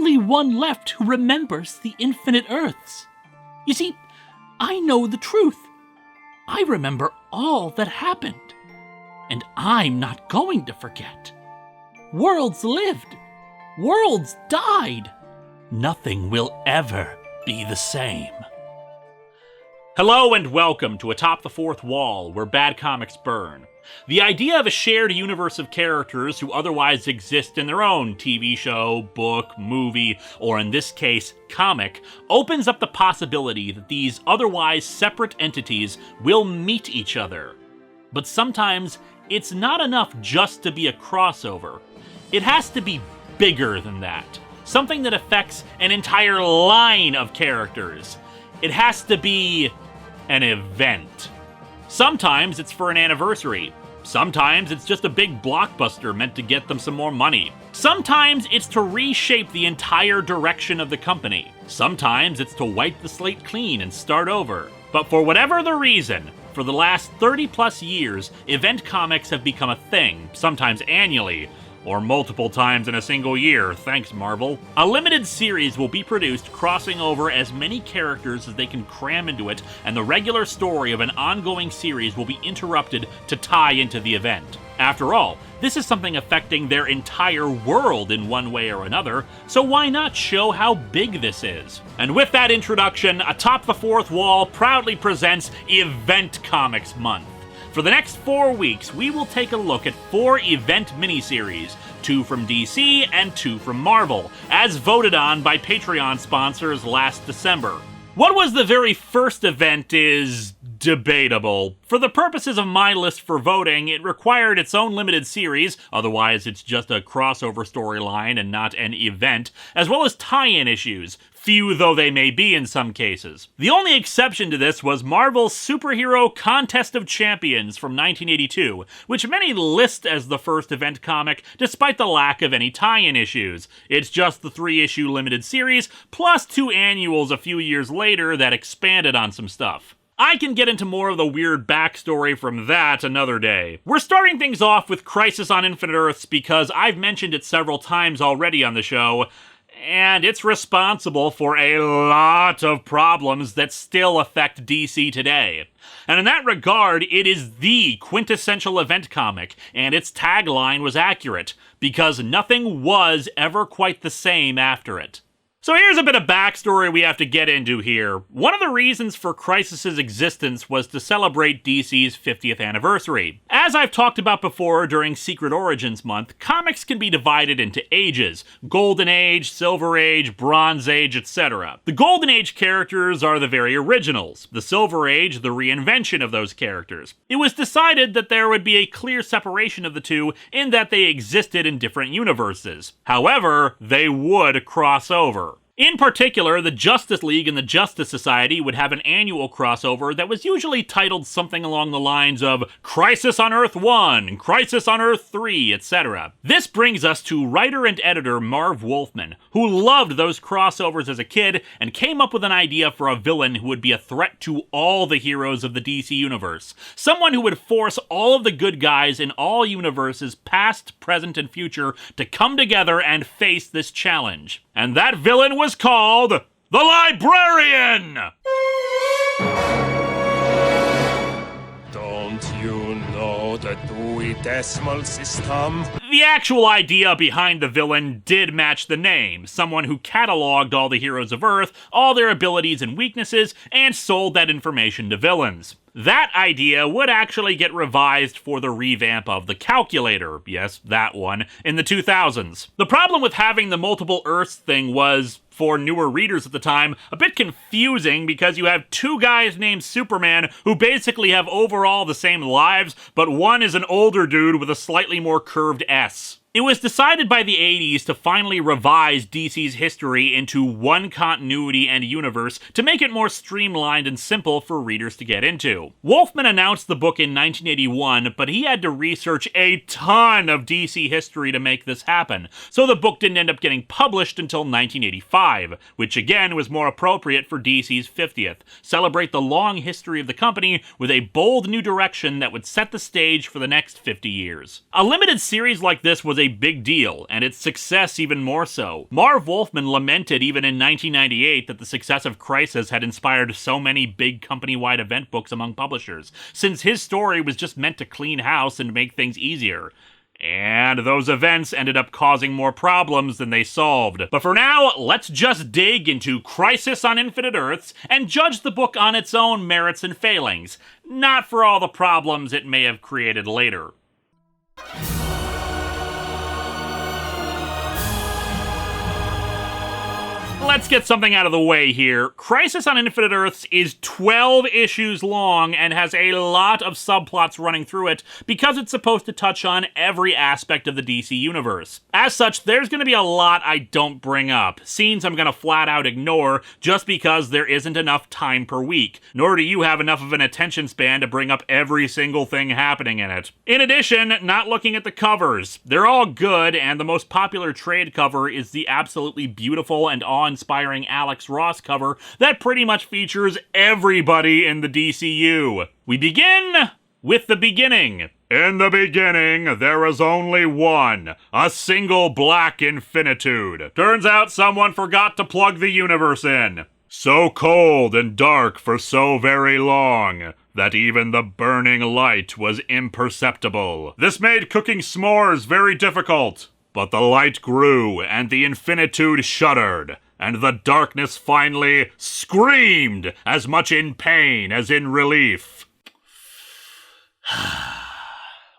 only one left who remembers the infinite Earths. You see, I know the truth. I remember all that happened, and I'm not going to forget. Worlds lived. Worlds died. Nothing will ever be the same. Hello and welcome to Atop the Fourth Wall, where bad comics burn. The idea of a shared universe of characters who otherwise exist in their own TV show, book, movie, or in this case, comic, opens up the possibility that these otherwise separate entities will meet each other. But sometimes, it's not enough just to be a crossover. It has to be bigger than that. Something that affects an entire line of characters. It has to be an event. Sometimes it's for an anniversary. Sometimes it's just a big blockbuster meant to get them some more money. Sometimes it's to reshape the entire direction of the company. Sometimes it's to wipe the slate clean and start over. But for whatever the reason, for the last 30 plus years, event comics have become a thing, sometimes annually, or multiple times in a single year, thanks Marvel. A limited series will be produced crossing over as many characters as they can cram into it, and the regular story of an ongoing series will be interrupted to tie into the event. After all, this is something affecting their entire world in one way or another, so why not show how big this is? And with that introduction, Atop the Fourth Wall proudly presents Event Comics Month. For the next 4 weeks, we will take a look at 4 event miniseries, 2 from DC and 2 from Marvel, as voted on by Patreon sponsors last December. What was the very first event is debatable. For the purposes of my list for voting, it required its own limited series, otherwise it's just a crossover storyline and not an event, as well as tie-in issues, few though they may be in some cases. The only exception to this was Marvel's Superhero Contest of Champions from 1982, which many list as the first event comic, despite the lack of any tie-in issues. It's just the 3-issue limited series, plus 2 annuals a few years later that expanded on some stuff. I can get into more of the weird backstory from that another day. We're starting things off with Crisis on Infinite Earths because I've mentioned it several times already on the show, and it's responsible for a lot of problems that still affect DC today. And in that regard, it is the quintessential event comic, and its tagline was accurate, because nothing was ever quite the same after it. So here's a bit of backstory we have to get into here. One of the reasons for Crisis's existence was to celebrate DC's 50th anniversary. As I've talked about before during Secret Origins Month, comics can be divided into ages: Golden Age, Silver Age, Bronze Age, etc. The Golden Age characters are the very originals. The Silver Age, the reinvention of those characters. It was decided that there would be a clear separation of the two in that they existed in different universes. However, they would cross over. In particular, the Justice League and the Justice Society would have an annual crossover that was usually titled something along the lines of Crisis on Earth 1, Crisis on Earth 3, etc. This brings us to writer and editor Marv Wolfman, who loved those crossovers as a kid and came up with an idea for a villain who would be a threat to all the heroes of the DC universe. Someone who would force all of the good guys in all universes, past, present, and future, to come together and face this challenge. And that villain was called the Librarian! Don't you know the Dewey Decimal System? The actual idea behind the villain did match the name, someone who cataloged all the heroes of Earth, all their abilities and weaknesses, and sold that information to villains. That idea would actually get revised for the revamp of the Calculator, yes, that one, in the 2000s. The problem with having the multiple Earths thing was, for newer readers at the time, a bit confusing because you have 2 guys named Superman who basically have overall the same lives, but one is an older dude with a slightly more curved S. It was decided by the 80s to finally revise DC's history into one continuity and universe to make it more streamlined and simple for readers to get into. Wolfman announced the book in 1981, but he had to research a ton of DC history to make this happen, so the book didn't end up getting published until 1985, which again was more appropriate for DC's 50th. Celebrate the long history of the company with a bold new direction that would set the stage for the next 50 years. A limited series like this was was a big deal, and its success even more so. Marv Wolfman lamented even in 1998 that the success of Crisis had inspired so many big company-wide event books among publishers, since his story was just meant to clean house and make things easier. And those events ended up causing more problems than they solved. But for now, let's just dig into Crisis on Infinite Earths and judge the book on its own merits and failings, not for all the problems it may have created later. Let's get something out of the way here. Crisis on Infinite Earths is 12 issues long and has a lot of subplots running through it because it's supposed to touch on every aspect of the DC universe. As such, there's going to be a lot I don't bring up, scenes I'm going to flat out ignore just because there isn't enough time per week, nor do you have enough of an attention span to bring up every single thing happening in it. In addition, not looking at the covers. They're all good, and the most popular trade cover is the absolutely beautiful and awe-inspiring Alex Ross cover that pretty much features everybody in the DCU. We begin with the beginning. In the beginning, there is only one, a single black infinitude. Turns out someone forgot to plug the universe in. So cold and dark for so very long that even the burning light was imperceptible. This made cooking s'mores very difficult. But the light grew, and the infinitude shuddered, and the darkness finally screamed, as much in pain as in relief.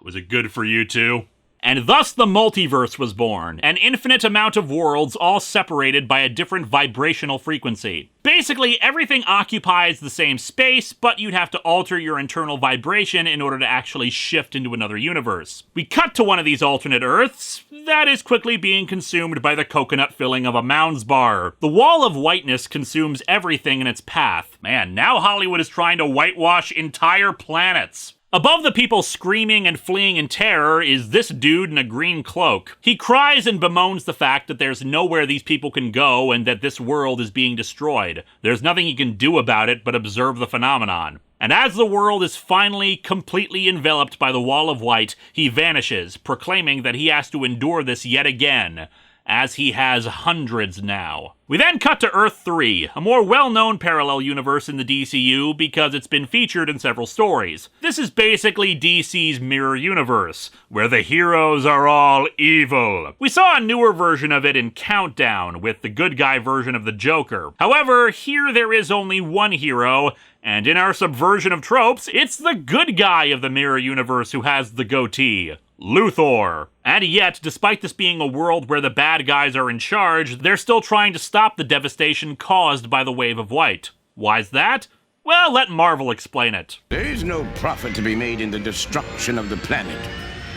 Was it good for you two? And thus the multiverse was born, an infinite amount of worlds all separated by a different vibrational frequency. Basically, everything occupies the same space, but you'd have to alter your internal vibration in order to actually shift into another universe. We cut to one of these alternate Earths that is quickly being consumed by the coconut filling of a Mounds bar. The wall of whiteness consumes everything in its path. Man, now Hollywood is trying to whitewash entire planets. Above the people screaming and fleeing in terror is this dude in a green cloak. He cries and bemoans the fact that there's nowhere these people can go and that this world is being destroyed. There's nothing he can do about it but observe the phenomenon. And as the world is finally completely enveloped by the wall of white, he vanishes, proclaiming that he has to endure this yet again, as he has hundreds now. We then cut to Earth 3, a more well-known parallel universe in the DCU because it's been featured in several stories. This is basically DC's mirror universe, where the heroes are all evil. We saw a newer version of it in Countdown, with the good guy version of the Joker. However, here there is only one hero, and in our subversion of tropes, it's the good guy of the mirror universe who has the goatee. Luthor. And yet, despite this being a world where the bad guys are in charge, they're still trying to stop the devastation caused by the Wave of White. Why's that? Well, let Marvel explain it. There is no profit to be made in the destruction of the planet.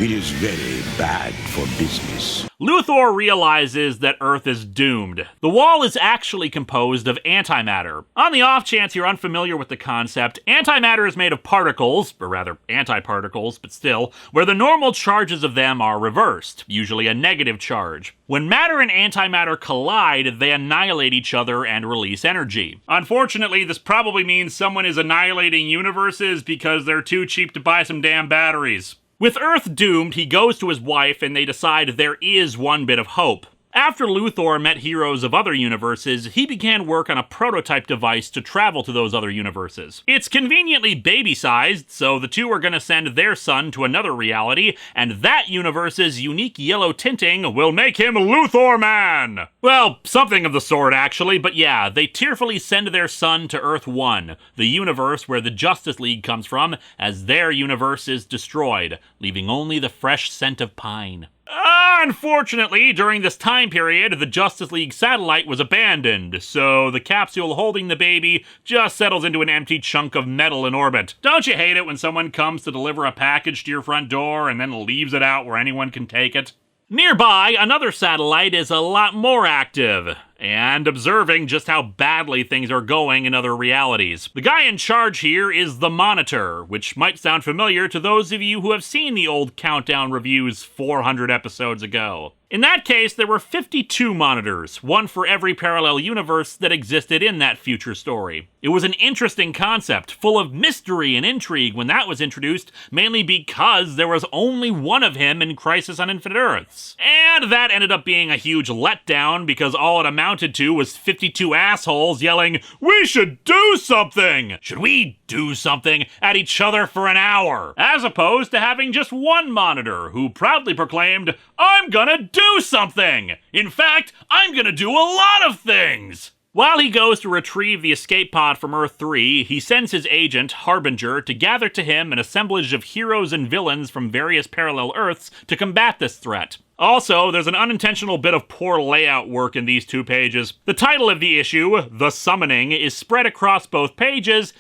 It is very bad for business. Luthor realizes that Earth is doomed. The wall is actually composed of antimatter. On the off chance you're unfamiliar with the concept, antimatter is made of particles, or rather antiparticles, but still, where the normal charges of them are reversed, usually a negative charge. When matter and antimatter collide, they annihilate each other and release energy. Unfortunately, this probably means someone is annihilating universes because they're too cheap to buy some damn batteries. With Earth doomed, he goes to his wife and they decide there is one bit of hope. After Luthor met heroes of other universes, he began work on a prototype device to travel to those other universes. It's conveniently baby-sized, so the two are going to send their son to another reality, and that universe's unique yellow tinting will make him Luthor Man! Well, something of the sort, actually, but yeah, they tearfully send their son to Earth 1, the universe where the Justice League comes from, as their universe is destroyed, leaving only the fresh scent of pine. Unfortunately, during this time period, the Justice League satellite was abandoned, so the capsule holding the baby just settles into an empty chunk of metal in orbit. Don't you hate it when someone comes to deliver a package to your front door and then leaves it out where anyone can take it? Nearby, another satellite is a lot more active, and observing just how badly things are going in other realities. The guy in charge here is the Monitor, which might sound familiar to those of you who have seen the old Countdown reviews 400 episodes ago. In that case, there were 52 monitors, one for every parallel universe that existed in that future story. It was an interesting concept, full of mystery and intrigue when that was introduced, mainly because there was only one of him in Crisis on Infinite Earths. And that ended up being a huge letdown because all it amounted to was 52 assholes yelling, "We should do something! Should we do something?" at each other for an hour, as opposed to having just one monitor who proudly proclaimed, "I'm gonna do something! In fact, I'm gonna do a lot of things!" While he goes to retrieve the escape pod from Earth 3, he sends his agent, Harbinger, to gather to him an assemblage of heroes and villains from various parallel Earths to combat this threat. Also, there's an unintentional bit of poor layout work in these 2 pages. The title of the issue, The Summoning, is spread across both pages,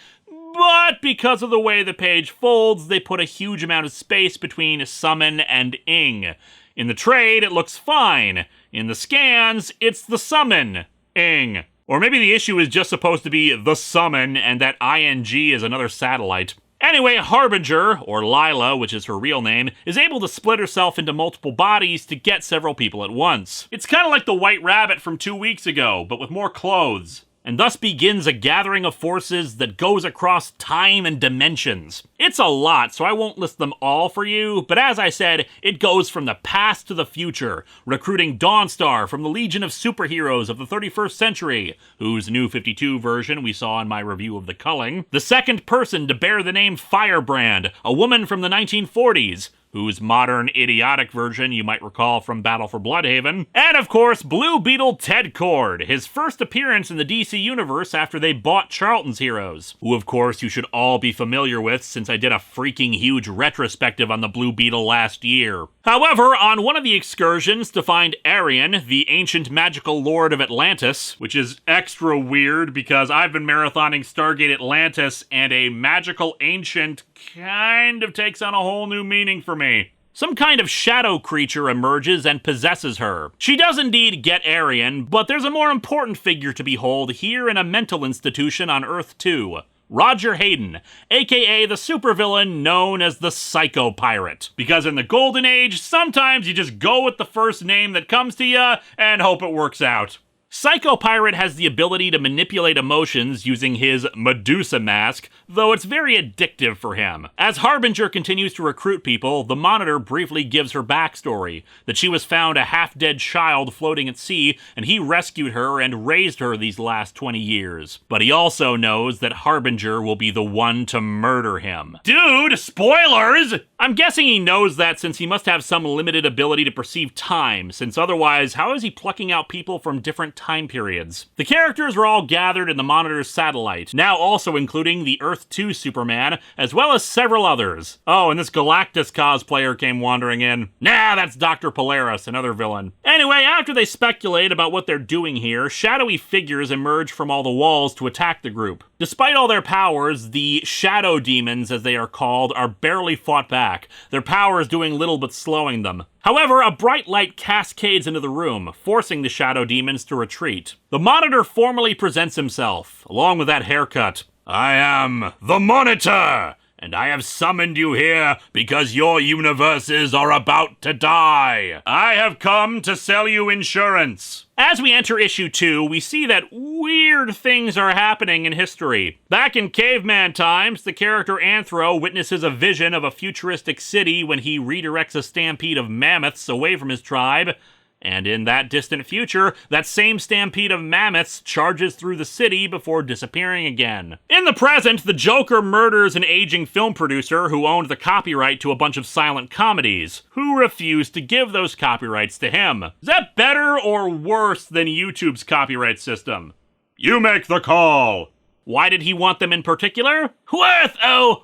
but because of the way the page folds, they put a huge amount of space between summon and ing. In the trade, it looks fine. In the scans, it's the summon ing. Or maybe the issue is just supposed to be the summon and that ing is another satellite. Anyway, Harbinger, or Lila, which is her real name, is able to split herself into multiple bodies to get several people at once. It's kind of like the White Rabbit from 2 weeks ago, but with more clothes. And thus begins a gathering of forces that goes across time and dimensions. It's a lot, so I won't list them all for you, but as I said, it goes from the past to the future, recruiting Dawnstar from the Legion of Superheroes of the 31st century, whose New 52 version we saw in my review of The Culling, the second person to bear the name Firebrand, a woman from the 1940s, whose modern, idiotic version you might recall from Battle for Bloodhaven, and of course, Blue Beetle Ted Kord, his first appearance in the DC Universe after they bought Charlton's Heroes, who of course you should all be familiar with since I did a freaking huge retrospective on the Blue Beetle last year. However, on one of the excursions to find Arian, the ancient magical lord of Atlantis, which is extra weird because I've been marathoning Stargate Atlantis and a magical ancient kind of takes on a whole new meaning for me. Some kind of shadow creature emerges and possesses her. She does indeed get Arian, but there's a more important figure to behold here in a mental institution on Earth 2. Roger Hayden, aka the supervillain known as the Psycho Pirate. Because in the Golden Age, sometimes you just go with the first name that comes to you and hope it works out. Psycho Pirate has the ability to manipulate emotions using his Medusa mask, though it's very addictive for him. As Harbinger continues to recruit people, the Monitor briefly gives her backstory, that she was found a half-dead child floating at sea, and he rescued her and raised her these last 20 years. But he also knows that Harbinger will be the one to murder him. Dude, spoilers! I'm guessing he knows that since he must have some limited ability to perceive time, since otherwise, how is he plucking out people from different time periods? The characters are all gathered in the Monitor's satellite, now also including the Earth 2 Superman, as well as several others. Oh, and this Galactus cosplayer came wandering in. Nah, that's Dr. Polaris, another villain. Anyway, after they speculate about what they're doing here, shadowy figures emerge from all the walls to attack the group. Despite all their powers, the Shadow Demons, as they are called, are barely fought back, their powers doing little but slowing them. However, a bright light cascades into the room, forcing the Shadow Demons to retreat. The Monitor formally presents himself, along with that haircut. "I am the Monitor, and I have summoned you here because your universes are about to die. I have come to sell you insurance." As we enter issue 2, we see that weird things are happening in history. Back in caveman times, the character Anthro witnesses a vision of a futuristic city when he redirects a stampede of mammoths away from his tribe. And in that distant future, that same stampede of mammoths charges through the city before disappearing again. In the present, the Joker murders an aging film producer who owned the copyright to a bunch of silent comedies, who refused to give those copyrights to him. Is that better or worse than YouTube's copyright system? You make the call! Why did he want them in particular? Worth,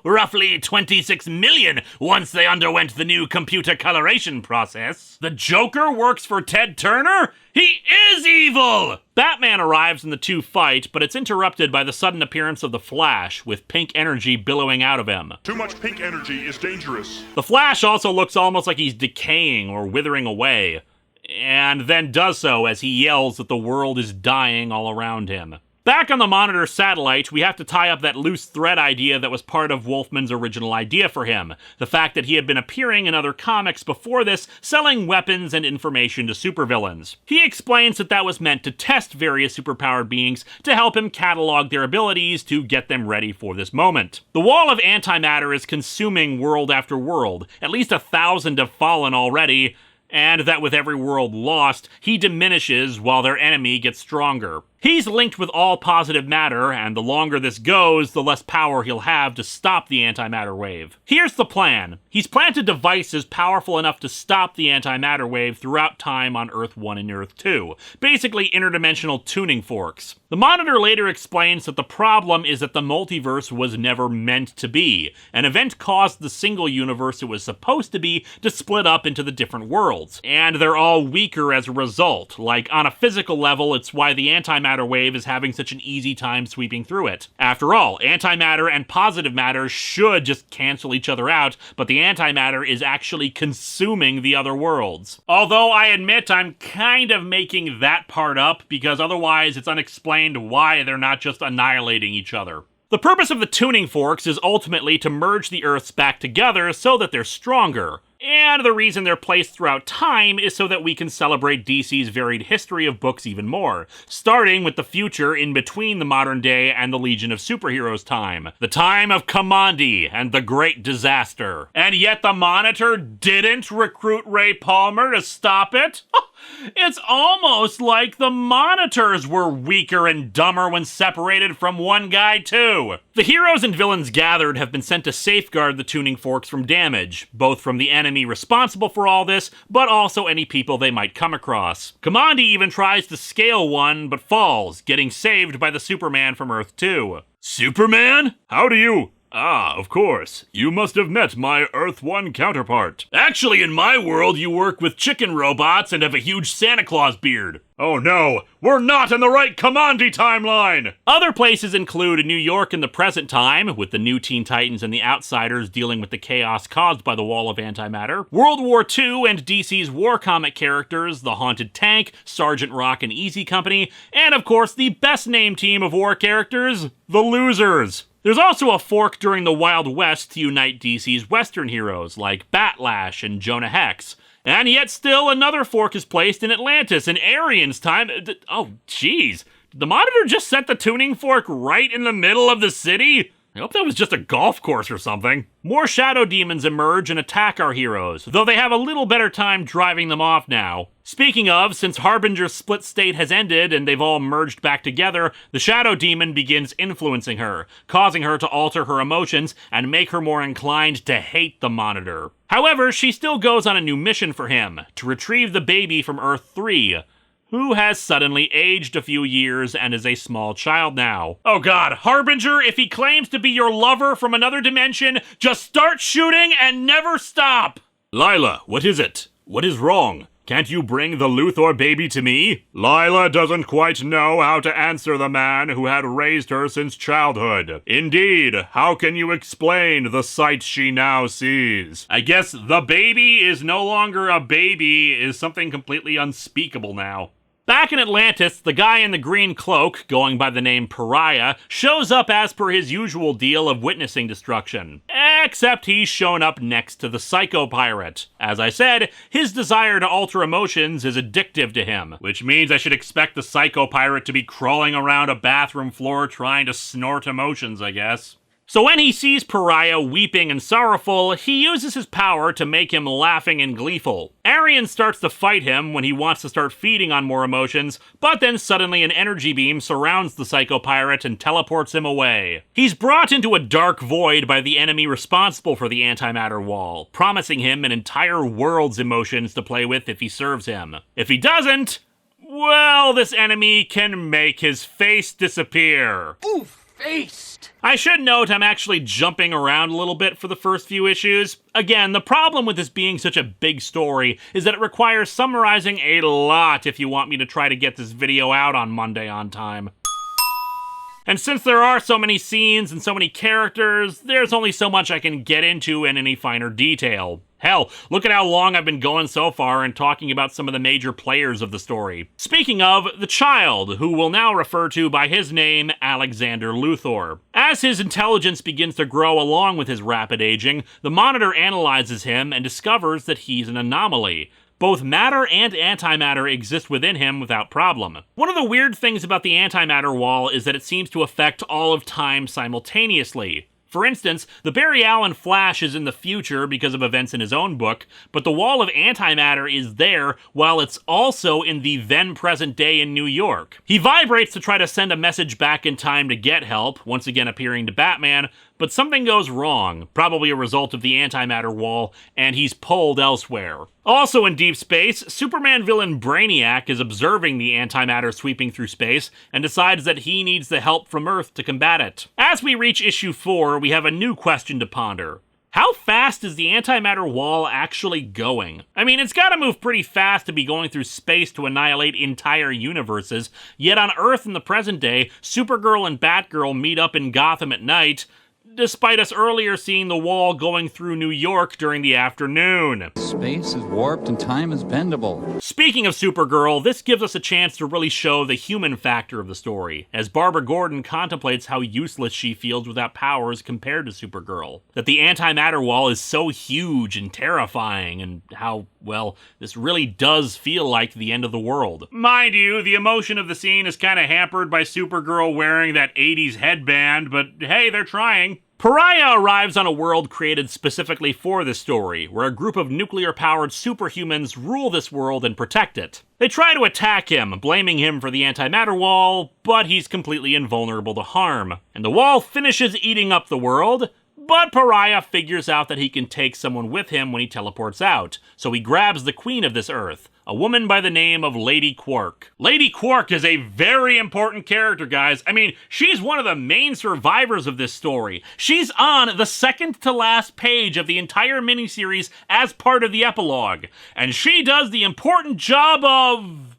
roughly 26 million once they underwent the new computer coloration process. The Joker works for Ted Turner? He is evil! Batman arrives and the two fight, but it's interrupted by the sudden appearance of the Flash, with pink energy billowing out of him. Too much pink energy is dangerous. The Flash also looks almost like he's decaying or withering away, and then does so as he yells that the world is dying all around him. Back on the Monitor satellite, we have to tie up that loose thread idea that was part of Wolfman's original idea for him. The fact that he had been appearing in other comics before this, selling weapons and information to supervillains. He explains that that was meant to test various superpowered beings to help him catalog their abilities to get them ready for this moment. The wall of antimatter is consuming world after world. At least 1,000 have fallen already, and that with every world lost, he diminishes while their enemy gets stronger. He's linked with all positive matter, and the longer this goes, the less power he'll have to stop the antimatter wave. Here's the plan. He's planted devices powerful enough to stop the antimatter wave throughout time on Earth 1 and Earth 2, basically interdimensional tuning forks. The Monitor later explains that the problem is that the multiverse was never meant to be. An event caused the single universe it was supposed to be to split up into the different worlds, and they're all weaker as a result. Like, on a physical level, it's why the antimatter wave is having such an easy time sweeping through it. After all, antimatter and positive matter should just cancel each other out, but the antimatter is actually consuming the other worlds. Although I admit I'm kind of making that part up, because otherwise it's unexplained why they're not just annihilating each other. The purpose of the tuning forks is ultimately to merge the Earths back together so that they're stronger. And the reason they're placed throughout time is so that we can celebrate DC's varied history of books even more, starting with the future in between the modern day and the Legion of Superheroes time, the time of Kamandi and the Great Disaster. And yet the Monitor didn't recruit Ray Palmer to stop it? It's almost like the Monitors were weaker and dumber when separated from one guy too. The heroes and villains gathered have been sent to safeguard the tuning forks from damage, both from the enemy responsible for all this, but also any people they might come across. Kamandi even tries to scale one, but falls, getting saved by the Superman from Earth 2. Superman? How do you... Ah, of course. You must have met my Earth 1 counterpart. Actually, in my world, you work with chicken robots and have a huge Santa Claus beard. Oh no, we're not in the right Kamandi timeline! Other places include New York in the present time, with the new Teen Titans and the Outsiders dealing with the chaos caused by the Wall of Antimatter, World War II and DC's war comic characters, the Haunted Tank, Sergeant Rock and Easy Company, and of course the best named team of war characters, the Losers. There's also a fork during the Wild West to unite DC's Western heroes, like Batlash and Jonah Hex. And yet still another fork is placed in Atlantis in Arian's time. Oh, jeez. Did the Monitor just set the tuning fork right in the middle of the city? I hope that was just a golf course or something. More shadow demons emerge and attack our heroes, though they have a little better time driving them off now. Speaking of, since Harbinger's split state has ended and they've all merged back together, the shadow demon begins influencing her, causing her to alter her emotions and make her more inclined to hate the Monitor. However, she still goes on a new mission for him, to retrieve the baby from Earth 3. Who has suddenly aged a few years and is a small child now. Oh god, Harbinger, if he claims to be your lover from another dimension, just start shooting and never stop! Lila, what is it? What is wrong? Can't you bring the Luthor baby to me? Lila doesn't quite know how to answer the man who had raised her since childhood. Indeed, how can you explain the sight she now sees? I guess the baby is no longer a baby is something completely unspeakable now. Back in Atlantis, the guy in the green cloak, going by the name Pariah, shows up as per his usual deal of witnessing destruction. Except he's shown up next to the Psycho Pirate. As I said, his desire to alter emotions is addictive to him, which means I should expect the Psycho Pirate to be crawling around a bathroom floor trying to snort emotions, I guess. So when he sees Pariah weeping and sorrowful, he uses his power to make him laughing and gleeful. Arian starts to fight him when he wants to start feeding on more emotions, but then suddenly an energy beam surrounds the Psycho Pirate and teleports him away. He's brought into a dark void by the enemy responsible for the antimatter wall, promising him an entire world's emotions to play with if he serves him. If he doesn't, well, this enemy can make his face disappear. Ooh, faced! I should note I'm actually jumping around a little bit for the first few issues. Again, the problem with this being such a big story is that it requires summarizing a lot if you want me to try to get this video out on Monday on time. And since there are so many scenes and so many characters, there's only so much I can get into in any finer detail. Hell, look at how long I've been going so far and talking about some of the major players of the story. Speaking of, the child, who we'll now refer to by his name, Alexander Luthor. As his intelligence begins to grow along with his rapid aging, the Monitor analyzes him and discovers that he's an anomaly. Both matter and antimatter exist within him without problem. One of the weird things about the antimatter wall is that it seems to affect all of time simultaneously. For instance, the Barry Allen Flash is in the future because of events in his own book, but the wall of antimatter is there while it's also in the then-present day in New York. He vibrates to try to send a message back in time to get help, once again appearing to Batman, but something goes wrong, probably a result of the antimatter wall, and he's pulled elsewhere. Also in deep space, Superman villain Brainiac is observing the antimatter sweeping through space and decides that he needs the help from Earth to combat it. As we reach issue 4, we have a new question to ponder. How fast is the antimatter wall actually going? I mean, it's gotta move pretty fast to be going through space to annihilate entire universes, yet on Earth in the present day, Supergirl and Batgirl meet up in Gotham at night, despite us earlier seeing the wall going through New York during the afternoon. Space is warped and time is bendable. Speaking of Supergirl, this gives us a chance to really show the human factor of the story, as Barbara Gordon contemplates how useless she feels without powers compared to Supergirl. That the antimatter wall is so huge and terrifying, and how, well, this really does feel like the end of the world. Mind you, the emotion of the scene is kind of hampered by Supergirl wearing that 80s headband, but hey, they're trying. Pariah arrives on a world created specifically for this story, where a group of nuclear-powered superhumans rule this world and protect it. They try to attack him, blaming him for the antimatter wall, but he's completely invulnerable to harm. And the wall finishes eating up the world, but Pariah figures out that he can take someone with him when he teleports out, so he grabs the queen of this Earth, a woman by the name of Lady Quark. Lady Quark is a very important character, guys. I mean, she's one of the main survivors of this story. She's on the second to last page of the entire miniseries as part of the epilogue, and she does the important job of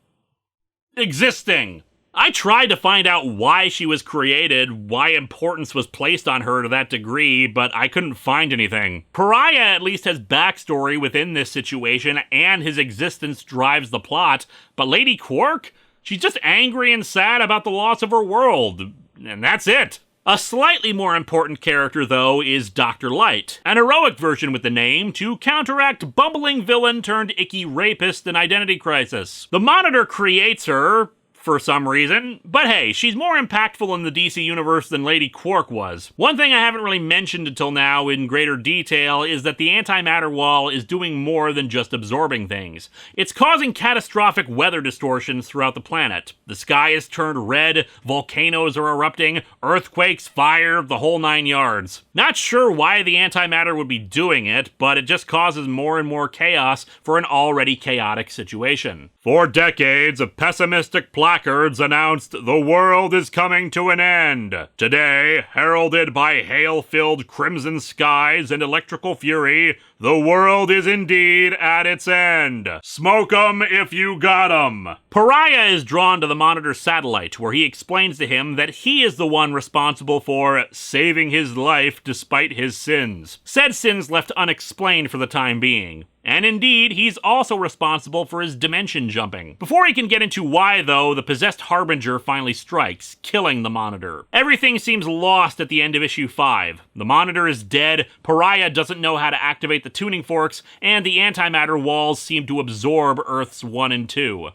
existing. I tried to find out why she was created, why importance was placed on her to that degree, but I couldn't find anything. Pariah at least has backstory within this situation, and his existence drives the plot, but Lady Quark? She's just angry and sad about the loss of her world, and that's it. A slightly more important character, though, is Dr. Light, an heroic version with the name to counteract bumbling villain turned icky rapist in Identity Crisis. The Monitor creates her, for some reason, but hey, she's more impactful in the DC universe than Lady Quark was. One thing I haven't really mentioned until now in greater detail is that the antimatter wall is doing more than just absorbing things. It's causing catastrophic weather distortions throughout the planet. The sky is turned red, volcanoes are erupting, earthquakes, fire, the whole 9 yards. Not sure why the antimatter would be doing it, but it just causes more and more chaos for an already chaotic situation. For decades of pessimistic placards announced the world is coming to an end. Today, heralded by hail-filled crimson skies and electrical fury, the world is indeed at its end. Smoke 'em if you got 'em. Pariah is drawn to the Monitor's satellite, where he explains to him that he is the one responsible for saving his life despite his sins. Said sins left unexplained for the time being. And indeed, he's also responsible for his dimension jumping. Before he can get into why, though, the possessed Harbinger finally strikes, killing the Monitor. Everything seems lost at the end of issue 5. The Monitor is dead, Pariah doesn't know how to activate the tuning forks, and the antimatter walls seem to absorb Earths 1 and 2.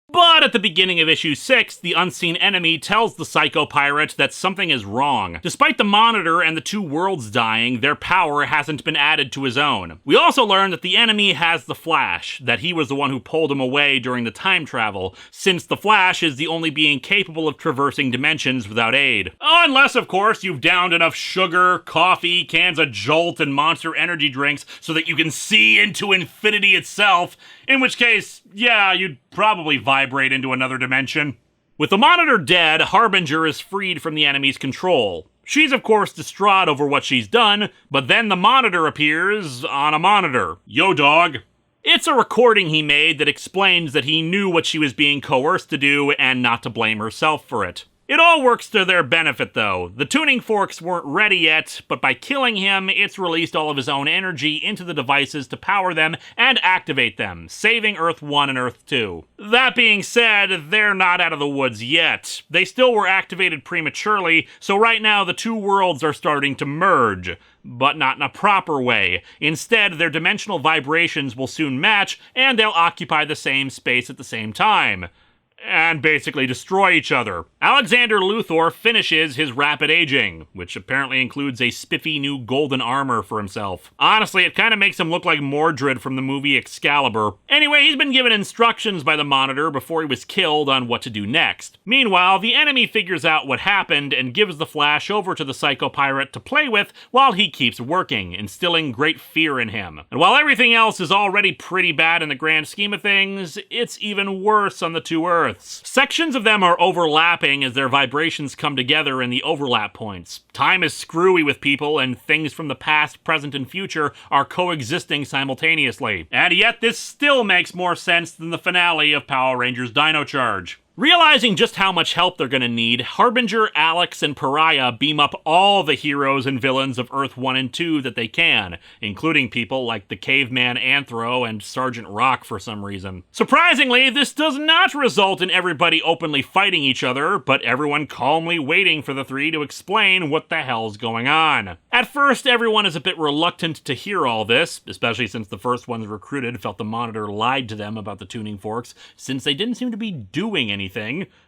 But at the beginning of issue 6, the unseen enemy tells the Psycho Pirate that something is wrong. Despite the Monitor and the two worlds dying, their power hasn't been added to his own. We also learn that the enemy has the Flash, that he was the one who pulled him away during the time travel, since the Flash is the only being capable of traversing dimensions without aid. Unless, of course, you've downed enough sugar, coffee, cans of Jolt, and Monster energy drinks so that you can see into infinity itself, in which case, yeah, you'd probably vibrate into another dimension. With the Monitor dead, Harbinger is freed from the enemy's control. She's of course distraught over what she's done, but then the Monitor appears on a monitor. Yo, dog. It's a recording he made that explains that he knew what she was being coerced to do and not to blame herself for it. It all works to their benefit, though. The tuning forks weren't ready yet, but by killing him, it's released all of his own energy into the devices to power them and activate them, saving Earth 1 and Earth 2. That being said, they're not out of the woods yet. They still were activated prematurely, so right now the two worlds are starting to merge. But not in a proper way. Instead, their dimensional vibrations will soon match, and they'll occupy the same space at the same time. And basically destroy each other. Alexander Luthor finishes his rapid aging, which apparently includes a spiffy new golden armor for himself. Honestly, it kind of makes him look like Mordred from the movie Excalibur. Anyway, he's been given instructions by the Monitor before he was killed on what to do next. Meanwhile, the enemy figures out what happened and gives the Flash over to the Psycho Pirate to play with while he keeps working, instilling great fear in him. And while everything else is already pretty bad in the grand scheme of things, it's even worse on the two Earths. Sections of them are overlapping as their vibrations come together in the overlap points. Time is screwy with people, and things from the past, present, and future are coexisting simultaneously. And yet this still makes more sense than the finale of Power Rangers Dino Charge. Realizing just how much help they're gonna need, Harbinger, Alex, and Pariah beam up all the heroes and villains of Earth 1 and 2 that they can, including people like the Caveman Anthro and Sergeant Rock for some reason. Surprisingly, this does not result in everybody openly fighting each other, but everyone calmly waiting for the three to explain what the hell's going on. At first, everyone is a bit reluctant to hear all this, especially since the first ones recruited felt the Monitor lied to them about the tuning forks, since they didn't seem to be doing anything.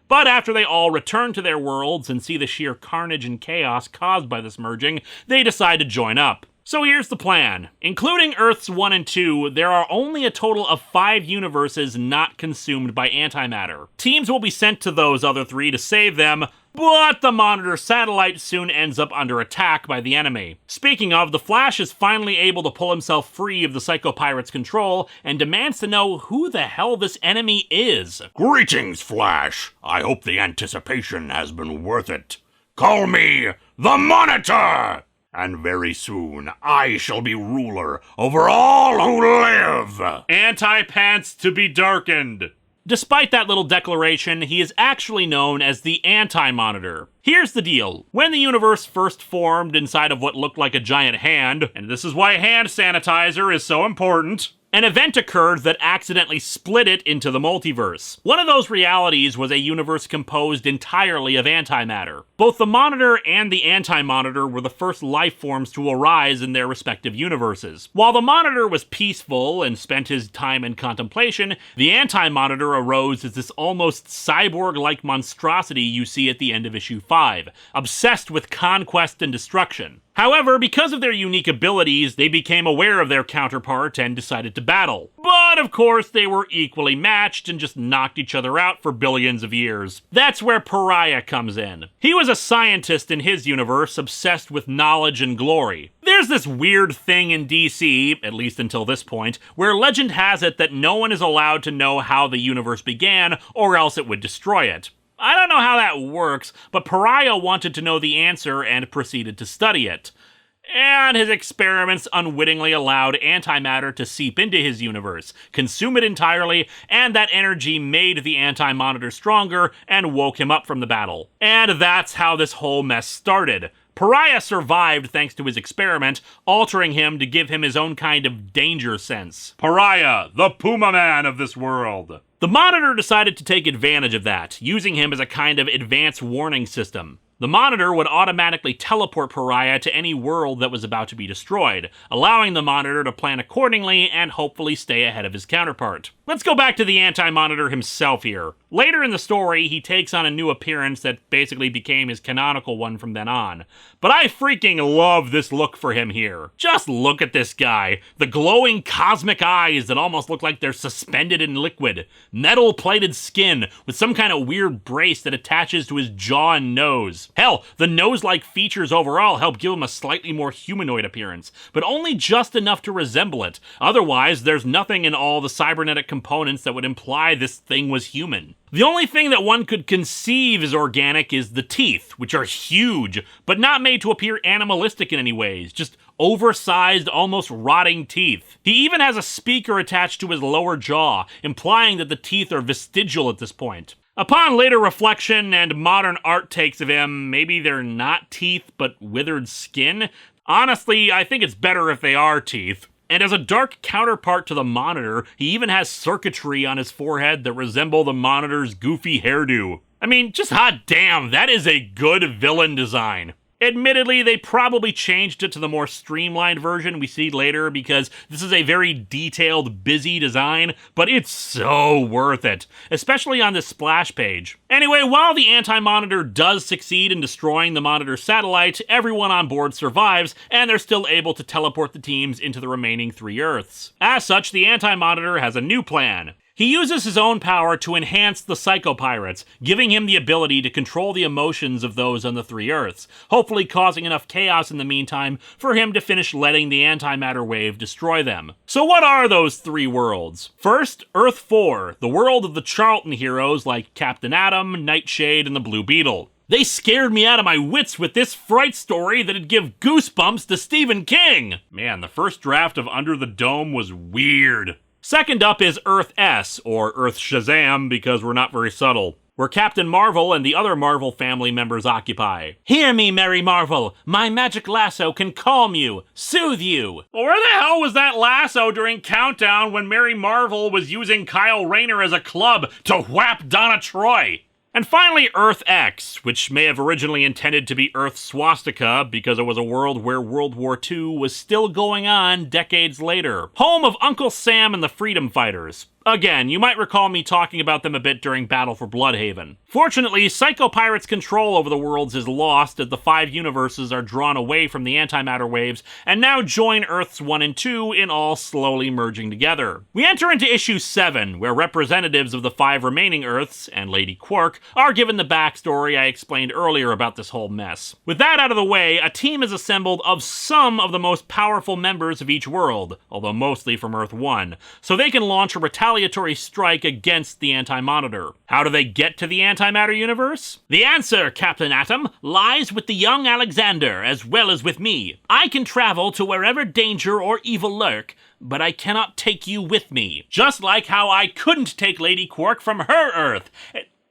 But after they all return to their worlds and see the sheer carnage and chaos caused by this merging, they decide to join up. So here's the plan. Including Earths 1 and 2, there are only a total of 5 universes not consumed by antimatter. Teams will be sent to those other 3 to save them, but the Monitor satellite soon ends up under attack by the enemy. Speaking of, the Flash is finally able to pull himself free of the Psycho Pirate's control and demands to know who the hell this enemy is. Greetings, Flash. I hope the anticipation has been worth it. Call me the Monitor! And very soon, I shall be ruler over all who live! Anti-pants to be darkened. Despite that little declaration, he is actually known as the Anti-Monitor. Here's the deal. When the universe first formed inside of what looked like a giant hand, and this is why hand sanitizer is so important, an event occurred that accidentally split it into the multiverse. One of those realities was a universe composed entirely of antimatter. Both the Monitor and the Anti-Monitor were the first life forms to arise in their respective universes. While the Monitor was peaceful and spent his time in contemplation, the Anti-Monitor arose as this almost cyborg-like monstrosity you see at the end of issue 5, obsessed with conquest and destruction. However, because of their unique abilities, they became aware of their counterpart and decided to battle. But of course, they were equally matched and just knocked each other out for billions of years. That's where Pariah comes in. He was a scientist in his universe, obsessed with knowledge and glory. There's this weird thing in DC, at least until this point, where legend has it that no one is allowed to know how the universe began, or else it would destroy it. I don't know how that works, but Pariah wanted to know the answer and proceeded to study it. And his experiments unwittingly allowed antimatter to seep into his universe, consume it entirely, and that energy made the Anti-Monitor stronger and woke him up from the battle. And that's how this whole mess started. Pariah survived thanks to his experiment, altering him to give him his own kind of danger sense. Pariah, the Puma Man of this world. The Monitor decided to take advantage of that, using him as a kind of advanced warning system. The Monitor would automatically teleport Pariah to any world that was about to be destroyed, allowing the Monitor to plan accordingly and hopefully stay ahead of his counterpart. Let's go back to the Anti-Monitor himself here. Later in the story, he takes on a new appearance that basically became his canonical one from then on. But I freaking love this look for him here. Just look at this guy. The glowing cosmic eyes that almost look like they're suspended in liquid. Metal-plated skin with some kind of weird brace that attaches to his jaw and nose. Hell, the nose-like features overall help give him a slightly more humanoid appearance, but only just enough to resemble it. Otherwise, there's nothing in all the cybernetic components that would imply this thing was human. The only thing that one could conceive is organic is the teeth, which are huge, but not made to appear animalistic in any ways, just oversized, almost rotting teeth. He even has a speaker attached to his lower jaw, implying that the teeth are vestigial at this point. Upon later reflection and modern art takes of him, maybe they're not teeth but withered skin. Honestly, I think it's better if they are teeth. And as a dark counterpart to the Monitor, he even has circuitry on his forehead that resemble the Monitor's goofy hairdo. I mean, just hot damn, that is a good villain design. Admittedly, they probably changed it to the more streamlined version we see later because this is a very detailed, busy design, but it's so worth it, especially on this splash page. Anyway, while the Anti-Monitor does succeed in destroying the Monitor's satellite, everyone on board survives, and they're still able to teleport the teams into the remaining 3 Earths. As such, the Anti-Monitor has a new plan. He uses his own power to enhance the Psycho-Pirates, giving him the ability to control the emotions of those on the 3 Earths, hopefully causing enough chaos in the meantime for him to finish letting the antimatter wave destroy them. So what are those 3 worlds? First, Earth 4, the world of the Charlton heroes like Captain Atom, Nightshade, and the Blue Beetle. They scared me out of my wits with this fright story that'd give goosebumps to Stephen King! Man, the first draft of Under the Dome was weird. Second up is Earth S, or Earth Shazam because we're not very subtle, where Captain Marvel and the other Marvel family members occupy. Hear me, Mary Marvel! My magic lasso can calm you, soothe you! Well, where the hell was that lasso during Countdown when Mary Marvel was using Kyle Rayner as a club to whap Donna Troy? And finally, Earth X, which may have originally intended to be Earth Swastika because it was a world where World War II was still going on decades later. Home of Uncle Sam and the Freedom Fighters. Again, you might recall me talking about them a bit during Battle for Bloodhaven. Fortunately, Psycho Pirate's control over the worlds is lost as the 5 universes are drawn away from the antimatter waves and now join Earths 1 and 2 in all slowly merging together. We enter into issue 7, where representatives of the 5 remaining Earths, and Lady Quark, are given the backstory I explained earlier about this whole mess. With that out of the way, a team is assembled of some of the most powerful members of each world, although mostly from Earth 1, so they can launch a retaliatory strike against the Anti-Monitor. How do they get to the antimatter universe? The answer, Captain Atom, lies with the young Alexander as well as with me. I can travel to wherever danger or evil lurk, but I cannot take you with me. Just like how I couldn't take Lady Quark from her Earth.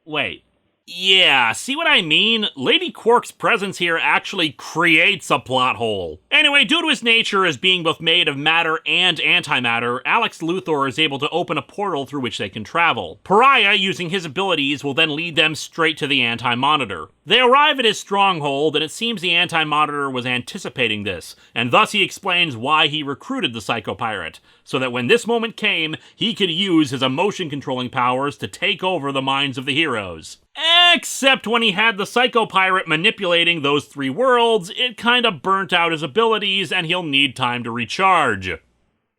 Wait. Yeah, see what I mean? Lady Quark's presence here actually creates a plot hole. Anyway, due to his nature as being both made of matter and antimatter, Alex Luthor is able to open a portal through which they can travel. Pariah, using his abilities, will then lead them straight to the Anti-Monitor. They arrive at his stronghold, and it seems the Anti-Monitor was anticipating this, and thus he explains why he recruited the Psycho Pirate, so that when this moment came, he could use his emotion-controlling powers to take over the minds of the heroes. Except when he had the Psycho Pirate manipulating those 3 worlds, it kinda burnt out his abilities and he'll need time to recharge.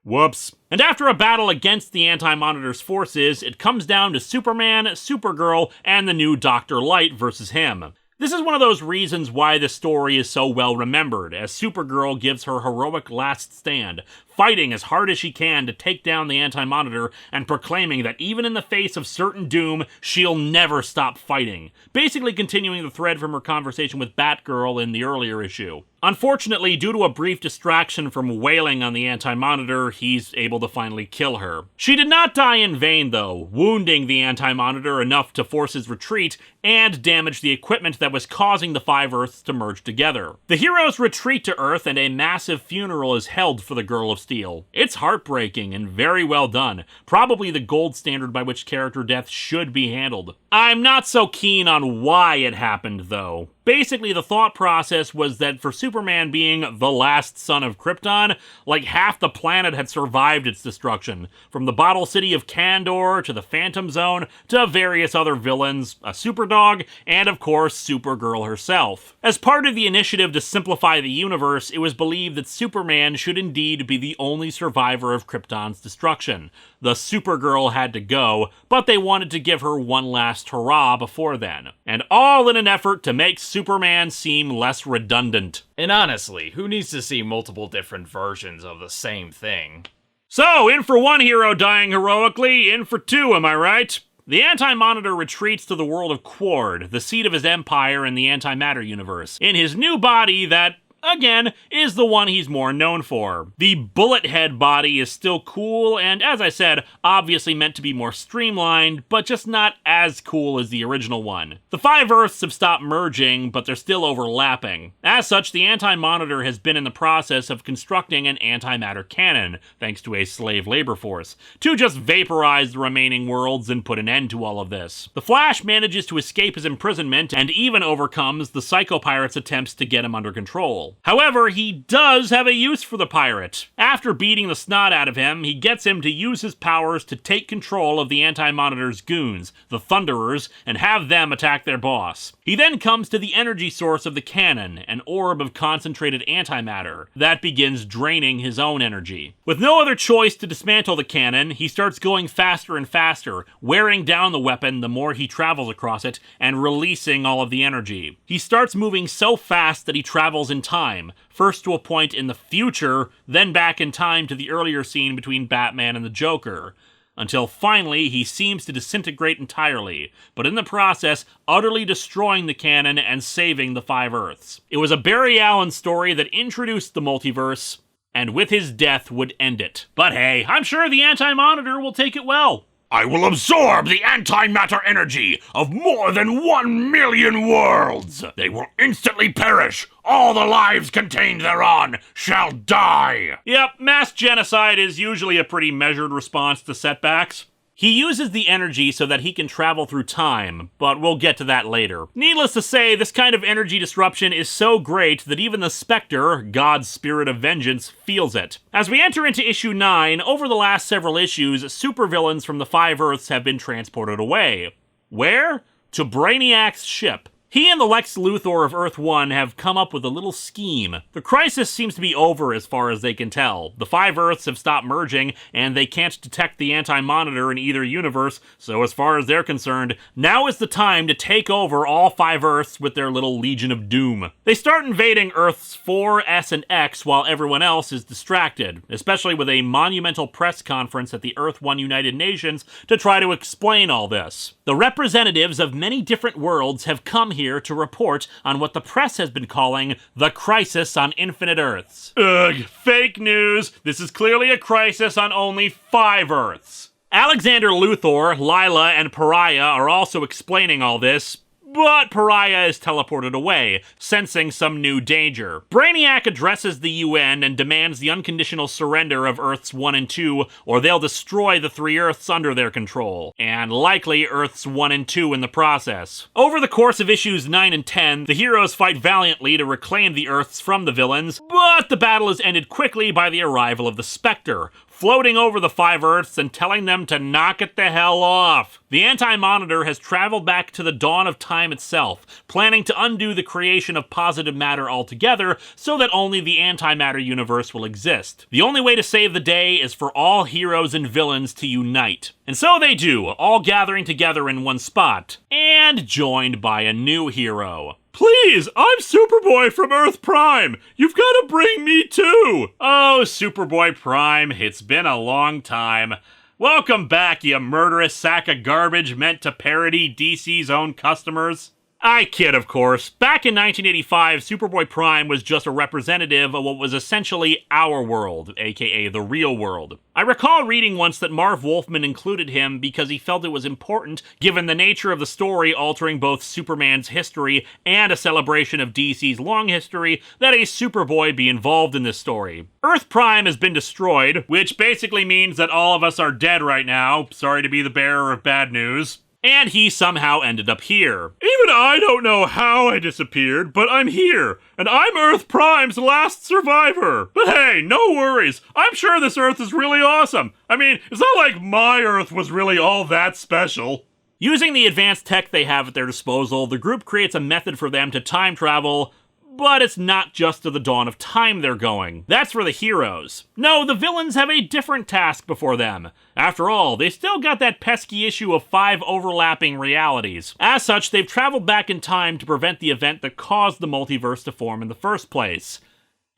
Whoops. And after a battle against the Anti-Monitor's forces, it comes down to Superman, Supergirl, and the new Dr. Light versus him. This is one of those reasons why this story is so well remembered, as Supergirl gives her heroic last stand, fighting as hard as she can to take down the Anti-Monitor and proclaiming that even in the face of certain doom, she'll never stop fighting, basically continuing the thread from her conversation with Batgirl in the earlier issue. Unfortunately, due to a brief distraction from wailing on the Anti-Monitor, he's able to finally kill her. She did not die in vain, though, wounding the Anti-Monitor enough to force his retreat and damage the equipment that was causing the 5 Earths to merge together. The heroes retreat to Earth and a massive funeral is held for the Girl of Steel. It's heartbreaking and very well done, probably the gold standard by which character death should be handled. I'm not so keen on why it happened, though. Basically, the thought process was that for Superman being the last son of Krypton, like half the planet had survived its destruction, from the bottle city of Kandor to the Phantom Zone to various other villains, a Superdog, and of course Supergirl herself. As part of the initiative to simplify the universe, it was believed that Superman should indeed be the only survivor of Krypton's destruction. The Supergirl had to go, but they wanted to give her one last hurrah before then. And all in an effort to make Superman seem less redundant. And honestly, who needs to see multiple different versions of the same thing? So, in for one hero dying heroically, in for 2, am I right? The Anti-Monitor retreats to the world of Quard, the seat of his empire in the antimatter universe, in his new body that, again, is the one he's more known for. The bullet head body is still cool, and as I said, obviously meant to be more streamlined, but just not as cool as the original one. The 5 Earths have stopped merging, but they're still overlapping. As such, the Anti-Monitor has been in the process of constructing an antimatter cannon, thanks to a slave labor force, to just vaporize the remaining worlds and put an end to all of this. The Flash manages to escape his imprisonment and even overcomes the Psycho Pirate's attempts to get him under control. However, he does have a use for the pirate. After beating the snot out of him, he gets him to use his powers to take control of the Anti-Monitor's goons, the Thunderers, and have them attack their boss. He then comes to the energy source of the cannon, an orb of concentrated antimatter, that begins draining his own energy. With no other choice to dismantle the cannon, he starts going faster and faster, wearing down the weapon the more he travels across it, and releasing all of the energy. He starts moving so fast that he travels in time, first to a point in the future, then back in time to the earlier scene between Batman and the Joker, until finally he seems to disintegrate entirely, but in the process, utterly destroying the cannon and saving the 5 Earths. It was a Barry Allen story that introduced the multiverse, and with his death would end it. But hey, I'm sure the Anti-Monitor will take it well. I will absorb the antimatter energy of more than 1 million worlds. They will instantly perish. All the lives contained thereon shall die. Yep, mass genocide is usually a pretty measured response to setbacks. He uses the energy so that he can travel through time, but we'll get to that later. Needless to say, this kind of energy disruption is so great that even the Spectre, God's spirit of vengeance, feels it. As we enter into issue 9, over the last several issues, supervillains from the 5 Earths have been transported away. Where? To Brainiac's ship. He and the Lex Luthor of Earth 1 have come up with a little scheme. The crisis seems to be over as far as they can tell. The 5 Earths have stopped merging, and they can't detect the Anti-Monitor in either universe, so as far as they're concerned, now is the time to take over all 5 Earths with their little Legion of Doom. They start invading Earths 4, S, and X while everyone else is distracted, especially with a monumental press conference at the Earth 1 United Nations to try to explain all this. The representatives of many different worlds have come here to report on what the press has been calling the Crisis on Infinite Earths. Ugh, fake news. This is clearly a crisis on only 5 Earths. Alexander Luthor, Lila, and Pariah are also explaining all this, but Pariah is teleported away, sensing some new danger. Brainiac addresses the UN and demands the unconditional surrender of Earths 1 and 2, or they'll destroy the 3 Earths under their control, and likely Earths 1 and 2 in the process. Over the course of issues 9 and 10, the heroes fight valiantly to reclaim the Earths from the villains, but the battle is ended quickly by the arrival of the Spectre, floating over the 5 Earths and telling them to knock it the hell off. The Anti-Monitor has traveled back to the dawn of time itself, planning to undo the creation of positive matter altogether so that only the antimatter universe will exist. The only way to save the day is for all heroes and villains to unite. And so they do, all gathering together in one spot, and joined by a new hero. Please, I'm Superboy from Earth Prime. You've got to bring me too. Oh, Superboy Prime, it's been a long time. Welcome back, you murderous sack of garbage meant to parody DC's own customers. I kid, of course. Back in 1985, Superboy Prime was just a representative of what was essentially our world, aka the real world. I recall reading once that Marv Wolfman included him because he felt it was important, given the nature of the story altering both Superman's history and a celebration of DC's long history, that a Superboy be involved in this story. Earth Prime has been destroyed, which basically means that all of us are dead right now. Sorry to be the bearer of bad news. And he somehow ended up here. Even I don't know how I disappeared, but I'm here, and I'm Earth Prime's last survivor. But hey, no worries. I'm sure this Earth is really awesome. I mean, it's not like my Earth was really all that special. Using the advanced tech they have at their disposal, the group creates a method for them to time travel, but it's not just to the dawn of time they're going. That's for the heroes. No, the villains have a different task before them. After all, they still got that pesky issue of 5 overlapping realities. As such, they've traveled back in time to prevent the event that caused the multiverse to form in the first place.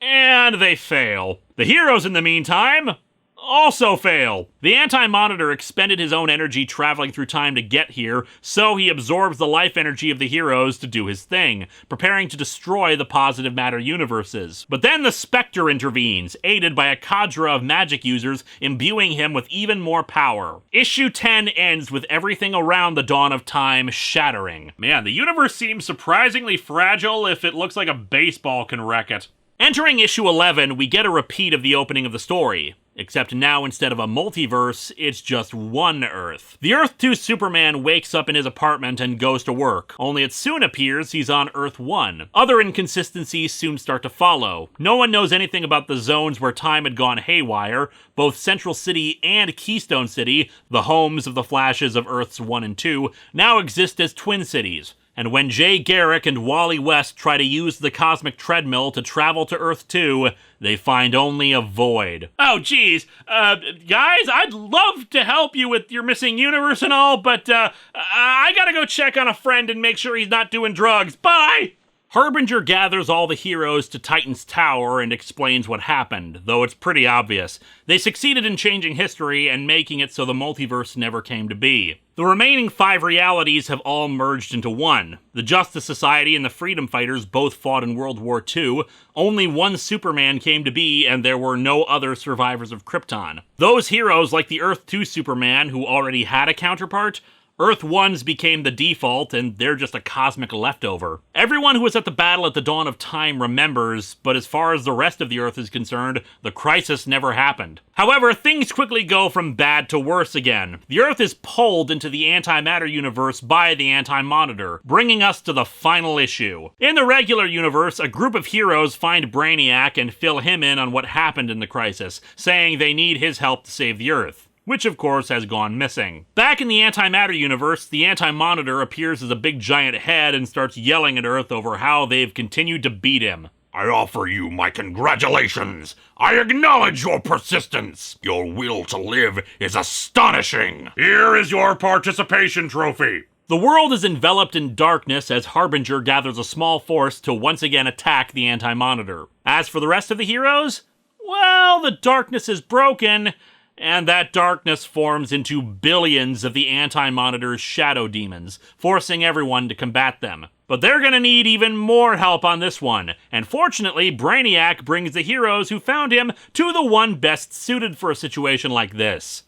And they fail. The heroes, in the meantime, also fail. The Anti-Monitor expended his own energy traveling through time to get here, so he absorbs the life energy of the heroes to do his thing, preparing to destroy the positive matter universes. But then the Spectre intervenes, aided by a cadre of magic users, imbuing him with even more power. Issue 10 ends with everything around the dawn of time shattering. Man, the universe seems surprisingly fragile if it looks like a baseball can wreck it. Entering issue 11, we get a repeat of the opening of the story. Except now, instead of a multiverse, it's just one Earth. The Earth 2 Superman wakes up in his apartment and goes to work, only it soon appears he's on Earth 1. Other inconsistencies soon start to follow. No one knows anything about the zones where time had gone haywire. Both Central City and Keystone City, the homes of the Flashes of Earths 1 and 2, now exist as twin cities. And when Jay Garrick and Wally West try to use the cosmic treadmill to travel to Earth 2, they find only a void. Oh, geez. Guys, I'd love to help you with your missing universe and all, but I gotta go check on a friend and make sure he's not doing drugs. Bye! Harbinger gathers all the heroes to Titan's Tower and explains what happened, though it's pretty obvious. They succeeded in changing history and making it so the multiverse never came to be. The remaining 5 realities have all merged into one. The Justice Society and the Freedom Fighters both fought in World War II. Only one Superman came to be, and there were no other survivors of Krypton. Those heroes, like the Earth 2 Superman, who already had a counterpart, Earth 1's became the default, and they're just a cosmic leftover. Everyone who was at the battle at the dawn of time remembers, but as far as the rest of the Earth is concerned, the crisis never happened. However, things quickly go from bad to worse again. The Earth is pulled into the antimatter universe by the Anti-Monitor, bringing us to the final issue. In the regular universe, a group of heroes find Brainiac and fill him in on what happened in the crisis, saying they need his help to save the Earth, which of course has gone missing. Back in the antimatter universe, the Anti-Monitor appears as a big giant head and starts yelling at Earth over how they've continued to beat him. I offer you my congratulations. I acknowledge your persistence. Your will to live is astonishing. Here is your participation trophy. The world is enveloped in darkness as Harbinger gathers a small force to once again attack the Anti-Monitor. As for the rest of the heroes, well, the darkness is broken, and that darkness forms into billions of the Anti-Monitor's shadow demons, forcing everyone to combat them. But they're gonna need even more help on this one, and fortunately, Brainiac brings the heroes who found him to the one best suited for a situation like this: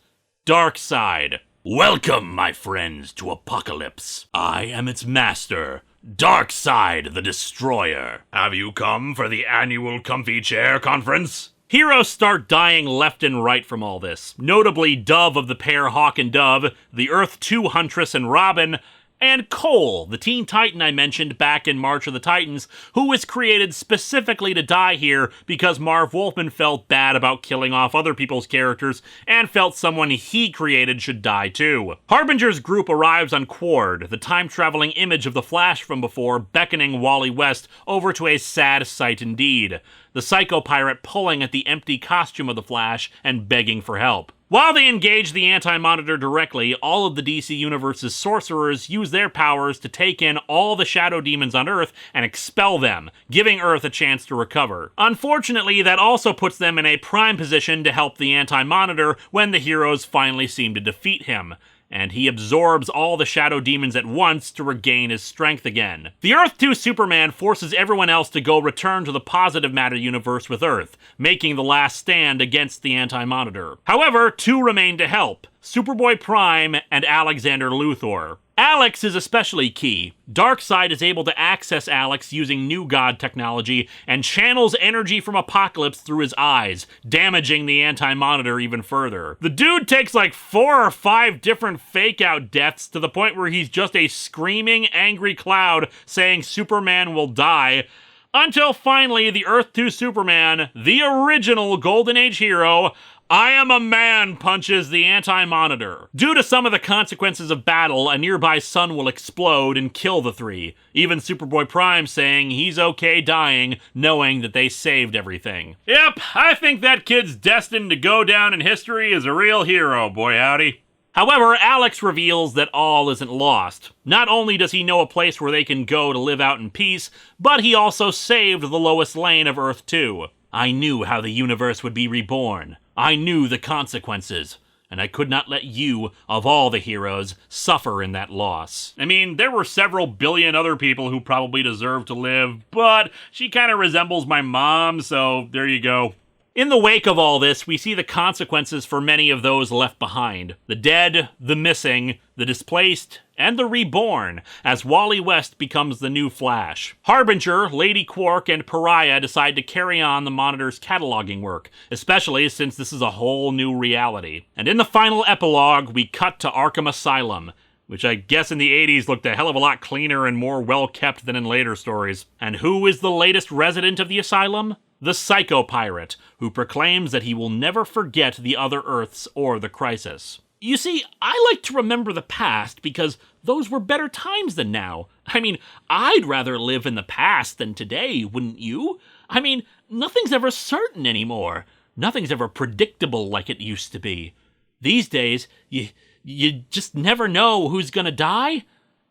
Darkseid. Welcome, my friends, to Apocalypse. I am its master, Darkseid the Destroyer. Have you come for the annual Comfy Chair Conference? Heroes start dying left and right from all this, notably Dove of the pair Hawk and Dove, the Earth 2 Huntress and Robin, and Cole, the Teen Titan I mentioned back in March of the Titans, who was created specifically to die here because Marv Wolfman felt bad about killing off other people's characters and felt someone he created should die too. Harbinger's group arrives on Quard, the time-traveling image of the Flash from before, beckoning Wally West over to a sad sight indeed: the Psycho Pirate pulling at the empty costume of the Flash and begging for help. While they engage the Anti-Monitor directly, all of the DC Universe's sorcerers use their powers to take in all the shadow demons on Earth and expel them, giving Earth a chance to recover. Unfortunately, that also puts them in a prime position to help the Anti-Monitor when the heroes finally seem to defeat him, and he absorbs all the shadow demons at once to regain his strength again. The Earth 2 Superman forces everyone else to go return to the positive matter universe with Earth, making the last stand against the Anti-Monitor. However, 2 remain to help: Superboy Prime and Alexander Luthor. Alex is especially key. Darkseid is able to access Alex using New God technology and channels energy from Apocalypse through his eyes, damaging the Anti-Monitor even further. The dude takes like 4 or 5 different fake-out deaths to the point where he's just a screaming, angry cloud saying Superman will die, until finally the Earth 2 Superman, the original Golden Age hero, I am a man, punches the Anti-Monitor. Due to some of the consequences of battle, a nearby sun will explode and kill the 3. Even Superboy Prime saying he's okay dying, knowing that they saved everything. Yep, I think that kid's destined to go down in history as a real hero, boy howdy. However, Alex reveals that all isn't lost. Not only does he know a place where they can go to live out in peace, but he also saved the Lois Lane of Earth 2. I knew how the universe would be reborn. I knew the consequences, and I could not let you, of all the heroes, suffer in that loss. I mean, there were several billion other people who probably deserved to live, but she kind of resembles my mom, so there you go. In the wake of all this, we see the consequences for many of those left behind. The dead, the missing, the displaced, and the reborn, as Wally West becomes the new Flash. Harbinger, Lady Quark, and Pariah decide to carry on the Monitor's cataloging work, especially since this is a whole new reality. And in the final epilogue, we cut to Arkham Asylum, which I guess in the 80s looked a hell of a lot cleaner and more well-kept than in later stories. And who is the latest resident of the asylum? The Psycho Pirate, who proclaims that he will never forget the other Earths or the Crisis. You see, I like to remember the past because those were better times than now. I mean, I'd rather live in the past than today, wouldn't you? I mean, nothing's ever certain anymore. Nothing's ever predictable like it used to be. These days, you just never know who's gonna die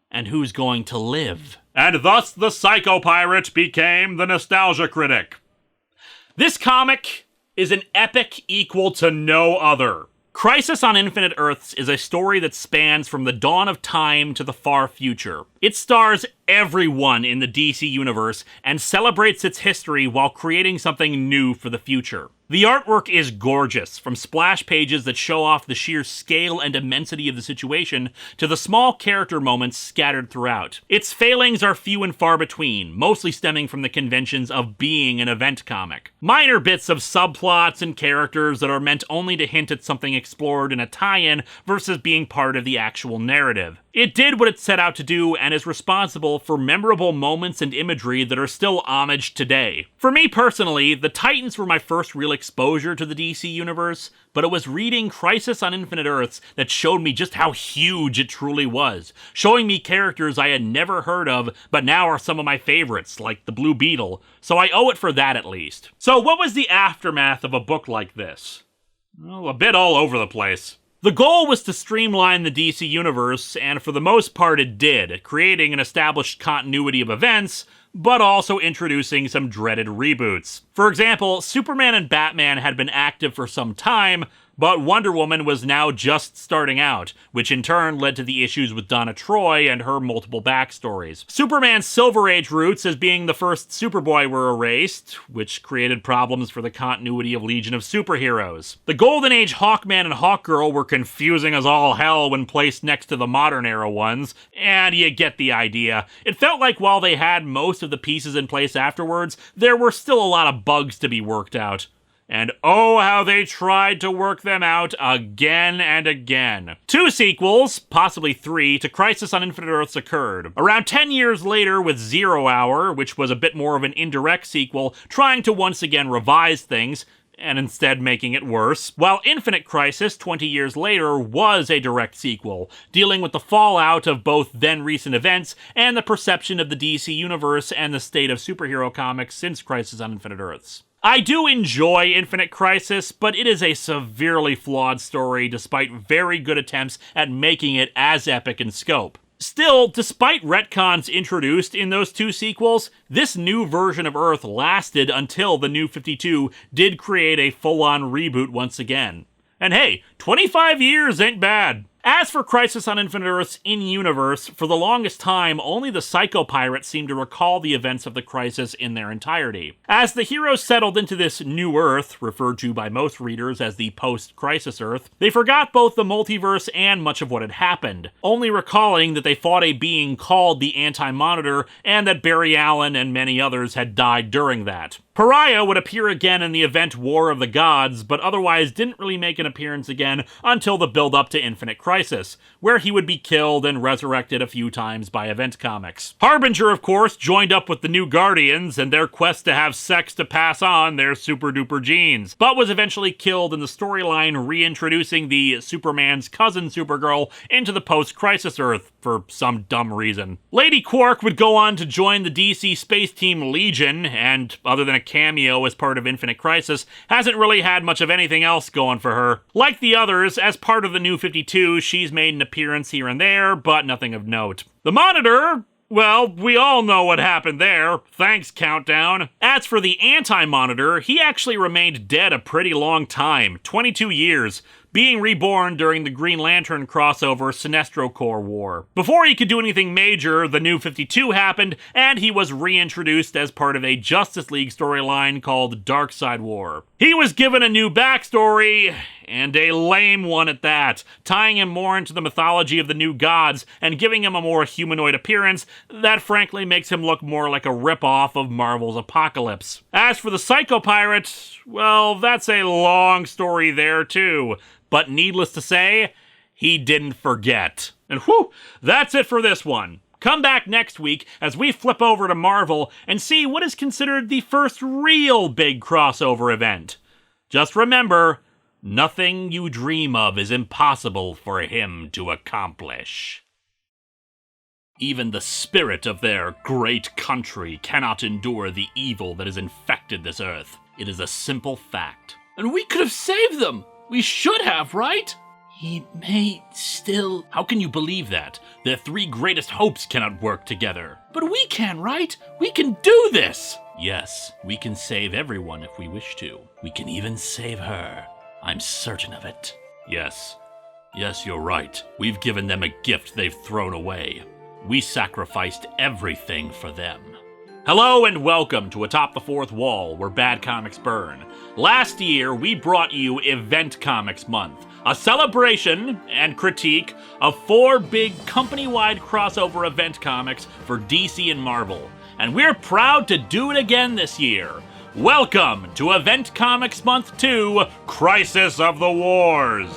and who's going to live. And thus the Psycho Pirate became the Nostalgia Critic. This comic is an epic equal to no other. Crisis on Infinite Earths is a story that spans from the dawn of time to the far future. It stars everyone in the DC universe and celebrates its history while creating something new for the future. The artwork is gorgeous, from splash pages that show off the sheer scale and immensity of the situation to the small character moments scattered throughout. Its failings are few and far between, mostly stemming from the conventions of being an event comic. Minor bits of subplots and characters that are meant only to hint at something explored in a tie-in versus being part of the actual narrative. It did what it set out to do and is responsible for memorable moments and imagery that are still homaged today. For me personally, the Titans were my first real exposure to the DC universe, but it was reading Crisis on Infinite Earths that showed me just how huge it truly was, showing me characters I had never heard of but now are some of my favorites, like the Blue Beetle, so I owe it for that at least. So what was the aftermath of a book like this? Well, a bit all over the place. The goal was to streamline the DC universe, and for the most part it did, creating an established continuity of events, but also introducing some dreaded reboots. For example, Superman and Batman had been active for some time, but Wonder Woman was now just starting out, which in turn led to the issues with Donna Troy and her multiple backstories. Superman's Silver Age roots as being the first Superboy were erased, which created problems for the continuity of Legion of Superheroes. The Golden Age Hawkman and Hawkgirl were confusing as all hell when placed next to the modern era ones, and you get the idea. It felt like while they had most of the pieces in place afterwards, there were still a lot of bugs to be worked out. And oh, how they tried to work them out again and again. 2 sequels, possibly 3, to Crisis on Infinite Earths occurred. Around 10 years later with Zero Hour, which was a bit more of an indirect sequel, trying to once again revise things, and instead making it worse, while Infinite Crisis, 20 years later, was a direct sequel, dealing with the fallout of both then-recent events and the perception of the DC Universe and the state of superhero comics since Crisis on Infinite Earths. I do enjoy Infinite Crisis, but it is a severely flawed story despite very good attempts at making it as epic in scope. Still, despite retcons introduced in those 2 sequels, this new version of Earth lasted until the New 52 did create a full-on reboot once again. And hey, 25 years ain't bad. As for Crisis on Infinite Earths in-universe, for the longest time, only the Psycho Pirate seemed to recall the events of the Crisis in their entirety. As the heroes settled into this new Earth, referred to by most readers as the post-Crisis Earth, they forgot both the multiverse and much of what had happened, only recalling that they fought a being called the Anti-Monitor and that Barry Allen and many others had died during that. Pariah would appear again in the event War of the Gods, but otherwise didn't really make an appearance again until the build-up to Infinite Crisis, where he would be killed and resurrected a few times by event comics. Harbinger, of course, joined up with the New Guardians and their quest to have sex to pass on their super-duper genes, but was eventually killed in the storyline reintroducing the Superman's cousin Supergirl into the post-Crisis Earth for some dumb reason. Lady Quark would go on to join the DC Space Team Legion, and other than a cameo as part of Infinite Crisis, hasn't really had much of anything else going for her. Like the others, as part of the New 52, she's made an appearance here and there, but nothing of note. The Monitor, Well, we all know what happened there. Thanks, Countdown. As for the Anti-Monitor, he actually remained dead a pretty long time, 22 years, being reborn during the Green Lantern crossover Sinestro Corps War. Before he could do anything major, the New 52 happened, and he was reintroduced as part of a Justice League storyline called Darkseid War. He was given a new backstory, and a lame one at that, tying him more into the mythology of the new gods and giving him a more humanoid appearance that frankly makes him look more like a ripoff of Marvel's Apocalypse. As for the Psycho Pirate, well, that's a long story there too. But needless to say, he didn't forget. And whew, that's it for this one. Come back next week as we flip over to Marvel and see what is considered the first real big crossover event. Just remember, nothing you dream of is impossible for him to accomplish. Even the spirit of their great country cannot endure the evil that has infected this earth. It is a simple fact. And we could have saved them! We should have, right? He may still... How can you believe that? Their three greatest hopes cannot work together. But we can, right? We can do this! Yes, we can save everyone if we wish to. We can even save her. I'm certain of it. Yes, you're right. We've given them a gift they've thrown away. We sacrificed everything for them. Hello and welcome to Atop the Fourth Wall, where bad comics burn. Last year, we brought you Event Comics Month, a celebration and critique of 4 big company-wide crossover event comics for DC and Marvel. And we're proud to do it again this year. Welcome to Event Comics Month 2, Crisis of the Wars.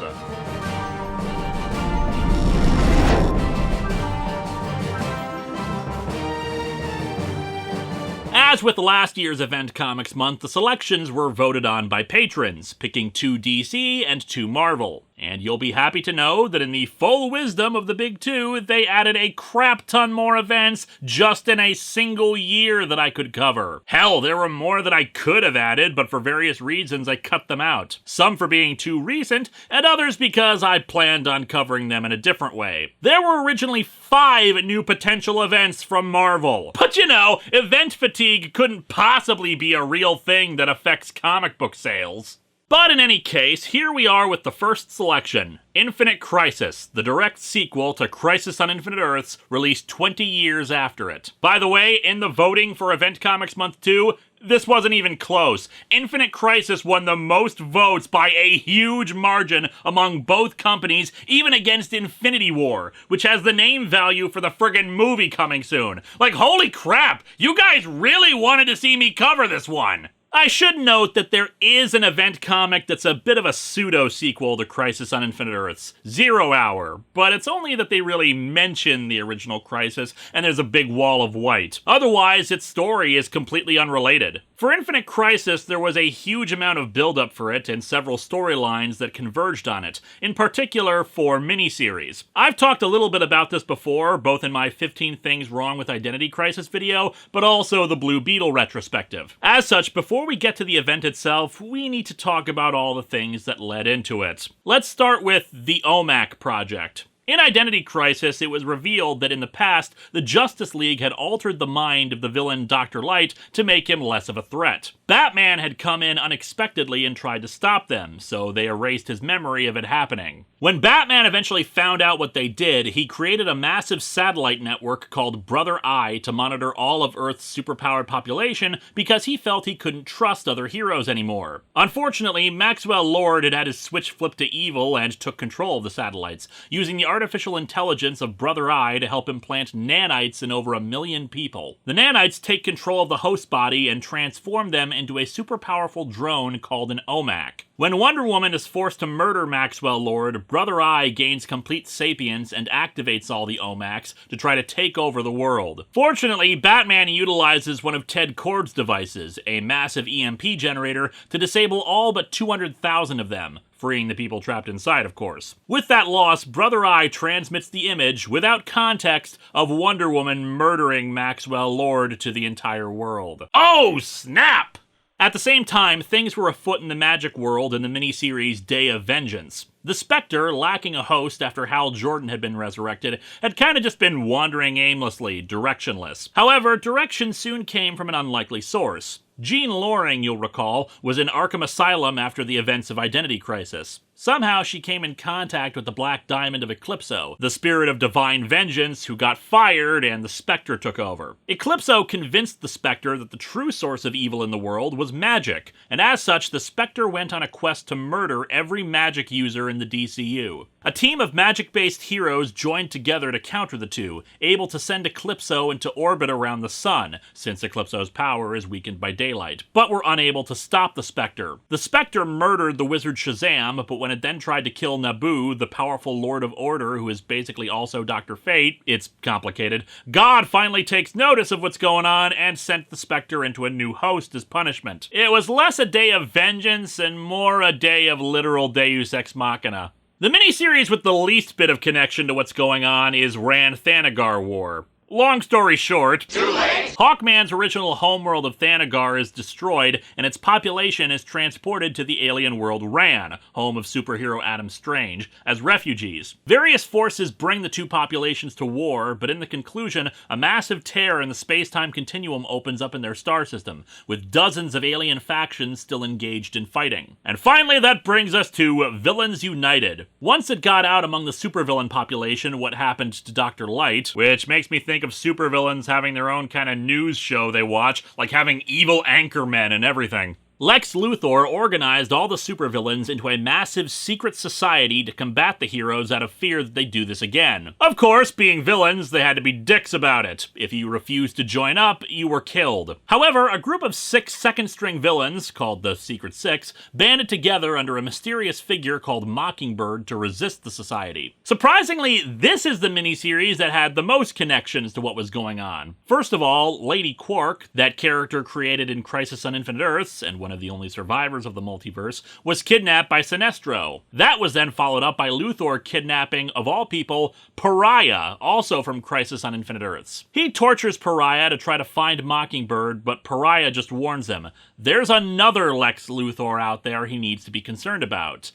As with last year's Event Comics Month, the selections were voted on by patrons, picking 2 DC and 2 Marvel. And you'll be happy to know that in the full wisdom of the Big Two, they added a crap ton more events just in a single year that I could cover. Hell, there were more that I could have added, but for various reasons I cut them out. Some for being too recent, and others because I planned on covering them in a different way. There were originally 5 new potential events from Marvel. But you know, event fatigue couldn't possibly be a real thing that affects comic book sales. But in any case, here we are with the first selection, Infinite Crisis, the direct sequel to Crisis on Infinite Earths, released 20 years after it. By the way, in the voting for Event Comics Month 2, this wasn't even close. Infinite Crisis won the most votes by a huge margin among both companies, even against Infinity War, which has the name value for the friggin' movie coming soon. Like, holy crap, you guys really wanted to see me cover this one! I should note that there is an event comic that's a bit of a pseudo-sequel to Crisis on Infinite Earths, 0 Hour, but it's only that they really mention the original Crisis, and there's a big wall of white. Otherwise, its story is completely unrelated. For Infinite Crisis, there was a huge amount of build-up for it and several storylines that converged on it, in particular 4 miniseries. I've talked a little bit about this before, both in my 15 Things Wrong with Identity Crisis video, but also the Blue Beetle retrospective. As such, before we get to the event itself, we need to talk about all the things that led into it. Let's start with the OMAC project. In Identity Crisis, it was revealed that in the past, the Justice League had altered the mind of the villain Dr. Light to make him less of a threat. Batman had come in unexpectedly and tried to stop them, so they erased his memory of it happening. When Batman eventually found out what they did, he created a massive satellite network called Brother Eye to monitor all of Earth's superpowered population because he felt he couldn't trust other heroes anymore. Unfortunately, Maxwell Lord had his switch flipped to evil and took control of the satellites, using the artificial intelligence of Brother Eye to help implant nanites in over 1 million people. The nanites take control of the host body and transform them into a super powerful drone called an OMAC. When Wonder Woman is forced to murder Maxwell Lord, Brother Eye gains complete sapience and activates all the OMACs to try to take over the world. Fortunately, Batman utilizes one of Ted Kord's devices, a massive EMP generator, to disable all but 200,000 of them, freeing the people trapped inside, of course. With that loss, Brother Eye transmits the image, without context, of Wonder Woman murdering Maxwell Lord to the entire world. Oh, snap! At the same time, things were afoot in the magic world in the miniseries Day of Vengeance. The Spectre, lacking a host after Hal Jordan had been resurrected, had kind of just been wandering aimlessly, directionless. However, direction soon came from an unlikely source. Jean Loring, you'll recall, was in Arkham Asylum after the events of Identity Crisis. Somehow she came in contact with the Black Diamond of Eclipso, the spirit of divine vengeance who got fired and the Spectre took over. Eclipso convinced the Spectre that the true source of evil in the world was magic, and as such the Spectre went on a quest to murder every magic user in the DCU. A team of magic-based heroes joined together to counter the two, able to send Eclipso into orbit around the sun, since Eclipso's power is weakened by daylight, but were unable to stop the Spectre. The Spectre murdered the wizard Shazam, but when it then tried to kill Naboo, the powerful Lord of Order, who is basically also Dr. Fate, it's complicated, God finally takes notice of what's going on and sent the Spectre into a new host as punishment. It was less a day of vengeance and more a day of literal Deus Ex Machina. The miniseries with the least bit of connection to what's going on is Rann-Thanagar War. Long story short, too late! Hawkman's original homeworld of Thanagar is destroyed, and its population is transported to the alien world Rann, home of superhero Adam Strange, as refugees. Various forces bring the two populations to war, but in the conclusion, a massive tear in the space-time continuum opens up in their star system, with dozens of alien factions still engaged in fighting. And finally, that brings us to Villains United. Once it got out among the supervillain population what happened to Dr. Light, which makes me think of supervillains having their own kind of news show they watch, like having evil anchormen and everything. Lex Luthor organized all the supervillains into a massive secret society to combat the heroes out of fear that they'd do this again. Of course, being villains, they had to be dicks about it. If you refused to join up, you were killed. However, a group of 6 second-string villains, called the Secret Six, banded together under a mysterious figure called Mockingbird to resist the society. Surprisingly, this is the miniseries that had the most connections to what was going on. First of all, Lady Quark, that character created in Crisis on Infinite Earths, and one of the only survivors of the multiverse, was kidnapped by Sinestro. That was then followed up by Luthor kidnapping, of all people, Pariah, also from Crisis on Infinite Earths. He tortures Pariah to try to find Mockingbird, but Pariah just warns him, there's another Lex Luthor out there he needs to be concerned about.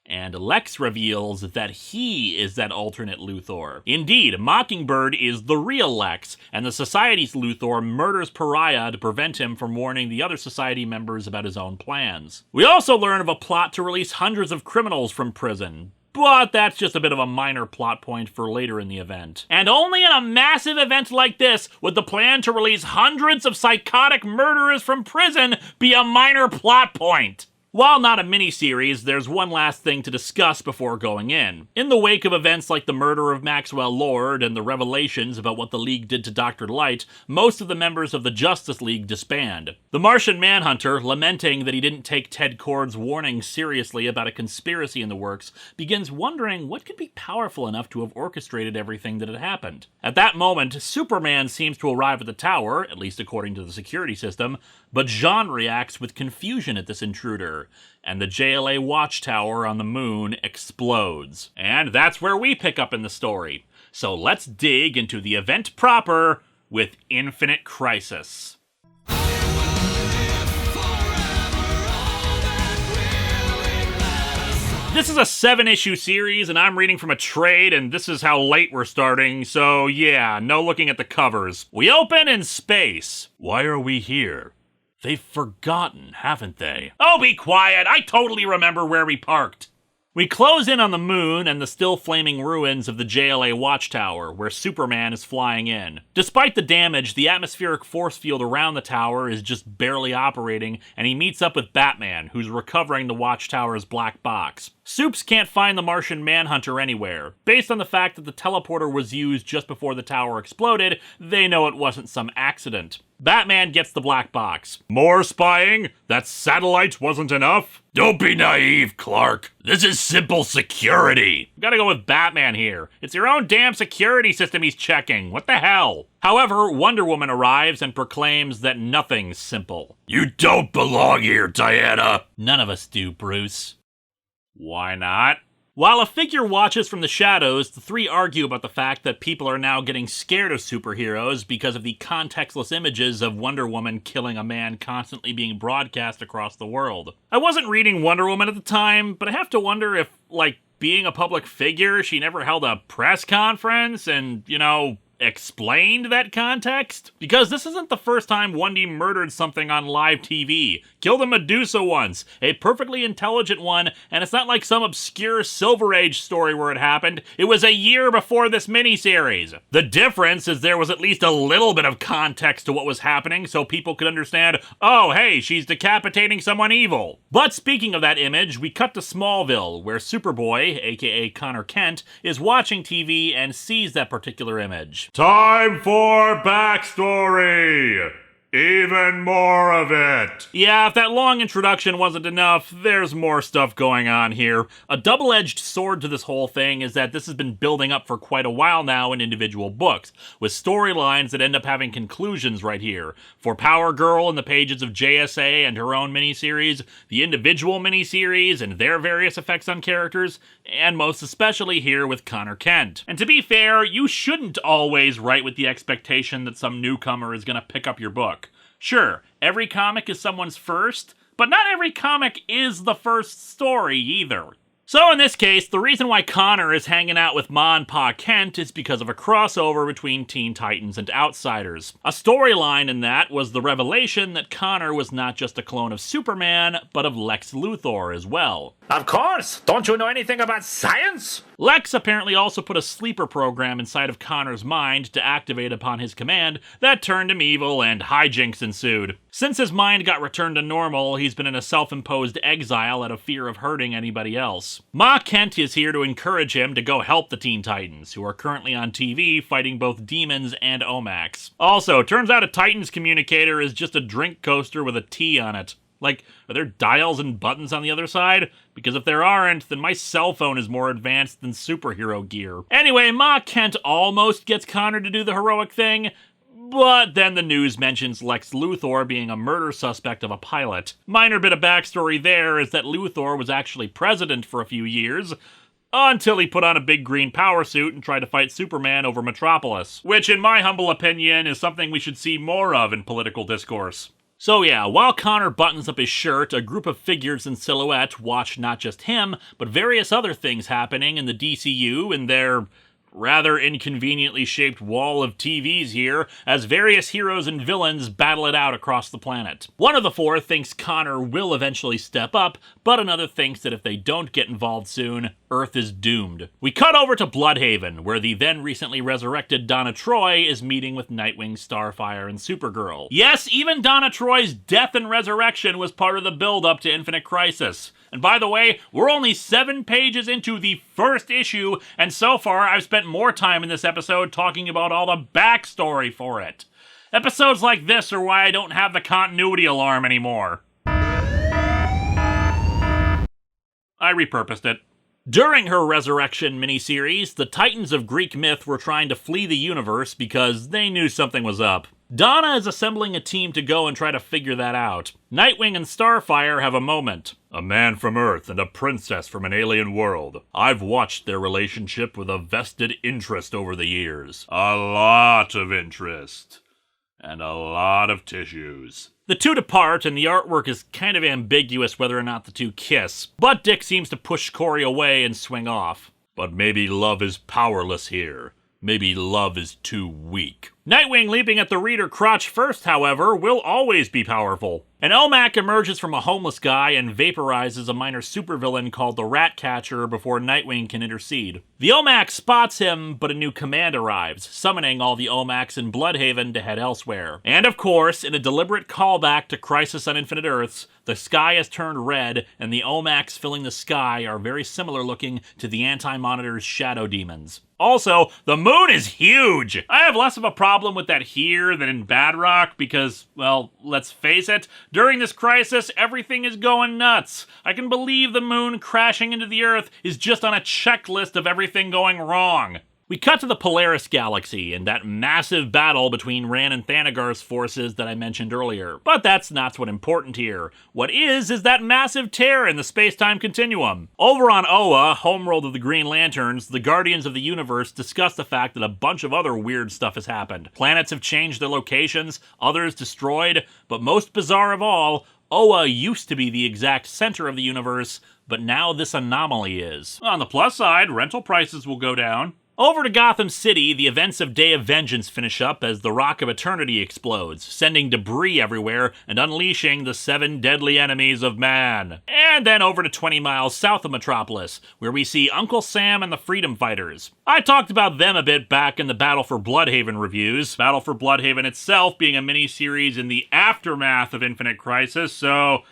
And Lex reveals that he is that alternate Luthor. Indeed, Mockingbird is the real Lex, and the Society's Luthor murders Pariah to prevent him from warning the other Society members about his own plans. We also learn of a plot to release hundreds of criminals from prison, but that's just a bit of a minor plot point for later in the event. And only in a massive event like this would the plan to release hundreds of psychotic murderers from prison be a minor plot point. While not a miniseries, there's one last thing to discuss before going in. In the wake of events like the murder of Maxwell Lord and the revelations about what the League did to Dr. Light, most of the members of the Justice League disband. The Martian Manhunter, lamenting that he didn't take Ted Kord's warning seriously about a conspiracy in the works, begins wondering what could be powerful enough to have orchestrated everything that had happened. At that moment, Superman seems to arrive at the tower, at least according to the security system, but Jean reacts with confusion at this intruder, and the JLA watchtower on the moon explodes. And that's where we pick up in the story. So let's dig into the event proper with Infinite Crisis. This is a 7-issue series, and I'm reading from a trade, and this is how late we're starting, so yeah, no looking at the covers. We open in space. Why are we here? They've forgotten, haven't they? Oh, be quiet! I totally remember where we parked! We close in on the moon and the still flaming ruins of the JLA watchtower, where Superman is flying in. Despite the damage, the atmospheric force field around the tower is just barely operating, and he meets up with Batman, who's recovering the watchtower's black box. Supes can't find the Martian Manhunter anywhere. Based on the fact that the teleporter was used just before the tower exploded, they know it wasn't some accident. Batman gets the black box. More spying? That satellite wasn't enough? Don't be naive, Clark. This is simple security. Gotta go with Batman here. It's your own damn security system he's checking. What the hell? However, Wonder Woman arrives and proclaims that nothing's simple. You don't belong here, Diana. None of us do, Bruce. Why not? While a figure watches from the shadows, the three argue about the fact that people are now getting scared of superheroes because of the contextless images of Wonder Woman killing a man constantly being broadcast across the world. I wasn't reading Wonder Woman at the time, but I have to wonder if, being a public figure, she never held a press conference and, explained that context? Because this isn't the first time Wendy murdered something on live TV. Killed a Medusa once, a perfectly intelligent one, and it's not like some obscure Silver Age story where it happened. It was a year before this miniseries. The difference is there was at least a little bit of context to what was happening so people could understand, oh, hey, she's decapitating someone evil. But speaking of that image, we cut to Smallville, where Superboy, aka Connor Kent, is watching TV and sees that particular image. Time for backstory! Even more of it! Yeah, if that long introduction wasn't enough, there's more stuff going on here. A double-edged sword to this whole thing is that this has been building up for quite a while now in individual books, with storylines that end up having conclusions right here. For Power Girl in the pages of JSA and her own miniseries, the individual miniseries and their various effects on characters, and most especially here with Connor Kent. And to be fair, you shouldn't always write with the expectation that some newcomer is going to pick up your book. Sure, every comic is someone's first, but not every comic is the first story either. So in this case, the reason why Connor is hanging out with Ma and Pa Kent is because of a crossover between Teen Titans and Outsiders. A storyline in that was the revelation that Connor was not just a clone of Superman, but of Lex Luthor as well. Of course! Don't you know anything about science? Lex apparently also put a sleeper program inside of Connor's mind to activate upon his command that turned him evil and hijinks ensued. Since his mind got returned to normal, he's been in a self-imposed exile out of fear of hurting anybody else. Ma Kent is here to encourage him to go help the Teen Titans, who are currently on TV fighting both demons and Omax. Also, turns out a Titans communicator is just a drink coaster with a T on it. Like, are there dials and buttons on the other side? Because if there aren't, then my cell phone is more advanced than superhero gear. Anyway, Ma Kent almost gets Connor to do the heroic thing, but then the news mentions Lex Luthor being a murder suspect of a pilot. Minor bit of backstory there is that Luthor was actually president for a few years, until he put on a big green power suit and tried to fight Superman over Metropolis, which in my humble opinion is something we should see more of in political discourse. So yeah, while Connor buttons up his shirt, a group of figures in silhouette watch not just him, but various other things happening in the DCU in their rather inconveniently shaped wall of TVs here, as various heroes and villains battle it out across the planet. One of the four thinks Connor will eventually step up, but another thinks that if they don't get involved soon, Earth is doomed. We cut over to Bloodhaven, where the then recently resurrected Donna Troy is meeting with Nightwing, Starfire, and Supergirl. Yes, even Donna Troy's death and resurrection was part of the build-up to Infinite Crisis. And by the way, we're only 7 pages into the first issue, and so far I've spent more time in this episode talking about all the backstory for it. Episodes like this are why I don't have the continuity alarm anymore. I repurposed it. During her Resurrection miniseries, the Titans of Greek myth were trying to flee the universe because they knew something was up. Donna is assembling a team to go and try to figure that out. Nightwing and Starfire have a moment. A man from Earth and a princess from an alien world. I've watched their relationship with a vested interest over the years. A lot of interest. And a lot of tissues. The two depart, and the artwork is kind of ambiguous whether or not the two kiss, but Dick seems to push Corey away and swing off. But maybe love is powerless here. Maybe love is too weak. Nightwing leaping at the reader crotch first, however, will always be powerful. An Omac emerges from a homeless guy and vaporizes a minor supervillain called the Ratcatcher before Nightwing can intercede. The Omac spots him, but a new command arrives, summoning all the Omacs in Bloodhaven to head elsewhere. And of course, in a deliberate callback to Crisis on Infinite Earths, the sky has turned red, and the Omacs filling the sky are very similar looking to the Anti-Monitor's shadow demons. Also, the moon is huge! I have less of a problem with that here than in Badrock because, well, let's face it, during this crisis, everything is going nuts. I can believe the moon crashing into the Earth is just on a checklist of everything going wrong. We cut to the Polaris Galaxy and that massive battle between Ran and Thanagar's forces that I mentioned earlier. But that's not what's important here. What is that massive tear in the space-time continuum. Over on Oa, homeworld of the Green Lanterns, the Guardians of the Universe discuss the fact that a bunch of other weird stuff has happened. Planets have changed their locations, others destroyed, but most bizarre of all, Oa used to be the exact center of the universe, but now this anomaly is. On the plus side, rental prices will go down. Over to Gotham City, the events of Day of Vengeance finish up as the Rock of Eternity explodes, sending debris everywhere and unleashing the 7 deadly enemies of man. And then over to 20 miles south of Metropolis, where we see Uncle Sam and the Freedom Fighters. I talked about them a bit back in the Battle for Bloodhaven reviews, Battle for Bloodhaven itself being a mini-series in the aftermath of Infinite Crisis, so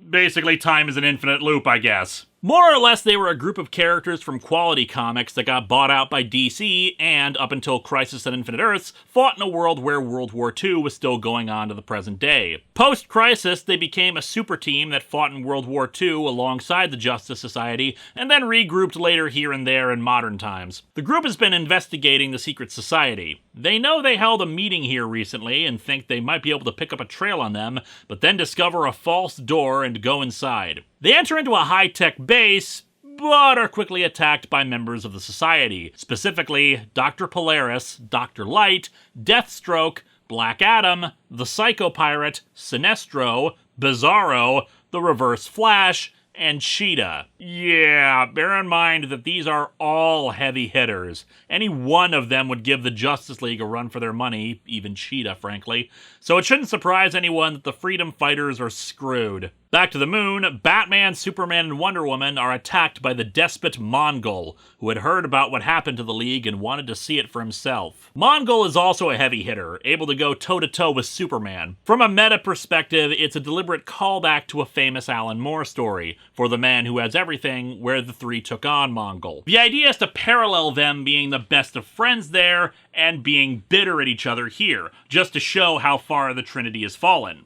basically time is an infinite loop, I guess. More or less, they were a group of characters from Quality Comics that got bought out by DC and, up until Crisis on Infinite Earths, fought in a world where World War II was still going on to the present day. Post-Crisis, they became a super team that fought in World War II alongside the Justice Society, and then regrouped later here and there in modern times. The group has been investigating the Secret Society. They know they held a meeting here recently and think they might be able to pick up a trail on them, but then discover a false door and go inside. They enter into a high-tech base, but are quickly attacked by members of the Society, specifically Dr. Polaris, Dr. Light, Deathstroke, Black Adam, the Psycho Pirate, Sinestro, Bizarro, the Reverse Flash, and Cheetah. Yeah, bear in mind that these are all heavy hitters. Any one of them would give the Justice League a run for their money, even Cheetah, frankly. So it shouldn't surprise anyone that the Freedom Fighters are screwed. Back to the moon, Batman, Superman, and Wonder Woman are attacked by the despot Mongol, who had heard about what happened to the League and wanted to see it for himself. Mongol is also a heavy hitter, able to go toe-to-toe with Superman. From a meta perspective, it's a deliberate callback to a famous Alan Moore story, For the Man Who Has Everything, where the three took on Mongol. The idea is to parallel them being the best of friends there, and being bitter at each other here, just to show how far the Trinity has fallen.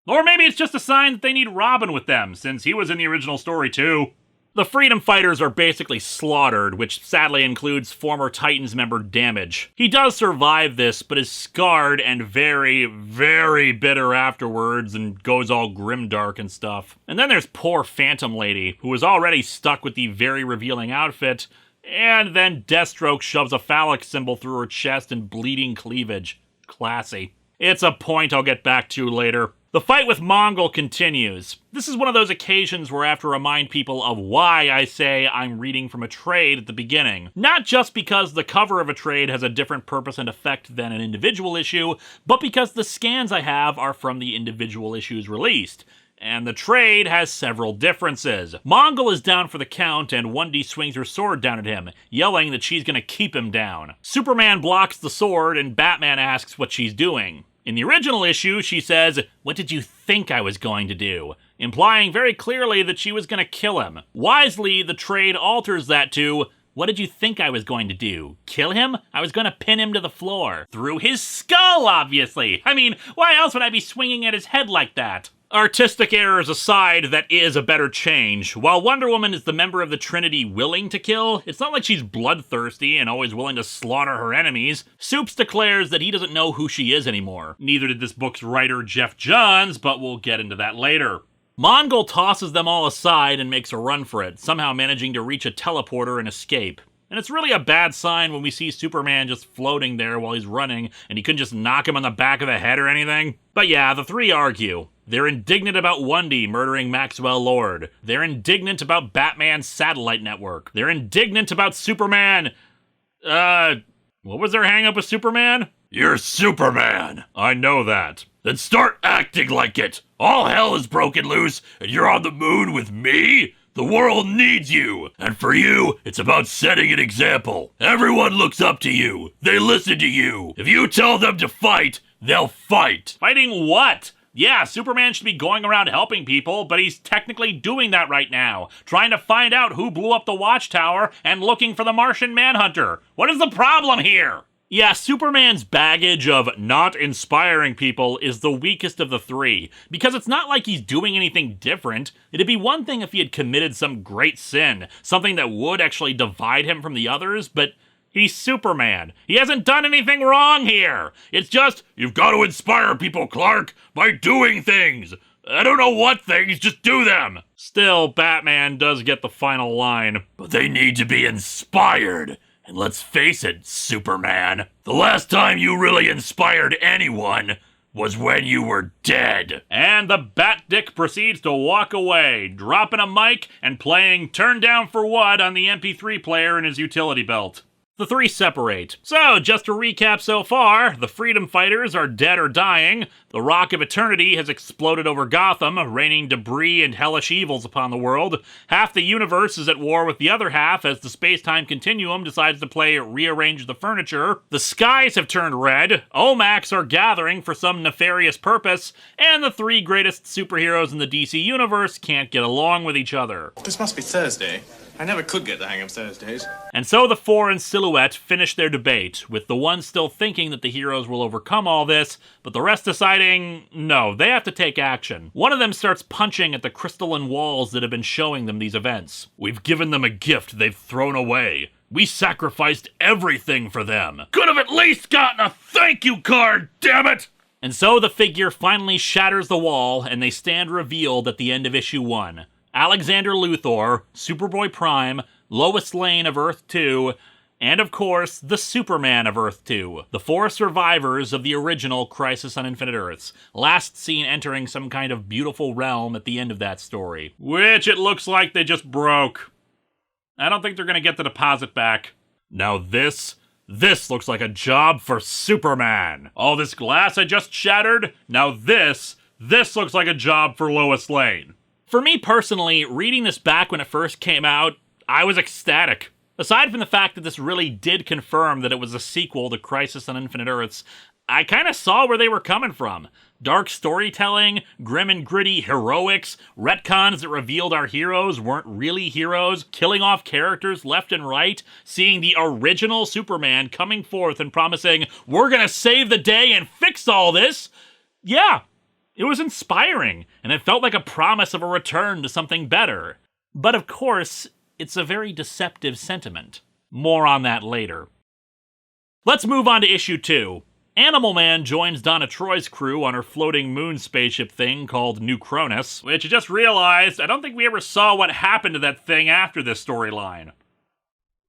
Or maybe it's just a sign that they need Robin with them, since he was in the original story too. The Freedom Fighters are basically slaughtered, which sadly includes former Titans member Damage. He does survive this, but is scarred and very, very bitter afterwards and goes all grimdark and stuff. And then there's poor Phantom Lady, who was already stuck with the very revealing outfit, and then Deathstroke shoves a phallic symbol through her chest and bleeding cleavage. Classy. It's a point I'll get back to later. The fight with Mongol continues. This is one of those occasions where I have to remind people of why I say I'm reading from a trade at the beginning. Not just because the cover of a trade has a different purpose and effect than an individual issue, but because the scans I have are from the individual issues released. And the trade has several differences. Mongol is down for the count, and 1D swings her sword down at him, yelling that she's gonna keep him down. Superman blocks the sword, and Batman asks what she's doing. In the original issue, she says, "What did you think I was going to do?" implying very clearly that she was going to kill him. Wisely, the trade alters that to, "What did you think I was going to do? Kill him? I was going to pin him to the floor." Through his skull, obviously! I mean, why else would I be swinging at his head like that? Artistic errors aside, that is a better change. While Wonder Woman is the member of the Trinity willing to kill, it's not like she's bloodthirsty and always willing to slaughter her enemies. Supes declares that he doesn't know who she is anymore. Neither did this book's writer Jeff Johns, but we'll get into that later. Mongol tosses them all aside and makes a run for it, somehow managing to reach a teleporter and escape. And it's really a bad sign when we see Superman just floating there while he's running, and he couldn't just knock him on the back of the head or anything. But yeah, the three argue. They're indignant about 1D murdering Maxwell Lord. They're indignant about Batman's satellite network. They're indignant about Superman. What was their hang-up with Superman? You're Superman. I know that. Then start acting like it. All hell is broken loose, and you're on the moon with me? The world needs you, and for you, it's about setting an example. Everyone looks up to you. They listen to you. If you tell them to fight, they'll fight. Fighting what? Yeah, Superman should be going around helping people, but he's technically doing that right now, trying to find out who blew up the Watchtower and looking for the Martian Manhunter. What is the problem here? Yeah, Superman's baggage of not inspiring people is the weakest of the three, because it's not like he's doing anything different. It'd be one thing if he had committed some great sin, something that would actually divide him from the others, but he's Superman. He hasn't done anything wrong here. It's just, you've got to inspire people, Clark, by doing things. I don't know what things, just do them. Still, Batman does get the final line. But they need to be inspired. And let's face it, Superman, the last time you really inspired anyone was when you were dead. And the Bat Dick proceeds to walk away, dropping a mic and playing Turn Down for What on the MP3 player in his utility belt. The three separate. So, just to recap so far, the Freedom Fighters are dead or dying, the Rock of Eternity has exploded over Gotham, raining debris and hellish evils upon the world, half the universe is at war with the other half as the space-time continuum decides to play Rearrange the Furniture, the skies have turned red, OMACs are gathering for some nefarious purpose, and the three greatest superheroes in the DC universe can't get along with each other. This must be Thursday. I never could get the hang of Thursdays. And so the four in silhouette finish their debate, with the one still thinking that the heroes will overcome all this, but the rest deciding, no, they have to take action. One of them starts punching at the crystalline walls that have been showing them these events. We've given them a gift they've thrown away. We sacrificed everything for them. Could have at least gotten a thank you card, damn it! And so the figure finally shatters the wall, and they stand revealed at the end of issue 1. Alexander Luthor, Superboy Prime, Lois Lane of Earth 2, and of course, the Superman of Earth 2, the four survivors of the original Crisis on Infinite Earths, last seen entering some kind of beautiful realm at the end of that story, which it looks like they just broke. I don't think they're gonna get the deposit back. Now this looks like a job for Superman. All this glass I just shattered, now this looks like a job for Lois Lane. For me personally, reading this back when it first came out, I was ecstatic. Aside from the fact that this really did confirm that it was a sequel to Crisis on Infinite Earths, I kind of saw where they were coming from. Dark storytelling, grim and gritty heroics, retcons that revealed our heroes weren't really heroes, killing off characters left and right, seeing the original Superman coming forth and promising, we're gonna save the day and fix all this. Yeah. It was inspiring, and it felt like a promise of a return to something better. But of course, it's a very deceptive sentiment. More on that later. Let's move on to issue 2. Animal Man joins Donna Troy's crew on her floating moon spaceship thing called New Cronus, which I just realized I don't think we ever saw what happened to that thing after this storyline.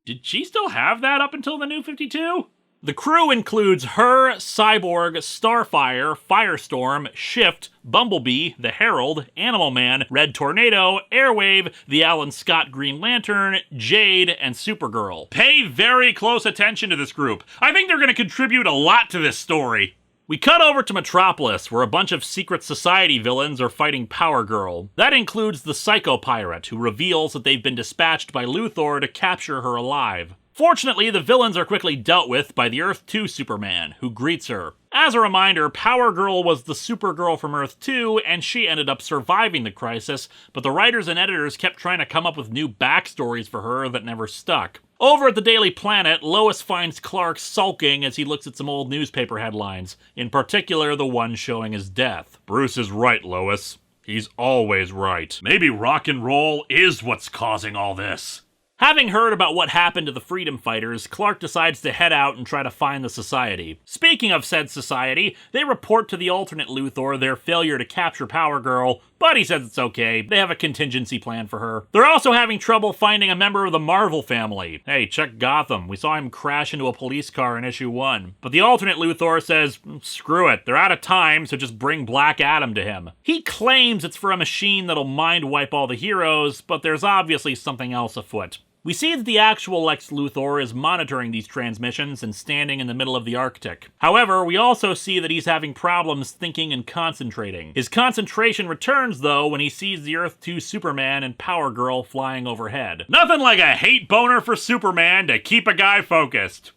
Did she still have that up until the New 52? The crew includes her, Cyborg, Starfire, Firestorm, Shift, Bumblebee, the Herald, Animal Man, Red Tornado, Airwave, the Alan Scott Green Lantern, Jade, and Supergirl. Pay very close attention to this group. I think they're going to contribute a lot to this story. We cut over to Metropolis, where a bunch of secret society villains are fighting Power Girl. That includes the Psycho Pirate, who reveals that they've been dispatched by Luthor to capture her alive. Fortunately, the villains are quickly dealt with by the Earth 2 Superman, who greets her. As a reminder, Power Girl was the Supergirl from Earth 2, and she ended up surviving the crisis, but the writers and editors kept trying to come up with new backstories for her that never stuck. Over at the Daily Planet, Lois finds Clark sulking as he looks at some old newspaper headlines, in particular the one showing his death. Bruce is right, Lois. He's always right. Maybe rock and roll is what's causing all this. Having heard about what happened to the Freedom Fighters, Clark decides to head out and try to find the Society. Speaking of said Society, they report to the alternate Luthor their failure to capture Power Girl, but he says it's okay, they have a contingency plan for her. They're also having trouble finding a member of the Marvel family. Hey, check Gotham, we saw him crash into a police car in issue 1. But the alternate Luthor says, screw it, they're out of time, so just bring Black Adam to him. He claims it's for a machine that'll mind wipe all the heroes, but there's obviously something else afoot. We see that the actual Lex Luthor is monitoring these transmissions and standing in the middle of the Arctic. However, we also see that he's having problems thinking and concentrating. His concentration returns, though, when he sees the Earth 2 Superman and Power Girl flying overhead. Nothing like a hate boner for Superman to keep a guy focused.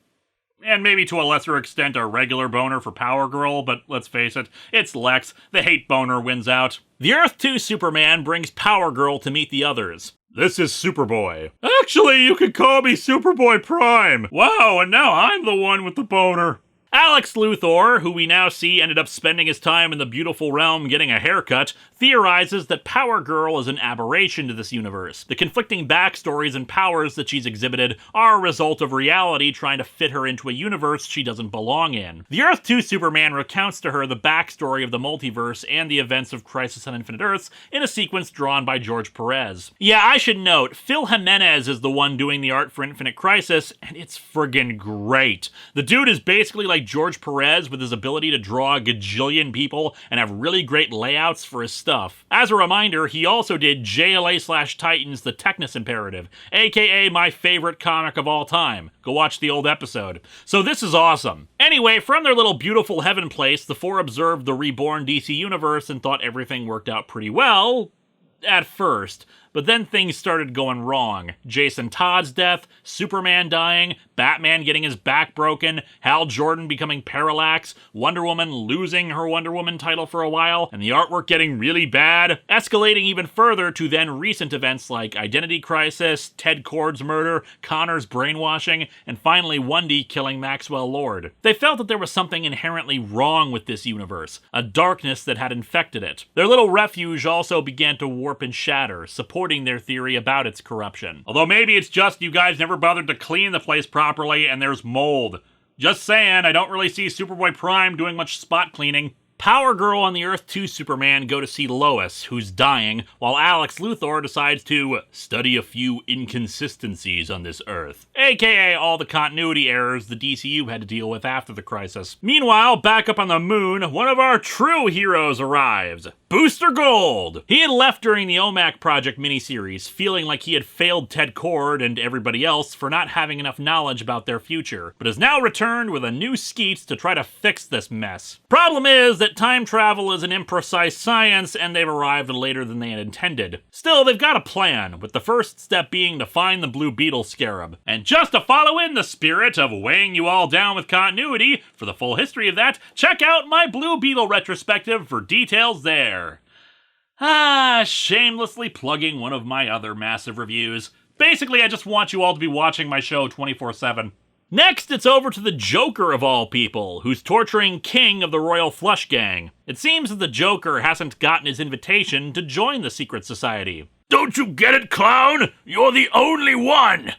And maybe to a lesser extent a regular boner for Power Girl, but let's face it, it's Lex. The hate boner wins out. The Earth 2 Superman brings Power Girl to meet the others. This is Superboy. Actually, you could call me Superboy Prime. Wow, and now I'm the one with the boner. Alex Luthor, who we now see ended up spending his time in the beautiful realm getting a haircut, theorizes that Power Girl is an aberration to this universe. The conflicting backstories and powers that she's exhibited are a result of reality trying to fit her into a universe she doesn't belong in. The Earth 2 Superman recounts to her the backstory of the multiverse and the events of Crisis on Infinite Earths in a sequence drawn by George Perez. Yeah, I should note, Phil Jimenez is the one doing the art for Infinite Crisis, and it's friggin' great. The dude is basically like George Perez with his ability to draw a gajillion people and have really great layouts for his stuff. As a reminder, he also did JLA/Titans The Technus Imperative, aka my favorite comic of all time. Go watch the old episode. So this is awesome. Anyway, from their little beautiful heaven place, the four observed the reborn DC universe and thought everything worked out pretty well at first. But then things started going wrong. Jason Todd's death, Superman dying, Batman getting his back broken, Hal Jordan becoming Parallax, Wonder Woman losing her Wonder Woman title for a while, and the artwork getting really bad, escalating even further to then recent events like Identity Crisis, Ted Kord's murder, Connor's brainwashing, and finally Wendy killing Maxwell Lord. They felt that there was something inherently wrong with this universe, a darkness that had infected it. Their little refuge also began to warp and shatter, supporting their theory about its corruption. Although maybe it's just you guys never bothered to clean the place properly and there's mold. Just saying, I don't really see Superboy Prime doing much spot cleaning. Power Girl and the Earth 2 Superman go to see Lois, who's dying, while Alex Luthor decides to study a few inconsistencies on this Earth, aka all the continuity errors the DCU had to deal with after the crisis. Meanwhile, back up on the moon, one of our true heroes arrives. Booster Gold! He had left during the OMAC Project miniseries, feeling like he had failed Ted Kord and everybody else for not having enough knowledge about their future, but has now returned with a new skeet to try to fix this mess. Problem is that time travel is an imprecise science, and they've arrived later than they had intended. Still, they've got a plan, with the first step being to find the Blue Beetle Scarab. And just to follow in the spirit of weighing you all down with continuity, for the full history of that, check out my Blue Beetle retrospective for details there. Shamelessly plugging one of my other massive reviews. Basically, I just want you all to be watching my show 24/7. Next, it's over to the Joker of all people, who's torturing King of the Royal Flush Gang. It seems that the Joker hasn't gotten his invitation to join the secret society. Don't you get it, clown? You're the only one!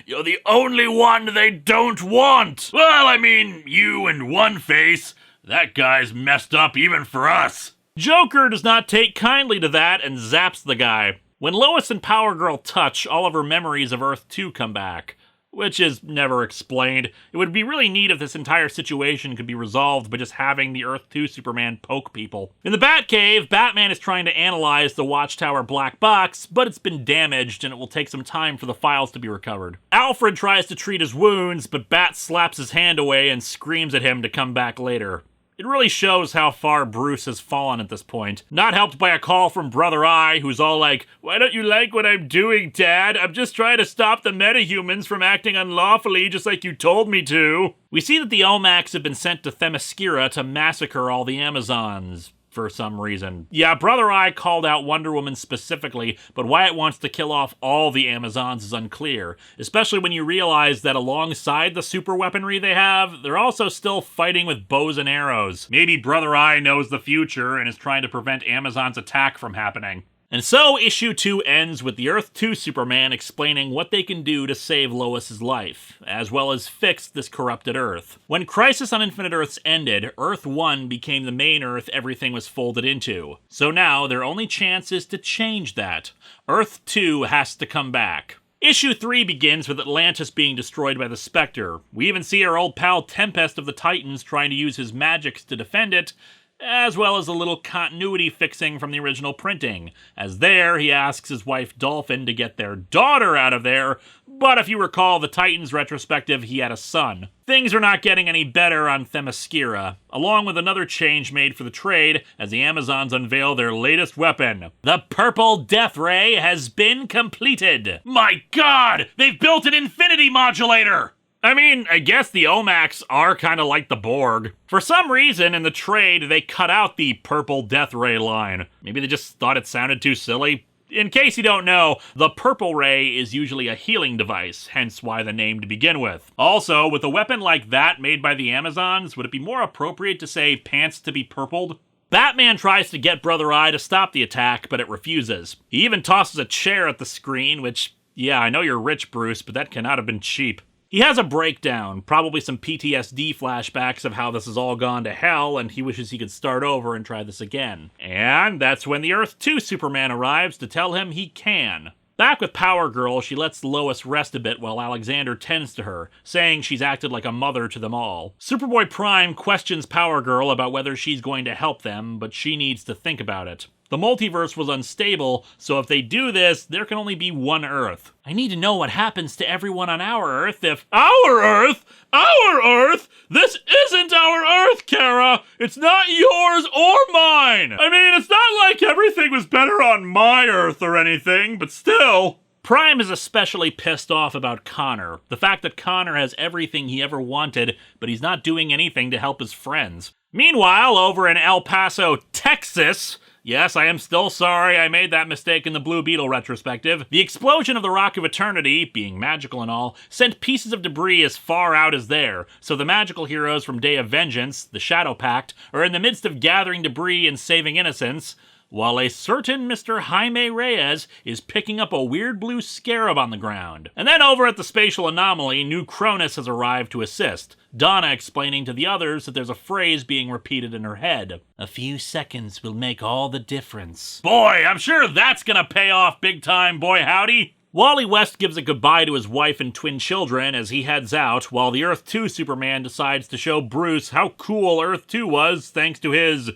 You're the only one they don't want! Well, I mean, you and One-Face. That guy's messed up even for us. Joker does not take kindly to that and zaps the guy. When Lois and Power Girl touch, all of her memories of Earth 2 come back, which is never explained. It would be really neat if this entire situation could be resolved by just having the Earth 2 Superman poke people. In the Batcave, Batman is trying to analyze the Watchtower black box, but it's been damaged and it will take some time for the files to be recovered. Alfred tries to treat his wounds, but Bat slaps his hand away and screams at him to come back later. It really shows how far Bruce has fallen at this point. Not helped by a call from Brother Eye, who's all like, "Why don't you like what I'm doing, Dad? I'm just trying to stop the metahumans from acting unlawfully just like you told me to." We see that the Omacs have been sent to Themyscira to massacre all the Amazons. For some reason. Yeah, Brother Eye called out Wonder Woman specifically, but why it wants to kill off all the Amazons is unclear, especially when you realize that alongside the super weaponry they have, they're also still fighting with bows and arrows. Maybe Brother Eye knows the future and is trying to prevent Amazon's attack from happening. And so, issue 2 ends with the Earth 2 Superman explaining what they can do to save Lois's life, as well as fix this corrupted Earth. When Crisis on Infinite Earths ended, Earth 1 became the main Earth everything was folded into. So now, their only chance is to change that. Earth 2 has to come back. Issue 3 begins with Atlantis being destroyed by the Spectre. We even see our old pal Tempest of the Titans trying to use his magics to defend it, as well as a little continuity fixing from the original printing, as there he asks his wife Dolphin to get their daughter out of there, but if you recall the Titans retrospective, he had a son. Things are not getting any better on Themyscira, along with another change made for the trade as the Amazons unveil their latest weapon. The Purple Death Ray has been completed! My god! They've built an infinity modulator! I mean, I guess the Omacs are kind of like the Borg. For some reason, in the trade, they cut out the Purple Death Ray line. Maybe they just thought it sounded too silly. In case you don't know, the Purple Ray is usually a healing device, hence why the name to begin with. Also, with a weapon like that made by the Amazons, would it be more appropriate to say pants to be purpled? Batman tries to get Brother Eye to stop the attack, but it refuses. He even tosses a chair at the screen, which, yeah, I know you're rich, Bruce, but that cannot have been cheap. He has a breakdown, probably some PTSD flashbacks of how this has all gone to hell, and he wishes he could start over and try this again. And that's when the Earth 2 Superman arrives to tell him he can. Back with Power Girl, she lets Lois rest a bit while Alexander tends to her, saying she's acted like a mother to them all. Superboy Prime questions Power Girl about whether she's going to help them, but she needs to think about it. The multiverse was unstable, so if they do this, there can only be one Earth. I need to know what happens to everyone on our Earth if— Our Earth? Our Earth? This isn't our Earth, Kara! It's not yours or mine! I mean, it's not like everything was better on my Earth or anything, but still. Prime is especially pissed off about Connor. The fact that Connor has everything he ever wanted, but he's not doing anything to help his friends. Meanwhile, over in El Paso, Texas— yes, I am still sorry I made that mistake in the Blue Beetle retrospective. The explosion of the Rock of Eternity, being magical and all, sent pieces of debris as far out as there, so the magical heroes from Day of Vengeance, the Shadow Pact, are in the midst of gathering debris and saving innocents, while a certain Mr. Jaime Reyes is picking up a weird blue scarab on the ground. And then over at the Spatial Anomaly, New Cronus has arrived to assist, Donna explaining to the others that there's a phrase being repeated in her head. A few seconds will make all the difference. Boy, I'm sure that's gonna pay off big time, boy howdy! Wally West gives a goodbye to his wife and twin children as he heads out, while the Earth 2 Superman decides to show Bruce how cool Earth 2 was thanks to his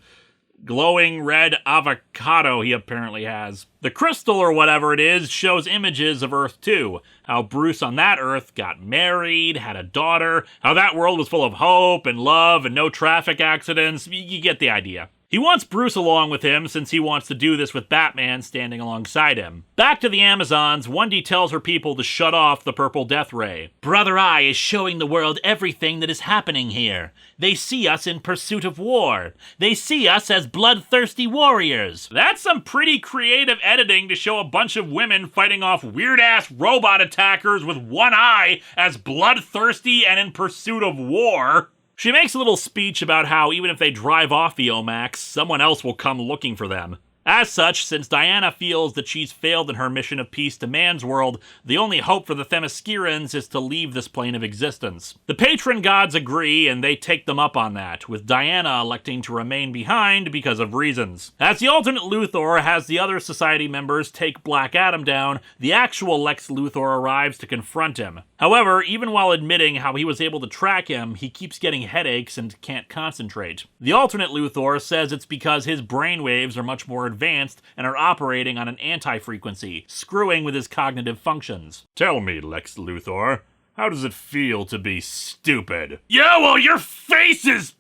glowing red avocado he apparently has. The crystal or whatever it is shows images of Earth 2, how Bruce on that Earth got married, had a daughter, how that world was full of hope and love and no traffic accidents. You get the idea. He wants Bruce along with him since he wants to do this with Batman standing alongside him. Back to the Amazons, Wendy tells her people to shut off the Purple Death Ray. Brother Eye is showing the world everything that is happening here. They see us in pursuit of war. They see us as bloodthirsty warriors. That's some pretty creative editing to show a bunch of women fighting off weird-ass robot attackers with one eye as bloodthirsty and in pursuit of war. She makes a little speech about how even if they drive off the Omax, someone else will come looking for them. As such, since Diana feels that she's failed in her mission of peace to man's world, the only hope for the Themyscirans is to leave this plane of existence. The patron gods agree, and they take them up on that, with Diana electing to remain behind because of reasons. As the alternate Luthor has the other society members take Black Adam down, the actual Lex Luthor arrives to confront him. However, even while admitting how he was able to track him, he keeps getting headaches and can't concentrate. The alternate Luthor says it's because his brainwaves are much more advanced and are operating on an anti-frequency, screwing with his cognitive functions. Tell me, Lex Luthor, how does it feel to be stupid? Yeah, well, your face is—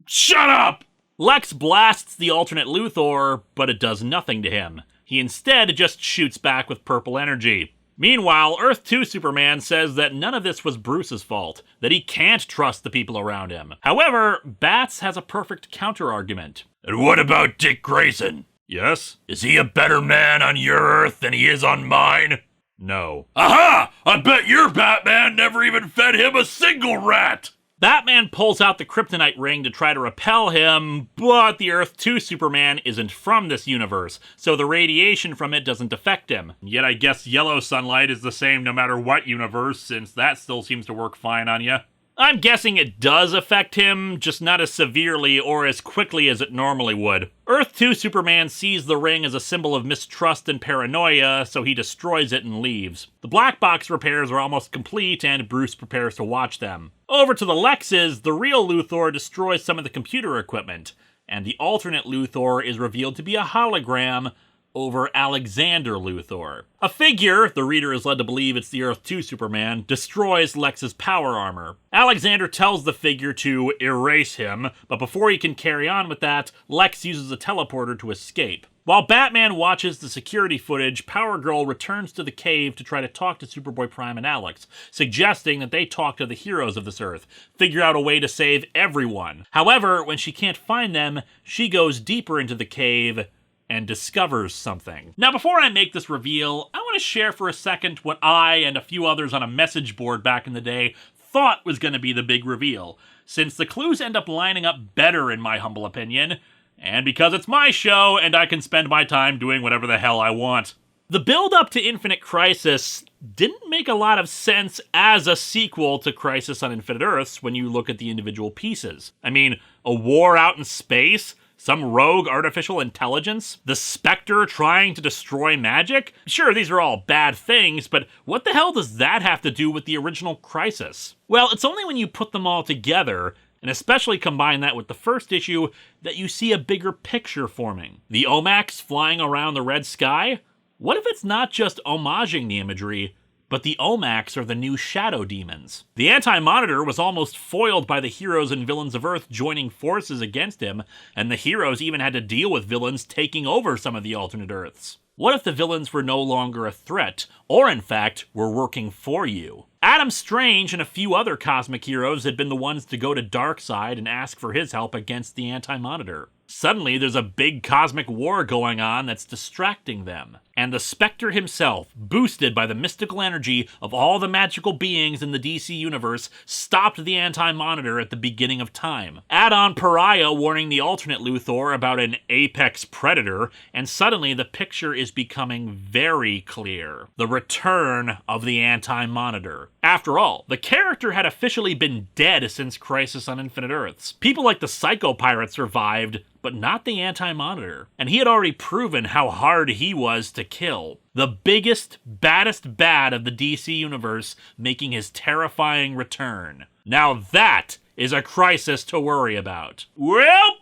shut up! Lex blasts the alternate Luthor, but it does nothing to him. He instead just shoots back with purple energy. Meanwhile, Earth 2 Superman says that none of this was Bruce's fault, that he can't trust the people around him. However, Bats has a perfect counter-argument. And what about Dick Grayson? Yes? Is he a better man on your Earth than he is on mine? No. Aha! I bet your Batman never even fed him a single rat! Batman pulls out the kryptonite ring to try to repel him, but the Earth 2 Superman isn't from this universe, so the radiation from it doesn't affect him. Yet I guess yellow sunlight is the same no matter what universe, since that still seems to work fine on you. I'm guessing it does affect him, just not as severely or as quickly as it normally would. Earth 2 Superman sees the ring as a symbol of mistrust and paranoia, so he destroys it and leaves. The black box repairs are almost complete, and Bruce prepares to watch them. Over to the Lexes, the real Luthor destroys some of the computer equipment, and the alternate Luthor is revealed to be a hologram over Alexander Luthor. A figure, the reader is led to believe it's the Earth 2 Superman, destroys Lex's power armor. Alexander tells the figure to erase him, but before he can carry on with that, Lex uses a teleporter to escape. While Batman watches the security footage, Power Girl returns to the cave to try to talk to Superboy Prime and Alex, suggesting that they talk to the heroes of this Earth, figure out a way to save everyone. However, when she can't find them, she goes deeper into the cave and discovers something. Now, before I make this reveal, I want to share for a second what I and a few others on a message board back in the day thought was going to be the big reveal. Since the clues end up lining up better in my humble opinion, And because it's my show, and I can spend my time doing whatever the hell I want. The build-up to Infinite Crisis didn't make a lot of sense as a sequel to Crisis on Infinite Earths when you look at the individual pieces. I mean, a war out in space? Some rogue artificial intelligence? The Spectre trying to destroy magic? Sure, these are all bad things, but what the hell does that have to do with the original Crisis? Well, it's only when you put them all together, and especially combine that with the first issue, that you see a bigger picture forming. The Omax flying around the red sky? What if it's not just homaging the imagery, but the Omax are the new shadow demons? The Anti-Monitor was almost foiled by the heroes and villains of Earth joining forces against him, and the heroes even had to deal with villains taking over some of the alternate Earths. What if the villains were no longer a threat, or in fact, were working for you? Adam Strange and a few other cosmic heroes had been the ones to go to Darkseid and ask for his help against the Anti-Monitor. Suddenly, there's a big cosmic war going on that's distracting them. And the Spectre himself, boosted by the mystical energy of all the magical beings in the DC universe, stopped the Anti-Monitor at the beginning of time. Add on Pariah warning the alternate Luthor about an apex predator, and suddenly the picture is becoming very clear. The return of the Anti-Monitor. After all, the character had officially been dead since Crisis on Infinite Earths. People like the Psycho Pirate survived, but not the Anti-Monitor. And he had already proven how hard he was to kill. The biggest, baddest bad of the DC universe making his terrifying return. Now that is a crisis to worry about. Well,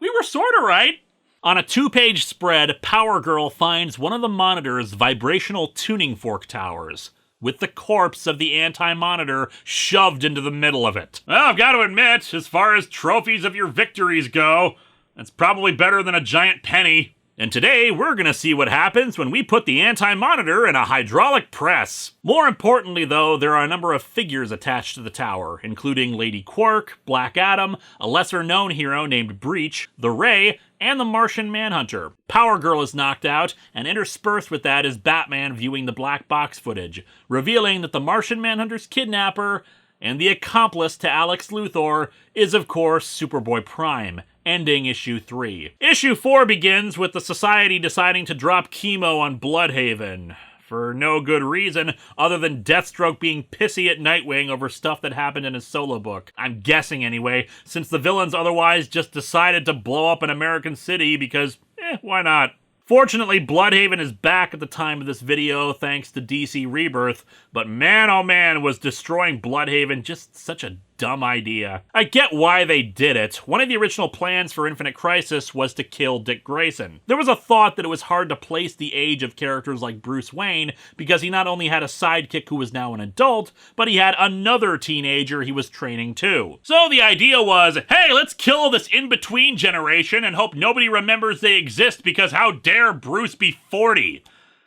we were sorta right. On a 2-page spread, Power Girl finds one of the Monitor's vibrational tuning fork towers, with the corpse of the Anti-Monitor shoved into the middle of it. Well, I've got to admit, as far as trophies of your victories go, that's probably better than a giant penny. And today, we're gonna see what happens when we put the Anti-Monitor in a hydraulic press. More importantly, though, there are a number of figures attached to the tower, including Lady Quark, Black Adam, a lesser-known hero named Breach, the Ray, and the Martian Manhunter. Power Girl is knocked out, and interspersed with that is Batman viewing the black box footage, revealing that the Martian Manhunter's kidnapper and the accomplice to Alex Luthor is, of course, Superboy Prime, ending issue 3. Issue 4 begins with the Society deciding to drop chemo on Bloodhaven, for no good reason other than Deathstroke being pissy at Nightwing over stuff that happened in his solo book. I'm guessing anyway, since the villains otherwise just decided to blow up an American city because, why not? Fortunately, Bloodhaven is back at the time of this video thanks to DC Rebirth, but man oh man was destroying Bloodhaven just such a dumb idea. I get why they did it. One of the original plans for Infinite Crisis was to kill Dick Grayson. There was a thought that it was hard to place the age of characters like Bruce Wayne because he not only had a sidekick who was now an adult, but he had another teenager he was training too. So the idea was, hey, let's kill this in-between generation and hope nobody remembers they exist because how dare Bruce be 40?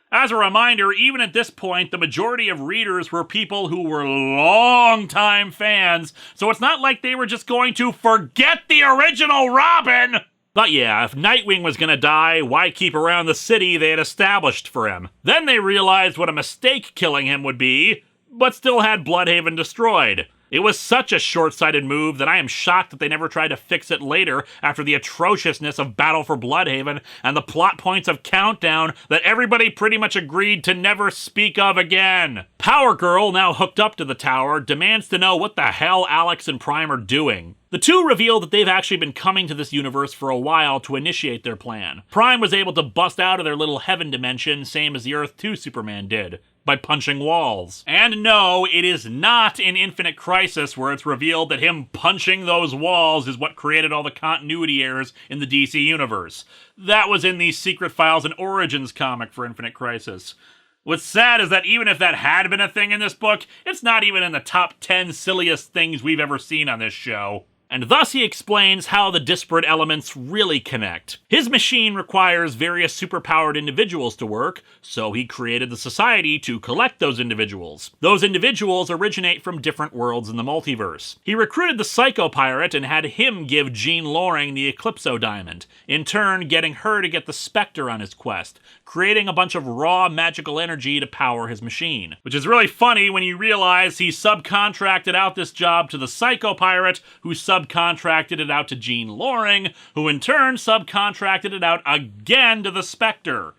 As a reminder, even at this point, the majority of readers were people who were long-time fans, so it's not like they were just going to forget the original Robin! But yeah, if Nightwing was gonna die, why keep around the city they had established for him? Then they realized what a mistake killing him would be, but still had Bloodhaven destroyed. It was such a short-sighted move that I am shocked that they never tried to fix it later after the atrociousness of Battle for Bloodhaven and the plot points of Countdown that everybody pretty much agreed to never speak of again. Power Girl, now hooked up to the tower, demands to know what the hell Alex and Prime are doing. The two reveal that they've actually been coming to this universe for a while to initiate their plan. Prime was able to bust out of their little heaven dimension, same as the Earth 2 Superman did, by punching walls. And no, it is not in Infinite Crisis where it's revealed that him punching those walls is what created all the continuity errors in the DC universe. That was in the Secret Files and Origins comic for Infinite Crisis. What's sad is that even if that had been a thing in this book, it's not even in the top 10 silliest things we've ever seen on this show. And thus he explains how the disparate elements really connect. His machine requires various superpowered individuals to work, so he created the Society to collect those individuals. Those individuals originate from different worlds in the multiverse. He recruited the Psycho Pirate and had him give Jean Loring the Eclipso Diamond, in turn getting her to get the Spectre on his quest, creating a bunch of raw magical energy to power his machine. Which is really funny when you realize he subcontracted out this job to the Psycho Pirate, who subcontracted it out to Jean Loring, who in turn subcontracted it out again to the Spectre.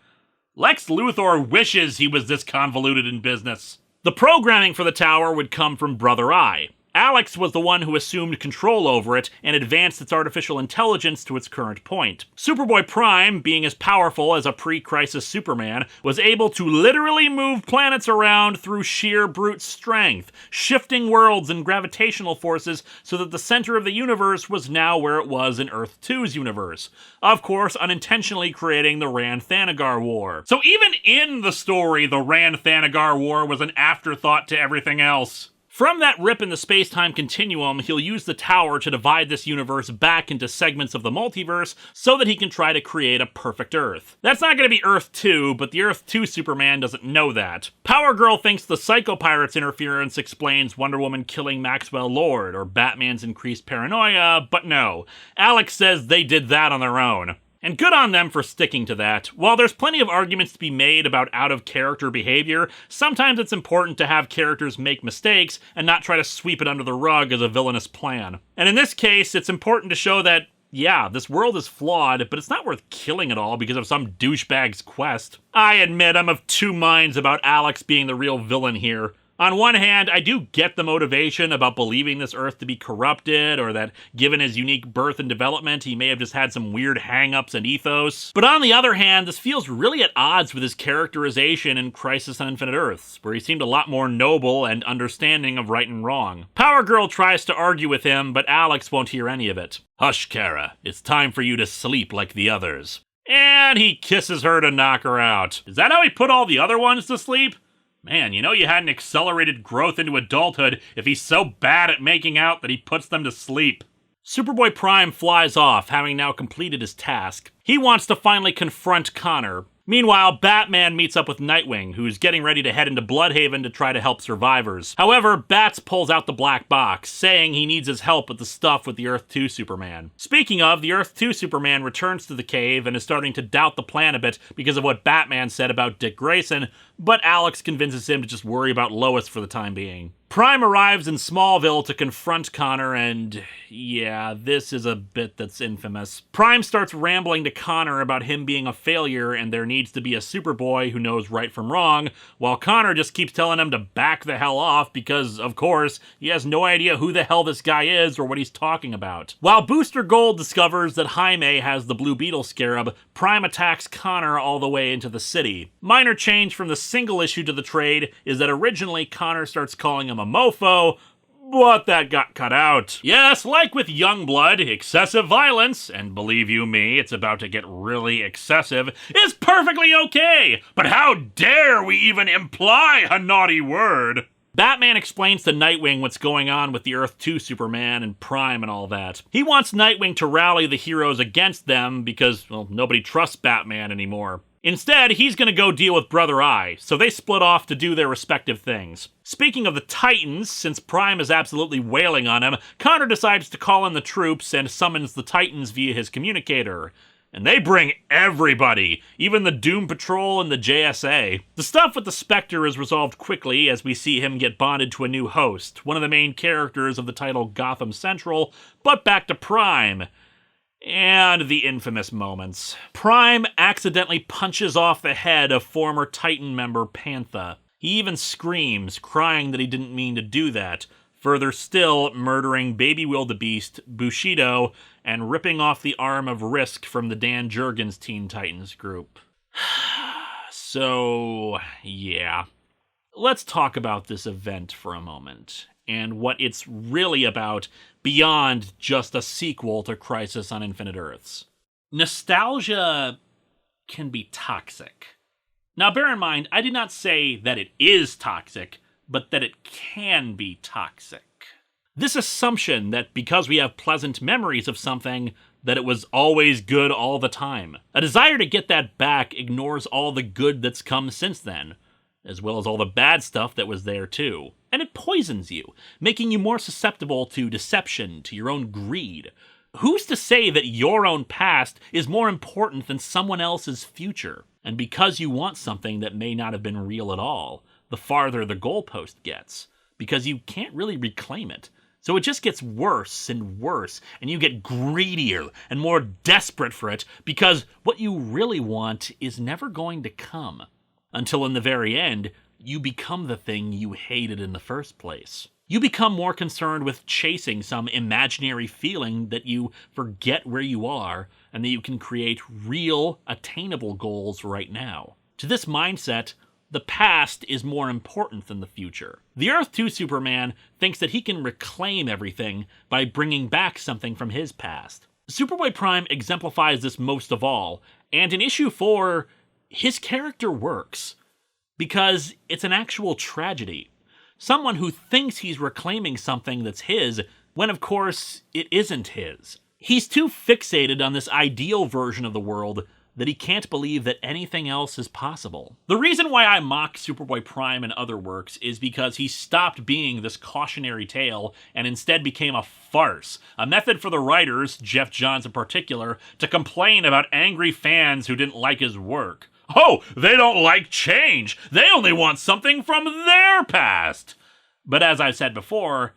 Lex Luthor wishes he was this convoluted in business. The programming for the tower would come from Brother Eye. Alex was the one who assumed control over it and advanced its artificial intelligence to its current point. Superboy Prime, being as powerful as a pre-Crisis Superman, was able to literally move planets around through sheer brute strength, shifting worlds and gravitational forces so that the center of the universe was now where it was in Earth 2's universe. Of course, unintentionally creating the Rann-Thanagar War. So even in the story, the Rann-Thanagar War was an afterthought to everything else. From that rip in the space-time continuum, he'll use the tower to divide this universe back into segments of the multiverse so that he can try to create a perfect Earth. That's not going to be Earth 2, but the Earth 2 Superman doesn't know that. Power Girl thinks the Psycho Pirates' interference explains Wonder Woman killing Maxwell Lord or Batman's increased paranoia, but no. Alex says they did that on their own. And good on them for sticking to that. While there's plenty of arguments to be made about out-of-character behavior, sometimes it's important to have characters make mistakes and not try to sweep it under the rug as a villainous plan. And in this case, it's important to show that, yeah, this world is flawed, but it's not worth killing it all because of some douchebag's quest. I admit I'm of two minds about Alex being the real villain here. On one hand, I do get the motivation about believing this Earth to be corrupted, or that given his unique birth and development, he may have just had some weird hang-ups and ethos. But on the other hand, this feels really at odds with his characterization in Crisis on Infinite Earths, where he seemed a lot more noble and understanding of right and wrong. Power Girl tries to argue with him, but Alex won't hear any of it. "Hush, Kara. It's time for you to sleep like the others." And he kisses her to knock her out. Is that how he put all the other ones to sleep? Man, you know you had an accelerated growth into adulthood if he's so bad at making out that he puts them to sleep. Superboy Prime flies off, having now completed his task. He wants to finally confront Connor. Meanwhile, Batman meets up with Nightwing, who's getting ready to head into Bloodhaven to try to help survivors. However, Bats pulls out the black box, saying he needs his help with the stuff with the Earth 2 Superman. Speaking of, the Earth 2 Superman returns to the cave and is starting to doubt the plan a bit because of what Batman said about Dick Grayson, but Alex convinces him to just worry about Lois for the time being. Prime arrives in Smallville to confront Connor, and yeah, this is a bit that's infamous. Prime starts rambling to Connor about him being a failure and there needs to be a Superboy who knows right from wrong, while Connor just keeps telling him to back the hell off because, of course, he has no idea who the hell this guy is or what he's talking about. While Booster Gold discovers that Jaime has the Blue Beetle Scarab, Prime attacks Connor all the way into the city. Minor change from the single issue to the trade is that originally Connor starts calling him a mofo, but that got cut out. Yes, like with Youngblood, excessive violence, and believe you me, it's about to get really excessive, is perfectly okay. But how dare we even imply a naughty word? Batman explains to Nightwing what's going on with the Earth 2 Superman and Prime and all that. He wants Nightwing to rally the heroes against them because, well, nobody trusts Batman anymore. Instead, he's gonna go deal with Brother Eye, so they split off to do their respective things. Speaking of the Titans, since Prime is absolutely wailing on him, Connor decides to call in the troops and summons the Titans via his communicator. And they bring everybody, even the Doom Patrol and the JSA. The stuff with the Spectre is resolved quickly as we see him get bonded to a new host, one of the main characters of the title Gotham Central, but back to Prime. And the infamous moments. Prime accidentally punches off the head of former Titan member Pantha. He even screams, crying that he didn't mean to do that. Further still, murdering Baby Wildebeest, Bushido, and ripping off the arm of Risk from the Dan Jurgens Teen Titans group. So, yeah. Let's talk about this event for a moment, and what it's really about beyond just a sequel to Crisis on Infinite Earths. Nostalgia can be toxic. Now bear in mind, I did not say that it is toxic, but that it can be toxic. This assumption that because we have pleasant memories of something, that it was always good all the time. A desire to get that back ignores all the good that's come since then, as well as all the bad stuff that was there too. And it poisons you, making you more susceptible to deception, to your own greed. Who's to say that your own past is more important than someone else's future? And because you want something that may not have been real at all, the farther the goalpost gets, because you can't really reclaim it. So it just gets worse and worse, and you get greedier and more desperate for it because what you really want is never going to come. Until in the very end, you become the thing you hated in the first place. You become more concerned with chasing some imaginary feeling that you forget where you are and that you can create real, attainable goals right now. To this mindset, the past is more important than the future. The Earth 2 Superman thinks that he can reclaim everything by bringing back something from his past. Superboy Prime exemplifies this most of all, and in issue 4, his character works. Because it's an actual tragedy. Someone who thinks he's reclaiming something that's his, when of course it isn't his. He's too fixated on this ideal version of the world that he can't believe that anything else is possible. The reason why I mock Superboy Prime and other works is because he stopped being this cautionary tale and instead became a farce, a method for the writers, Jeff Johns in particular, to complain about angry fans who didn't like his work. Oh, they don't like change. They only want something from their past. But as I've said before,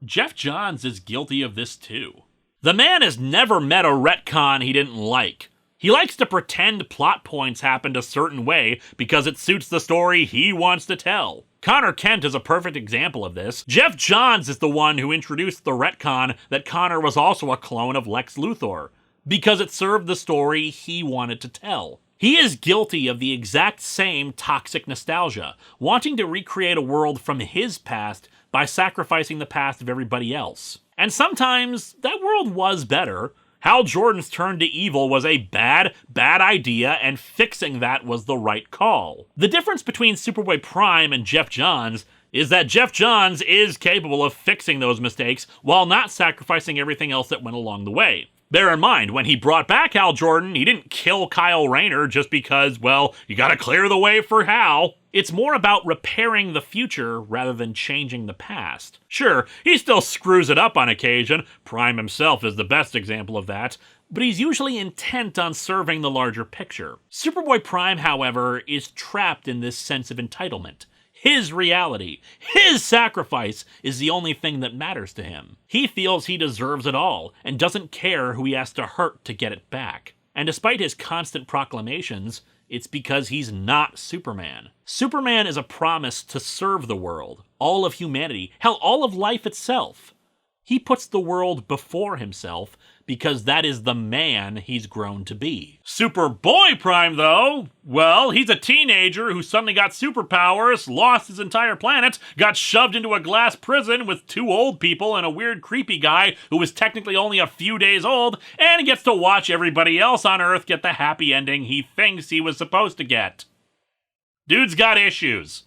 Jeff Johns is guilty of this too. The man has never met a retcon he didn't like. He likes to pretend plot points happened a certain way because it suits the story he wants to tell. Connor Kent is a perfect example of this. Jeff Johns is the one who introduced the retcon that Connor was also a clone of Lex Luthor, because it served the story he wanted to tell. He is guilty of the exact same toxic nostalgia, wanting to recreate a world from his past by sacrificing the past of everybody else. And sometimes that world was better. Hal Jordan's turn to evil was a bad idea, and fixing that was the right call. The difference between Superboy Prime and Jeff Johns is that Jeff Johns is capable of fixing those mistakes while not sacrificing everything else that went along the way. Bear in mind, when he brought back Hal Jordan, he didn't kill Kyle Rayner just because, well, you gotta clear the way for Hal. It's more about repairing the future rather than changing the past. Sure, he still screws it up on occasion. Prime himself is the best example of that. But he's usually intent on serving the larger picture. Superboy Prime, however, is trapped in this sense of entitlement. His reality, his sacrifice is the only thing that matters to him. He feels he deserves it all and doesn't care who he has to hurt to get it back. And despite his constant proclamations, it's because he's not Superman. Superman is a promise to serve the world, all of humanity, hell, all of life itself. He puts the world before himself because that is the man he's grown to be. Superboy Prime, though, well, he's a teenager who suddenly got superpowers, lost his entire planet, got shoved into a glass prison with 2 old people and a weird creepy guy who was technically only a few days old, and gets to watch everybody else on Earth get the happy ending he thinks he was supposed to get. Dude's got issues.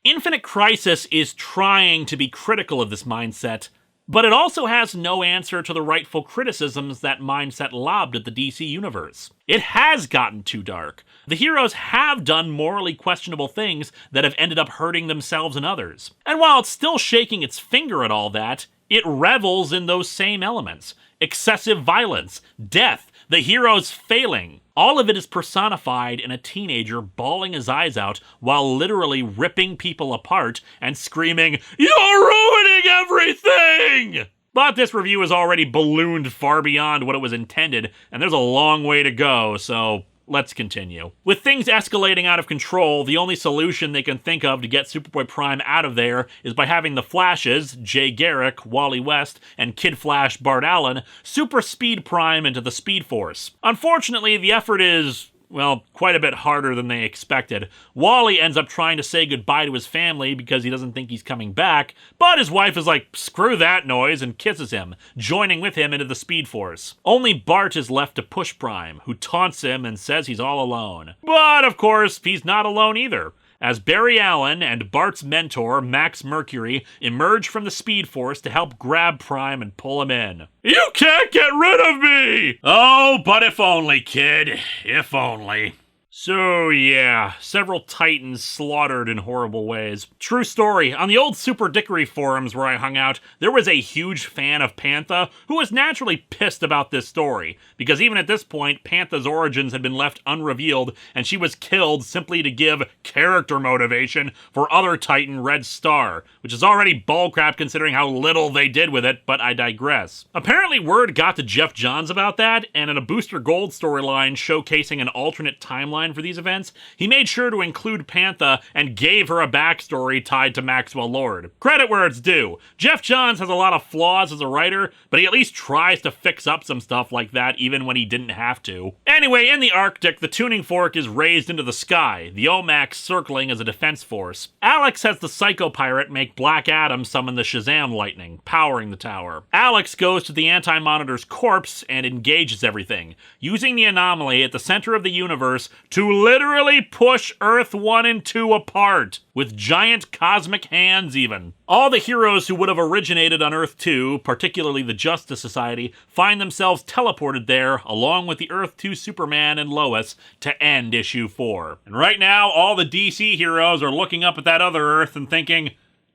Infinite Crisis is trying to be critical of this mindset, but it also has no answer to the rightful criticisms that mindset lobbed at the DC universe. It has gotten too dark. The heroes have done morally questionable things that have ended up hurting themselves and others. And while it's still shaking its finger at all that, it revels in those same elements. Excessive violence, death, the heroes failing. All of it is personified in a teenager bawling his eyes out while literally ripping people apart and screaming, "You're ruining everything!" But this review has already ballooned far beyond what it was intended, and there's a long way to go, so let's continue. With things escalating out of control, the only solution they can think of to get Superboy Prime out of there is by having the Flashes, Jay Garrick, Wally West, and Kid Flash Bart Allen, super speed Prime into the Speed Force. Unfortunately, the effort is, well, quite a bit harder than they expected. Wally ends up trying to say goodbye to his family because he doesn't think he's coming back, but his wife is like, screw that noise, and kisses him, joining with him into the Speed Force. Only Bart is left to push Prime, who taunts him and says he's all alone. But, of course, he's not alone either, as Barry Allen and Bart's mentor, Max Mercury, emerge from the Speed Force to help grab Prime and pull him in. "You can't get rid of me!" "Oh, but if only, kid. If only." So yeah, several Titans slaughtered in horrible ways. True story, on the old Super Dickory forums where I hung out, there was a huge fan of Pantha who was naturally pissed about this story, because even at this point, Pantha's origins had been left unrevealed, and she was killed simply to give character motivation for other Titan Red Star, which is already bullcrap considering how little they did with it, but I digress. Apparently word got to Jeff Johns about that, and in a Booster Gold storyline showcasing an alternate timeline for these events, he made sure to include Pantha and gave her a backstory tied to Maxwell Lord. Credit where it's due. Jeff Johns has a lot of flaws as a writer, but he at least tries to fix up some stuff like that even when he didn't have to. Anyway, in the Arctic, the tuning fork is raised into the sky, the OMAX circling as a defense force. Alex has the Psycho Pirate make Black Adam summon the Shazam lightning, powering the tower. Alex goes to the Anti-Monitor's corpse and engages everything, using the anomaly at the center of the universe to literally push Earth 1 and 2 apart, with giant cosmic hands even. All the heroes who would have originated on Earth 2, particularly the Justice Society, find themselves teleported there, along with the Earth 2 Superman and Lois, to end issue 4. And right now, all the DC heroes are looking up at that other Earth and thinking,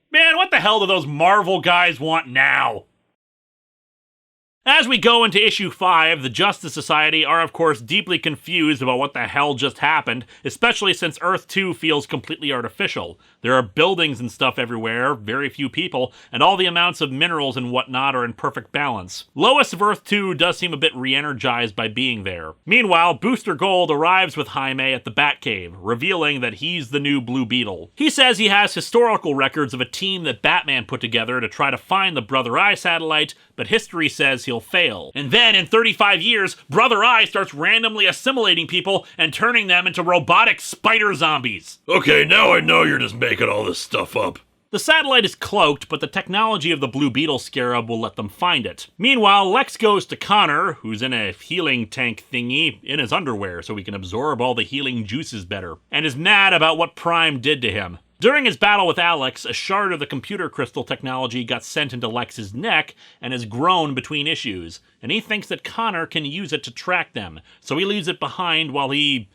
man, what the hell do those Marvel guys want now? As we go into issue 5, the Justice Society are of course deeply confused about what the hell just happened, especially since Earth 2 feels completely artificial. There are buildings and stuff everywhere, very few people, and all the amounts of minerals and whatnot are in perfect balance. Lois of Earth 2 does seem a bit re-energized by being there. Meanwhile, Booster Gold arrives with Jaime at the Batcave, revealing that he's the new Blue Beetle. He says he has historical records of a team that Batman put together to try to find the Brother Eye satellite, but history says he'll fail. And then, in 35 years, Brother Eye starts randomly assimilating people and turning them into robotic spider zombies. Okay, now I know you're just making all this stuff up. The satellite is cloaked, but the technology of the Blue Beetle scarab will let them find it. Meanwhile, Lex goes to Connor, who's in a healing tank thingy, in his underwear so he can absorb all the healing juices better, and is mad about what Prime did to him. During his battle with Alex, a shard of the computer crystal technology got sent into Lex's neck and has grown between issues, and he thinks that Connor can use it to track them, so he leaves it behind while he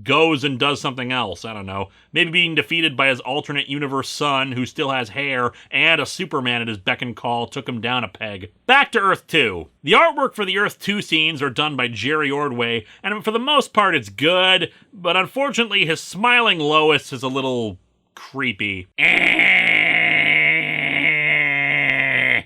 goes and does something else, I don't know. Maybe being defeated by his alternate universe son, who still has hair, and a Superman at his beck and call took him down a peg. Back to Earth 2. The artwork for the Earth 2 scenes are done by Jerry Ordway, and for the most part it's good, but unfortunately his smiling Lois is a little creepy.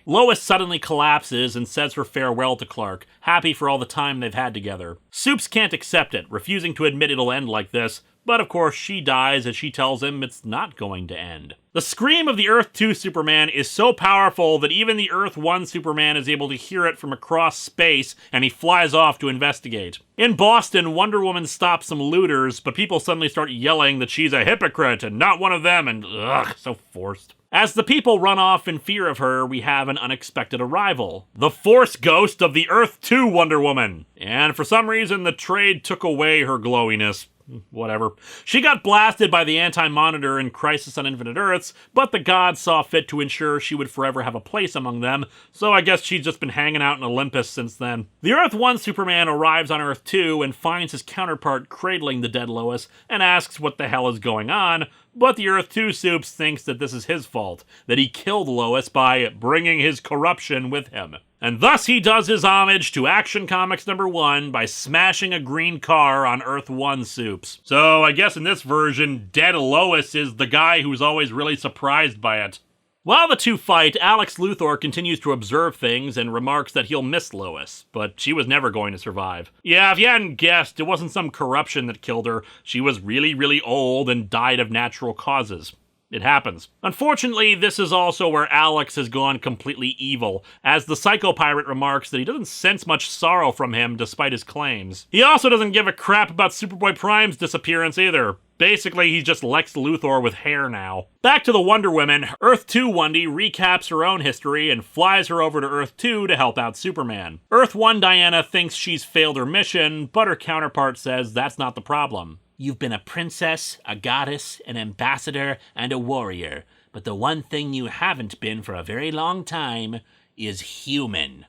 Lois suddenly collapses and says her farewell to Clark, happy for all the time they've had together. Supes can't accept it, refusing to admit it'll end like this, but of course she dies as she tells him it's not going to end. The scream of the Earth 2 Superman is so powerful that even the Earth 1 Superman is able to hear it from across space, and he flies off to investigate. In Boston, Wonder Woman stops some looters, but people suddenly start yelling that she's a hypocrite and not one of them, and ugh, so forced. As the people run off in fear of her, we have an unexpected arrival. The Force Ghost of the Earth 2 Wonder Woman. And for some reason, the trade took away her glowiness. Whatever. She got blasted by the Anti-Monitor in Crisis on Infinite Earths, but the gods saw fit to ensure she would forever have a place among them, so I guess she's just been hanging out in Olympus since then. The Earth 1 Superman arrives on Earth 2 and finds his counterpart cradling the dead Lois and asks what the hell is going on, but the Earth 2 Supes thinks that this is his fault, that he killed Lois by bringing his corruption with him. And thus he does his homage to Action Comics #1 by smashing a green car on Earth 1 Supes. So I guess in this version, dead Lois is the guy who's always really surprised by it. While the two fight, Alex Luthor continues to observe things and remarks that he'll miss Lois, but she was never going to survive. Yeah, if you hadn't guessed, it wasn't some corruption that killed her. She was really, really old and died of natural causes. It happens. Unfortunately, this is also where Alex has gone completely evil, as the Psycho Pirate remarks that he doesn't sense much sorrow from him despite his claims. He also doesn't give a crap about Superboy Prime's disappearance either. Basically, he's just Lex Luthor with hair now. Back to the Wonder Woman, Earth 2 Wendy recaps her own history and flies her over to Earth 2 to help out Superman. Earth 1 Diana thinks she's failed her mission, but her counterpart says that's not the problem. You've been a princess, a goddess, an ambassador, and a warrior, but the one thing you haven't been for a very long time is human.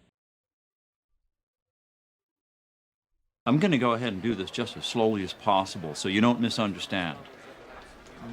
I'm going to go ahead and do this just as slowly as possible so you don't misunderstand.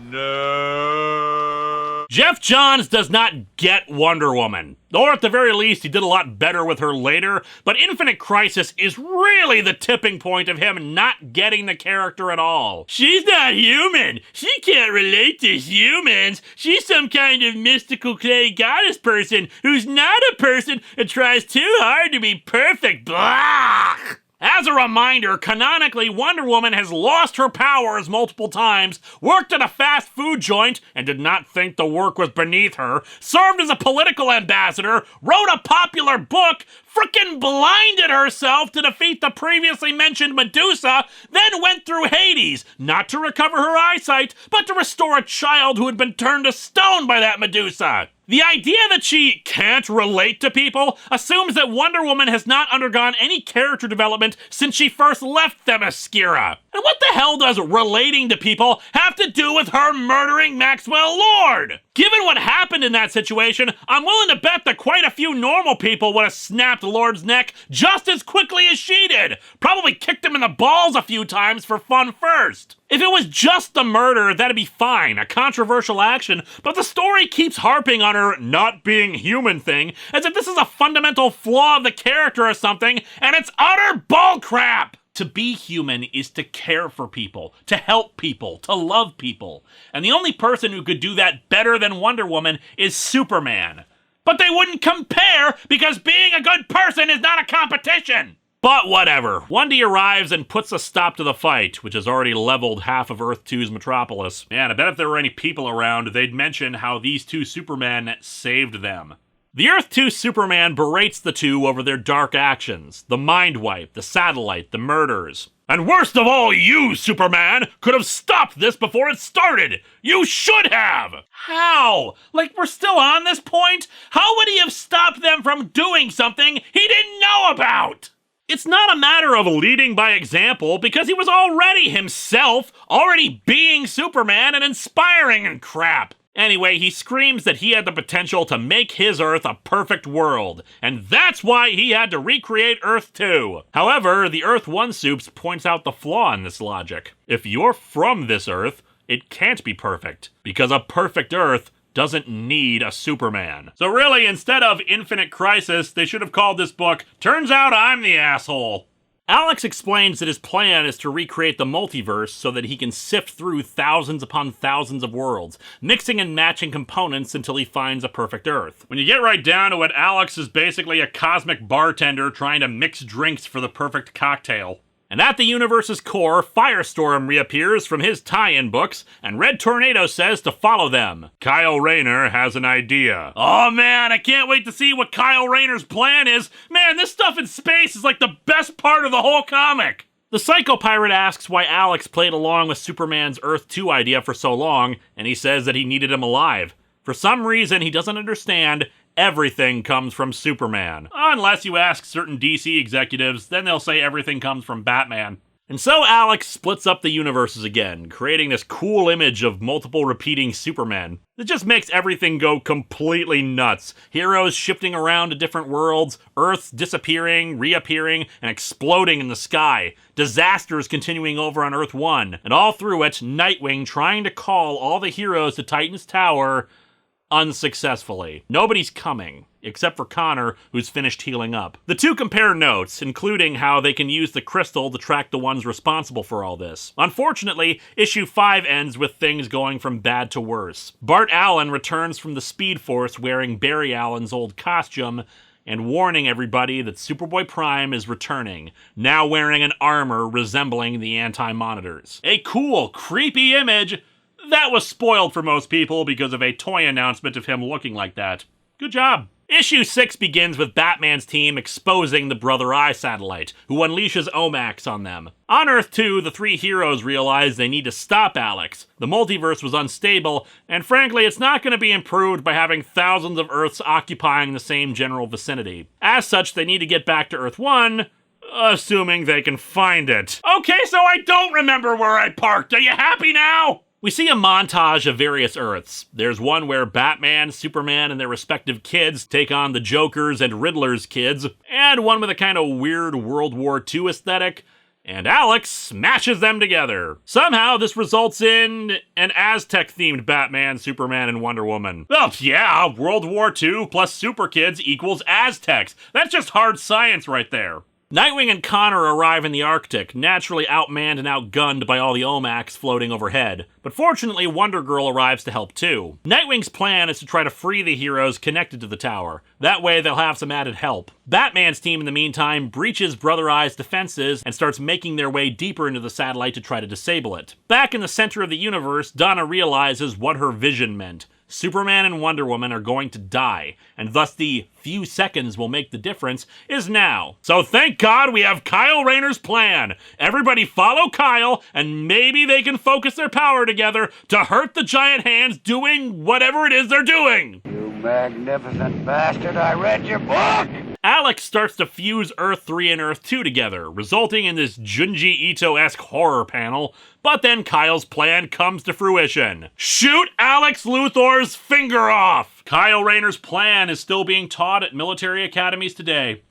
No. Jeff Johns does not get Wonder Woman. Or at the very least, he did a lot better with her later, but Infinite Crisis is really the tipping point of him not getting the character at all. She's not human. She can't relate to humans. She's some kind of mystical clay goddess person who's not a person and tries too hard to be perfect. Blah! As a reminder, canonically, Wonder Woman has lost her powers multiple times, worked at a fast food joint and did not think the work was beneath her, served as a political ambassador, wrote a popular book, frickin' blinded herself to defeat the previously mentioned Medusa, then went through Hades, not to recover her eyesight, but to restore a child who had been turned to stone by that Medusa. The idea that she can't relate to people assumes that Wonder Woman has not undergone any character development since she first left Themyscira. And what the hell does relating to people have to do with her murdering Maxwell Lord? Given what happened in that situation, I'm willing to bet that quite a few normal people would have snapped Lord's neck just as quickly as she did. Probably kicked him in the balls a few times for fun first. If it was just the murder, that'd be fine, a controversial action, but the story keeps harping on her not being human thing, as if this is a fundamental flaw of the character or something, and it's utter bullcrap! To be human is to care for people, to help people, to love people. And the only person who could do that better than Wonder Woman is Superman. But they wouldn't compare because being a good person is not a competition! But whatever. Wendy arrives and puts a stop to the fight, which has already leveled half of Earth 2's metropolis. Man, I bet if there were any people around, they'd mention how these two Supermen saved them. The Earth 2 Superman berates the two over their dark actions. The mind wipe, the satellite, the murders. And worst of all, you, Superman, could have stopped this before it started! You should have! How? Like, we're still on this point? How would he have stopped them from doing something he didn't know about? It's not a matter of leading by example, because he was already himself, already being Superman and inspiring and crap. Anyway, he screams that he had the potential to make his Earth a perfect world, and that's why he had to recreate Earth 2. However, the Earth 1 Soups points out the flaw in this logic. If you're from this Earth, it can't be perfect, because a perfect Earth doesn't need a Superman. So really, instead of Infinite Crisis, they should have called this book, Turns Out I'm the Asshole. Alex explains that his plan is to recreate the multiverse so that he can sift through thousands upon thousands of worlds, mixing and matching components until he finds a perfect Earth. When you get right down to it, Alex is basically a cosmic bartender trying to mix drinks for the perfect cocktail. And at the universe's core, Firestorm reappears from his tie-in books, and Red Tornado says to follow them. Kyle Rayner has an idea. Oh man, I can't wait to see what Kyle Rayner's plan is. Man, this stuff in space is like the best part of the whole comic. The Psycho Pirate asks why Alex played along with Superman's Earth 2 idea for so long, and he says that he needed him alive. For some reason he doesn't understand, everything comes from Superman. Unless you ask certain DC executives, then they'll say everything comes from Batman. And so Alex splits up the universes again, creating this cool image of multiple repeating Supermen. It just makes everything go completely nuts. Heroes shifting around to different worlds, Earths disappearing, reappearing, and exploding in the sky. Disasters continuing over on Earth 1. And all through it, Nightwing trying to call all the heroes to Titan's Tower unsuccessfully. Nobody's coming, except for Connor, who's finished healing up. The two compare notes, including how they can use the crystal to track the ones responsible for all this. Unfortunately, issue 5 ends with things going from bad to worse. Bart Allen returns from the Speed Force wearing Barry Allen's old costume and warning everybody that Superboy Prime is returning, now wearing an armor resembling the Anti-Monitors. A cool, creepy image that was spoiled for most people because of a toy announcement of him looking like that. Good job. Issue 6 begins with Batman's team exposing the Brother Eye satellite, who unleashes Omax on them. On Earth 2, the three heroes realize they need to stop Alex. The multiverse was unstable, and frankly, it's not going to be improved by having thousands of Earths occupying the same general vicinity. As such, they need to get back to Earth 1, assuming they can find it. Okay, so I don't remember where I parked. Are you happy now? We see a montage of various Earths. There's one where Batman, Superman, and their respective kids take on the Joker's and Riddler's kids, and one with a kind of weird World War II aesthetic. and Alex smashes them together. Somehow, this results in an Aztec-themed Batman, Superman, and Wonder Woman. Well, yeah, World War II plus Super Kids equals Aztecs. That's just hard science right there. Nightwing and Connor arrive in the Arctic, naturally outmanned and outgunned by all the Omacs floating overhead. But fortunately, Wonder Girl arrives to help too. Nightwing's plan is to try to free the heroes connected to the tower. That way, they'll have some added help. Batman's team, in the meantime, breaches Brother Eye's defenses and starts making their way deeper into the satellite to try to disable it. Back in the center of the universe, Donna realizes what her vision meant. Superman and Wonder Woman are going to die, and thus the few seconds will make the difference is now. So thank God we have Kyle Rayner's plan. Everybody follow Kyle, and maybe they can focus their power together to hurt the giant hands doing whatever it is they're doing. You magnificent bastard, I read your book! Alex starts to fuse Earth 3 and Earth 2 together, resulting in this Junji Ito-esque horror panel, but then Kyle's plan comes to fruition. Shoot Alex Luthor's finger off! Kyle Rayner's plan is still being taught at military academies today.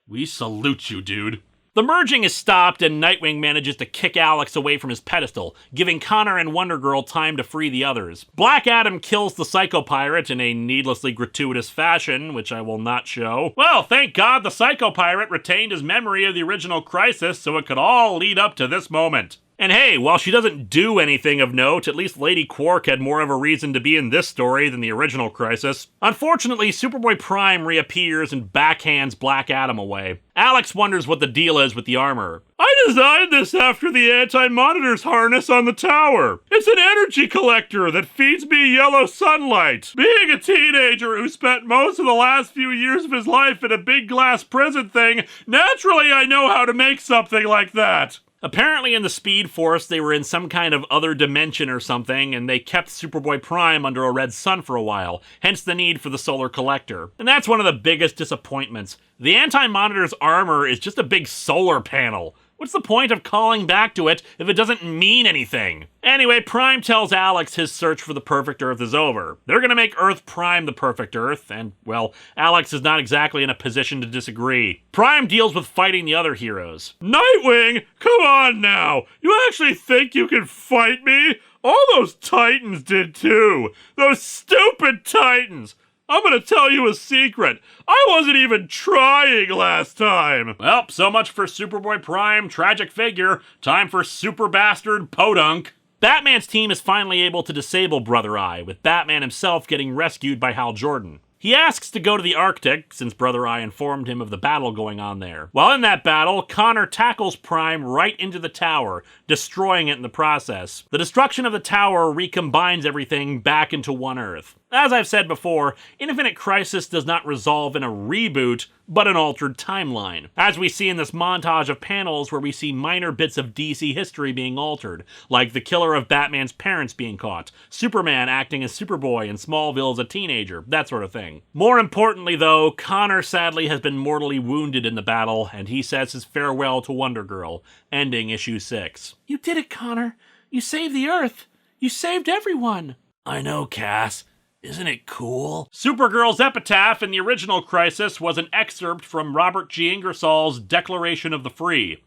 We salute you, dude. The merging is stopped and Nightwing manages to kick Alex away from his pedestal, giving Connor and Wonder Girl time to free the others. Black Adam kills the Psycho Pirate in a needlessly gratuitous fashion, which I will not show. Well, thank God the Psycho Pirate retained his memory of the original Crisis, so it could all lead up to this moment. And hey, while she doesn't do anything of note, at least Lady Quark had more of a reason to be in this story than the original Crisis. Unfortunately, Superboy Prime reappears and backhands Black Adam away. Alex wonders what the deal is with the armor. I designed this after the anti-monitor's harness on the tower. It's an energy collector that feeds me yellow sunlight. Being a teenager who spent most of the last few years of his life in a big glass prison thing, naturally I know how to make something like that. Apparently in the Speed Force, they were in some kind of other dimension or something, and they kept Superboy Prime under a red sun for a while, hence the need for the solar collector. And that's one of the biggest disappointments. The Anti-Monitor's armor is just a big solar panel. What's the point of calling back to it if it doesn't mean anything? Anyway, Prime tells Alex his search for the perfect Earth is over. They're gonna make Earth Prime the perfect Earth, and, well, Alex is not exactly in a position to disagree. Prime deals with fighting the other heroes. Nightwing, come on now! You actually think you can fight me? All those Titans did too! Those stupid Titans! I'm gonna tell you a secret. I wasn't even trying last time. Well, so much for Superboy Prime, tragic figure. Time for Super Bastard Podunk. Batman's team is finally able to disable Brother Eye, with Batman himself getting rescued by Hal Jordan. He asks to go to the Arctic, since Brother Eye informed him of the battle going on there. While in that battle, Connor tackles Prime right into the tower, destroying it in the process. The destruction of the tower recombines everything back into one Earth. As I've said before, Infinite Crisis does not resolve in a reboot, but an altered timeline. As we see in this montage of panels where we see minor bits of DC history being altered, like the killer of Batman's parents being caught, Superman acting as Superboy and Smallville as a teenager, that sort of thing. More importantly though, Connor sadly has been mortally wounded in the battle, and he says his farewell to Wonder Girl, ending issue 6. You did it, Connor. You saved the Earth. You saved everyone. I know, Cass. Isn't it cool? Supergirl's epitaph in the original Crisis was an excerpt from Robert G. Ingersoll's Declaration of the Free.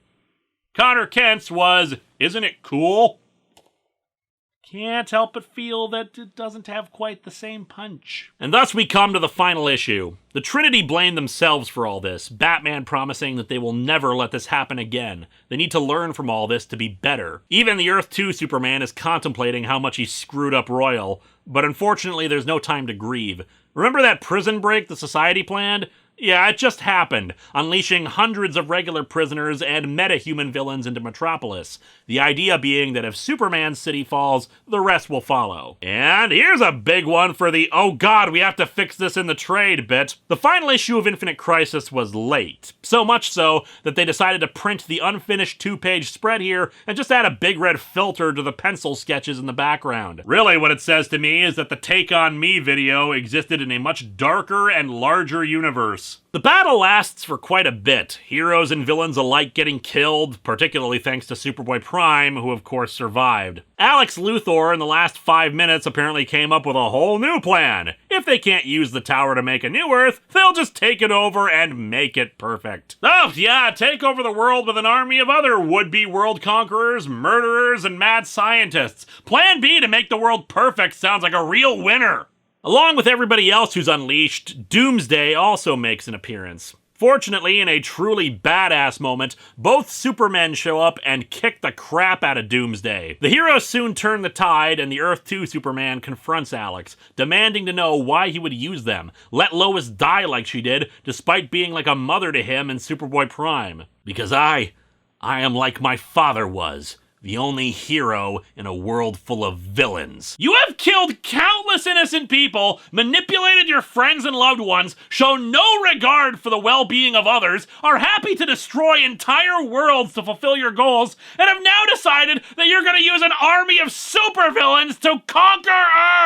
Connor Kent's was, isn't it cool? Can't help but feel that it doesn't have quite the same punch. And thus we come to the final issue. The Trinity blame themselves for all this, Batman promising that they will never let this happen again. They need to learn from all this to be better. Even the Earth 2 Superman is contemplating how much he screwed up Royal, but unfortunately there's no time to grieve. Remember that prison break the Society planned? Yeah, it just happened, unleashing hundreds of regular prisoners and meta-human villains into Metropolis. The idea being that if Superman's city falls, the rest will follow. And here's a big one for the, oh god, we have to fix this in the trade bit. The final issue of Infinite Crisis was late. So much so that they decided to print the unfinished 2-page spread here and just add a big red filter to the pencil sketches in the background. Really what it says to me is that the Take On Me video existed in a much darker and larger universe. universe. The battle lasts for quite a bit, heroes and villains alike getting killed, particularly thanks to Superboy Prime, who of course survived. Alex Luthor in the last 5 minutes apparently came up with a whole new plan. If they can't use the tower to make a new Earth, they'll just take it over and make it perfect. Oh yeah, take over the world with an army of other would-be world conquerors, murderers, and mad scientists. Plan B to make the world perfect sounds like a real winner. Along with everybody else who's unleashed, Doomsday also makes an appearance. Fortunately, in a truly badass moment, both Supermen show up and kick the crap out of Doomsday. The heroes soon turn the tide, and the Earth 2 Superman confronts Alex, demanding to know why he would use them, let Lois die like she did, despite being like a mother to him and Superboy Prime. Because I am like my father was. The only hero in a world full of villains. You have killed countless innocent people, manipulated your friends and loved ones, shown no regard for the well-being of others, are happy to destroy entire worlds to fulfill your goals, and have now decided that you're gonna use an army of supervillains to conquer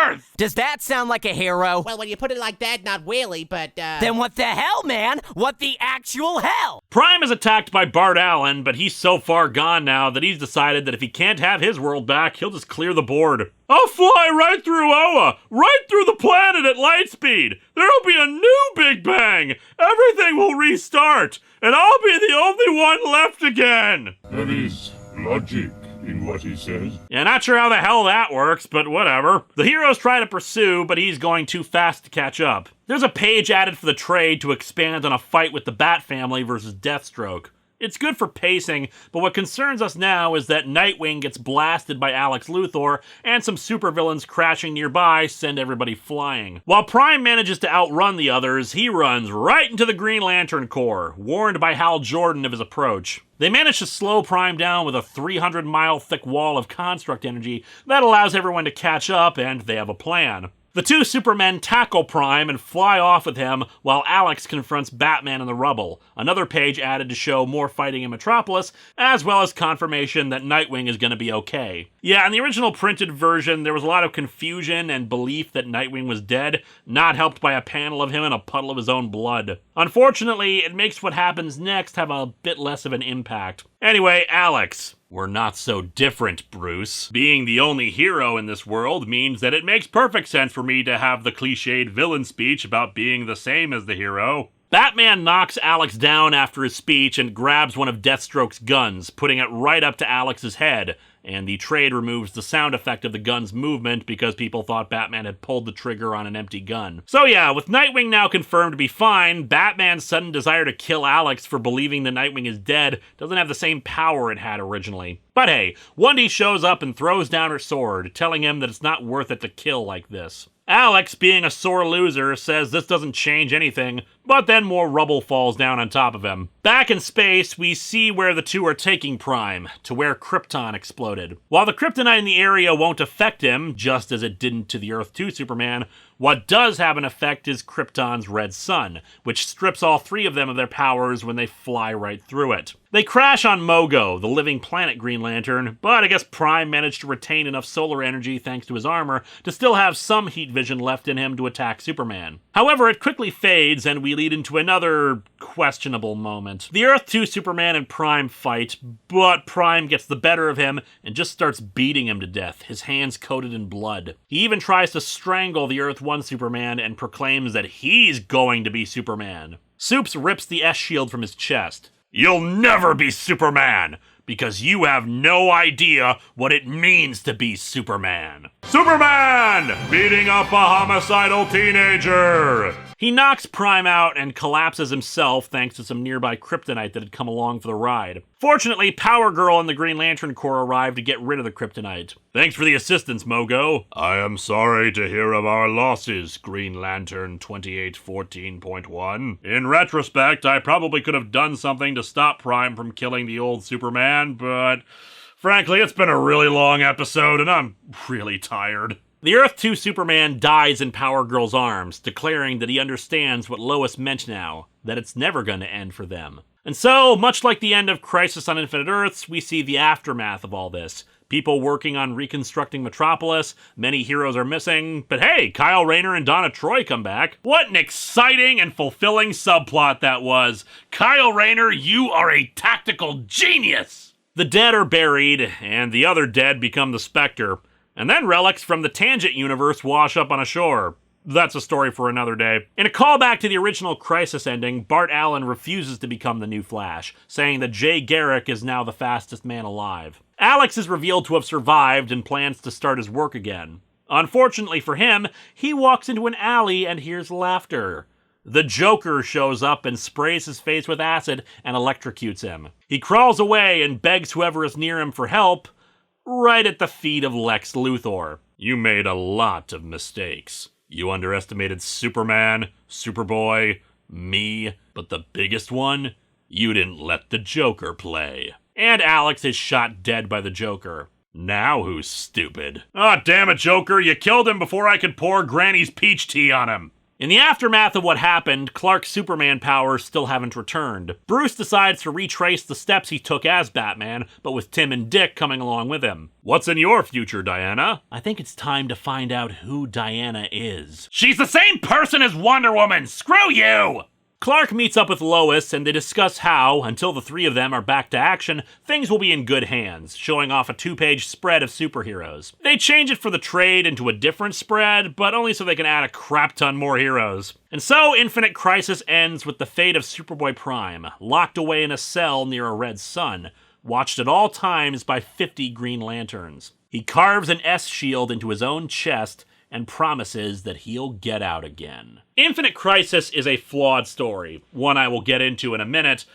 Earth! Does that sound like a hero? Well, when you put it like that, not really, but, Then what the hell, man? What the actual hell? Prime is attacked by Bart Allen, but he's so far gone now that he's decided that if he can't have his world back, he'll just clear the board. I'll fly right through Oa, right through the planet at light speed. There'll be a new Big Bang. Everything will restart, and I'll be the only one left again. There is logic in what he says. Yeah, not sure how the hell that works, but whatever. The heroes try to pursue, but he's going too fast to catch up. There's a page added for the trade to expand on a fight with the Bat Family versus Deathstroke. It's good for pacing, but what concerns us now is that Nightwing gets blasted by Alex Luthor, and some supervillains crashing nearby send everybody flying. While Prime manages to outrun the others, he runs right into the Green Lantern Corps, warned by Hal Jordan of his approach. They manage to slow Prime down with a 300-mile thick wall of construct energy that allows everyone to catch up, and they have a plan. The two Supermen tackle Prime and fly off with him while Alex confronts Batman in the rubble. Another page added to show more fighting in Metropolis, as well as confirmation that Nightwing is going to be okay. Yeah, in the original printed version, there was a lot of confusion and belief that Nightwing was dead, not helped by a panel of him in a puddle of his own blood. Unfortunately, it makes what happens next have a bit less of an impact. Anyway, Alex. We're not so different, Bruce. Being the only hero in this world means that it makes perfect sense for me to have the cliched villain speech about being the same as the hero. Batman knocks Alex down after his speech and grabs one of Deathstroke's guns, putting it right up to Alex's head, and the trade removes the sound effect of the gun's movement because people thought Batman had pulled the trigger on an empty gun. So yeah, with Nightwing now confirmed to be fine, Batman's sudden desire to kill Alex for believing that Nightwing is dead doesn't have the same power it had originally. But hey, Wendy shows up and throws down her sword, telling him that it's not worth it to kill like this. Alex, being a sore loser, says this doesn't change anything, but then more rubble falls down on top of him. Back in space, we see where the two are taking Prime, to where Krypton exploded. While the kryptonite in the area won't affect him, just as it didn't to the Earth 2 Superman, what does have an effect is Krypton's red sun, which strips all three of them of their powers when they fly right through it. They crash on Mogo, the living planet Green Lantern, but I guess Prime managed to retain enough solar energy thanks to his armor to still have some heat vision left in him to attack Superman. However, it quickly fades and we lead into another questionable moment. The Earth 2 Superman and Prime fight, but Prime gets the better of him and just starts beating him to death, his hands coated in blood. He even tries to strangle the Earth 1 Superman and proclaims that he's going to be Superman. Supes rips the S-shield from his chest. You'll never be Superman, because you have no idea what it means to be Superman. Superman! Beating up a homicidal teenager! He knocks Prime out and collapses himself thanks to some nearby kryptonite that had come along for the ride. Fortunately, Power Girl and the Green Lantern Corps arrive to get rid of the kryptonite. Thanks for the assistance, Mogo. I am sorry to hear of our losses, Green Lantern 2814.1. In retrospect, I probably could have done something to stop Prime from killing the old Superman, but frankly, it's been a really long episode and I'm really tired. The Earth 2 Superman dies in Power Girl's arms, declaring that he understands what Lois meant now, that it's never going to end for them. And so, much like the end of Crisis on Infinite Earths, we see the aftermath of all this. people working on reconstructing Metropolis, many heroes are missing, but hey, Kyle Rayner and Donna Troy come back. What an exciting and fulfilling subplot that was. Kyle Rayner, you are a tactical genius! The dead are buried, and the other dead become the Spectre, and then relics from the Tangent universe wash up on a shore. That's a story for another day. In a callback to the original Crisis ending, Bart Allen refuses to become the new Flash, saying that Jay Garrick is now the fastest man alive. Alex is revealed to have survived and plans to start his work again. Unfortunately for him, he walks into an alley and hears laughter. The Joker shows up and sprays his face with acid and electrocutes him. He crawls away and begs whoever is near him for help, right at the feet of Lex Luthor. You made a lot of mistakes. You underestimated Superman, Superboy, me, but the biggest one? You didn't let the Joker play. And Alex is shot dead by the Joker. Now who's stupid? Ah, damn it, Joker, you killed him before I could pour Granny's peach tea on him. In the aftermath of what happened, Clark's Superman powers still haven't returned. Bruce decides to retrace the steps he took as Batman, but with Tim and Dick coming along with him. What's in your future, Diana? I think it's time to find out who Diana is. She's the same person as Wonder Woman! Screw you! Clark meets up with Lois, and they discuss how, until the three of them are back to action, things will be in good hands, showing off a 2-page spread of superheroes. They change it for the trade into a different spread, but only so they can add a crap ton more heroes. And so, Infinite Crisis ends with the fate of Superboy Prime, locked away in a cell near a red sun, watched at all times by 50 Green Lanterns. He carves an S shield into his own chest, and promises that he'll get out again. Infinite Crisis is a flawed story, one I will get into in a minute,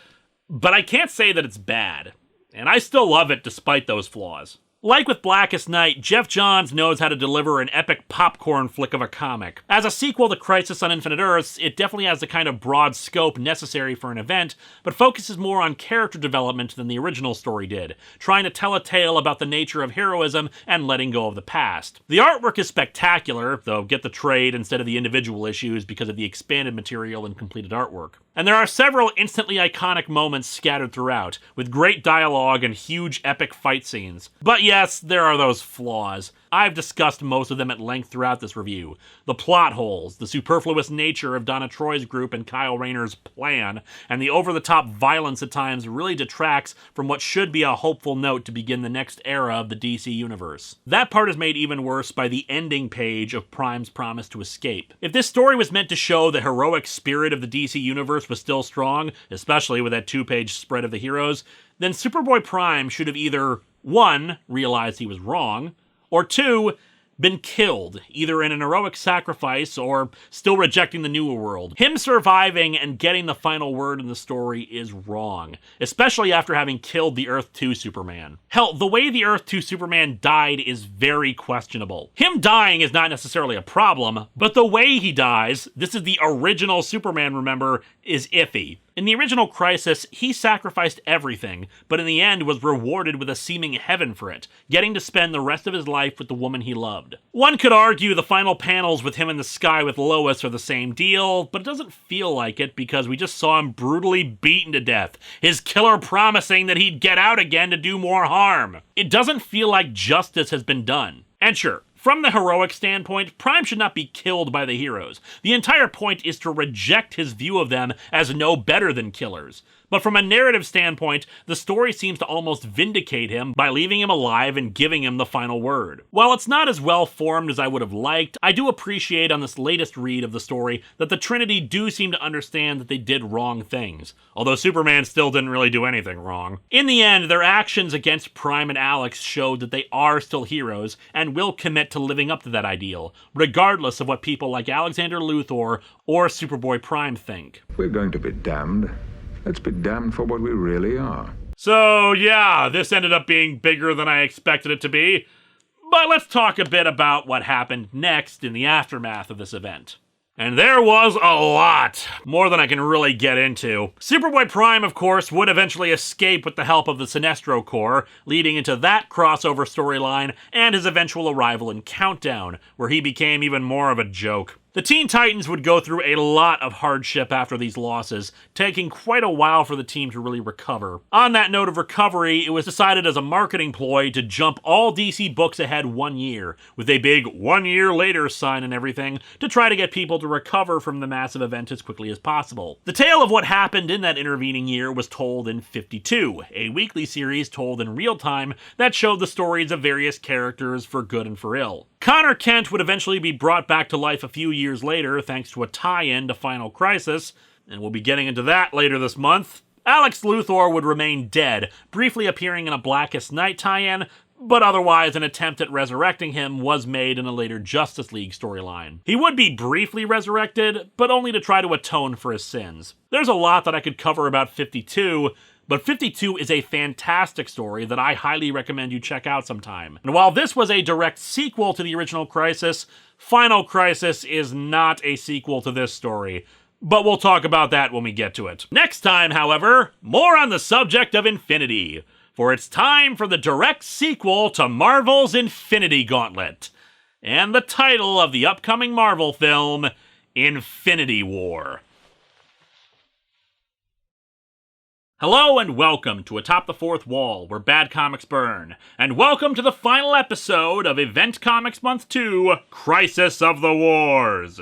but I can't say that it's bad, and I still love it despite those flaws. Like with Blackest Night, Jeff Johns knows how to deliver an epic popcorn flick of a comic. As a sequel to Crisis on Infinite Earths, it definitely has the kind of broad scope necessary for an event, but focuses more on character development than the original story did, trying to tell a tale about the nature of heroism and letting go of the past. The artwork is spectacular, though get the trade instead of the individual issues because of the expanded material and completed artwork. And there are several instantly iconic moments scattered throughout, with great dialogue and huge epic fight scenes. But yes, there are those flaws. I've discussed most of them at length throughout this review. The plot holes, the superfluous nature of Donna Troy's group and Kyle Rayner's plan, and the over-the-top violence at times really detracts from what should be a hopeful note to begin the next era of the DC Universe. That part is made even worse by the ending page of Prime's promise to escape. If this story was meant to show the heroic spirit of the DC Universe was still strong, especially with that 2-page spread of the heroes, then Superboy Prime should have either 1. Realized he was wrong, or 2. Been killed, either in an heroic sacrifice or still rejecting the newer world. Him surviving and getting the final word in the story is wrong, especially after having killed the Earth 2 Superman. Hell, the way the Earth 2 Superman died is very questionable. Him dying is not necessarily a problem, but the way he dies, this is the original Superman, remember, is iffy. In the original Crisis, he sacrificed everything, but in the end was rewarded with a seeming heaven for it, getting to spend the rest of his life with the woman he loved. One could argue the final panels with him in the sky with Lois are the same deal, but it doesn't feel like it because we just saw him brutally beaten to death, his killer promising that he'd get out again to do more harm. It doesn't feel like justice has been done. And sure, from the heroic standpoint, Prime should not be killed by the heroes. The entire point is to reject his view of them as no better than killers. But from a narrative standpoint, the story seems to almost vindicate him by leaving him alive and giving him the final word. While it's not as well formed as I would have liked, I do appreciate on this latest read of the story that the Trinity do seem to understand that they did wrong things, although Superman still didn't really do anything wrong. In the end, their actions against Prime and Alex showed that they are still heroes and will commit to living up to that ideal, regardless of what people like Alexander Luthor or Superboy Prime think. We're going to be damned. Let's be damned for what we really are. So yeah, this ended up being bigger than I expected it to be, but let's talk a bit about what happened next in the aftermath of this event. And there was a lot, more than I can really get into. Superboy Prime, of course, would eventually escape with the help of the Sinestro Corps, leading into that crossover storyline and his eventual arrival in Countdown, where he became even more of a joke. The Teen Titans would go through a lot of hardship after these losses, taking quite a while for the team to really recover. On that note of recovery, it was decided as a marketing ploy to jump all DC books ahead 1 year, with a big 1 year later sign and everything, to try to get people to recover from the massive event as quickly as possible. The tale of what happened in that intervening year was told in 52, a weekly series told in real time that showed the stories of various characters for good and for ill. Connor Kent would eventually be brought back to life a few years later thanks to a tie-in to Final Crisis, and we'll be getting into that later this month. Alex Luthor would remain dead, briefly appearing in a Blackest Night tie-in, but otherwise an attempt at resurrecting him was made in a later Justice League storyline. He would be briefly resurrected, but only to try to atone for his sins. There's a lot that I could cover about 52, but 52 is a fantastic story that I highly recommend you check out sometime. And while this was a direct sequel to the original Crisis, Final Crisis is not a sequel to this story. But we'll talk about that when we get to it. Next time, however, more on the subject of Infinity. For it's time for the direct sequel to Marvel's Infinity Gauntlet. And the title of the upcoming Marvel film, Infinity War. Hello and welcome to Atop the Fourth Wall, where bad comics burn. And welcome to the final episode of Event Comics Month 2, Crisis of the Wars.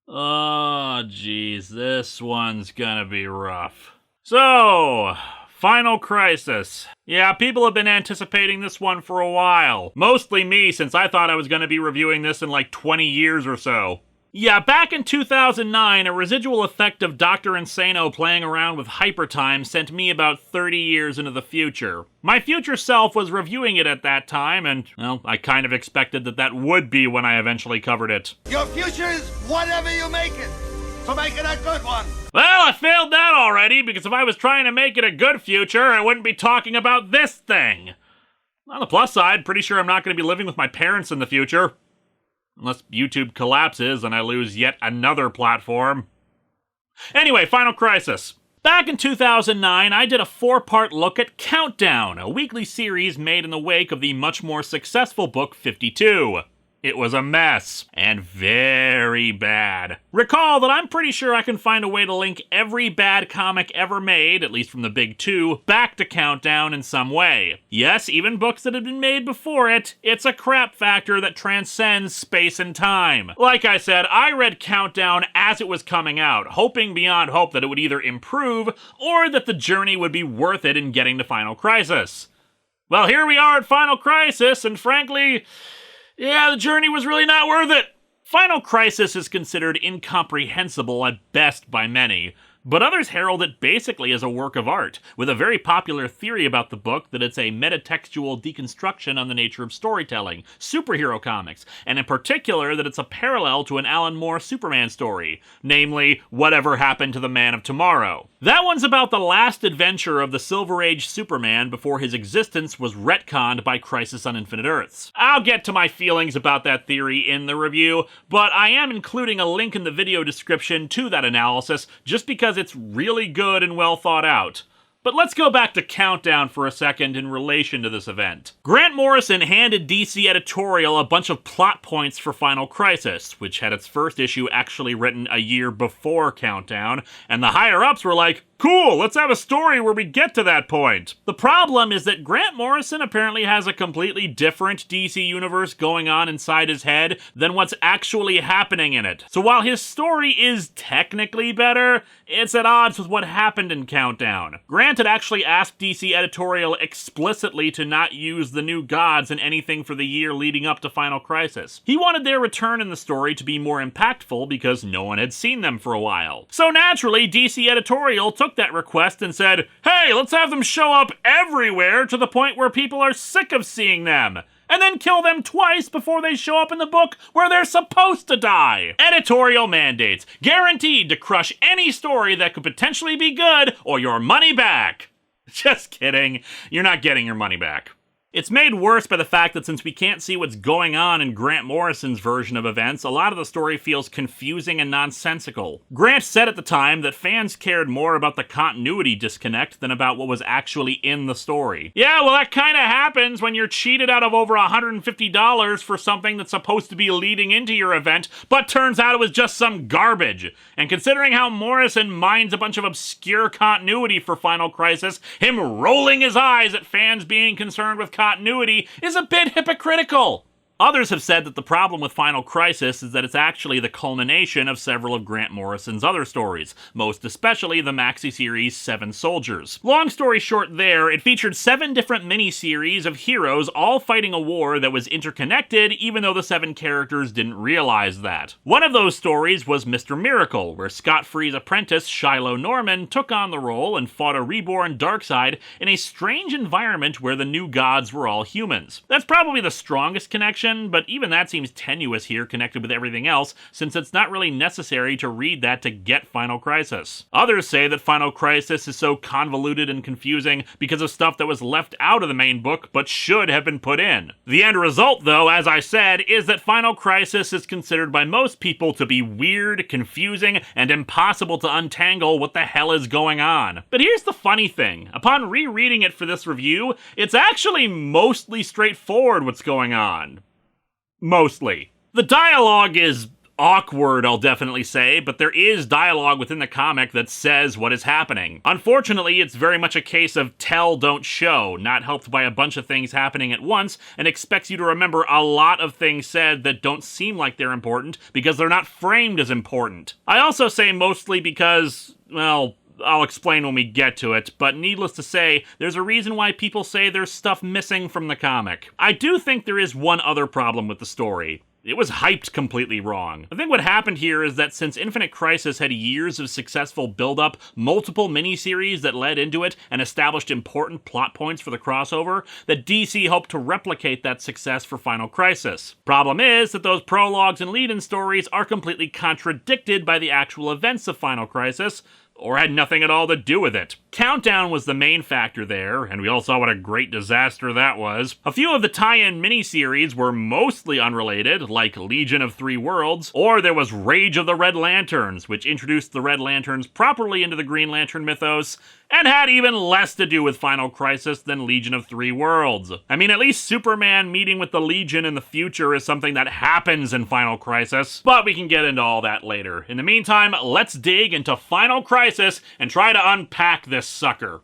Oh, geez, this one's gonna be rough. So, Final Crisis. Yeah, people have been anticipating this one for a while. Mostly me, since I thought I was gonna be reviewing this in like 20 years or so. Yeah, back in 2009, a residual effect of Dr. Insano playing around with hypertime sent me about 30 years into the future. My future self was reviewing it at that time, and, well, I kind of expected that that would be when I eventually covered it. Your future is whatever you make it, so make it a good one. Well, I failed that already, because if I was trying to make it a good future, I wouldn't be talking about this thing. On the plus side, pretty sure I'm not going to be living with my parents in the future. Unless YouTube collapses and I lose yet another platform. Anyway, Final Crisis. Back in 2009, I did a 4-part look at Countdown, a weekly series made in the wake of the much more successful book 52. It was a mess, and very bad. Recall that I'm pretty sure I can find a way to link every bad comic ever made, at least from the big two, back to Countdown in some way. Yes, even books that had been made before it, it's a crap factor that transcends space and time. Like I said, I read Countdown as it was coming out, hoping beyond hope that it would either improve, or that the journey would be worth it in getting to Final Crisis. Well, here we are at Final Crisis, and frankly, yeah, the journey was really not worth it. Final Crisis is considered incomprehensible at best by many, but others herald it basically as a work of art, with a very popular theory about the book that it's a metatextual deconstruction on the nature of storytelling, superhero comics, and in particular that it's a parallel to an Alan Moore Superman story, namely, Whatever Happened to the Man of Tomorrow. That one's about the last adventure of the Silver Age Superman before his existence was retconned by Crisis on Infinite Earths. I'll get to my feelings about that theory in the review, but I am including a link in the video description to that analysis just because it's really good and well thought out. But let's go back to Countdown for a second in relation to this event. Grant Morrison handed DC Editorial a bunch of plot points for Final Crisis, which had its first issue actually written a year before Countdown, and the higher-ups were like, cool, let's have a story where we get to that point. The problem is that Grant Morrison apparently has a completely different DC universe going on inside his head than what's actually happening in it. So while his story is technically better, it's at odds with what happened in Countdown. Grant had actually asked DC Editorial explicitly to not use the new gods in anything for the year leading up to Final Crisis. He wanted their return in the story to be more impactful because no one had seen them for a while. So naturally, DC Editorial took that request and said, hey, let's have them show up everywhere to the point where people are sick of seeing them, and then kill them twice before they show up in the book where they're supposed to die. Editorial mandates, guaranteed to crush any story that could potentially be good or your money back. Just kidding, you're not getting your money back. It's made worse by the fact that since we can't see what's going on in Grant Morrison's version of events, a lot of the story feels confusing and nonsensical. Grant said at the time that fans cared more about the continuity disconnect than about what was actually in the story. Yeah, well, that kinda happens when you're cheated out of over $150 for something that's supposed to be leading into your event, but turns out it was just some garbage. And considering how Morrison mines a bunch of obscure continuity for Final Crisis, him rolling his eyes at fans being concerned with continuity is a bit hypocritical. Others have said that the problem with Final Crisis is that it's actually the culmination of several of Grant Morrison's other stories, most especially the maxi-series Seven Soldiers. Long story short there, it featured 7 different mini-series of heroes all fighting a war that was interconnected, even though the 7 characters didn't realize that. One of those stories was Mr. Miracle, where Scott Free's apprentice Shiloh Norman took on the role and fought a reborn Darkseid in a strange environment where the new gods were all humans. That's probably the strongest connection, but even that seems tenuous here connected with everything else, since it's not really necessary to read that to get Final Crisis. Others say that Final Crisis is so convoluted and confusing because of stuff that was left out of the main book but should have been put in. The end result, though, as I said, is that Final Crisis is considered by most people to be weird, confusing, and impossible to untangle what the hell is going on. But here's the funny thing. Upon rereading it for this review, it's actually mostly straightforward what's going on. Mostly. The dialogue is awkward, I'll definitely say, but there is dialogue within the comic that says what is happening. Unfortunately, it's very much a case of tell, don't show, not helped by a bunch of things happening at once, and expects you to remember a lot of things said that don't seem like they're important because they're not framed as important. I also say mostly because, well, I'll explain when we get to it, but needless to say, there's a reason why people say there's stuff missing from the comic. I do think there is one other problem with the story. It was hyped completely wrong. I think what happened here is that since Infinite Crisis had years of successful build-up, multiple miniseries that led into it, and established important plot points for the crossover, that DC hoped to replicate that success for Final Crisis. Problem is that those prologues and lead-in stories are completely contradicted by the actual events of Final Crisis, or had nothing at all to do with it. Countdown was the main factor there, and we all saw what a great disaster that was. A few of the tie-in miniseries were mostly unrelated, like Legion of Three Worlds, or there was Rage of the Red Lanterns, which introduced the Red Lanterns properly into the Green Lantern mythos, and had even less to do with Final Crisis than Legion of Three Worlds. I mean, at least Superman meeting with the Legion in the future is something that happens in Final Crisis, but we can get into all that later. In the meantime, let's dig into Final Crisis and try to unpack this sucker.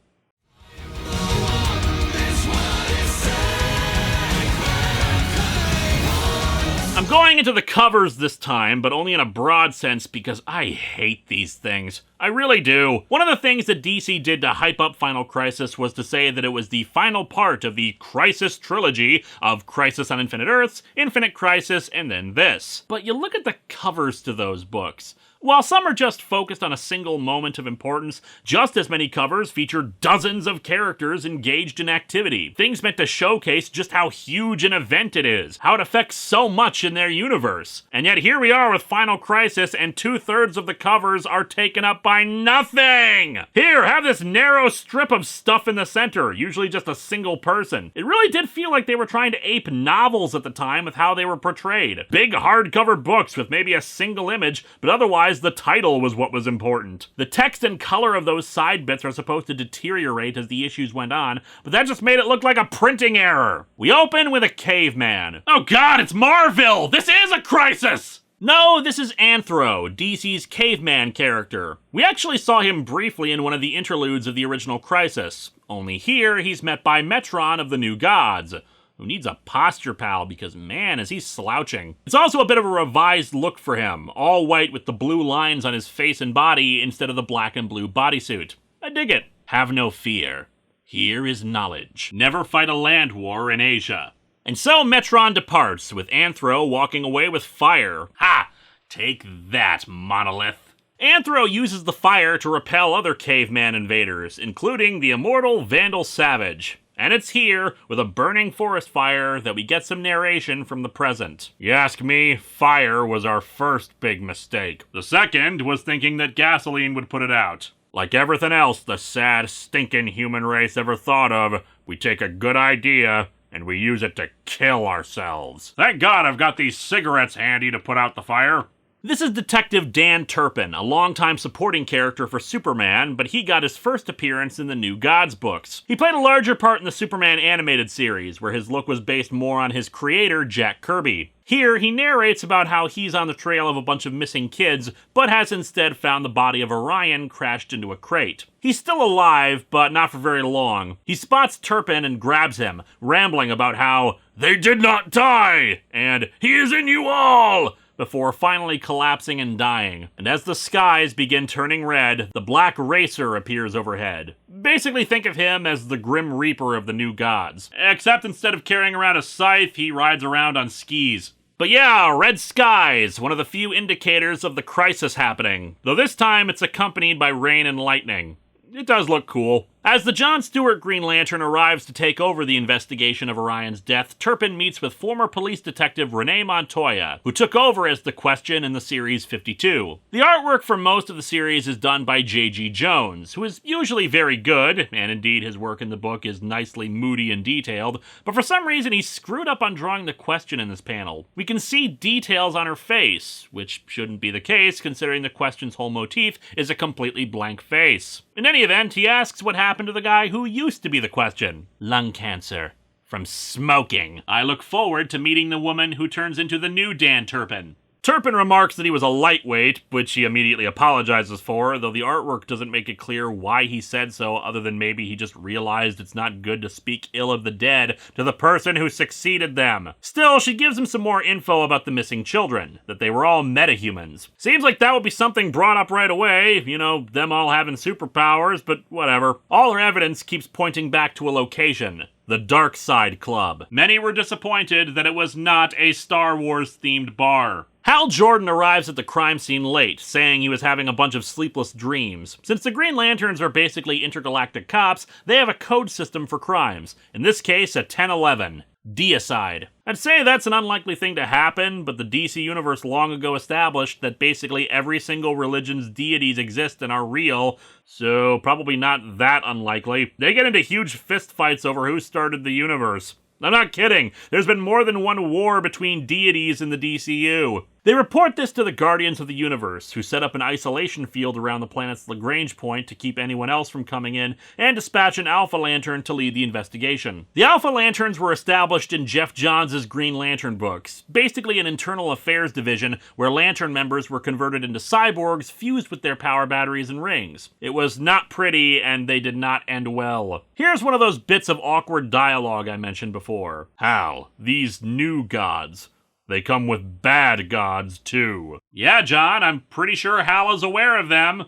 I'm going into the covers this time, but only in a broad sense because I hate these things. I really do. One of the things that DC did to hype up Final Crisis was to say that it was the final part of the Crisis Trilogy of Crisis on Infinite Earths, Infinite Crisis, and then this. But you look at the covers to those books. While some are just focused on a single moment of importance, just as many covers feature dozens of characters engaged in activity. Things meant to showcase just how huge an event it is, how it affects so much in their universe. And yet here we are with Final Crisis, and 2/3 of the covers are taken up by nothing! Here, have this narrow strip of stuff in the center, usually just a single person. It really did feel like they were trying to ape novels at the time with how they were portrayed. Big hardcover books with maybe a single image, but otherwise the title was what was important. The text and color of those side bits are supposed to deteriorate as the issues went on, but that just made it look like a printing error. We open with a caveman. Oh god, it's Marvel! This is a crisis! No, this is Anthro, DC's caveman character. We actually saw him briefly in one of the interludes of the original Crisis. Only here, he's met by Metron of the New Gods, who needs a posture pal because, man, is he slouching. It's also a bit of a revised look for him, all white with the blue lines on his face and body instead of the black and blue bodysuit. I dig it. Have no fear. Here is knowledge. Never fight a land war in Asia. And so Metron departs, with Anthro walking away with fire. Ha! Take that, Monolith. Anthro uses the fire to repel other caveman invaders, including the immortal Vandal Savage. And it's here, with a burning forest fire, that we get some narration from the present. You ask me, fire was our first big mistake. The second was thinking that gasoline would put it out. Like everything else the sad, stinking human race ever thought of, we take a good idea and we use it to kill ourselves. Thank God I've got these cigarettes handy to put out the fire. This is Detective Dan Turpin, a longtime supporting character for Superman, but he got his first appearance in the New Gods books. He played a larger part in the Superman animated series, where his look was based more on his creator, Jack Kirby. Here, he narrates about how he's on the trail of a bunch of missing kids, but has instead found the body of Orion crashed into a crate. He's still alive, but not for very long. He spots Turpin and grabs him, rambling about how they did not die, and he is in you all, before finally collapsing and dying. And as the skies begin turning red, the Black Racer appears overhead. Basically think of him as the Grim Reaper of the New Gods. Except instead of carrying around a scythe, he rides around on skis. But yeah, red skies, one of the few indicators of the crisis happening. Though this time it's accompanied by rain and lightning. It does look cool. As the John Stewart Green Lantern arrives to take over the investigation of Orion's death, Turpin meets with former police detective Renee Montoya, who took over as the Question in the series 52. The artwork for most of the series is done by J.G. Jones, who is usually very good, and indeed his work in the book is nicely moody and detailed, but for some reason he screwed up on drawing the Question in this panel. We can see details on her face, which shouldn't be the case considering the Question's whole motif is a completely blank face. In any event, he asks what happened to the guy who used to be the Question. Lung cancer. From smoking. I look forward to meeting the woman who turns into the new Dan Turpin. Turpin remarks that he was a lightweight, which he immediately apologizes for, though the artwork doesn't make it clear why he said so, other than maybe he just realized it's not good to speak ill of the dead to the person who succeeded them. Still, she gives him some more info about the missing children, that they were all metahumans. Seems like that would be something brought up right away, you know, them all having superpowers, but whatever. All her evidence keeps pointing back to a location. The Dark Side Club. Many were disappointed that it was not a Star Wars-themed bar. Hal Jordan arrives at the crime scene late, saying he was having a bunch of sleepless dreams. Since the Green Lanterns are basically intergalactic cops, they have a code system for crimes. In this case, a 1011. Deicide. I'd say that's an unlikely thing to happen, but the DC Universe long ago established that basically every single religion's deities exist and are real, so probably not that unlikely. They get into huge fistfights over who started the universe. I'm not kidding. There's been more than one war between deities in the DCU. They report this to the Guardians of the Universe, who set up an isolation field around the planet's Lagrange point to keep anyone else from coming in, and dispatch an Alpha Lantern to lead the investigation. The Alpha Lanterns were established in Jeff Johns' Green Lantern books, basically an internal affairs division where Lantern members were converted into cyborgs fused with their power batteries and rings. It was not pretty, and they did not end well. Here's one of those bits of awkward dialogue I mentioned before. Hal, these new gods. They come with bad gods, too. Yeah, John, I'm pretty sure Hal is aware of them.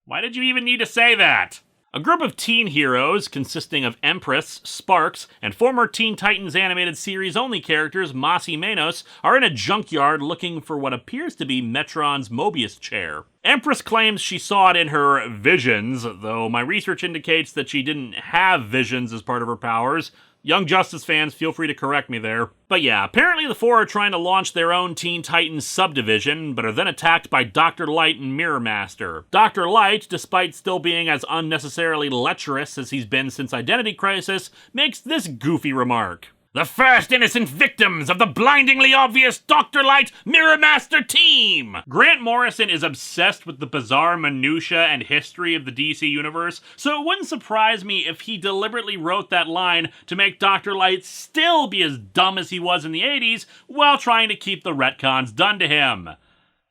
Why did you even need to say that? A group of teen heroes consisting of Empress, Sparks, and former Teen Titans animated series-only characters Mossy Manos are in a junkyard looking for what appears to be Metron's Mobius chair. Empress claims she saw it in her visions, though my research indicates that she didn't have visions as part of her powers. Young Justice fans, feel free to correct me there. But yeah, apparently the four are trying to launch their own Teen Titans subdivision, but are then attacked by Dr. Light and Mirror Master. Dr. Light, despite still being as unnecessarily lecherous as he's been since Identity Crisis, makes this goofy remark. The first innocent victims of the blindingly obvious Dr. Light Mirror Master team! Grant Morrison is obsessed with the bizarre minutiae and history of the DC Universe, so it wouldn't surprise me if he deliberately wrote that line to make Dr. Light still be as dumb as he was in the 80s while trying to keep the retcons done to him.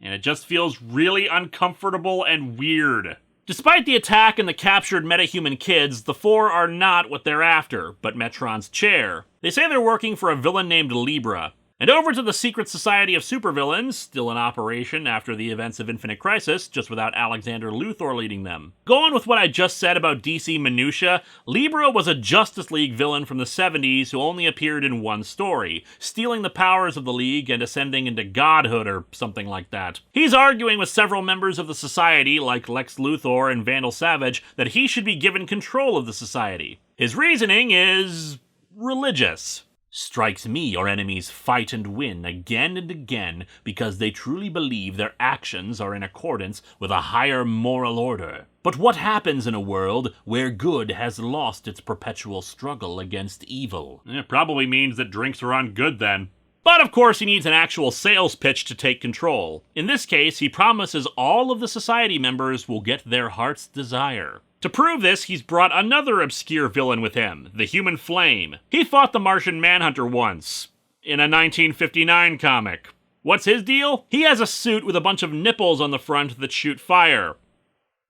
And it just feels really uncomfortable and weird. Despite the attack and the captured metahuman kids, the four are not what they're after, but Metron's chair. They say they're working for a villain named Libra. And over to the Secret Society of Supervillains, still in operation after the events of Infinite Crisis, just without Alexander Luthor leading them. Going with what I just said about DC minutia, Libra was a Justice League villain from the 70s who only appeared in one story, stealing the powers of the League and ascending into godhood or something like that. He's arguing with several members of the Society, like Lex Luthor and Vandal Savage, that he should be given control of the Society. His reasoning is religious. Strikes me our enemies fight and win again and again because they truly believe their actions are in accordance with a higher moral order. But what happens in a world where good has lost its perpetual struggle against evil? It probably means that drinks are on good then. But of course he needs an actual sales pitch to take control. In this case, he promises all of the society members will get their heart's desire. To prove this, he's brought another obscure villain with him, the Human Flame. He fought the Martian Manhunter once, in a 1959 comic. What's his deal? He has a suit with a bunch of nipples on the front that shoot fire.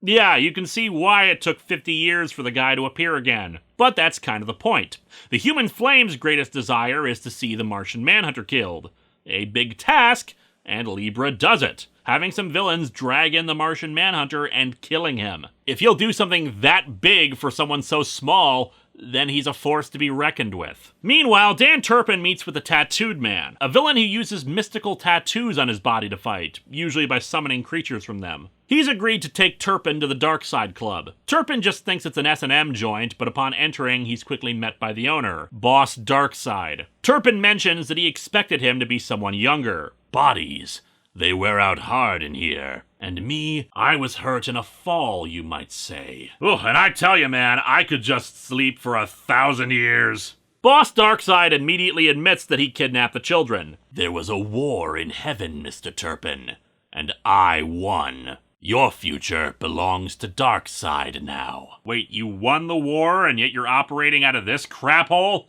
Yeah, you can see why it took 50 years for the guy to appear again. But that's kind of the point. The Human Flame's greatest desire is to see the Martian Manhunter killed. A big task, and Libra does it, having some villains drag in the Martian Manhunter and killing him. If he'll do something that big for someone so small, then he's a force to be reckoned with. Meanwhile, Dan Turpin meets with the Tattooed Man, a villain who uses mystical tattoos on his body to fight, usually by summoning creatures from them. He's agreed to take Turpin to the Dark Side Club. Turpin just thinks it's an S&M joint, but upon entering, he's quickly met by the owner, Boss Darkside. Turpin mentions that he expected him to be someone younger. Bodies. They wear out hard in here. And me, I was hurt in a fall, you might say. Oh, and I tell you, man, I could just sleep for 1,000 years. Boss Darkside immediately admits that he kidnapped the children. There was a war in heaven, Mr. Turpin, and I won. Your future belongs to Darkside now. Wait, you won the war, and yet you're operating out of this crap hole?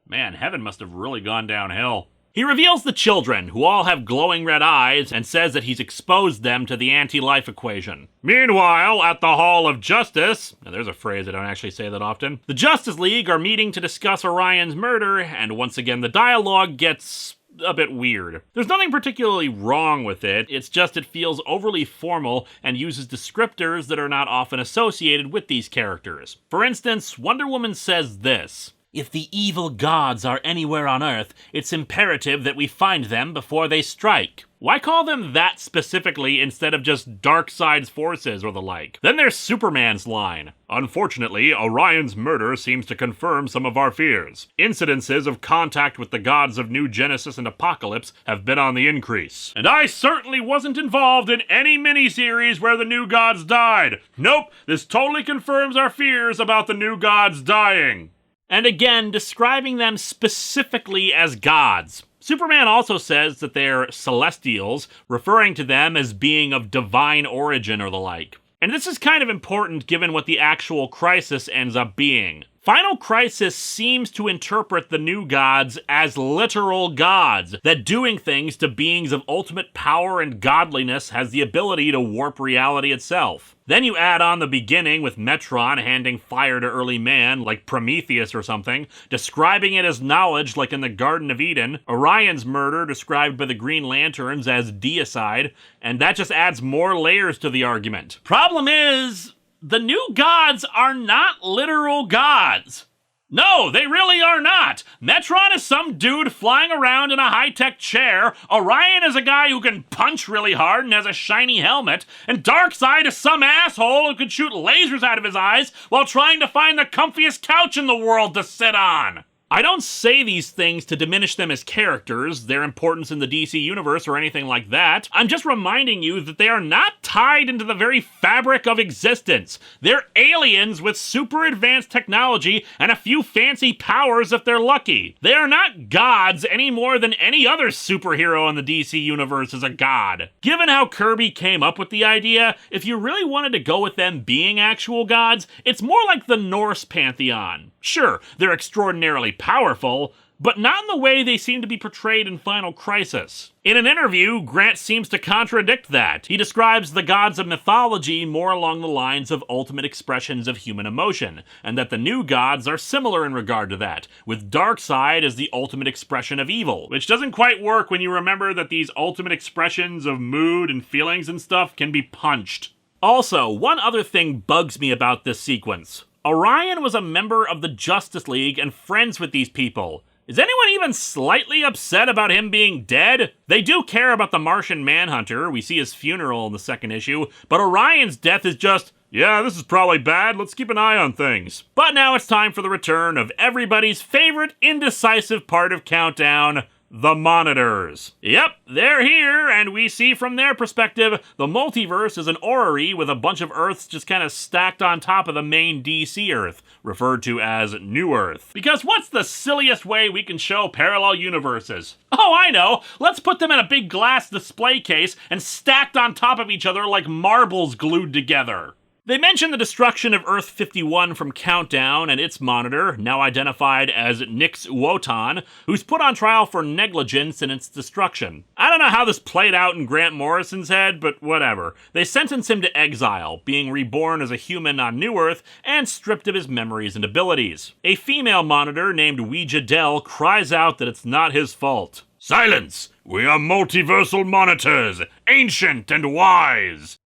Man, heaven must have really gone downhill. He reveals the children, who all have glowing red eyes, and says that he's exposed them to the anti-life equation. Meanwhile, at the Hall of Justice, now there's a phrase I don't actually say that often, the Justice League are meeting to discuss Orion's murder, and once again the dialogue gets a bit weird. There's nothing particularly wrong with it, it's just it feels overly formal and uses descriptors that are not often associated with these characters. For instance, Wonder Woman says this: "If the evil gods are anywhere on Earth, it's imperative that we find them before they strike." Why call them that specifically instead of just Darkseid's forces or the like? Then there's Superman's line: "Unfortunately, Orion's murder seems to confirm some of our fears. Incidences of contact with the gods of New Genesis and Apocalypse have been on the increase. And I certainly wasn't involved in any miniseries where the new gods died. Nope, this totally confirms our fears about the new gods dying." And again, describing them specifically as gods. Superman also says that they're celestials, referring to them as being of divine origin or the like. And this is kind of important given what the actual Crisis ends up being. Final Crisis seems to interpret the new gods as literal gods, that doing things to beings of ultimate power and godliness has the ability to warp reality itself. Then you add on the beginning with Metron handing fire to early man, like Prometheus or something, describing it as knowledge like in the Garden of Eden, Orion's murder described by the Green Lanterns as deicide, and that just adds more layers to the argument. Problem is, the new gods are not literal gods. No, they really are not. Metron is some dude flying around in a high-tech chair, Orion is a guy who can punch really hard and has a shiny helmet, and Darkseid is some asshole who can shoot lasers out of his eyes while trying to find the comfiest couch in the world to sit on. I don't say these things to diminish them as characters, their importance in the DC universe, or anything like that. I'm just reminding you that they are not tied into the very fabric of existence. They're aliens with super advanced technology and a few fancy powers if they're lucky. They are not gods any more than any other superhero in the DC universe is a god. Given how Kirby came up with the idea, if you really wanted to go with them being actual gods, it's more like the Norse pantheon. Sure, they're extraordinarily powerful, but not in the way they seem to be portrayed in Final Crisis. In an interview, Grant seems to contradict that. He describes the gods of mythology more along the lines of ultimate expressions of human emotion, and that the new gods are similar in regard to that, with Darkseid as the ultimate expression of evil, which doesn't quite work when you remember that these ultimate expressions of mood and feelings and stuff can be punched. Also, one other thing bugs me about this sequence. Orion was a member of the Justice League and friends with these people. Is anyone even slightly upset about him being dead? They do care about the Martian Manhunter, we see his funeral in the second issue, but Orion's death is just, Yeah, this is probably bad, let's keep an eye on things. But now it's time for the return of everybody's favorite indecisive part of Countdown, the monitors. Yep, they're here, and we see from their perspective, the multiverse is an orrery with a bunch of Earths just kind of stacked on top of the main DC Earth, referred to as New Earth. Because what's the silliest way we can show parallel universes? Oh, I know! Let's put them in a big glass display case and stacked on top of each other like marbles glued together. They mention the destruction of Earth 51 from Countdown and its monitor, now identified as Nix Wotan, who's put on trial for negligence in its destruction. I don't know how this played out in Grant Morrison's head, but whatever. They sentence him to exile, being reborn as a human on New Earth and stripped of his memories and abilities. A female monitor named Ouija Dell cries out that it's not his fault. Silence! We are multiversal monitors, ancient and wise!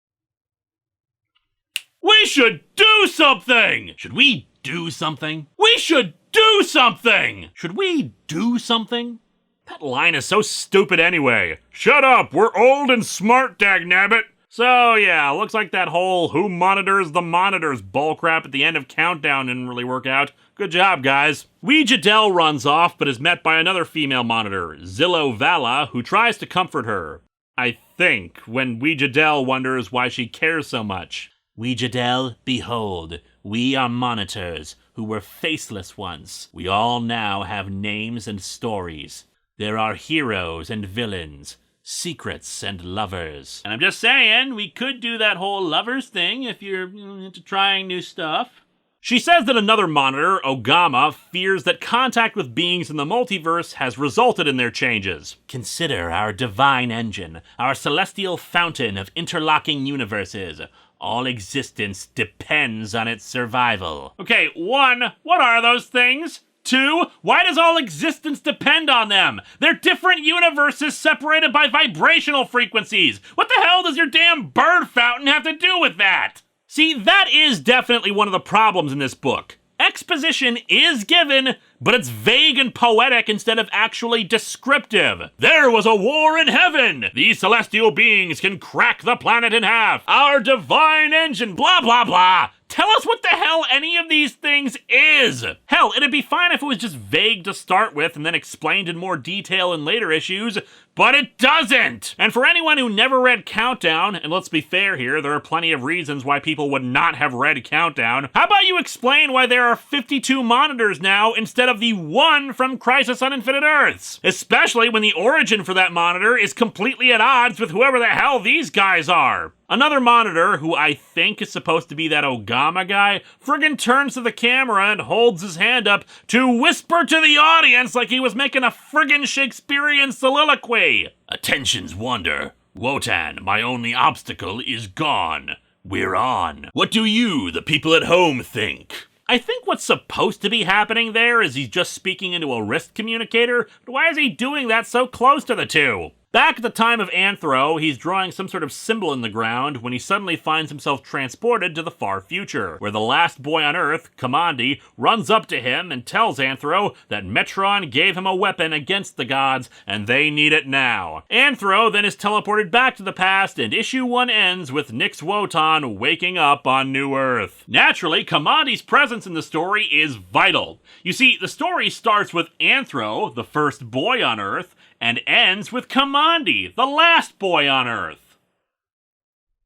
We should do something! Should we do something? We should do something! Should we do something? That line is so stupid anyway. Shut up, we're old and smart, dagnabbit! So yeah, looks like that whole who monitors the monitors bullcrap at the end of Countdown didn't really work out. Good job, guys. Ouija Dell runs off, but is met by another female monitor, Zillow Vala, who tries to comfort her. I think, when Ouija Dell wonders why she cares so much. Ouija Dell, behold, we are monitors, who were faceless once. We all now have names and stories. There are heroes and villains, secrets and lovers. And I'm just saying, we could do that whole lovers thing if you're into trying new stuff. She says that another monitor, Ogama, fears that contact with beings in the multiverse has resulted in their changes. Consider our divine engine, our celestial fountain of interlocking universes. All existence depends on its survival. Okay, 1, what are those things? 2, why does all existence depend on them? They're different universes separated by vibrational frequencies. What the hell does your damn bird fountain have to do with that? See, that is definitely one of the problems in this book. Exposition is given, but it's vague and poetic instead of actually descriptive. There was a war in heaven! These celestial beings can crack the planet in half! Our divine engine, blah blah blah! Tell us what the hell any of these things is! Hell, it'd be fine if it was just vague to start with and then explained in more detail in later issues, but it doesn't! And for anyone who never read Countdown, and let's be fair here, there are plenty of reasons why people would not have read Countdown, how about you explain why there are 52 monitors now instead of the 1 from Crisis on Infinite Earths? Especially when the origin for that monitor is completely at odds with whoever the hell these guys are. Another monitor, who I think is supposed to be that Ogama guy, friggin' turns to the camera and holds his hand up to whisper to the audience like he was making a friggin' Shakespearean soliloquy. Attentions wander. Wotan, my only obstacle, is gone. We're on. What do you, the people at home, think? I think what's supposed to be happening there is he's just speaking into a wrist communicator, but why is he doing that so close to the two? Back at the time of Anthro, he's drawing some sort of symbol in the ground when he suddenly finds himself transported to the far future, where the last boy on Earth, Kamandi, runs up to him and tells Anthro that Metron gave him a weapon against the gods, and they need it now. Anthro then is teleported back to the past, and issue 1 ends with Nix Wotan waking up on New Earth. Naturally, Kamandi's presence in the story is vital. You see, the story starts with Anthro, the first boy on Earth, and ends with Kamandi, the last boy on Earth.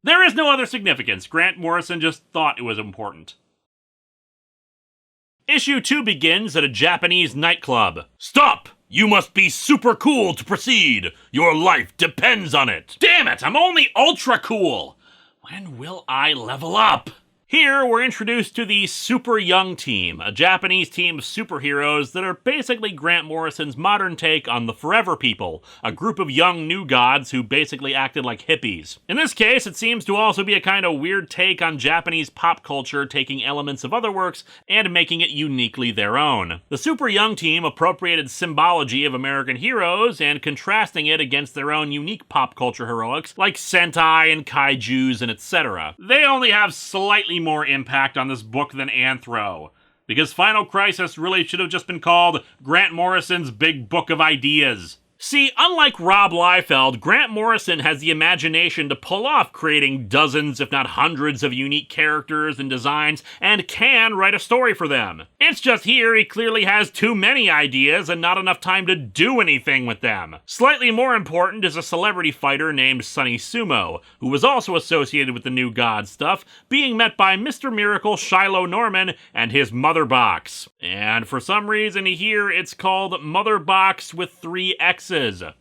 There is no other significance. Grant Morrison just thought it was important. Issue 2 begins at a Japanese nightclub. Stop! You must be super cool to proceed. Your life depends on it. Damn it, I'm only ultra cool. When will I level up? Here, we're introduced to the Super Young Team, a Japanese team of superheroes that are basically Grant Morrison's modern take on the Forever People, a group of young new gods who basically acted like hippies. In this case, it seems to also be a kind of weird take on Japanese pop culture, taking elements of other works and making it uniquely their own. The Super Young Team appropriated symbology of American heroes and contrasting it against their own unique pop culture heroics like Sentai and Kaijus and etc. They only have slightly more impact on this book than Anthro, because Final Crisis really should have just been called Grant Morrison's Big Book of Ideas. See, unlike Rob Liefeld, Grant Morrison has the imagination to pull off creating dozens, if not hundreds, of unique characters and designs, and can write a story for them. It's just here he clearly has too many ideas and not enough time to do anything with them. Slightly more important is a celebrity fighter named Sonny Sumo, who was also associated with the New God stuff, being met by Mr. Miracle Shiloh Norman and his Mother Box. And for some reason here it's called Mother Box with 3 X's.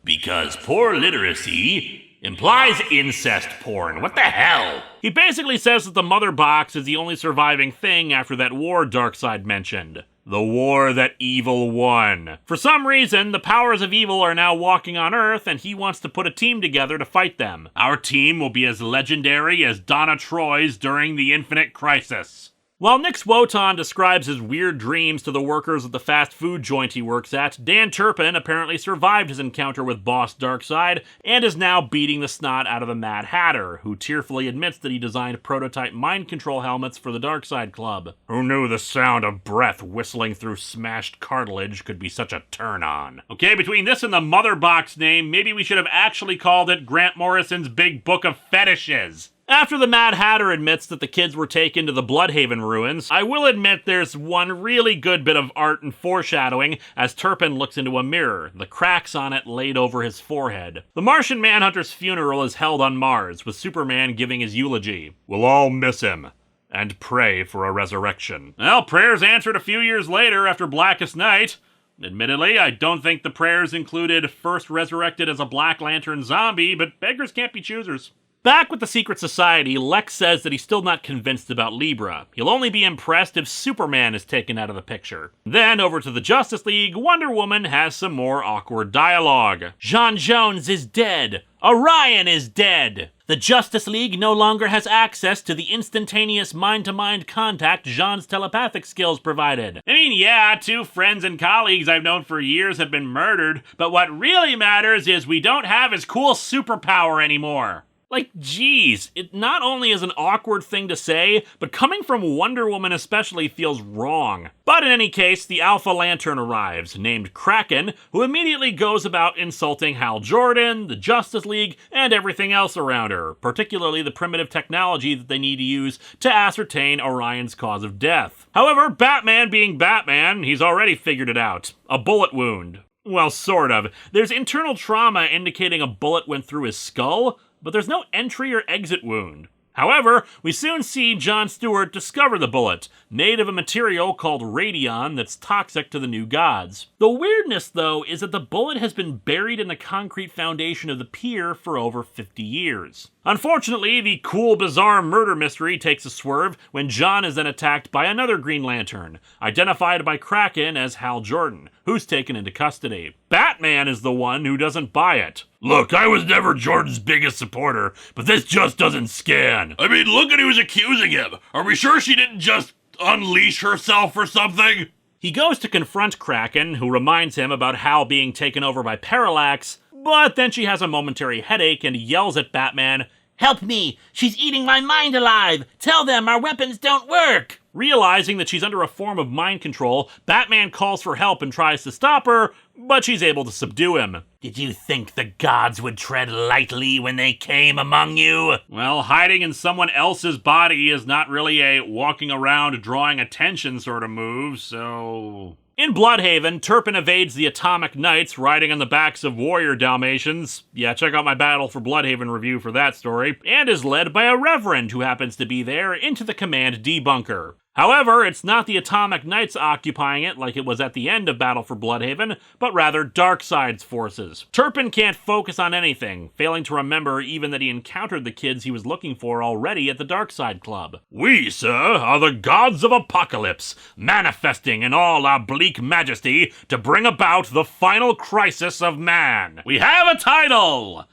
Because poor literacy implies incest porn. What the hell? He basically says that the Mother Box is the only surviving thing after that war Darkseid mentioned. The war that evil won. For some reason, the powers of evil are now walking on Earth, and he wants to put a team together to fight them. Our team will be as legendary as Donna Troy's during the Infinite Crisis. While Nix Wotan describes his weird dreams to the workers at the fast food joint he works at, Dan Turpin apparently survived his encounter with Boss Darkseid and is now beating the snot out of the Mad Hatter, who tearfully admits that he designed prototype mind control helmets for the Darkseid Club. Who knew the sound of breath whistling through smashed cartilage could be such a turn-on? Okay, between this and the Mother Box name, maybe we should have actually called it Grant Morrison's Big Book of Fetishes. After the Mad Hatter admits that the kids were taken to the Bloodhaven ruins, I will admit there's one really good bit of art and foreshadowing as Turpin looks into a mirror, the cracks on it laid over his forehead. The Martian Manhunter's funeral is held on Mars, with Superman giving his eulogy. We'll all miss him, and pray for a resurrection. Well, prayers answered a few years later after Blackest Night. Admittedly, I don't think the prayers included first resurrected as a Black Lantern zombie, but beggars can't be choosers. Back with the Secret Society, Lex says that he's still not convinced about Libra. He'll only be impressed if Superman is taken out of the picture. Then, over to the Justice League, Wonder Woman has some more awkward dialogue. J'onn J'onzz is dead. Orion is dead. The Justice League no longer has access to the instantaneous mind-to-mind contact J'onn's telepathic skills provided. I mean, yeah, 2 friends and colleagues I've known for years have been murdered, but what really matters is we don't have his cool superpower anymore. Like, geez, it not only is an awkward thing to say, but coming from Wonder Woman especially feels wrong. But in any case, the Alpha Lantern arrives, named Kraken, who immediately goes about insulting Hal Jordan, the Justice League, and everything else around her, particularly the primitive technology that they need to use to ascertain Orion's cause of death. However, Batman being Batman, he's already figured it out. A bullet wound. Well, sort of. There's internal trauma indicating a bullet went through his skull, but there's no entry or exit wound. However, we soon see John Stewart discover the bullet, made of a material called radion that's toxic to the New Gods. The weirdness, though, is that the bullet has been buried in the concrete foundation of the pier for over 50 years. Unfortunately, the cool, bizarre murder mystery takes a swerve when John is then attacked by another Green Lantern, identified by Kraken as Hal Jordan, who's taken into custody. Batman is the one who doesn't buy it. Look, I was never Jordan's biggest supporter, but this just doesn't scan. I mean, look at who's accusing him. Are we sure she didn't just unleash herself or something? He goes to confront Kraken, who reminds him about Hal being taken over by Parallax, but then she has a momentary headache and yells at Batman, "Help me! She's eating my mind alive! Tell them our weapons don't work!" Realizing that she's under a form of mind control, Batman calls for help and tries to stop her, but she's able to subdue him. Did you think the gods would tread lightly when they came among you? Well, hiding in someone else's body is not really a walking around drawing attention sort of move, so... In Bloodhaven, Turpin evades the Atomic Knights riding on the backs of warrior Dalmatians. Yeah, check out my Battle for Bloodhaven review for that story. And is led by a reverend who happens to be there into the Command D bunker. However, it's not the Atomic Knights occupying it like it was at the end of Battle for Bloodhaven, but rather Darkseid's forces. Turpin can't focus on anything, failing to remember even that he encountered the kids he was looking for already at the Darkseid Club. We, sir, are the gods of apocalypse, manifesting in all our bleak majesty to bring about the final crisis of man. We have a title!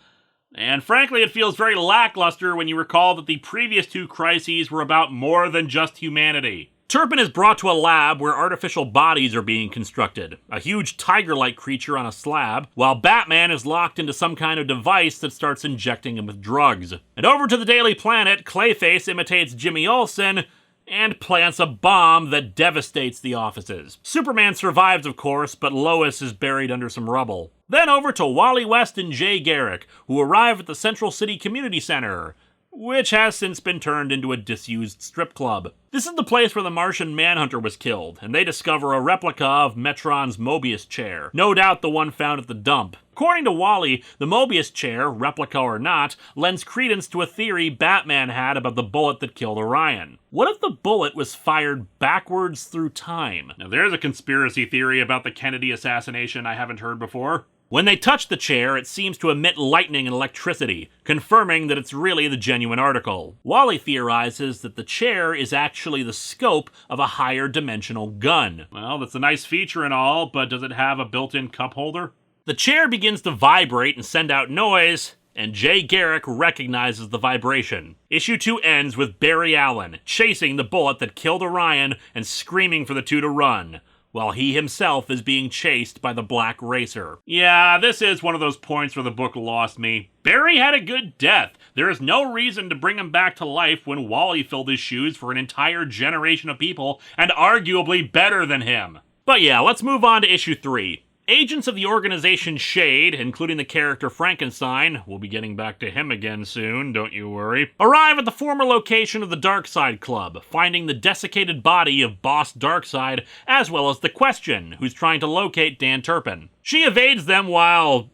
And frankly, it feels very lackluster when you recall that the previous 2 crises were about more than just humanity. Turpin is brought to a lab where artificial bodies are being constructed, a huge tiger-like creature on a slab, while Batman is locked into some kind of device that starts injecting him with drugs. And over to the Daily Planet, Clayface imitates Jimmy Olsen and plants a bomb that devastates the offices. Superman survives, of course, but Lois is buried under some rubble. Then over to Wally West and Jay Garrick, who arrive at the Central City Community Center, which has since been turned into a disused strip club. This is the place where the Martian Manhunter was killed, and they discover a replica of Metron's Mobius chair, no doubt the one found at the dump. According to Wally, the Mobius chair, replica or not, lends credence to a theory Batman had about the bullet that killed Orion. What if the bullet was fired backwards through time? Now there's a conspiracy theory about the Kennedy assassination I haven't heard before. When they touch the chair, it seems to emit lightning and electricity, confirming that it's really the genuine article. Wally theorizes that the chair is actually the scope of a higher dimensional gun. Well, that's a nice feature and all, but does it have a built-in cup holder? The chair begins to vibrate and send out noise, and Jay Garrick recognizes the vibration. Issue 2 ends with Barry Allen chasing the bullet that killed Orion and screaming for the two to run, while he himself is being chased by the Black Racer. Yeah, this is one of those points where the book lost me. Barry had a good death. There is no reason to bring him back to life when Wally filled his shoes for an entire generation of people, and arguably better than him. But yeah, let's move on to issue 3. Agents of the organization SHADE, including the character Frankenstein, we'll be getting back to him again soon, don't you worry, arrive at the former location of the Darkseid Club, finding the desiccated body of Boss Darkseid, as well as the Question, who's trying to locate Dan Turpin. She evades them while,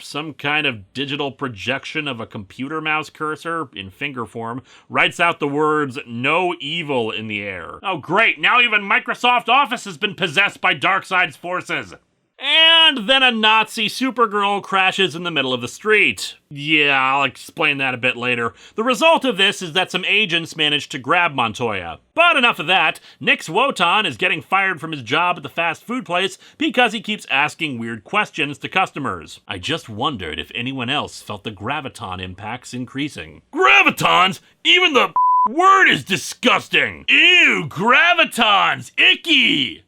some kind of digital projection of a computer mouse cursor, in finger form, writes out the words, "No evil" in the air. Oh great, now even Microsoft Office has been possessed by Darkseid's forces. And then a Nazi Supergirl crashes in the middle of the street. Yeah, I'll explain that a bit later. The result of this is that some agents manage to grab Montoya. But enough of that. Nix Wotan is getting fired from his job at the fast food place because he keeps asking weird questions to customers. I just wondered if anyone else felt the graviton impacts increasing. Gravitons? Even the word is disgusting! Ew, gravitons! Icky!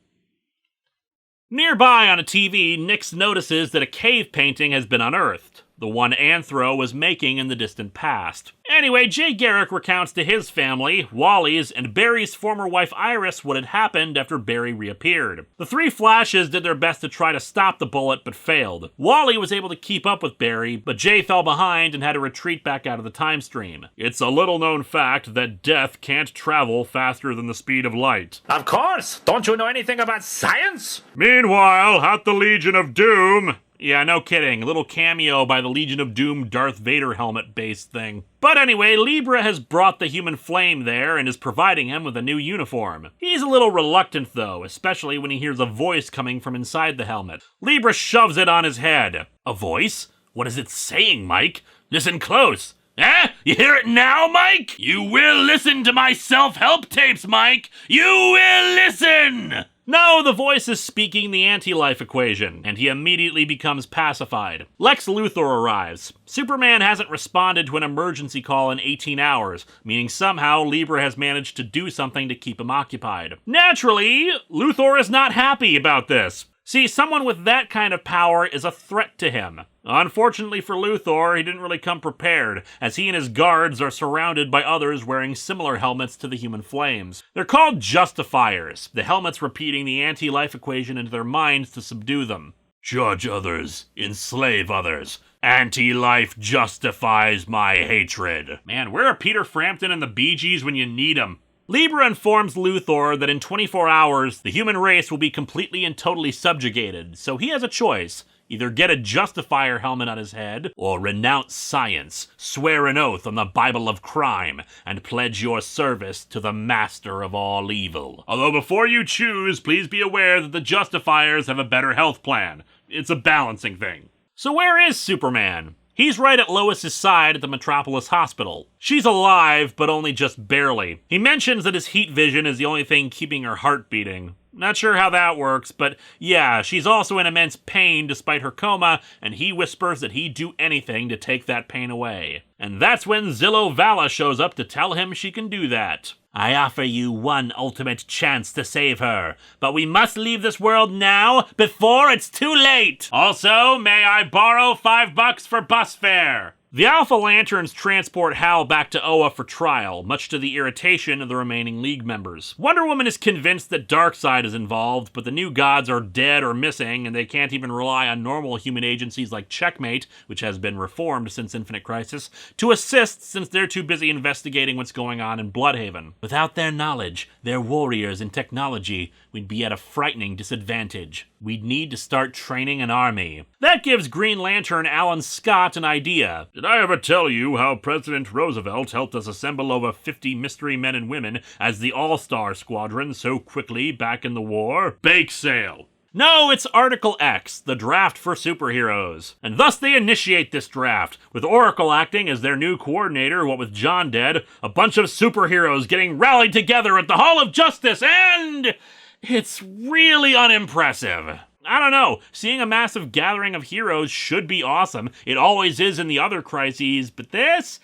Nearby on a TV, Nix notices that a cave painting has been unearthed, the one Anthro was making in the distant past. Anyway, Jay Garrick recounts to his family, Wally's, and Barry's former wife Iris what had happened after Barry reappeared. The three Flashes did their best to try to stop the bullet, but failed. Wally was able to keep up with Barry, but Jay fell behind and had to retreat back out of the time stream. It's a little-known fact that death can't travel faster than the speed of light. Of course! Don't you know anything about science? Meanwhile, at the Legion of Doom... Yeah, no kidding. A little cameo by the Legion of Doom Darth Vader helmet-based thing. But anyway, Libra has brought the human flame there and is providing him with a new uniform. He's a little reluctant though, especially when he hears a voice coming from inside the helmet. Libra shoves it on his head. A voice? What is it saying, Mike? Listen close. Eh? You hear it now, Mike? You will listen to my self-help tapes, Mike! You will listen! No, the voice is speaking the anti-life equation, and he immediately becomes pacified. Lex Luthor arrives. Superman hasn't responded to an emergency call in 18 hours, meaning somehow Libra has managed to do something to keep him occupied. Naturally, Luthor is not happy about this. See, someone with that kind of power is a threat to him. Unfortunately for Luthor, he didn't really come prepared, as he and his guards are surrounded by others wearing similar helmets to the human flames. They're called Justifiers, the helmets repeating the anti-life equation into their minds to subdue them. Judge others, enslave others. Anti-life justifies my hatred. Man, where are Peter Frampton and the Bee Gees when you need them? Libra informs Luthor that in 24 hours, the human race will be completely and totally subjugated, so he has a choice. Either get a Justifier helmet on his head, or renounce science, swear an oath on the Bible of crime, and pledge your service to the master of all evil. Although before you choose, please be aware that the Justifiers have a better health plan. It's a balancing thing. So where is Superman? He's right at Lois's side at the Metropolis Hospital. She's alive, but only just barely. He mentions that his heat vision is the only thing keeping her heart beating. Not sure how that works, but yeah, she's also in immense pain despite her coma, and he whispers that he'd do anything to take that pain away. And that's when Zillow Vala shows up to tell him she can do that. I offer you one ultimate chance to save her, but we must leave this world now before it's too late. Also, may I borrow $5 for bus fare? The Alpha Lanterns transport Hal back to Oa for trial, much to the irritation of the remaining League members. Wonder Woman is convinced that Darkseid is involved, but the new gods are dead or missing, and they can't even rely on normal human agencies like Checkmate, which has been reformed since Infinite Crisis, to assist since they're too busy investigating what's going on in Bloodhaven. Without their knowledge, their warriors and technology, we'd be at a frightening disadvantage. We'd need to start training an army. That gives Green Lantern Alan Scott an idea. Did I ever tell you how President Roosevelt helped us assemble over 50 mystery men and women as the All-Star Squadron so quickly back in the war? Bake sale. No, it's Article X, the draft for superheroes. And thus they initiate this draft, with Oracle acting as their new coordinator, what with John dead, a bunch of superheroes getting rallied together at the Hall of Justice, and it's really unimpressive. I don't know, seeing a massive gathering of heroes should be awesome. It always is in the other crises, but this,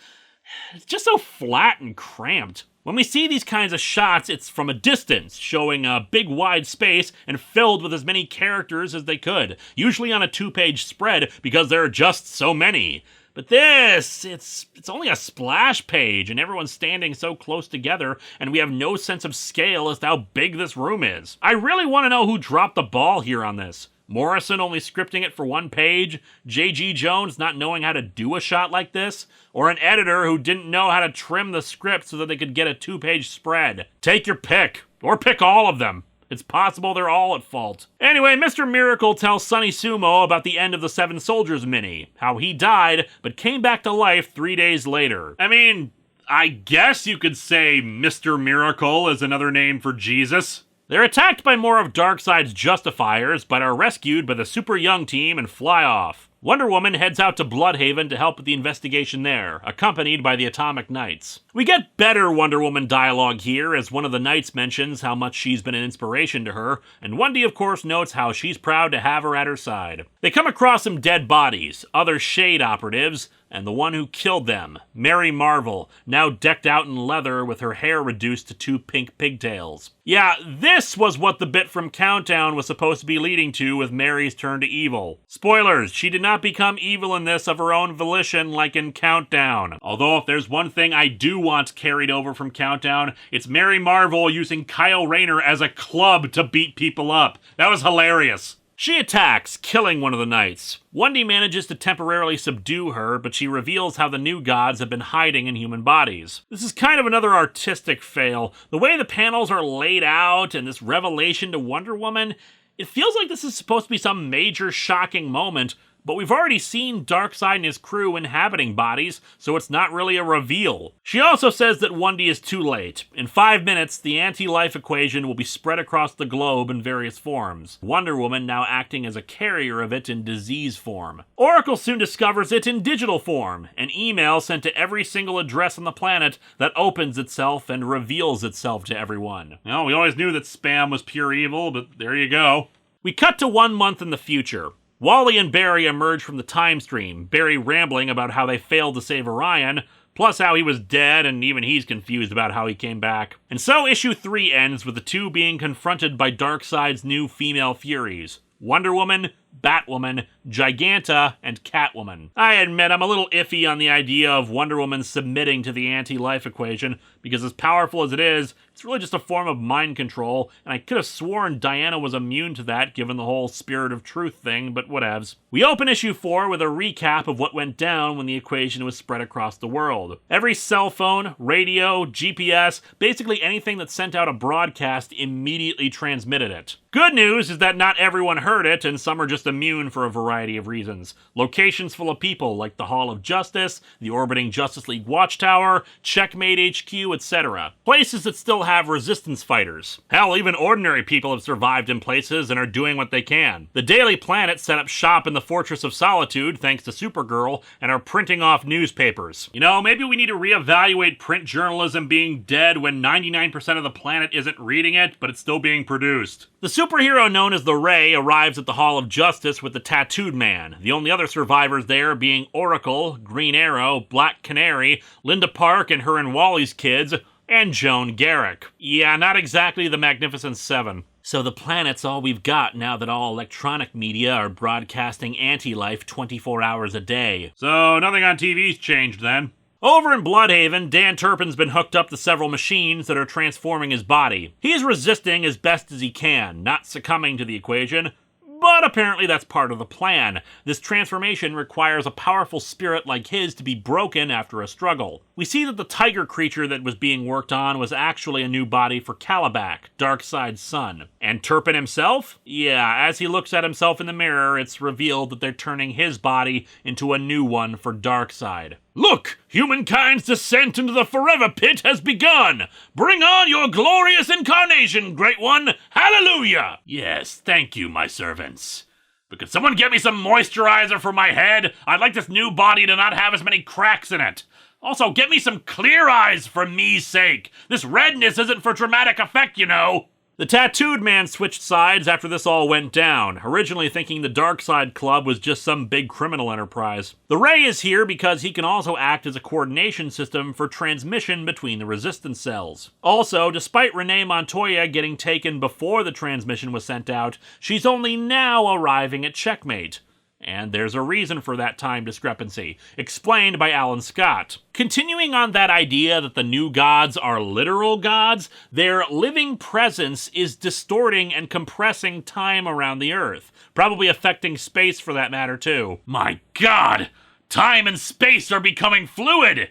it's just so flat and cramped. When we see these kinds of shots, it's from a distance, showing a big wide space and filled with as many characters as they could, usually on a 2-page spread because there are just so many. But this, it's only a splash page, and everyone's standing so close together, and we have no sense of scale as to how big this room is. I really want to know who dropped the ball here on this. Morrison only scripting it for 1 page, J.G. Jones not knowing how to do a shot like this, or an editor who didn't know how to trim the script so that they could get a 2-page spread. Take your pick, or pick all of them. It's possible they're all at fault. Anyway, Mr. Miracle tells Sonny Sumo about the end of the Seven Soldiers mini, how he died, but came back to life 3 days later. I mean, I guess you could say Mr. Miracle is another name for Jesus. They're attacked by more of Darkseid's Justifiers, but are rescued by the Super Young team and fly off. Wonder Woman heads out to Bloodhaven to help with the investigation there, accompanied by the Atomic Knights. We get better Wonder Woman dialogue here, as one of the Knights mentions how much she's been an inspiration to her, and Wendy of course notes how she's proud to have her at her side. They come across some dead bodies, other Shade operatives, and the one who killed them, Mary Marvel, now decked out in leather with her hair reduced to 2 pink pigtails. Yeah, this was what the bit from Countdown was supposed to be leading to with Mary's turn to evil. Spoilers, she did not become evil in this of her own volition like in Countdown. Although if there's one thing I do want carried over from Countdown, it's Mary Marvel using Kyle Rayner as a club to beat people up. That was hilarious. She attacks, killing one of the knights. Wendy manages to temporarily subdue her, but she reveals how the new gods have been hiding in human bodies. This is kind of another artistic fail. The way the panels are laid out and this revelation to Wonder Woman, it feels like this is supposed to be some major shocking moment, but we've already seen Darkseid and his crew inhabiting bodies, so it's not really a reveal. She also says that Wendy is too late. In 5 minutes, the anti-life equation will be spread across the globe in various forms. Wonder Woman now acting as a carrier of it in disease form. Oracle soon discovers it in digital form, an email sent to every single address on the planet that opens itself and reveals itself to everyone. Well, we always knew that spam was pure evil, but there you go. We cut to 1 month in the future. Wally and Barry emerge from the time stream, Barry rambling about how they failed to save Orion, plus how he was dead and even he's confused about how he came back. And so issue 3 ends with the two being confronted by Darkseid's new female Furies, Wonder Woman, Batwoman, Giganta, and Catwoman. I admit I'm a little iffy on the idea of Wonder Woman submitting to the anti-life equation, because as powerful as it is, it's really just a form of mind control, and I could have sworn Diana was immune to that given the whole spirit of truth thing, but whatevs. We open issue 4 with a recap of what went down when the equation was spread across the world. Every cell phone, radio, GPS, basically anything that sent out a broadcast immediately transmitted it. Good news is that not everyone heard it, and some are just immune for a variety of reasons. Locations full of people like the Hall of Justice, the orbiting Justice League Watchtower, Checkmate HQ, etc. Places that still have resistance fighters. Hell, even ordinary people have survived in places and are doing what they can. The Daily Planet set up shop in the Fortress of Solitude thanks to Supergirl and are printing off newspapers. You know, maybe we need to reevaluate print journalism being dead when 99% of the planet isn't reading it, but it's still being produced. The superhero known as the Ray arrives at the Hall of Justice with the Tattooed Man, the only other survivors there being Oracle, Green Arrow, Black Canary, Linda Park and her and Wally's kids, and Joan Garrick. Yeah, not exactly the Magnificent Seven. So the planet's all we've got now that all electronic media are broadcasting anti-life 24 hours a day. So nothing on TV's changed then. Over in Bloodhaven, Dan Turpin's been hooked up to several machines that are transforming his body. He's resisting as best as he can, not succumbing to the equation, but apparently that's part of the plan. This transformation requires a powerful spirit like his to be broken after a struggle. We see that the tiger creature that was being worked on was actually a new body for Calabac, Darkseid's son. And Turpin himself? Yeah, as he looks at himself in the mirror, it's revealed that they're turning his body into a new one for Darkseid. Look! Humankind's descent into the Forever Pit has begun! Bring on your glorious incarnation, Great One! Hallelujah! Yes, thank you, my servants. But could someone get me some moisturizer for my head? I'd like this new body to not have as many cracks in it. Also, get me some clear eyes for me's sake. This redness isn't for dramatic effect, you know. The tattooed man switched sides after this all went down, originally thinking the Darkseid Club was just some big criminal enterprise. The Ray is here because he can also act as a coordination system for transmission between the resistance cells. Also, despite Renee Montoya getting taken before the transmission was sent out, she's only now arriving at Checkmate. And there's a reason for that time discrepancy, explained by Alan Scott. Continuing on that idea that the new gods are literal gods, their living presence is distorting and compressing time around the Earth, probably affecting space for that matter too. My God! Time and space are becoming fluid!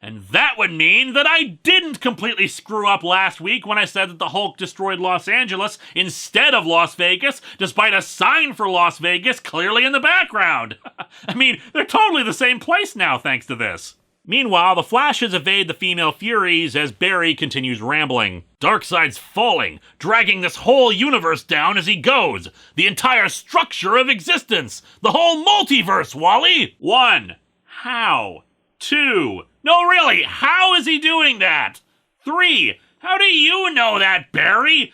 And that would mean that I didn't completely screw up last week when I said that the Hulk destroyed Los Angeles instead of Las Vegas, despite a sign for Las Vegas clearly in the background. I mean, they're totally the same place now thanks to this. Meanwhile, the Flashes evade the female Furies as Barry continues rambling. Darkseid's falling, dragging this whole universe down as he goes. The entire structure of existence. The whole multiverse, Wally! 1. How? 2. No, really, how is he doing that? 3. How do you know that, Barry?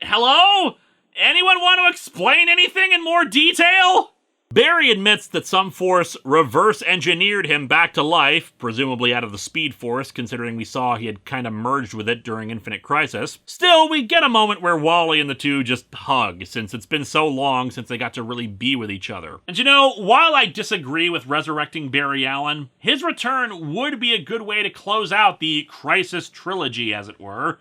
Hello? Anyone want to explain anything in more detail? Barry admits that some force reverse-engineered him back to life, presumably out of the Speed Force, considering we saw he had kind of merged with it during Infinite Crisis. Still, we get a moment where Wally and the two just hug, since it's been so long since they got to really be with each other. And you know, while I disagree with resurrecting Barry Allen, his return would be a good way to close out the Crisis Trilogy, as it were.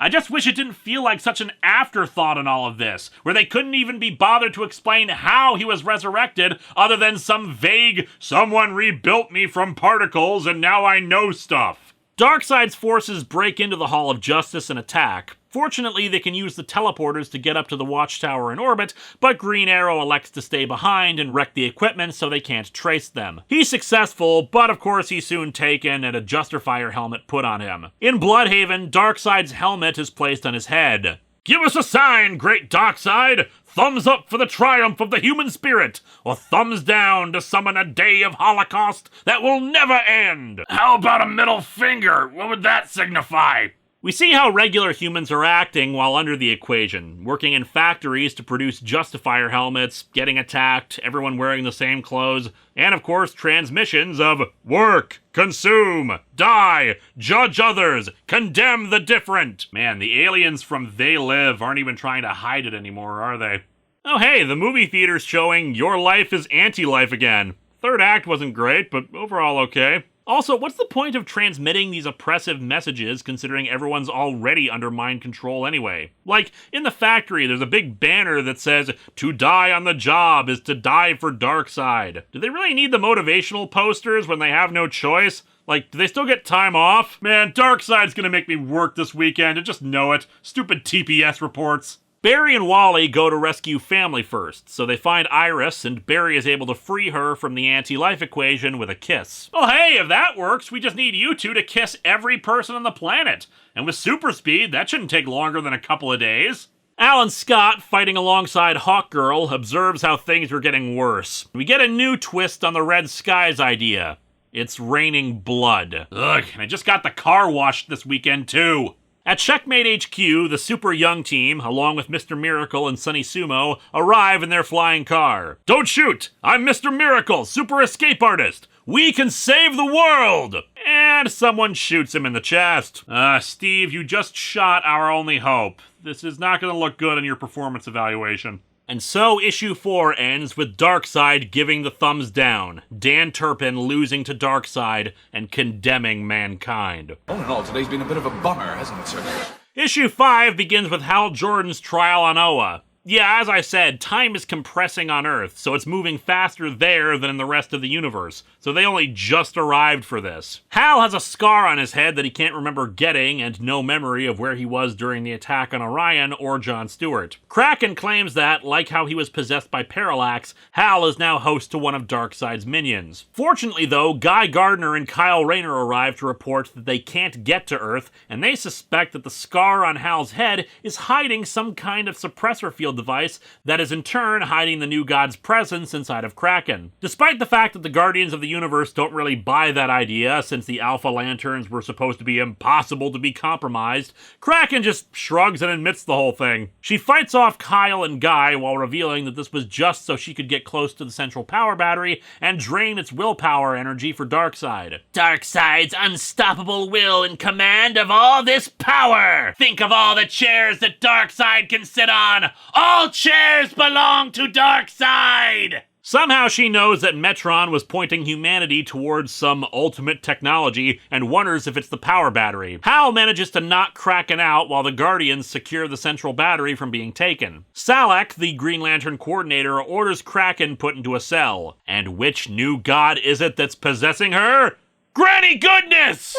I just wish it didn't feel like such an afterthought in all of this, where they couldn't even be bothered to explain how he was resurrected other than some vague, someone rebuilt me from particles and now I know stuff. Darkseid's forces break into the Hall of Justice and attack. Fortunately, they can use the teleporters to get up to the Watchtower in orbit, but Green Arrow elects to stay behind and wreck the equipment so they can't trace them. He's successful, but of course he's soon taken and a Justifier helmet put on him. In Bloodhaven, Darkseid's helmet is placed on his head. Give us a sign, great Darkseid! Thumbs up for the triumph of the human spirit, or thumbs down to summon a day of holocaust that will never end! How about a middle finger? What would that signify? We see how regular humans are acting while under the equation, working in factories to produce Justifier helmets, getting attacked, everyone wearing the same clothes, and of course transmissions of work, consume, die, judge others, condemn the different. Man, the aliens from They Live aren't even trying to hide it anymore, are they? Oh hey, the movie theater's showing Your Life is Anti-Life again. Third act wasn't great, but overall okay. Also, what's the point of transmitting these oppressive messages considering everyone's already under mind control anyway? Like, in the factory, there's a big banner that says, "To die on the job is to die for Darkseid." Do they really need the motivational posters when they have no choice? Like, do they still get time off? Man, Darkseid's gonna make me work this weekend, I just know it. Stupid TPS reports. Barry and Wally go to rescue family first, so they find Iris, and Barry is able to free her from the anti-life equation with a kiss. Oh hey, if that works, we just need you two to kiss every person on the planet. And with super speed, that shouldn't take longer than a couple of days. Alan Scott, fighting alongside Hawkgirl, observes how things are getting worse. We get a new twist on the Red Skies idea. It's raining blood. Ugh, and I just got the car washed this weekend too. At Checkmate HQ, the Super Young team, along with Mr. Miracle and Sunny Sumo, arrive in their flying car. Don't shoot! I'm Mr. Miracle, super escape artist! We can save the world! And someone shoots him in the chest. Steve, you just shot our only hope. This is not going to look good in your performance evaluation. And so issue 4 ends with Darkseid giving the thumbs down, Dan Turpin losing to Darkseid and condemning mankind. All in all, today's been a bit of a bummer, hasn't it, sir? Issue 5 begins with Hal Jordan's trial on Oa. Yeah, as I said, time is compressing on Earth, so it's moving faster there than in the rest of the universe, so they only just arrived for this. Hal has a scar on his head that he can't remember getting, and no memory of where he was during the attack on Orion or Jon Stewart. Kraken claims that, like how he was possessed by Parallax, Hal is now host to one of Darkseid's minions. Fortunately though, Guy Gardner and Kyle Rayner arrive to report that they can't get to Earth, and they suspect that the scar on Hal's head is hiding some kind of suppressor field device that is in turn hiding the new god's presence inside of Kraken. Despite the fact that the Guardians of the Universe don't really buy that idea, since the Alpha Lanterns were supposed to be impossible to be compromised, Kraken just shrugs and admits the whole thing. She fights off Kyle and Guy while revealing that this was just so she could get close to the central power battery and drain its willpower energy for Darkseid. Darkseid's unstoppable will in command of all this power! Think of all the chairs that Darkseid can sit on! All chairs belong to Darkseid! Somehow she knows that Metron was pointing humanity towards some ultimate technology and wonders if it's the power battery. Hal manages to knock Kraken out while the Guardians secure the central battery from being taken. Salak, the Green Lantern coordinator, orders Kraken put into a cell. And which new god is it that's possessing her? Granny Goodness!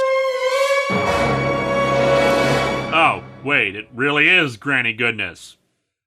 Oh, wait, it really is Granny Goodness.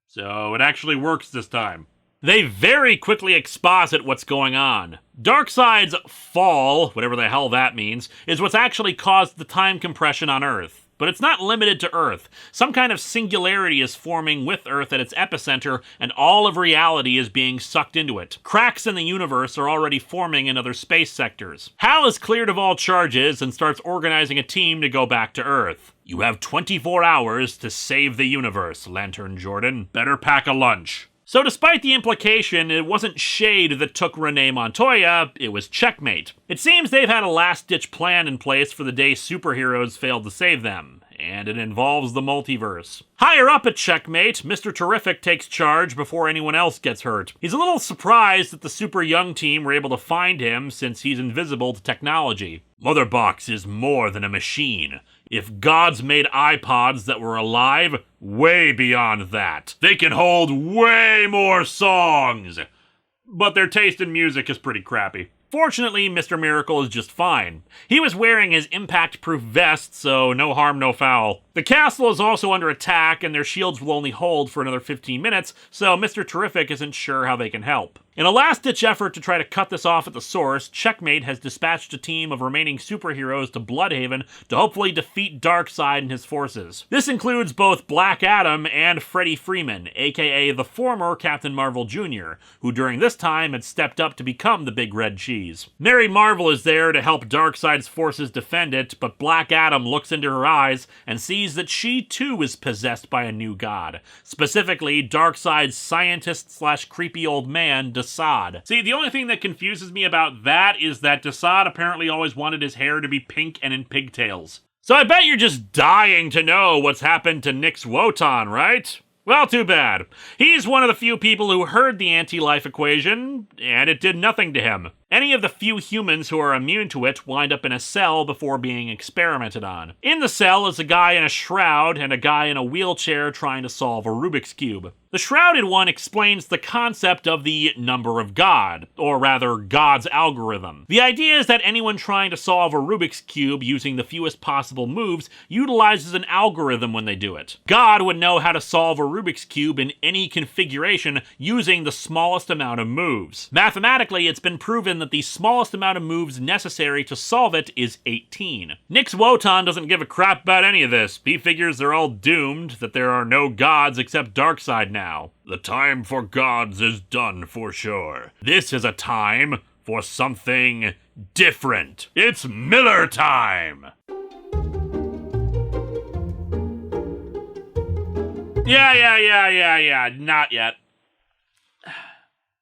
So it actually works this time. They very quickly exposit what's going on. Darkseid's fall, whatever the hell that means, is what's actually caused the time compression on Earth. But it's not limited to Earth. Some kind of singularity is forming with Earth at its epicenter, and all of reality is being sucked into it. Cracks in the universe are already forming in other space sectors. Hal is cleared of all charges and starts organizing a team to go back to Earth. You have 24 hours to save the universe, Lantern Jordan. Better pack a lunch. So despite the implication, it wasn't Shade that took Renee Montoya, it was Checkmate. It seems they've had a last-ditch plan in place for the day superheroes failed to save them, and it involves the multiverse. Higher up at Checkmate, Mr. Terrific takes charge before anyone else gets hurt. He's a little surprised that the Super Young team were able to find him since he's invisible to technology. Mother Box is more than a machine. If gods made iPods that were alive, way beyond that. They can hold way more songs. But their taste in music is pretty crappy. Fortunately, Mr. Miracle is just fine. He was wearing his impact-proof vest, so no harm, no foul. The castle is also under attack, and their shields will only hold for another 15 minutes, so Mr. Terrific isn't sure how they can help. In a last-ditch effort to try to cut this off at the source, Checkmate has dispatched a team of remaining superheroes to Bloodhaven to hopefully defeat Darkseid and his forces. This includes both Black Adam and Freddie Freeman, aka the former Captain Marvel Jr., who during this time had stepped up to become the Big Red Cheese. Mary Marvel is there to help Darkseid's forces defend it, but Black Adam looks into her eyes and sees that she too is possessed by a new god, specifically Darkseid's scientist/creepy old man, Desaad. See, the only thing that confuses me about that is that Desaad apparently always wanted his hair to be pink and in pigtails. So I bet you're just dying to know what's happened to Nix Wotan, right? Well, too bad. He's one of the few people who heard the anti-life equation, and it did nothing to him. Any of the few humans who are immune to it wind up in a cell before being experimented on. In the cell is a guy in a shroud and a guy in a wheelchair trying to solve a Rubik's Cube. The shrouded one explains the concept of the number of God, or rather, God's algorithm. The idea is that anyone trying to solve a Rubik's Cube using the fewest possible moves utilizes an algorithm when they do it. God would know how to solve a Rubik's Cube in any configuration using the smallest amount of moves. Mathematically, it's been proven that the smallest amount of moves necessary to solve it is 18. Nix Wotan doesn't give a crap about any of this. He figures they're all doomed, that there are no gods except Darkseid now. The time for gods is done for sure. This is a time for something different. It's Miller time! Yeah, not yet.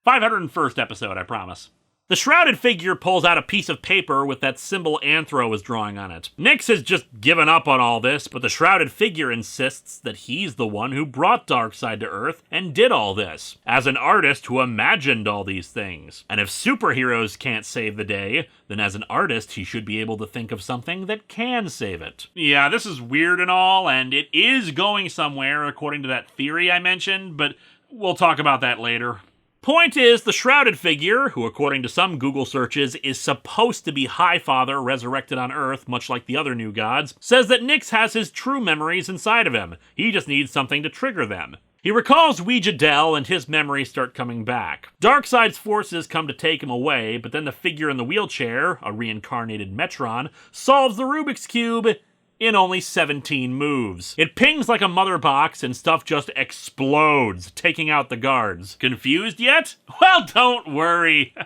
501st episode, I promise. The shrouded figure pulls out a piece of paper with that symbol Anthro was drawing on it. Nyx has just given up on all this, but the shrouded figure insists that he's the one who brought Darkseid to Earth and did all this, as an artist who imagined all these things. And if superheroes can't save the day, then as an artist he should be able to think of something that can save it. Yeah, this is weird and all, and it is going somewhere according to that theory I mentioned, but we'll talk about that later. Point is, the shrouded figure, who according to some Google searches is supposed to be Highfather resurrected on Earth, much like the other new gods, says that Nyx has his true memories inside of him. He just needs something to trigger them. He recalls Ouija Del, and his memories start coming back. Darkseid's forces come to take him away, but then the figure in the wheelchair, a reincarnated Metron, solves the Rubik's Cube in only 17 moves. It pings like a mother box and stuff just explodes, taking out the guards. Confused yet? Well, don't worry.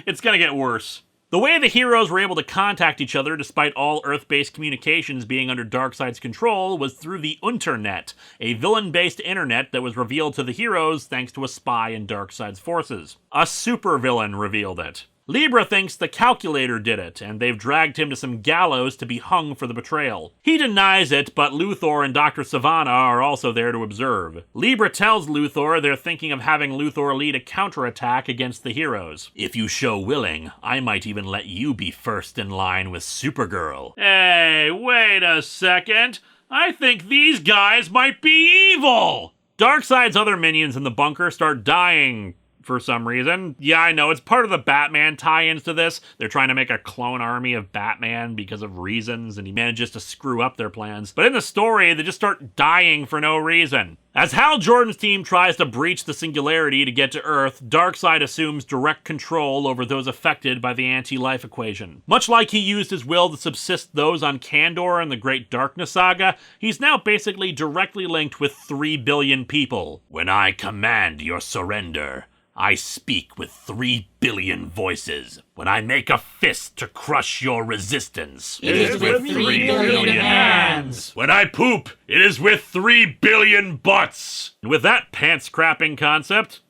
It's gonna get worse. The way the heroes were able to contact each other despite all Earth-based communications being under Darkseid's control was through the Unternet, a villain-based internet that was revealed to the heroes thanks to a spy in Darkseid's forces. A supervillain revealed it. Libra thinks the Calculator did it, and they've dragged him to some gallows to be hung for the betrayal. He denies it, but Luthor and Dr. Sivana are also there to observe. Libra tells Luthor they're thinking of having Luthor lead a counterattack against the heroes. If you show willing, I might even let you be first in line with Supergirl. Hey, wait a second. I think these guys might be evil! Darkseid's other minions in the bunker start dying for some reason. Yeah, I know, it's part of the Batman tie-ins to this. They're trying to make a clone army of Batman because of reasons, and he manages to screw up their plans. But in the story, they just start dying for no reason. As Hal Jordan's team tries to breach the singularity to get to Earth, Darkseid assumes direct control over those affected by the anti-life equation. Much like he used his will to subsist those on Kandor in the Great Darkness Saga, he's now basically directly linked with 3 billion people. When I command your surrender, I speak with 3 billion voices. When I make a fist to crush your resistance, it is with 3 billion hands. When I poop, it is with 3 billion butts. And with that pants-crapping concept,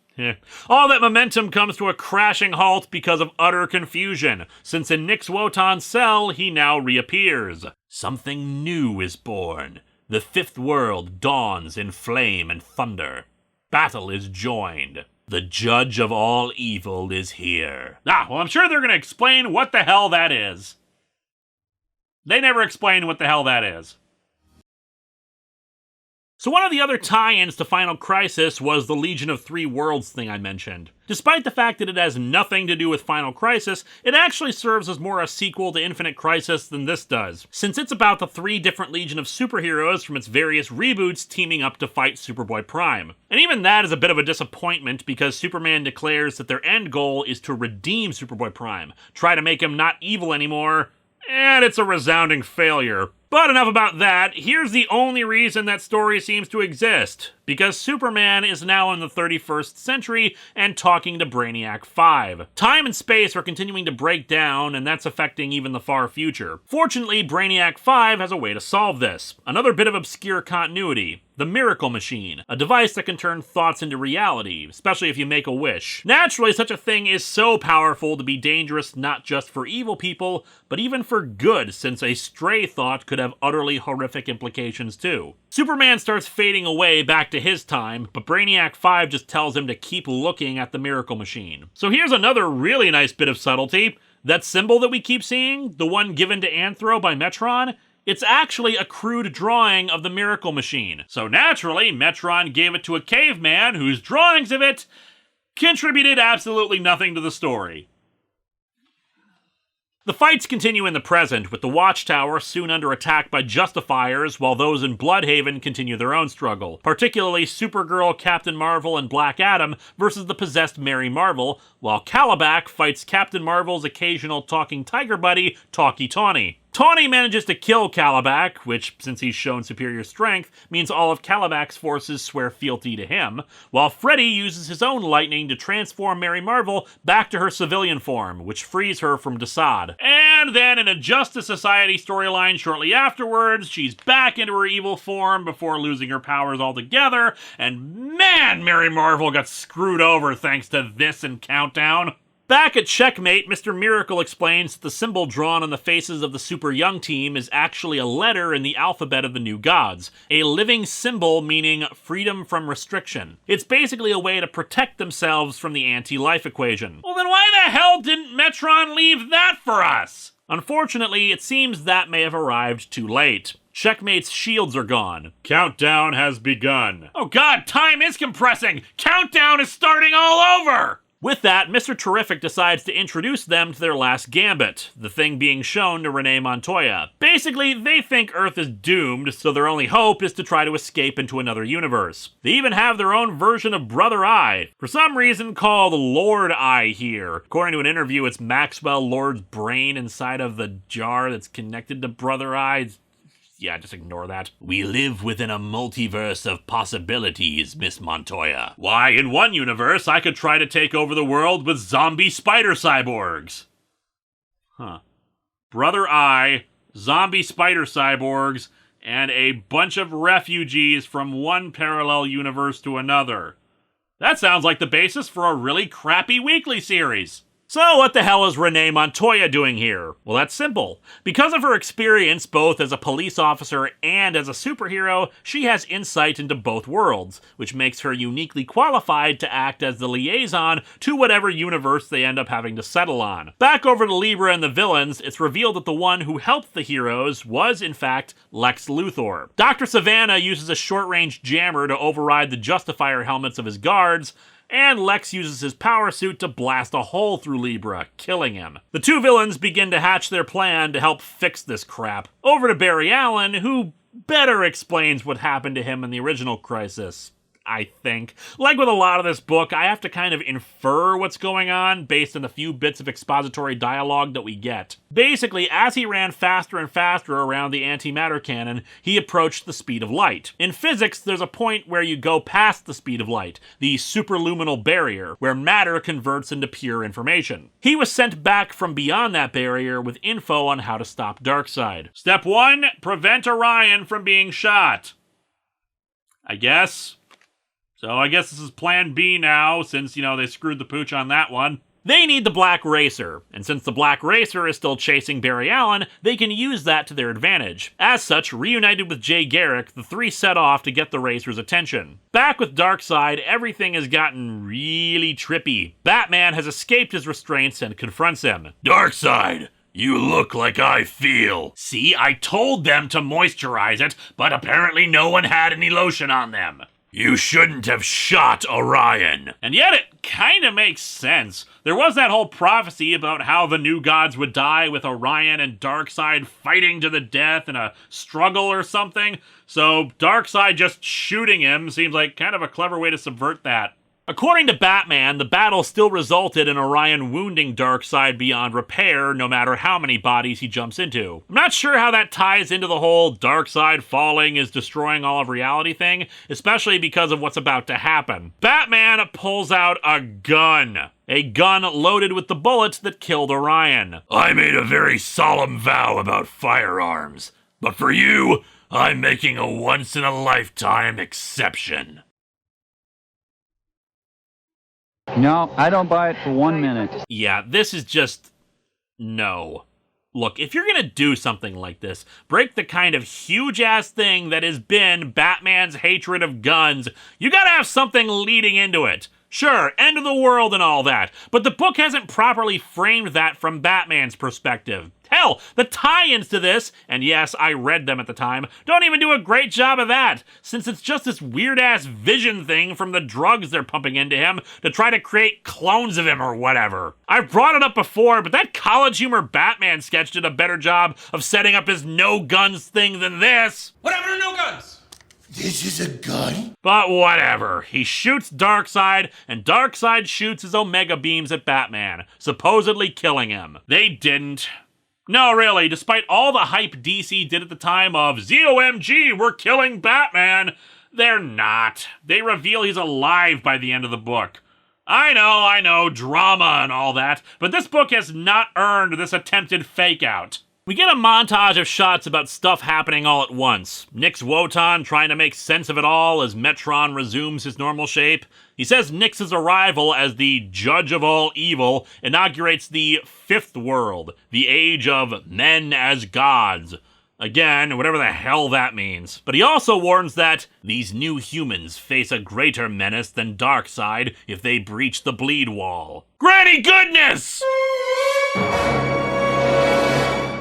all that momentum comes to a crashing halt because of utter confusion, since in Nyx Wotan's cell, he now reappears. Something new is born. The fifth world dawns in flame and thunder. Battle is joined. The judge of all evil is here. Well, I'm sure they're going to explain what the hell that is. They never explain what the hell that is. So one of the other tie-ins to Final Crisis was the Legion of Three Worlds thing I mentioned. Despite the fact that it has nothing to do with Final Crisis, it actually serves as more a sequel to Infinite Crisis than this does, since it's about the 3 different Legion of superheroes from its various reboots teaming up to fight Superboy Prime. And even that is a bit of a disappointment because Superman declares that their end goal is to redeem Superboy Prime, try to make him not evil anymore, and it's a resounding failure. But enough about that. Here's the only reason that story seems to exist. Because Superman is now in the 31st century and talking to Brainiac 5. Time and space are continuing to break down, and that's affecting even the far future. Fortunately, Brainiac 5 has a way to solve this. Another bit of obscure continuity. The Miracle Machine, a device that can turn thoughts into reality, especially if you make a wish. Naturally, such a thing is so powerful to be dangerous not just for evil people, but even for good, since a stray thought could have utterly horrific implications too. Superman starts fading away back to his time, but Brainiac 5 just tells him to keep looking at the Miracle Machine. So here's another really nice bit of subtlety. That symbol that we keep seeing, the one given to Anthro by Metron, it's actually a crude drawing of the Miracle Machine. So naturally, Metron gave it to a caveman whose drawings of it contributed absolutely nothing to the story. The fights continue in the present, with the Watchtower soon under attack by Justifiers, while those in Bloodhaven continue their own struggle, particularly Supergirl, Captain Marvel, and Black Adam versus the possessed Mary Marvel, while Calabac fights Captain Marvel's occasional talking tiger buddy, Talkie Tawny. Tawny manages to kill Calabac, which, since he's shown superior strength, means all of Calabac's forces swear fealty to him, while Freddy uses his own lightning to transform Mary Marvel back to her civilian form, which frees her from Desaad. And then in a Justice Society storyline shortly afterwards, she's back into her evil form before losing her powers altogether, and man, Mary Marvel got screwed over thanks to this and Countdown. Back at Checkmate, Mr. Miracle explains that the symbol drawn on the faces of the Super Young team is actually a letter in the alphabet of the new gods, a living symbol meaning freedom from restriction. It's basically a way to protect themselves from the anti-life equation. Well, then why the hell didn't Metron leave that for us? Unfortunately, it seems that may have arrived too late. Checkmate's shields are gone. Countdown has begun. Oh god, time is compressing! Countdown is starting all over! With that, Mr. Terrific decides to introduce them to their last gambit, the thing being shown to Renee Montoya. Basically, they think Earth is doomed, so their only hope is to try to escape into another universe. They even have their own version of Brother Eye, for some reason called Lord Eye here. According to an interview, it's Maxwell Lord's brain inside of the jar that's connected to Brother Eye. Yeah, just ignore that. We live within a multiverse of possibilities, Miss Montoya. Why, in one universe, I could try to take over the world with zombie spider cyborgs. Huh. Brother Eye, zombie spider cyborgs, and a bunch of refugees from one parallel universe to another. That sounds like the basis for a really crappy weekly series. So what the hell is Renee Montoya doing here? Well, that's simple. Because of her experience both as a police officer and as a superhero, she has insight into both worlds, which makes her uniquely qualified to act as the liaison to whatever universe they end up having to settle on. Back over to Libra and the villains, it's revealed that the one who helped the heroes was, in fact, Lex Luthor. Dr. Savannah uses a short-range jammer to override the Justifier helmets of his guards, and Lex uses his power suit to blast a hole through Libra, killing him. The two villains begin to hatch their plan to help fix this crap. Over to Barry Allen, who better explains what happened to him in the original Crisis, I think. Like with a lot of this book, I have to kind of infer what's going on based on the few bits of expository dialogue that we get. Basically, as he ran faster and faster around the antimatter cannon, he approached the speed of light. In physics, there's a point where you go past the speed of light, the superluminal barrier, where matter converts into pure information. He was sent back from beyond that barrier with info on how to stop Darkseid. Step 1, prevent Orion from being shot. I guess. So I guess this is plan B now, since, they screwed the pooch on that one. They need the Black Racer, and since the Black Racer is still chasing Barry Allen, they can use that to their advantage. As such, reunited with Jay Garrick, the three set off to get the Racer's attention. Back with Darkseid, everything has gotten really trippy. Batman has escaped his restraints and confronts him. Darkseid! You look like I feel. See, I told them to moisturize it, but apparently no one had any lotion on them. You shouldn't have shot Orion. And yet it kinda makes sense. There was that whole prophecy about how the new gods would die with Orion and Darkseid fighting to the death in a struggle or something, so Darkseid just shooting him seems like kind of a clever way to subvert that. According to Batman, the battle still resulted in Orion wounding Darkseid beyond repair, no matter how many bodies he jumps into. I'm not sure how that ties into the whole Darkseid falling is destroying all of reality thing, especially because of what's about to happen. Batman pulls out a gun loaded with the bullets that killed Orion. I made a very solemn vow about firearms, but for you, I'm making a once-in-a-lifetime exception. No, I don't buy it for 1 minute. Yeah, this is just... no. Look, if you're gonna do something like this, break the kind of huge-ass thing that has been Batman's hatred of guns, you gotta have something leading into it. Sure, end of the world and all that, but the book hasn't properly framed that from Batman's perspective. Hell, the tie-ins to this, and yes, I read them at the time, don't even do a great job of that, since it's just this weird-ass vision thing from the drugs they're pumping into him to try to create clones of him or whatever. I've brought it up before, but that College Humor Batman sketch did a better job of setting up his no-guns thing than this. What happened to no guns? This is a gun? But whatever. He shoots Darkseid, and Darkseid shoots his Omega beams at Batman, supposedly killing him. They didn't. No, really, despite all the hype DC did at the time of ZOMG, we're killing Batman, they're not. They reveal he's alive by the end of the book. I know, drama and all that, but this book has not earned this attempted fake-out. We get a montage of shots about stuff happening all at once. Nix Wotan trying to make sense of it all as Metron resumes his normal shape. He says Nix's arrival as the judge of all evil inaugurates the fifth world, the age of men as gods. Again, whatever the hell that means. But he also warns that these new humans face a greater menace than Darkseid if they breach the bleed wall. Granny goodness!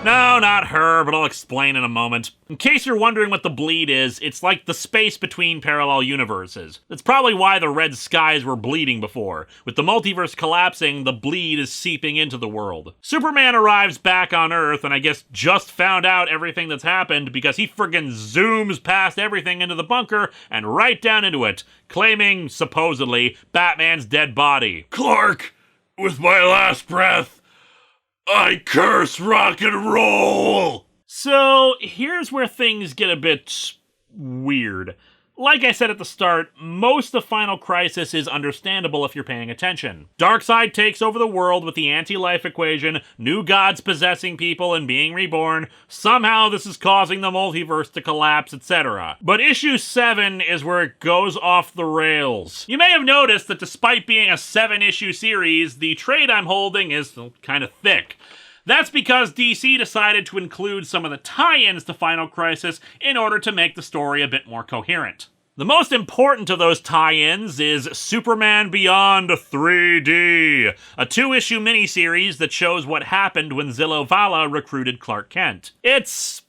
No, not her, but I'll explain in a moment. In case you're wondering what the bleed is, it's like the space between parallel universes. That's probably why the red skies were bleeding before. With the multiverse collapsing, the bleed is seeping into the world. Superman arrives back on Earth, and I guess just found out everything that's happened because he friggin' zooms past everything into the bunker and right down into it, claiming, supposedly, Batman's dead body. Clark, with my last breath, I curse rock and roll! So, here's where things get a bit weird. Like I said at the start, most of Final Crisis is understandable if you're paying attention. Darkseid takes over the world with the anti-life equation, new gods possessing people and being reborn. Somehow this is causing the multiverse to collapse, etc. But issue 7 is where it goes off the rails. You may have noticed that despite being a 7-issue series, the trade I'm holding is kind of thick. That's because DC decided to include some of the tie-ins to Final Crisis in order to make the story a bit more coherent. The most important of those tie-ins is Superman Beyond 3D, a 2-issue miniseries that shows what happened when Zillow Vala recruited Clark Kent. It's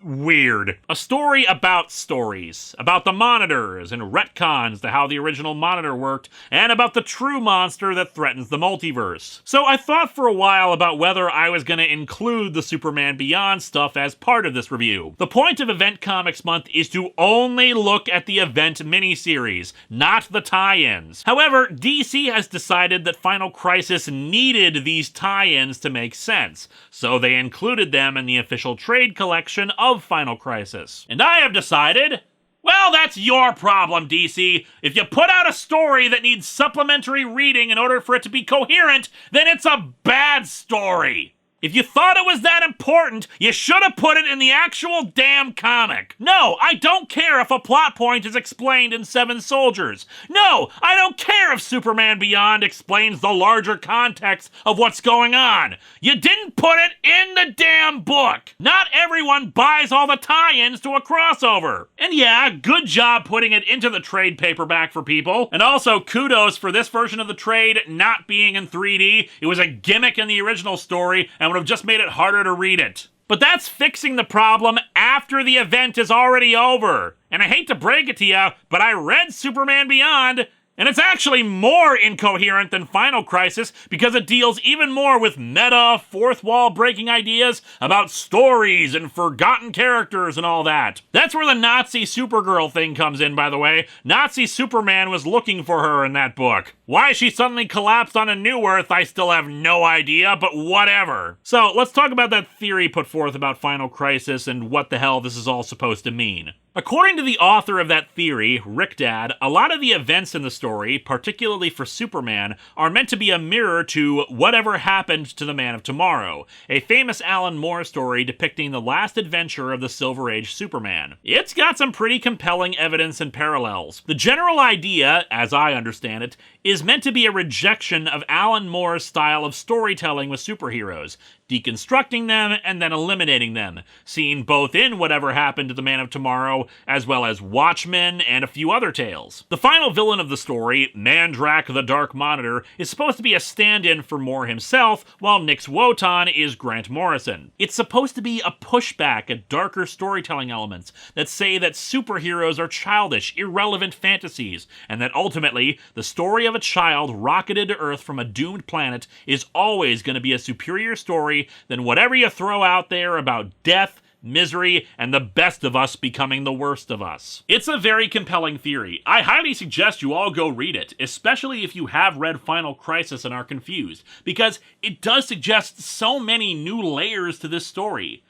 weird. A story about stories, about the monitors and retcons to how the original monitor worked, and about the true monster that threatens the multiverse. So I thought for a while about whether I was going to include the Superman Beyond stuff as part of this review. The point of Event Comics Month is to only look at the event miniseries, not the tie-ins. However, DC has decided that Final Crisis needed these tie-ins to make sense, so they included them in the official trade collection of Final Crisis. And I have decided, well, that's your problem, DC. If you put out a story that needs supplementary reading in order for it to be coherent, then it's a bad story. If you thought it was that important, you should have put it in the actual damn comic. No, I don't care if a plot point is explained in Seven Soldiers. No, I don't care if Superman Beyond explains the larger context of what's going on. You didn't put it in the damn book. Not everyone buys all the tie-ins to a crossover. And yeah, good job putting it into the trade paperback for people. And also kudos for this version of the trade not being in 3D. It was a gimmick in the original story and would have just made it harder to read it. But that's fixing the problem after the event is already over. And I hate to break it to you, but I read Superman Beyond, and it's actually more incoherent than Final Crisis because it deals even more with meta, fourth wall breaking ideas about stories and forgotten characters and all that. That's where the Nazi Supergirl thing comes in, by the way. Nazi Superman was looking for her in that book. Why she suddenly collapsed on a New Earth, I still have no idea, but whatever. So let's talk about that theory put forth about Final Crisis and what the hell this is all supposed to mean. According to the author of that theory, Rick Dad, a lot of the events in the story, particularly for Superman, are meant to be a mirror to Whatever Happened to the Man of Tomorrow, a famous Alan Moore story depicting the last adventure of the Silver Age Superman. It's got some pretty compelling evidence and parallels. The general idea, as I understand it, is meant to be a rejection of Alan Moore's style of storytelling with superheroes, deconstructing them and then eliminating them, seen both in Whatever Happened to the Man of Tomorrow, as well as Watchmen and a few other tales. The final villain of the story, Mandrak the Dark Monitor, is supposed to be a stand-in for Moore himself, while Nix Wotan is Grant Morrison. It's supposed to be a pushback at darker storytelling elements that say that superheroes are childish, irrelevant fantasies, and that ultimately, the story of a child rocketed to Earth from a doomed planet is always going to be a superior story than whatever you throw out there about death, misery, and the best of us becoming the worst of us. It's a very compelling theory. I highly suggest you all go read it, especially if you have read Final Crisis and are confused, because it does suggest so many new layers to this story.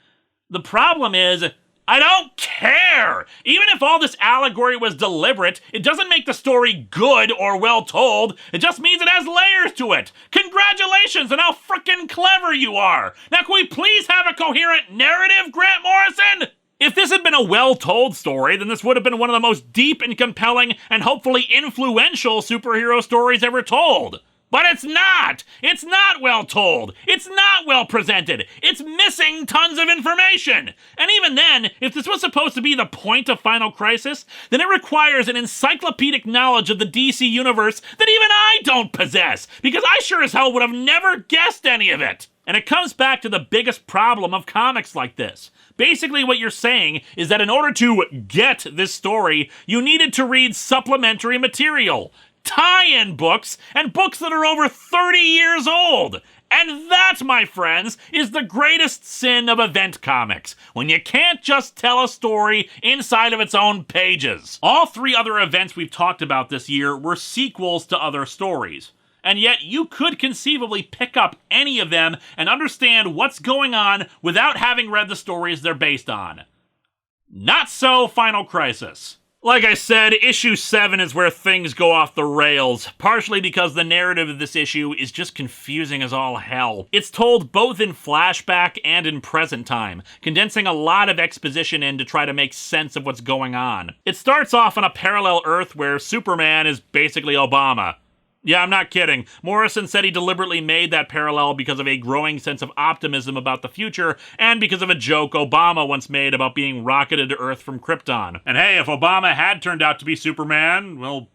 The problem is, I don't care! Even if all this allegory was deliberate, it doesn't make the story good or well told. It just means it has layers to it. Congratulations on how frickin' clever you are! Now can we please have a coherent narrative, Grant Morrison? If this had been a well-told story, then this would have been one of the most deep and compelling and hopefully influential superhero stories ever told. But it's not! It's not well told! It's not well presented! It's missing tons of information! And even then, if this was supposed to be the point of Final Crisis, then it requires an encyclopedic knowledge of the DC universe that even I don't possess, because I sure as hell would have never guessed any of it! And it comes back to the biggest problem of comics like this. Basically what you're saying is that in order to get this story, you needed to read supplementary material. Tie-in books, and books that are over 30 years old. And that, my friends, is the greatest sin of event comics, when you can't just tell a story inside of its own pages. All three other events we've talked about this year were sequels to other stories. And yet you could conceivably pick up any of them and understand what's going on without having read the stories they're based on. Not so Final Crisis. Like I said, issue 7 is where things go off the rails, partially because the narrative of this issue is just confusing as all hell. It's told both in flashback and in present time, condensing a lot of exposition in to try to make sense of what's going on. It starts off on a parallel Earth where Superman is basically Obama. Yeah, I'm not kidding. Morrison said he deliberately made that parallel because of a growing sense of optimism about the future, and because of a joke Obama once made about being rocketed to Earth from Krypton. And hey, if Obama had turned out to be Superman, well,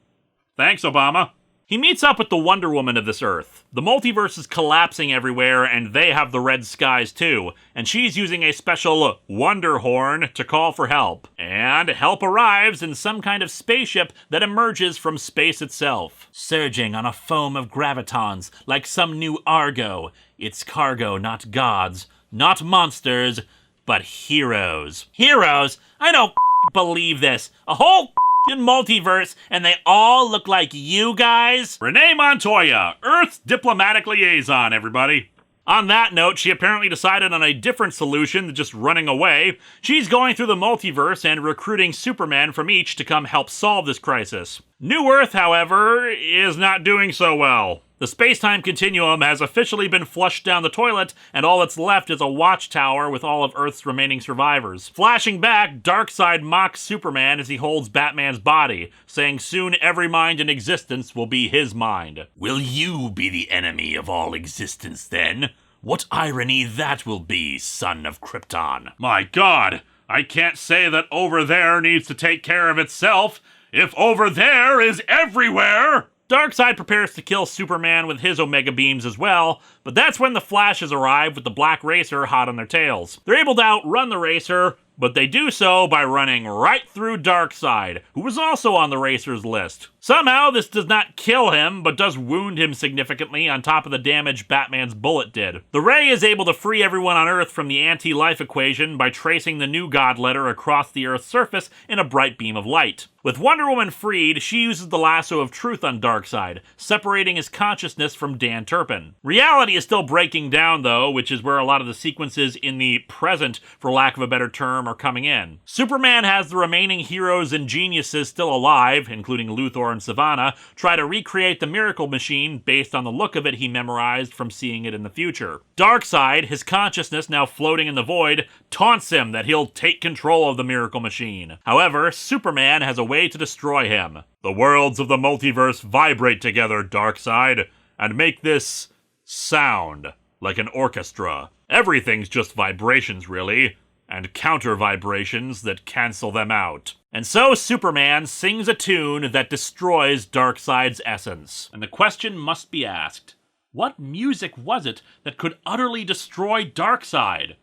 thanks, Obama. He meets up with the Wonder Woman of this Earth. The multiverse is collapsing everywhere, and they have the red skies too, and she's using a special Wonder Horn to call for help. And help arrives in some kind of spaceship that emerges from space itself, surging on a foam of gravitons like some new Argo. It's cargo, not gods, not monsters, but heroes. Heroes? I don't believe this. A whole multiverse, and they all look like you guys? Renee Montoya, Earth's diplomatic liaison, everybody. On that note, she apparently decided on a different solution than just running away. She's going through the multiverse and recruiting Superman from each to come help solve this crisis. New Earth, however, is not doing so well. The space-time continuum has officially been flushed down the toilet, and all that's left is a watchtower with all of Earth's remaining survivors. Flashing back, Darkseid mocks Superman as he holds Batman's body, saying soon every mind in existence will be his mind. Will you be the enemy of all existence then? What irony that will be, son of Krypton. My God, I can't say that over there needs to take care of itself, if over there is everywhere! Darkseid prepares to kill Superman with his Omega Beams as well, but that's when the Flashes arrive with the Black Racer hot on their tails. They're able to outrun the Racer, but they do so by running right through Darkseid, who was also on the Racer's list. Somehow, this does not kill him, but does wound him significantly on top of the damage Batman's bullet did. The Ray is able to free everyone on Earth from the anti-life equation by tracing the new God letter across the Earth's surface in a bright beam of light. With Wonder Woman freed, she uses the lasso of truth on Darkseid, separating his consciousness from Dan Turpin. Reality is still breaking down, though, which is where a lot of the sequences in the present, for lack of a better term, are coming in. Superman has the remaining heroes and geniuses still alive, including Luthor and Sivana, try to recreate the Miracle Machine based on the look of it he memorized from seeing it in the future. Darkseid, his consciousness now floating in the void, taunts him that he'll take control of the Miracle Machine. However, Superman has a way to destroy him. The worlds of the multiverse vibrate together, Darkseid, and make this sound like an orchestra. Everything's just vibrations, really, and counter vibrations that cancel them out. And so Superman sings a tune that destroys Darkseid's essence. And the question must be asked, what music was it that could utterly destroy Darkseid?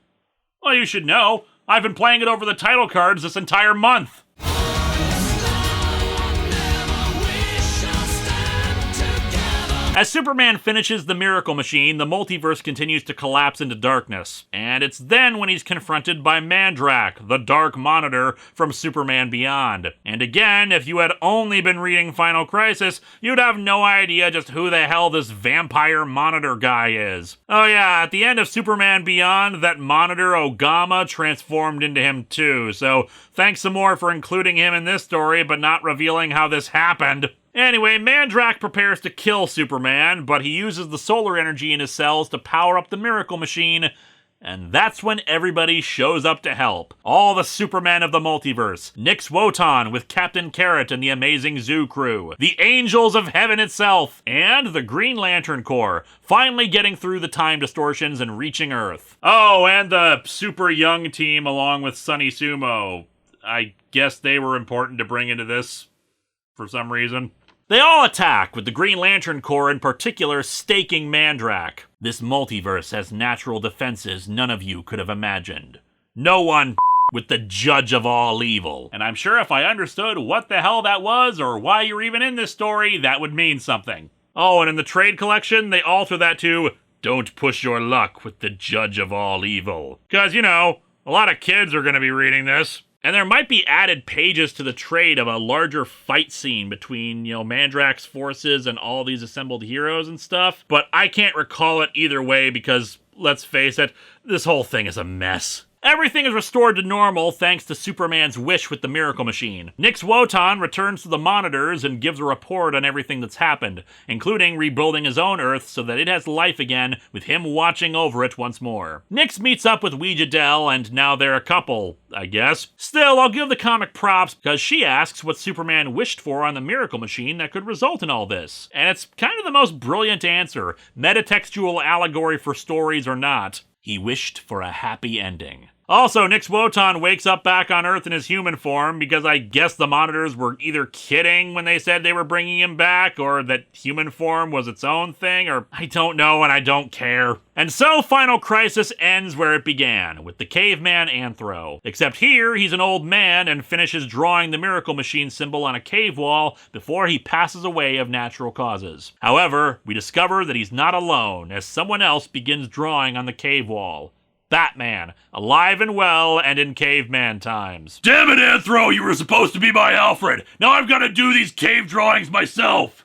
Well, you should know. I've been playing it over the title cards this entire month. As Superman finishes the Miracle Machine, the multiverse continues to collapse into darkness. And it's then when he's confronted by Mandrak, the Dark Monitor from Superman Beyond. And again, if you had only been reading Final Crisis, you'd have no idea just who the hell this vampire monitor guy is. Oh yeah, at the end of Superman Beyond, that monitor Ogama transformed into him too, so thanks some more for including him in this story, but not revealing how this happened. Anyway, Mandrak prepares to kill Superman, but he uses the solar energy in his cells to power up the Miracle Machine, and that's when everybody shows up to help. All the Supermen of the multiverse, Nix Wotan with Captain Carrot and the Amazing Zoo crew, the Angels of Heaven itself, and the Green Lantern Corps, finally getting through the time distortions and reaching Earth. Oh, and the Super Young team along with Sunny Sumo. I guess they were important to bring into this for some reason. They all attack, with the Green Lantern Corps in particular staking Mandrak. This multiverse has natural defenses none of you could have imagined. No one with the judge of all evil. And I'm sure if I understood what the hell that was, or why you're even in this story, that would mean something. Oh, and in the trade collection, they alter that to, don't push your luck with the judge of all evil. Because, you know, a lot of kids are going to be reading this. And there might be added pages to the trade of a larger fight scene between, Mandrak's forces and all these assembled heroes and stuff, but I can't recall it either way because, let's face it, this whole thing is a mess. Everything is restored to normal thanks to Superman's wish with the Miracle Machine. Nix Wotan returns to the monitors and gives a report on everything that's happened, including rebuilding his own Earth so that it has life again, with him watching over it once more. Nix meets up with Ouija Dell, and now they're a couple, I guess. Still, I'll give the comic props because she asks what Superman wished for on the Miracle Machine that could result in all this. And it's kind of the most brilliant answer, metatextual allegory for stories or not. He wished for a happy ending. Also, Nix Wotan wakes up back on Earth in his human form because I guess the monitors were either kidding when they said they were bringing him back, or that human form was its own thing, or I don't know and I don't care. And so Final Crisis ends where it began, with the caveman Anthro. Except here, he's an old man and finishes drawing the Miracle Machine symbol on a cave wall before he passes away of natural causes. However, we discover that he's not alone, as someone else begins drawing on the cave wall. Batman, alive and well and in caveman times. Damn it, Anthro, you were supposed to be my Alfred. Now I've got to do these cave drawings myself.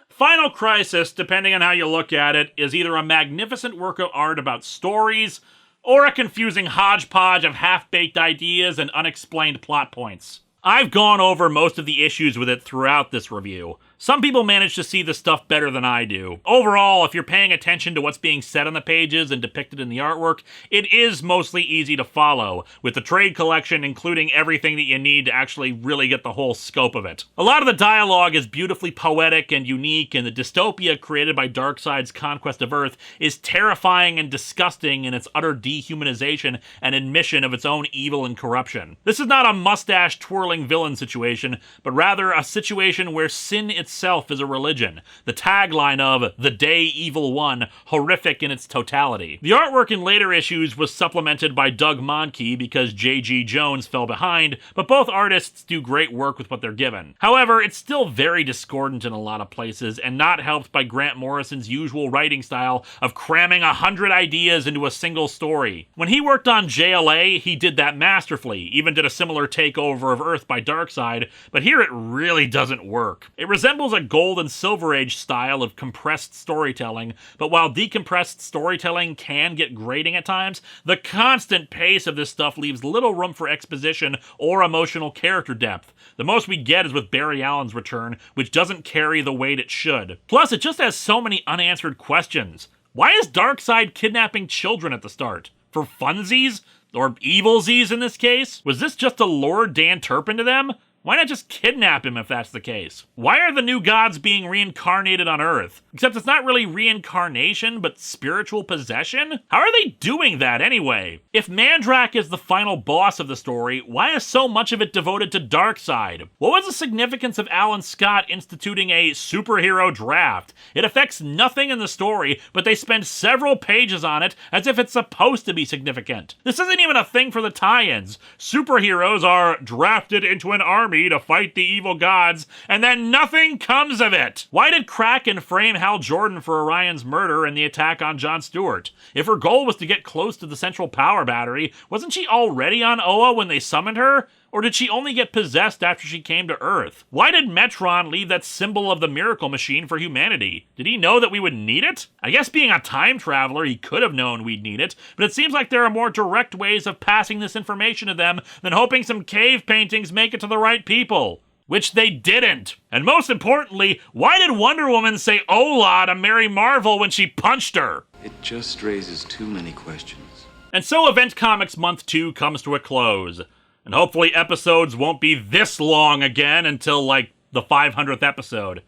Final Crisis, depending on how you look at it, is either a magnificent work of art about stories, or a confusing hodgepodge of half-baked ideas and unexplained plot points. I've gone over most of the issues with it throughout this review. Some people manage to see the stuff better than I do. Overall, if you're paying attention to what's being said on the pages and depicted in the artwork, it is mostly easy to follow, with the trade collection including everything that you need to actually really get the whole scope of it. A lot of the dialogue is beautifully poetic and unique, and the dystopia created by Darkseid's conquest of Earth is terrifying and disgusting in its utter dehumanization and admission of its own evil and corruption. This is not a mustache-twirling villain situation, but rather a situation where sin itself is a religion. The tagline of The Day Evil Won, horrific in its totality. The artwork in later issues was supplemented by Doug Mahnke because J.G. Jones fell behind, but both artists do great work with what they're given. However, it's still very discordant in a lot of places, and not helped by Grant Morrison's usual writing style of cramming 100 ideas into a single story. When he worked on JLA, he did that masterfully, even did a similar takeover of Earth by Darkseid, but here it really doesn't work. It resembles a Gold and Silver Age style of compressed storytelling, but while decompressed storytelling can get grating at times, the constant pace of this stuff leaves little room for exposition or emotional character depth. The most we get is with Barry Allen's return, which doesn't carry the weight it should. Plus, it just has so many unanswered questions. Why is Darkseid kidnapping children at the start? For funsies? Or evilsies in this case? Was this just to lure Dan Turpin to them? Why not just kidnap him if that's the case? Why are the new gods being reincarnated on Earth? Except it's not really reincarnation, but spiritual possession? How are they doing that anyway? If Mandrak is the final boss of the story, why is so much of it devoted to Darkseid? What was the significance of Alan Scott instituting a superhero draft? It affects nothing in the story, but they spend several pages on it as if it's supposed to be significant. This isn't even a thing for the tie-ins. Superheroes are drafted into an army army to fight the evil gods, and then nothing comes of it? Why did Kraken frame Hal Jordan for Orion's murder and the attack on Jon Stewart? If her goal was to get close to the central power battery, wasn't she already on Oa when they summoned her? Or did she only get possessed after she came to Earth? Why did Metron leave that symbol of the miracle machine for humanity? Did he know that we would need it? I guess being a time traveler, he could have known we'd need it, but it seems like there are more direct ways of passing this information to them than hoping some cave paintings make it to the right people. Which they didn't. And most importantly, why did Wonder Woman say "Ola" to Mary Marvel when she punched her? It just raises too many questions. And so Event Comics Month 2 comes to a close. And hopefully episodes won't be this long again until, like, the 500th episode.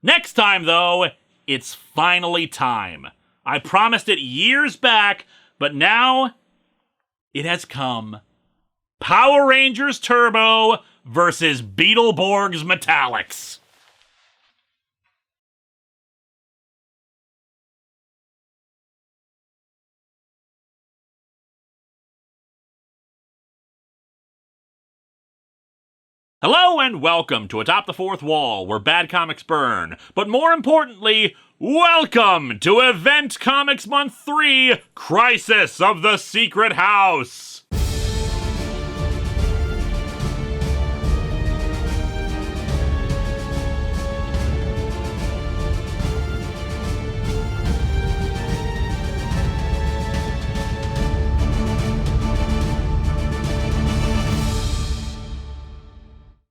Next time, though, it's finally time. I promised it years back, but now it has come. Power Rangers Turbo versus Beetleborgs Metallics. Hello and welcome to Atop the Fourth Wall, where bad comics burn. But more importantly, welcome to Event Comics Month 3, Crisis of the Secret House.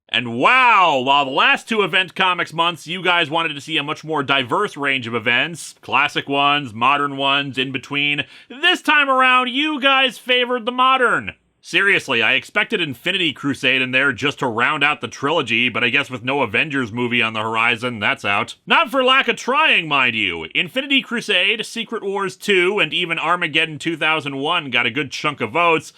And wow, while the last two Event Comics months, you guys wanted to see a much more diverse range of events, classic ones, modern ones, in between, this time around, you guys favored the modern. Seriously, I expected Infinity Crusade in there just to round out the trilogy, but I guess with no Avengers movie on the horizon, that's out. Not for lack of trying, mind you. Infinity Crusade, Secret Wars 2, and even Armageddon 2001 got a good chunk of votes,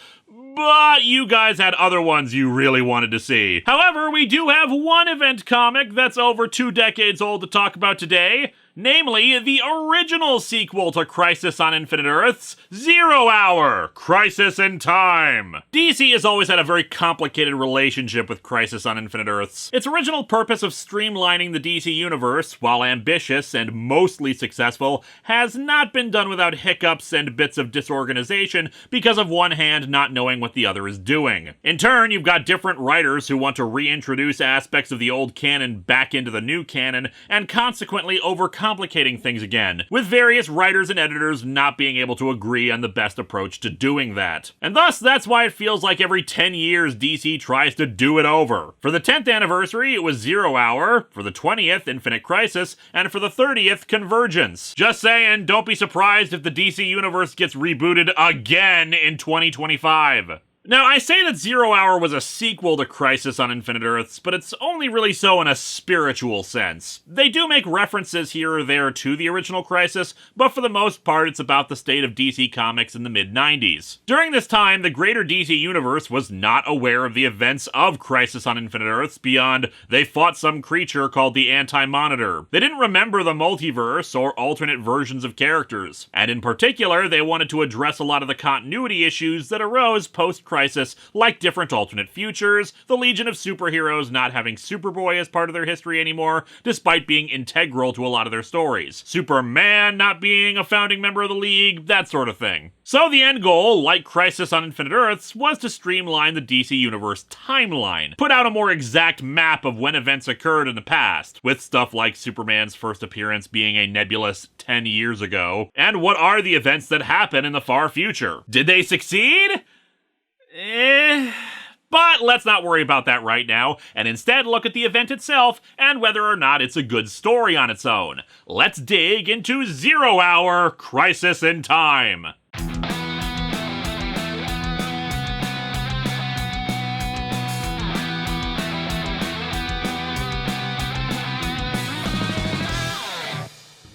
but you guys had other ones you really wanted to see. However, we do have one event comic that's over 2 decades old to talk about today, namely the original sequel to Crisis on Infinite Earths, 0 Hour, Crisis in Time. DC has always had a very complicated relationship with Crisis on Infinite Earths. Its original purpose of streamlining the DC universe, while ambitious and mostly successful, has not been done without hiccups and bits of disorganization because of one hand not knowing what the other is doing. In turn, you've got different writers who want to reintroduce aspects of the old canon back into the new canon, and consequently overcomplicating things again, with various writers and editors not being able to agree on the best approach to doing that. And thus, that's why it feels like every 10 years DC tries to do it over. For the 10th anniversary, it was 0 Hour, for the 20th, Infinite Crisis, and for the 30th, Convergence. Just saying, don't be surprised if the DC universe gets rebooted again in 2025. Now, I say that 0 Hour was a sequel to Crisis on Infinite Earths, but it's only really so in a spiritual sense. They do make references here or there to the original Crisis, but for the most part it's about the state of DC Comics in the mid-90s. During this time, the greater DC universe was not aware of the events of Crisis on Infinite Earths beyond they fought some creature called the Anti-Monitor. They didn't remember the multiverse or alternate versions of characters, and in particular, they wanted to address a lot of the continuity issues that arose post-Crisis, like different alternate futures, the Legion of Superheroes not having Superboy as part of their history anymore, despite being integral to a lot of their stories, Superman not being a founding member of the League, that sort of thing. So the end goal, like Crisis on Infinite Earths, was to streamline the DC Universe timeline, put out a more exact map of when events occurred in the past, with stuff like Superman's first appearance being a nebulous 10 years ago, and what are the events that happen in the far future. Did they succeed? But let's not worry about that right now, and instead look at the event itself and whether or not it's a good story on its own. Let's dig into 0 Hour, Crisis in Time.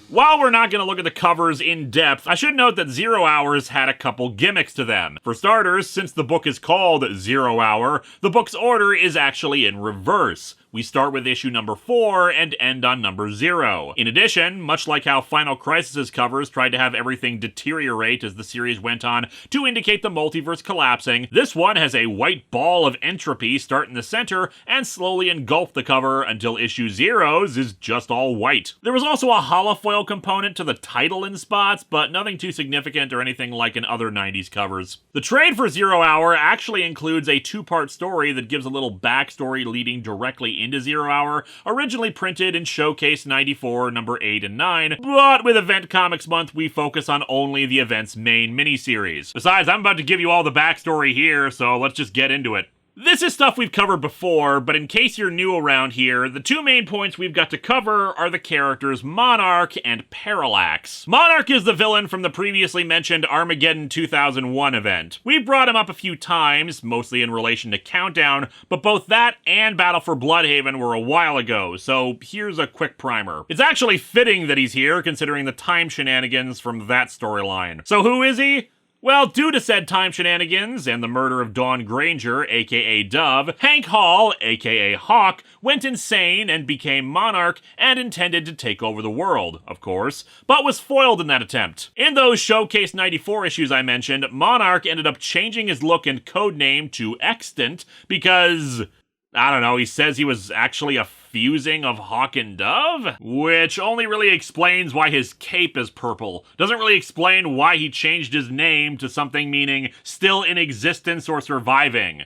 While we're not going to look at the covers in depth, I should note that 0 Hours had a couple gimmicks to them. For starters, since the book is called 0 Hour, the book's order is actually in reverse. We start with issue number 4 and end on number 0. In addition, much like how Final Crisis' covers tried to have everything deteriorate as the series went on to indicate the multiverse collapsing, this one has a white ball of entropy start in the center and slowly engulf the cover until issue 0's is just all white. There was also a holofoil component to the title in spots, but nothing too significant or anything like in other 90s covers. The trade for 0 Hour actually includes a 2-part story that gives a little backstory leading directly into 0 Hour, originally printed in Showcase 94, number 8 and 9, but with Event Comics Month, we focus on only the event's main miniseries. Besides, I'm about to give you all the backstory here, so let's just get into it. This is stuff we've covered before, but in case you're new around here, the 2 main points we've got to cover are the characters Monarch and Parallax. Monarch is the villain from the previously mentioned Armageddon 2001 event. We've brought him up a few times, mostly in relation to Countdown, but both that and Battle for Bloodhaven were a while ago, so here's a quick primer. It's actually fitting that he's here, considering the time shenanigans from that storyline. So who is he? Well, due to said time shenanigans and the murder of Dawn Granger, aka Dove, Hank Hall, aka Hawk, went insane and became Monarch and intended to take over the world, of course, but was foiled in that attempt. In those Showcase 94 issues I mentioned, Monarch ended up changing his look and codename to Extant because, I don't know, he says he was actually a fusing of Hawk and Dove? Which only really explains why his cape is purple. Doesn't really explain why he changed his name to something meaning still in existence or surviving.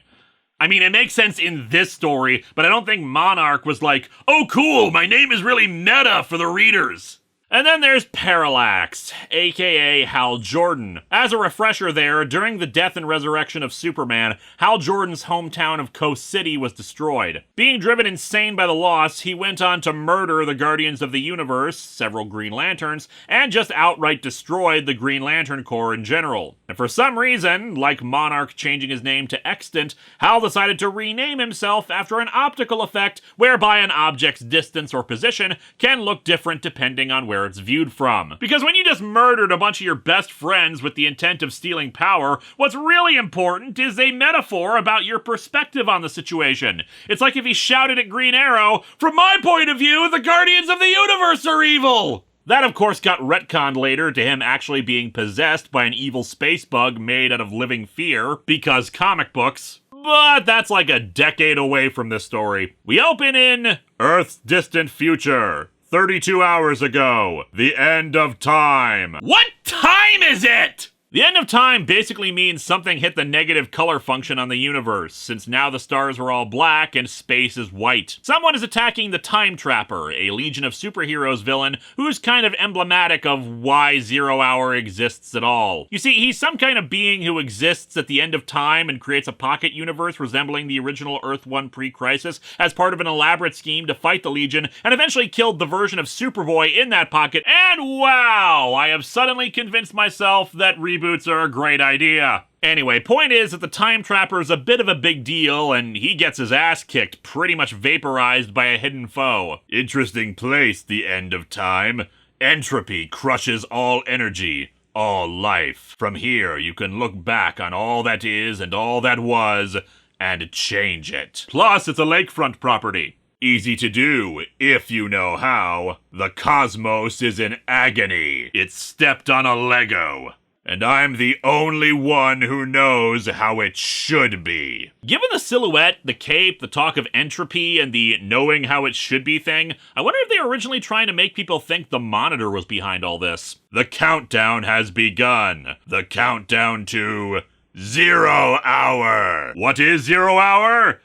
I mean, it makes sense in this story, but I don't think Monarch was like, oh cool, my name is really meta for the readers. And then there's Parallax, aka Hal Jordan. As a refresher there, during the death and resurrection of Superman, Hal Jordan's hometown of Coast City was destroyed. Being driven insane by the loss, he went on to murder the Guardians of the Universe, several Green Lanterns, and just outright destroyed the Green Lantern Corps in general. And for some reason, like Monarch changing his name to Extant, Hal decided to rename himself after an optical effect whereby an object's distance or position can look different depending on where it's viewed from. Because when you just murdered a bunch of your best friends with the intent of stealing power, what's really important is a metaphor about your perspective on the situation. It's like if he shouted at Green Arrow, "From my point of view, the Guardians of the Universe are evil!" That, of course, got retconned later to him actually being possessed by an evil space bug made out of living fear, because comic books. But that's like a decade away from this story. We open in Earth's distant future. 32 hours ago, the end of time. What time is it? The end of time basically means something hit the negative color function on the universe, since now the stars are all black and space is white. Someone is attacking the Time Trapper, a Legion of Superheroes villain who's kind of emblematic of why 0 Hour exists at all. You see, he's some kind of being who exists at the end of time and creates a pocket universe resembling the original Earth 1 pre-crisis as part of an elaborate scheme to fight the Legion, and eventually killed the version of Superboy in that pocket, and wow, I have suddenly convinced myself that reboots are a great idea. Anyway, point is that the Time Trapper is a bit of a big deal, and he gets his ass kicked, pretty much vaporized by a hidden foe. Interesting place, the end of time. Entropy crushes all energy, all life. From here, you can look back on all that is and all that was, and change it. Plus, it's a lakefront property. Easy to do, if you know how. The cosmos is in agony. It stepped on a Lego. And I'm the only one who knows how it should be. Given the silhouette, the cape, the talk of entropy, and the knowing how it should be thing, I wonder if they were originally trying to make people think the Monitor was behind all this. The countdown has begun. The countdown to 0 Hour. What is 0 Hour?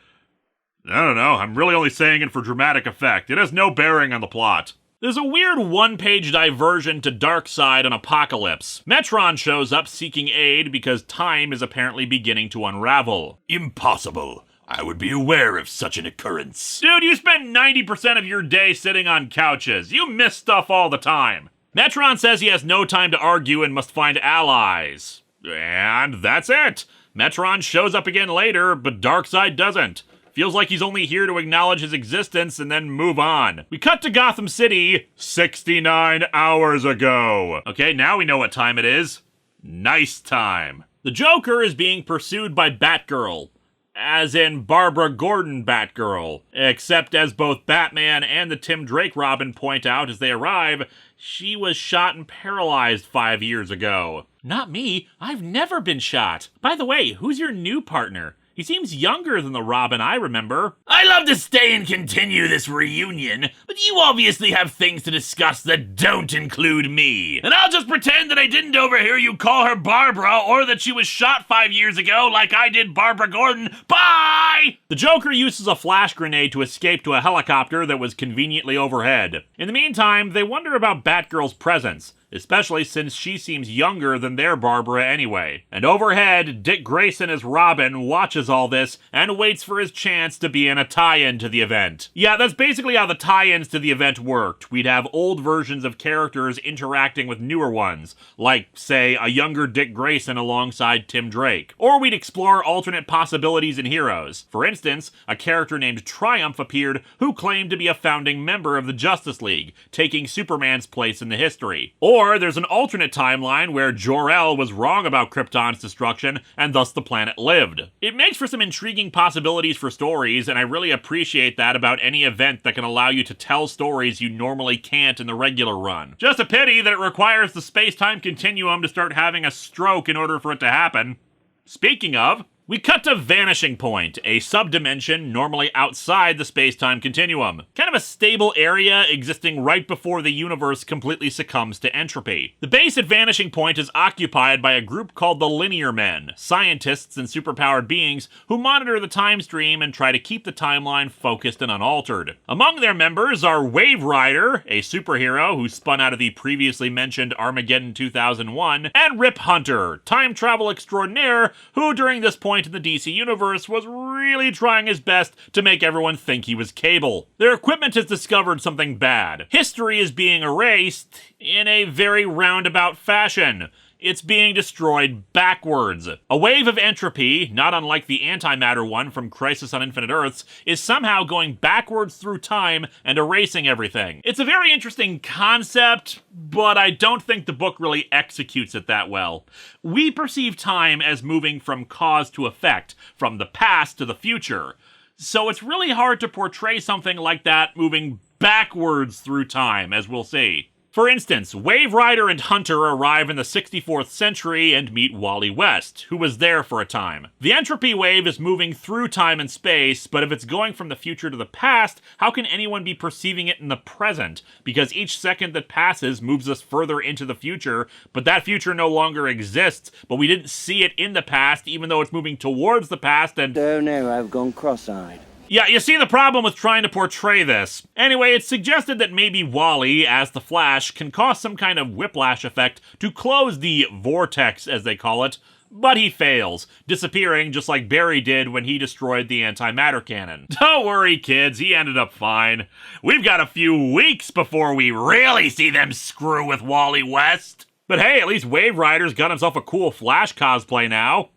I don't know, I'm really only saying it for dramatic effect. It has no bearing on the plot. There's a weird one-page diversion to Darkseid on Apocalypse. Metron shows up seeking aid because time is apparently beginning to unravel. Impossible. I would be aware of such an occurrence. Dude, you spend 90% of your day sitting on couches. You miss stuff all the time. Metron says he has no time to argue and must find allies. And that's it. Metron shows up again later, but Darkseid doesn't. Feels like he's only here to acknowledge his existence and then move on. We cut to Gotham City 69 hours ago. Okay, now we know what time it is. Nice time. The Joker is being pursued by Batgirl. As in Barbara Gordon Batgirl. Except as both Batman and the Tim Drake Robin point out as they arrive, she was shot and paralyzed 5 years ago. Not me. I've never been shot. By the way, who's your new partner? He seems younger than the Robin I remember. I love to stay and continue this reunion, but you obviously have things to discuss that don't include me. And I'll just pretend that I didn't overhear you call her Barbara or that she was shot 5 years ago like I did Barbara Gordon. Bye! The Joker uses a flash grenade to escape to a helicopter that was conveniently overhead. In the meantime, they wonder about Batgirl's presence, especially since she seems younger than their Barbara anyway. And overhead, Dick Grayson as Robin watches all this and waits for his chance to be in a tie-in to the event. Yeah, that's basically how the tie-ins to the event worked. We'd have old versions of characters interacting with newer ones, like, say, a younger Dick Grayson alongside Tim Drake. Or we'd explore alternate possibilities and heroes. For instance, a character named Triumph appeared who claimed to be a founding member of the Justice League, taking Superman's place in the history. Or there's an alternate timeline where Jor-El was wrong about Krypton's destruction, and thus the planet lived. It makes for some intriguing possibilities for stories, and I really appreciate that about any event that can allow you to tell stories you normally can't in the regular run. Just a pity that it requires the space-time continuum to start having a stroke in order for it to happen. Speaking of, we cut to Vanishing Point, a subdimension normally outside the space-time continuum. Kind of a stable area existing right before the universe completely succumbs to entropy. The base at Vanishing Point is occupied by a group called the Linear Men, scientists and superpowered beings who monitor the time stream and try to keep the timeline focused and unaltered. Among their members are Wave Rider, a superhero who spun out of the previously mentioned Armageddon 2001, and Rip Hunter, time travel extraordinaire, who during this point in the DC Universe was really trying his best to make everyone think he was Cable. Their equipment has discovered something bad. History is being erased in a very roundabout fashion. It's being destroyed backwards. A wave of entropy, not unlike the antimatter one from Crisis on Infinite Earths, is somehow going backwards through time and erasing everything. It's a very interesting concept, but I don't think the book really executes it that well. We perceive time as moving from cause to effect, from the past to the future. So it's really hard to portray something like that moving backwards through time, as we'll see. For instance, Wave Rider and Hunter arrive in the 64th century and meet Wally West, who was there for a time. The entropy wave is moving through time and space, but if it's going from the future to the past, how can anyone be perceiving it in the present? Because each second that passes moves us further into the future, but that future no longer exists, but we didn't see it in the past, even though it's moving towards the past and— Oh no, I've gone cross-eyed. Yeah, you see the problem with trying to portray this. Anyway, it's suggested that maybe Wally, as the Flash, can cause some kind of whiplash effect to close the vortex, as they call it, but he fails, disappearing just like Barry did when he destroyed the antimatter cannon. Don't worry, kids, he ended up fine. We've got a few weeks before we really see them screw with Wally West. But hey, at least Wave Rider's got himself a cool Flash cosplay now.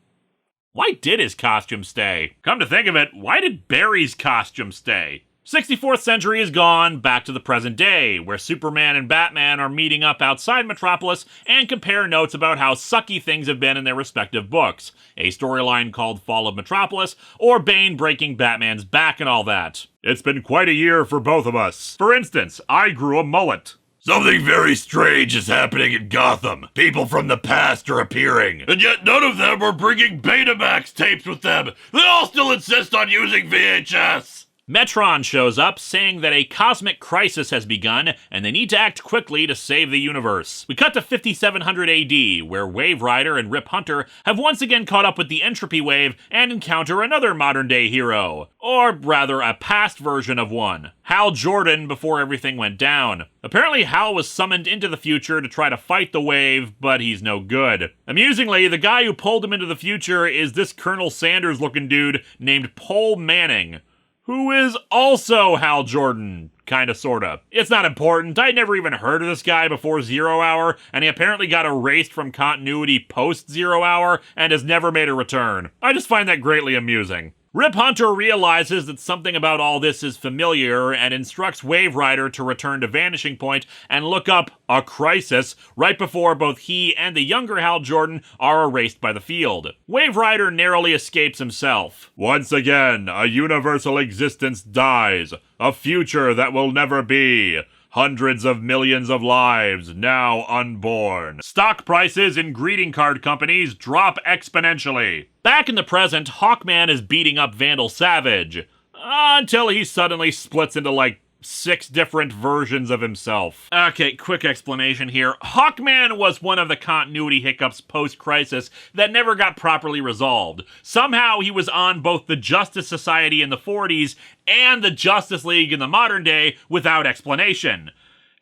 Why did his costume stay? Come to think of it, why did Barry's costume stay? 64th century is gone, back to the present day, where Superman and Batman are meeting up outside Metropolis and compare notes about how sucky things have been in their respective books. A storyline called Fall of Metropolis, or Bane breaking Batman's back and all that. It's been quite a year for both of us. For instance, I grew a mullet. Something very strange is happening in Gotham. People from the past are appearing, and yet none of them are bringing Betamax tapes with them. They all still insist on using VHS. Metron shows up, saying that a cosmic crisis has begun, and they need to act quickly to save the universe. We cut to 5700 AD, where Wave Rider and Rip Hunter have once again caught up with the entropy wave and encounter another modern-day hero. Or rather, a past version of one. Hal Jordan before everything went down. Apparently Hal was summoned into the future to try to fight the wave, but he's no good. Amusingly, the guy who pulled him into the future is this Colonel Sanders-looking dude named Paul Manning, who is also Hal Jordan. Kinda, sorta. It's not important. I'd never even heard of this guy before Zero Hour, and he apparently got erased from continuity post-Zero Hour and has never made a return. I just find that greatly amusing. Rip Hunter realizes that something about all this is familiar and instructs Wave Rider to return to Vanishing Point and look up a crisis right before both he and the younger Hal Jordan are erased by the field. Wave Rider narrowly escapes himself. Once again, a universal existence dies, a future that will never be. Hundreds of millions of lives now unborn. Stock prices in greeting card companies drop exponentially. Back in the present, Hawkman is beating up Vandal Savage. Until he suddenly splits into like 6 different versions of himself. Okay, quick explanation here. Hawkman was one of the continuity hiccups post-Crisis that never got properly resolved. Somehow he was on both the Justice Society in the 40s and the Justice League in the modern day without explanation.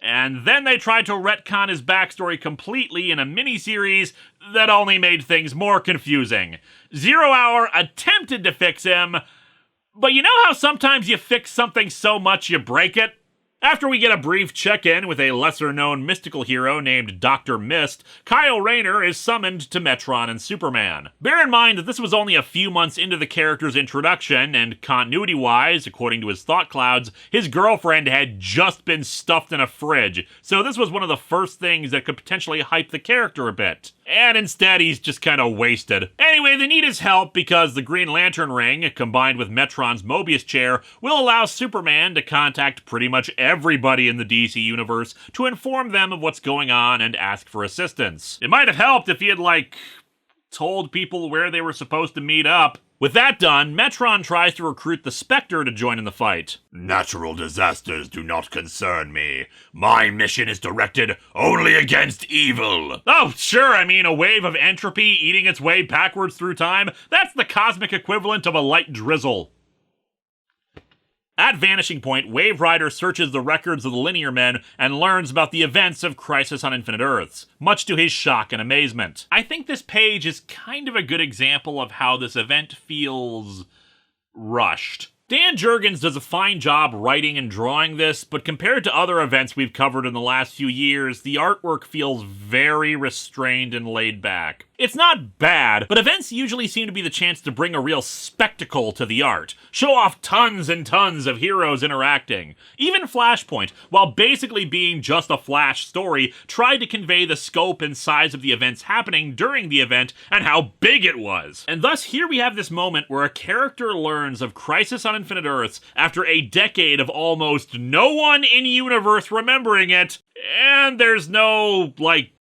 And then they tried to retcon his backstory completely in a miniseries that only made things more confusing. Zero Hour attempted to fix him, but you know how sometimes you fix something so much you break it? After we get a brief check-in with a lesser-known mystical hero named Dr. Mist, Kyle Rayner is summoned to Metron and Superman. Bear in mind that this was only a few months into the character's introduction, and continuity-wise, according to his thought clouds, his girlfriend had just been stuffed in a fridge, so this was one of the first things that could potentially hype the character a bit. And instead, he's just kind of wasted. Anyway, they need his help because the Green Lantern ring, combined with Metron's Mobius chair, will allow Superman to contact pretty much everybody in the DC universe to inform them of what's going on and ask for assistance. It might have helped if he had, told people where they were supposed to meet up. With that done, Metron tries to recruit the Spectre to join in the fight. Natural disasters do not concern me. My mission is directed only against evil. Oh, sure, I mean, a wave of entropy eating its way backwards through time, that's the cosmic equivalent of a light drizzle. At Vanishing Point, Wave Rider searches the records of the Linear Men and learns about the events of Crisis on Infinite Earths, much to his shock and amazement. I think this page is kind of a good example of how this event feels rushed. Dan Jurgens does a fine job writing and drawing this, but compared to other events we've covered in the last few years, the artwork feels very restrained and laid back. It's not bad, but events usually seem to be the chance to bring a real spectacle to the art, show off tons and tons of heroes interacting. Even Flashpoint, while basically being just a Flash story, tried to convey the scope and size of the events happening during the event and how big it was. And thus here we have this moment where a character learns of Crisis on Infinite Earths after a decade of almost no one in universe remembering it, and there's no,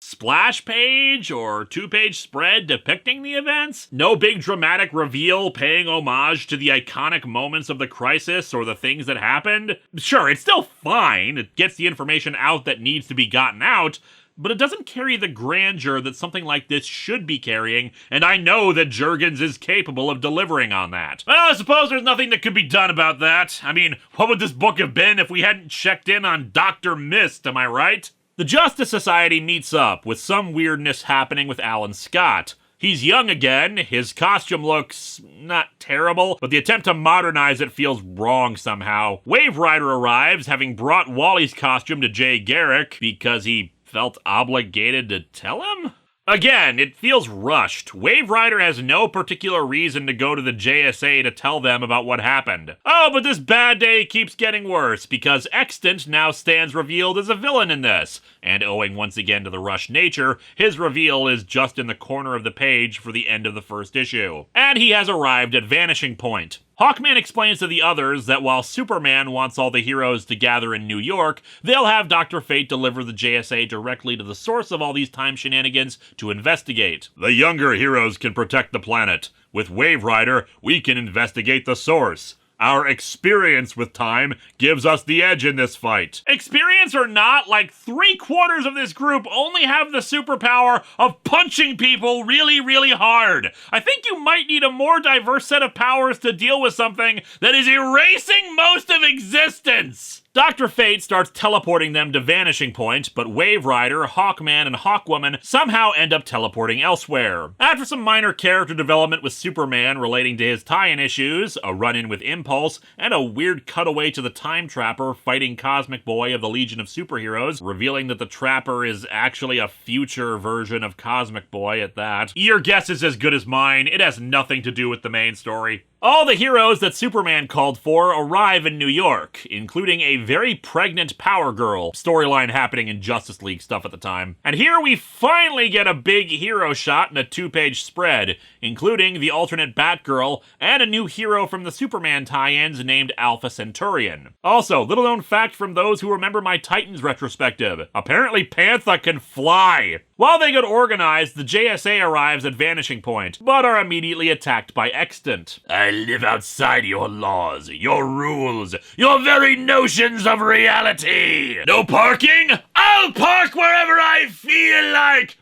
splash page or 2-page spread depicting the events? No big dramatic reveal paying homage to the iconic moments of the Crisis or the things that happened? Sure, it's still fine. It gets the information out that needs to be gotten out, but it doesn't carry the grandeur that something like this should be carrying, and I know that Jurgens is capable of delivering on that. Well, I suppose there's nothing that could be done about that. I mean, what would this book have been if we hadn't checked in on Dr. Mist, am I right? The Justice Society meets up, with some weirdness happening with Alan Scott. He's young again, his costume looks not terrible, but the attempt to modernize it feels wrong somehow. Wave Rider arrives, having brought Wally's costume to Jay Garrick because he felt obligated to tell him? Again, it feels rushed. Wave Rider has no particular reason to go to the JSA to tell them about what happened. Oh, but this bad day keeps getting worse, because Extant now stands revealed as a villain in this, and owing once again to the rushed nature, his reveal is just in the corner of the page for the end of the first issue. And he has arrived at Vanishing Point. Hawkman explains to the others that while Superman wants all the heroes to gather in New York, they'll have Dr. Fate deliver the JSA directly to the source of all these time shenanigans to investigate. The younger heroes can protect the planet. With Wave Rider, we can investigate the source. Our experience with time gives us the edge in this fight. Experience or not, 3/4 of this group only have the superpower of punching people really, really hard. I think you might need a more diverse set of powers to deal with something that is erasing most of existence. Dr. Fate starts teleporting them to Vanishing Point, but Wave Rider, Hawkman, and Hawkwoman somehow end up teleporting elsewhere. After some minor character development with Superman relating to his tie-in issues, a run-in with Impulse, and a weird cutaway to the Time Trapper fighting Cosmic Boy of the Legion of Superheroes, revealing that the Trapper is actually a future version of Cosmic Boy at that. Your guess is as good as mine. It has nothing to do with the main story. All the heroes that Superman called for arrive in New York, including a very pregnant Power Girl storyline happening in Justice League stuff at the time. And here we finally get a big hero shot in a 2-page spread, including the alternate Batgirl and a new hero from the Superman tie-ins named Alpha Centaurian. Also, little known fact from those who remember my Titans retrospective, apparently Panther can fly! While they get organized, the JSA arrives at Vanishing Point, but are immediately attacked by Extant. I live outside your laws, your rules, your very notions of reality! No parking? I'll park wherever I feel like!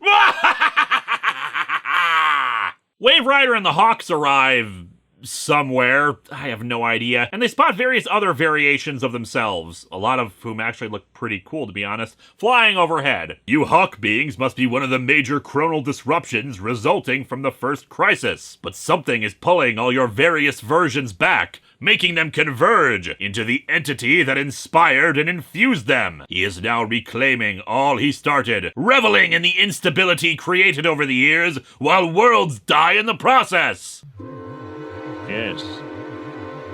Wave Rider and the Hawks arrive somewhere, I have no idea, and they spot various other variations of themselves, a lot of whom actually look pretty cool to be honest, flying overhead. You Hawk beings must be one of the major chronal disruptions resulting from the first crisis, but something is pulling all your various versions back, making them converge into the entity that inspired and infused them. He is now reclaiming all he started, reveling in the instability created over the years, while worlds die in the process. Yes,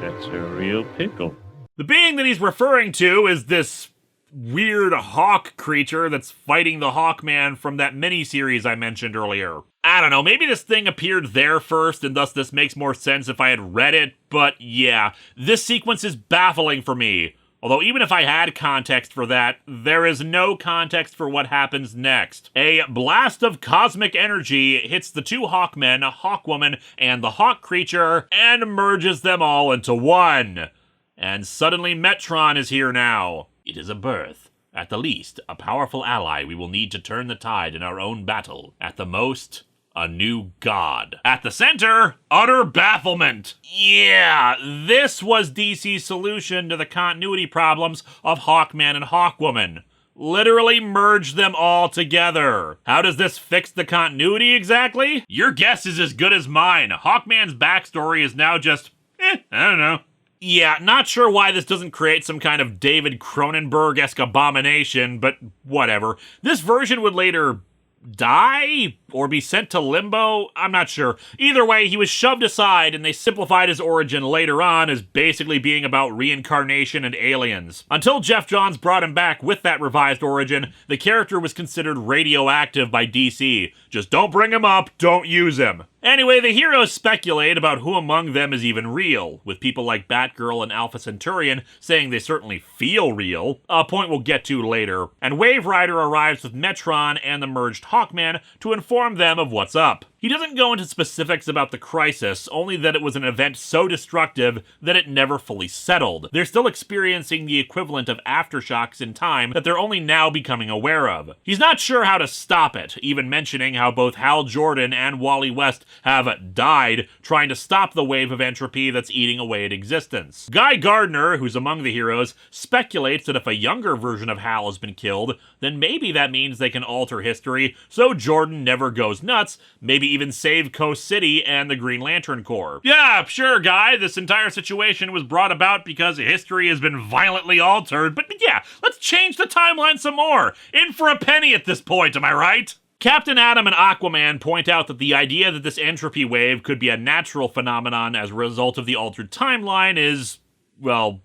that's a real pickle. The being that he's referring to is this weird hawk creature that's fighting the Hawkman from that miniseries I mentioned earlier. I don't know, maybe this thing appeared there first, and thus this makes more sense if I had read it, but yeah, this sequence is baffling for me. Although even if I had context for that, there is no context for what happens next. A blast of cosmic energy hits the two Hawkmen, Hawkwoman, and the Hawk creature, and merges them all into one. And suddenly Metron is here now. It is a birth. At the least, a powerful ally we will need to turn the tide in our own battle. At the most, a new god. At the center, utter bafflement. Yeah, this was DC's solution to the continuity problems of Hawkman and Hawkwoman. Literally merge them all together. How does this fix the continuity exactly? Your guess is as good as mine. Hawkman's backstory is now just, I don't know. Yeah, not sure why this doesn't create some kind of David Cronenberg-esque abomination, but whatever. This version would later die? Or be sent to limbo? I'm not sure. Either way, he was shoved aside and they simplified his origin later on as basically being about reincarnation and aliens. Until Jeff Johns brought him back with that revised origin, the character was considered radioactive by DC. Just don't bring him up, don't use him. Anyway, the heroes speculate about who among them is even real, with people like Batgirl and Alpha Centaurian saying they certainly feel real, a point we'll get to later. And Wave Rider arrives with Metron and the merged Hawkman to inform them of what's up. He doesn't go into specifics about the crisis, only that it was an event so destructive that it never fully settled. They're still experiencing the equivalent of aftershocks in time that they're only now becoming aware of. He's not sure how to stop it, even mentioning how both Hal Jordan and Wally West have died trying to stop the wave of entropy that's eating away at existence. Guy Gardner, who's among the heroes, speculates that if a younger version of Hal has been killed, then maybe that means they can alter history so Jordan never goes nuts, maybe even save Coast City and the Green Lantern Corps. Yeah, sure, Guy, this entire situation was brought about because history has been violently altered, but yeah, let's change the timeline some more. In for a penny at this point, am I right? Captain Atom and Aquaman point out that the idea that this entropy wave could be a natural phenomenon as a result of the altered timeline is, well,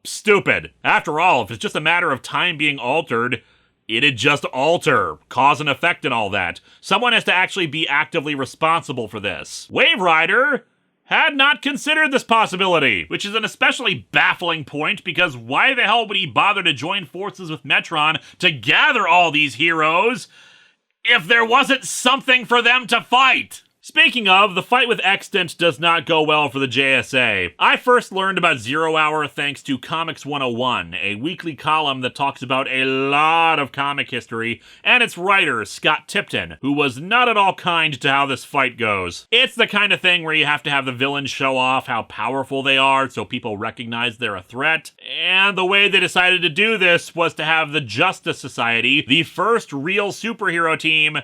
stupid. After all, if it's just a matter of time being altered, it'd just alter, cause and effect and all that. Someone has to actually be actively responsible for this. Wave Rider had not considered this possibility, which is an especially baffling point because why the hell would he bother to join forces with Metron to gather all these heroes if there wasn't something for them to fight? Speaking of, the fight with Extant does not go well for the JSA. I first learned about Zero Hour thanks to Comics 101, a weekly column that talks about a lot of comic history, and its writer, Scott Tipton, who was not at all kind to how this fight goes. It's the kind of thing where you have to have the villains show off how powerful they are so people recognize they're a threat, and the way they decided to do this was to have the Justice Society, the first real superhero team,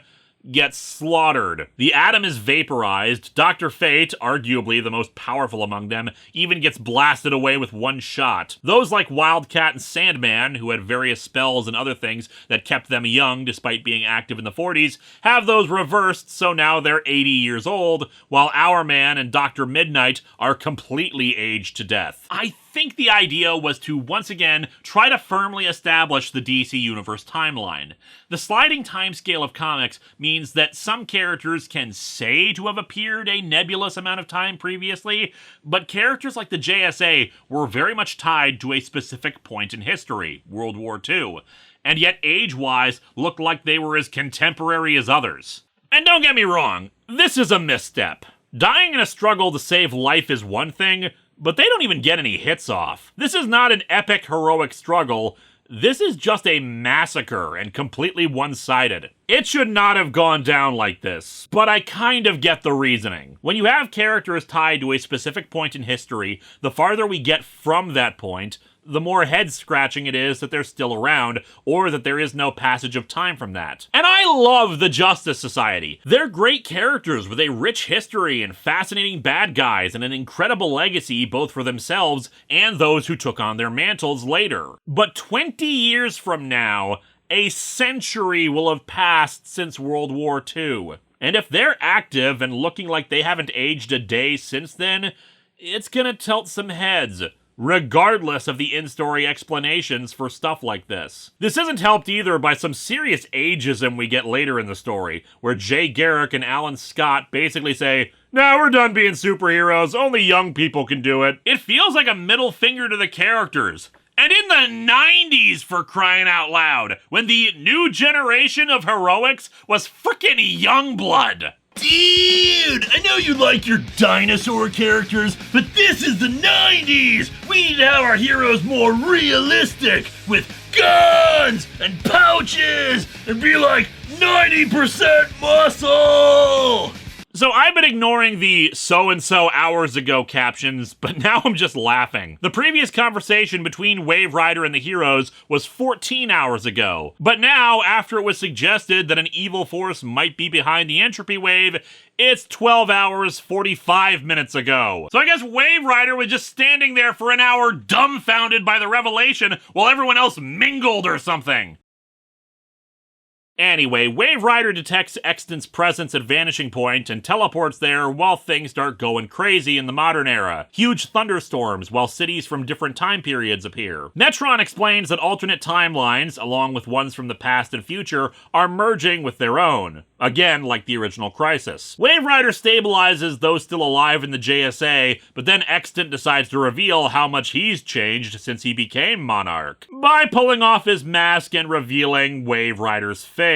gets slaughtered. The Atom is vaporized. Dr. Fate, arguably the most powerful among them, even gets blasted away with one shot. Those like Wildcat and Sandman, who had various spells and other things that kept them young despite being active in the 40s, have those reversed, so now they're 80 years old, while Hourman and Dr. Midnight are completely aged to death. I think the idea was to once again try to firmly establish the DC Universe timeline. The sliding timescale of comics means that some characters can say to have appeared a nebulous amount of time previously, but characters like the JSA were very much tied to a specific point in history, World War II, and yet age-wise looked like they were as contemporary as others. And don't get me wrong, this is a misstep. Dying in a struggle to save life is one thing, but they don't even get any hits off. This is not an epic, heroic struggle. This is just a massacre and completely one-sided. It should not have gone down like this, but I kind of get the reasoning. When you have characters tied to a specific point in history, the farther we get from that point, the more head-scratching it is that they're still around, or that there is no passage of time from that. And I love the Justice Society. They're great characters with a rich history and fascinating bad guys and an incredible legacy both for themselves and those who took on their mantles later. But 20 years from now, a century will have passed since World War II. And if they're active and looking like they haven't aged a day since then, it's gonna tilt some heads, regardless of the in-story explanations for stuff like this. This isn't helped either by some serious ageism we get later in the story, where Jay Garrick and Alan Scott basically say, "Nah, we're done being superheroes, only young people can do it." It feels like a middle finger to the characters. And in the 90s, for crying out loud, when the new generation of heroics was frickin' Youngblood. Dude, I know you like your dinosaur characters, but this is the 90s! We need to have our heroes more realistic, with guns and pouches, and be like 90% muscle! So I've been ignoring the so-and-so hours ago captions, but now I'm just laughing. The previous conversation between Wave Rider and the heroes was 14 hours ago. But now, after it was suggested that an evil force might be behind the entropy wave, it's 12 hours, 45 minutes ago. So I guess Wave Rider was just standing there for an hour dumbfounded by the revelation while everyone else mingled or something. Anyway, Wave Rider detects Extant's presence at Vanishing Point and teleports there while things start going crazy in the modern era. Huge thunderstorms while cities from different time periods appear. Metron explains that alternate timelines, along with ones from the past and future, are merging with their own. Again, like the original Crisis. Wave Rider stabilizes those still alive in the JSA, but then Extant decides to reveal how much he's changed since he became Monarch, by pulling off his mask and revealing Wave Rider's face.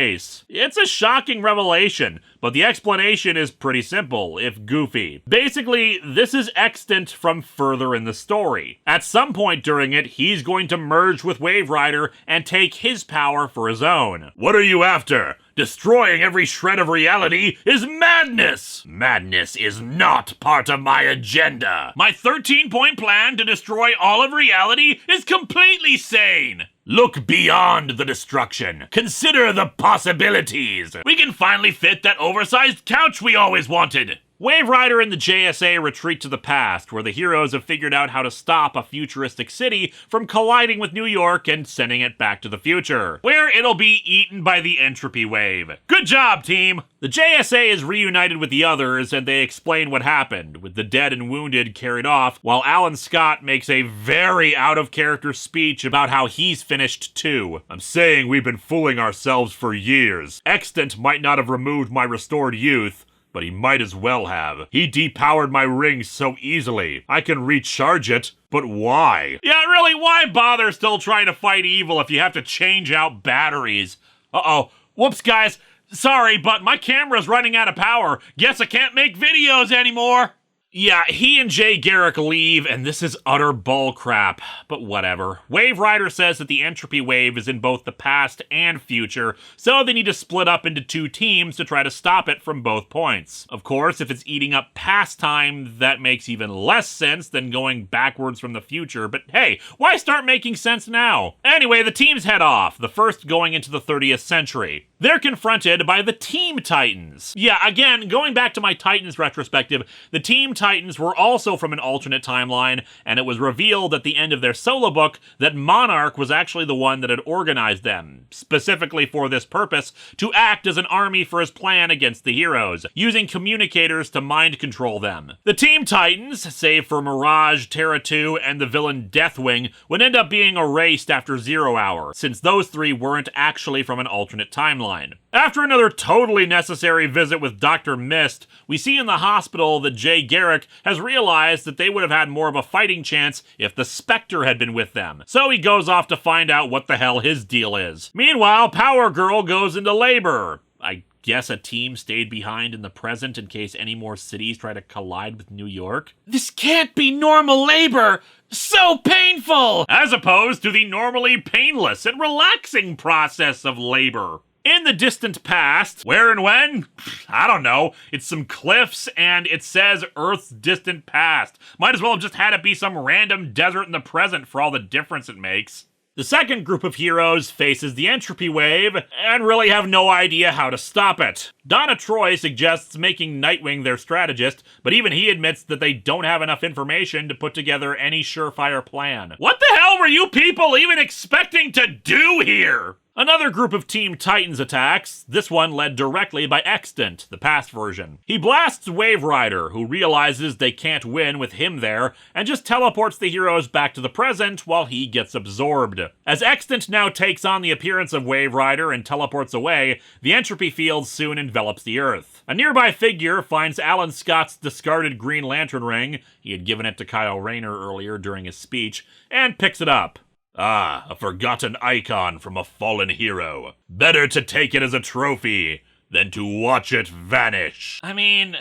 It's a shocking revelation, but the explanation is pretty simple, if goofy. Basically, this is Extant from further in the story. At some point during it, he's going to merge with Wave Rider and take his power for his own. What are you after? Destroying every shred of reality is madness! Madness is not part of my agenda! My 13-point plan to destroy all of reality is completely sane! Look beyond the destruction. Consider the possibilities. We can finally fit that oversized couch we always wanted! Wave Rider and the JSA retreat to the past, where the heroes have figured out how to stop a futuristic city from colliding with New York and sending it back to the future, where it'll be eaten by the entropy wave. Good job, team! The JSA is reunited with the others, and they explain what happened, with the dead and wounded carried off, while Alan Scott makes a very out-of-character speech about how he's finished too. I'm saying we've been fooling ourselves for years. Extant might not have removed my restored youth, but he might as well have. He depowered my ring so easily. I can recharge it, but why? Yeah, really, why bother still trying to fight evil if you have to change out batteries? Uh-oh. Whoops, guys. Sorry, but my camera's running out of power. Guess I can't make videos anymore. Yeah, he and Jay Garrick leave, and this is utter bullcrap, but whatever. Wave Rider says that the entropy wave is in both the past and future, so they need to split up into two teams to try to stop it from both points. Of course, if it's eating up past time, that makes even less sense than going backwards from the future, but hey, why start making sense now? Anyway, the teams head off, the first going into the 30th century. they're confronted by the Team Titans. Yeah, again, going back to my Titans retrospective, the Team Titans were also from an alternate timeline, and it was revealed at the end of their solo book that Monarch was actually the one that had organized them, specifically for this purpose, to act as an army for his plan against the heroes, using communicators to mind control them. The Team Titans, save for Mirage, Terra 2, and the villain Deathwing, would end up being erased after 0 Hour, since those three weren't actually from an alternate timeline. After another totally necessary visit with Dr. Mist, we see in the hospital that Jay Garrick has realized that they would have had more of a fighting chance if the Spectre had been with them, so he goes off to find out what the hell his deal is. Meanwhile, Power Girl goes into labor. I guess a team stayed behind in the present in case any more cities try to collide with New York. This can't be normal labor! So painful! As opposed to the normally painless and relaxing process of labor. In the distant past, where and when? I don't know. It's some cliffs and it says Earth's distant past. Might as well have just had it be some random desert in the present for all the difference it makes. The second group of heroes faces the entropy wave and really have no idea how to stop it. Donna Troy suggests making Nightwing their strategist, but even he admits that they don't have enough information to put together any surefire plan. What the hell were you people even expecting to do here? Another group of Team Titans attacks, this one led directly by Extant, the past version. He blasts Wave Rider, who realizes they can't win with him there, and just teleports the heroes back to the present while he gets absorbed. As Extant now takes on the appearance of Wave Rider and teleports away, the entropy field soon envelops the Earth. A nearby figure finds Alan Scott's discarded Green Lantern ring, he had given it to Kyle Rayner earlier during his speech, and picks it up. Ah, a forgotten icon from a fallen hero. Better to take it as a trophy than to watch it vanish. I mean,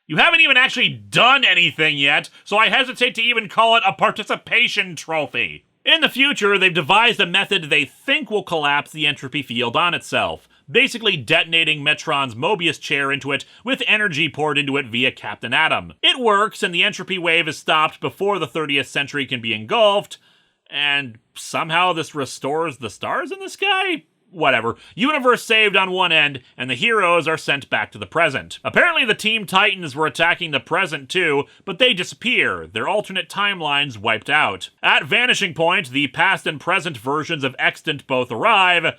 you haven't even actually done anything yet, so I hesitate to even call it a participation trophy. In the future, they've devised a method they think will collapse the entropy field on itself, basically detonating Metron's Mobius chair into it with energy poured into it via Captain Atom. It works, and the entropy wave is stopped before the 30th century can be engulfed, and somehow this restores the stars in the sky? Whatever. Universe saved on one end, and the heroes are sent back to the present. Apparently the Team Titans were attacking the present too, but they disappear, their alternate timelines wiped out. At Vanishing Point, the past and present versions of Extant both arrive,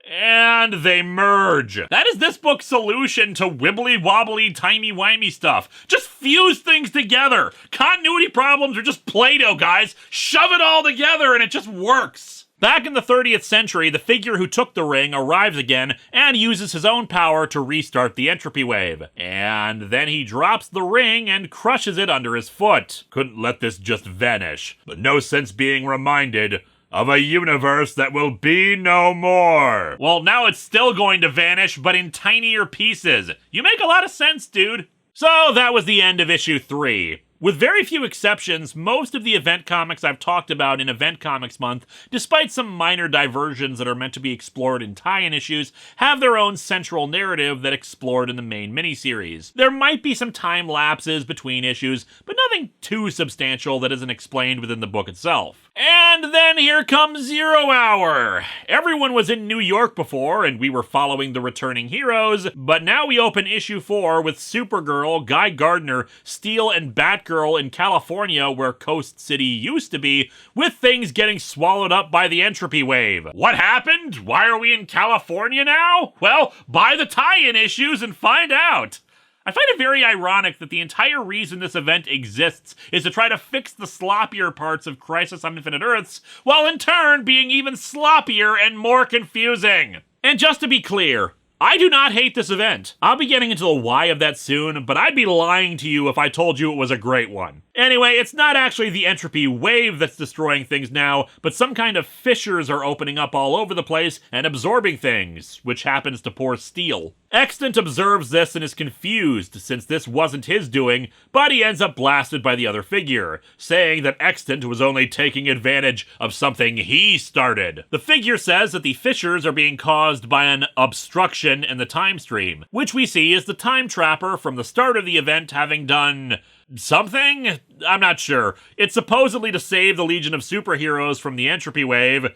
and they merge. That is this book's solution to wibbly-wobbly, timey-wimey stuff. Just fuse things together. Continuity problems are just Play-Doh, guys. Shove it all together and it just works. Back in the 30th century, the figure who took the ring arrives again and uses his own power to restart the entropy wave. And then he drops the ring and crushes it under his foot. Couldn't let this just vanish, but no sense being reminded of a universe that will be no more. Well, now it's still going to vanish, but in tinier pieces. You make a lot of sense, dude. So that was the end of issue 3. With very few exceptions, most of the event comics I've talked about in Event Comics Month, despite some minor diversions that are meant to be explored in tie-in issues, have their own central narrative that explored in the main miniseries. There might be some time lapses between issues, but nothing too substantial that isn't explained within the book itself. And then here comes 0 Hour! Everyone was in New York before, and we were following the returning heroes, but now we open issue 4 with Supergirl, Guy Gardner, Steel, and Batgirl in California, where Coast City used to be, with things getting swallowed up by the entropy wave. What happened? Why are we in California now? Well, buy the tie-in issues and find out! I find it very ironic that the entire reason this event exists is to try to fix the sloppier parts of Crisis on Infinite Earths, while in turn being even sloppier and more confusing. And just to be clear, I do not hate this event. I'll be getting into the why of that soon, but I'd be lying to you if I told you it was a great one. Anyway, it's not actually the entropy wave that's destroying things now, but some kind of fissures are opening up all over the place and absorbing things, which happens to pour Steel. Extant observes this and is confused, since this wasn't his doing, but he ends up blasted by the other figure, saying that Extant was only taking advantage of something he started. The figure says that the fissures are being caused by an obstruction in the time stream, which we see is the Time Trapper from the start of the event having done something? I'm not sure. It's supposedly to save the Legion of Superheroes from the entropy wave.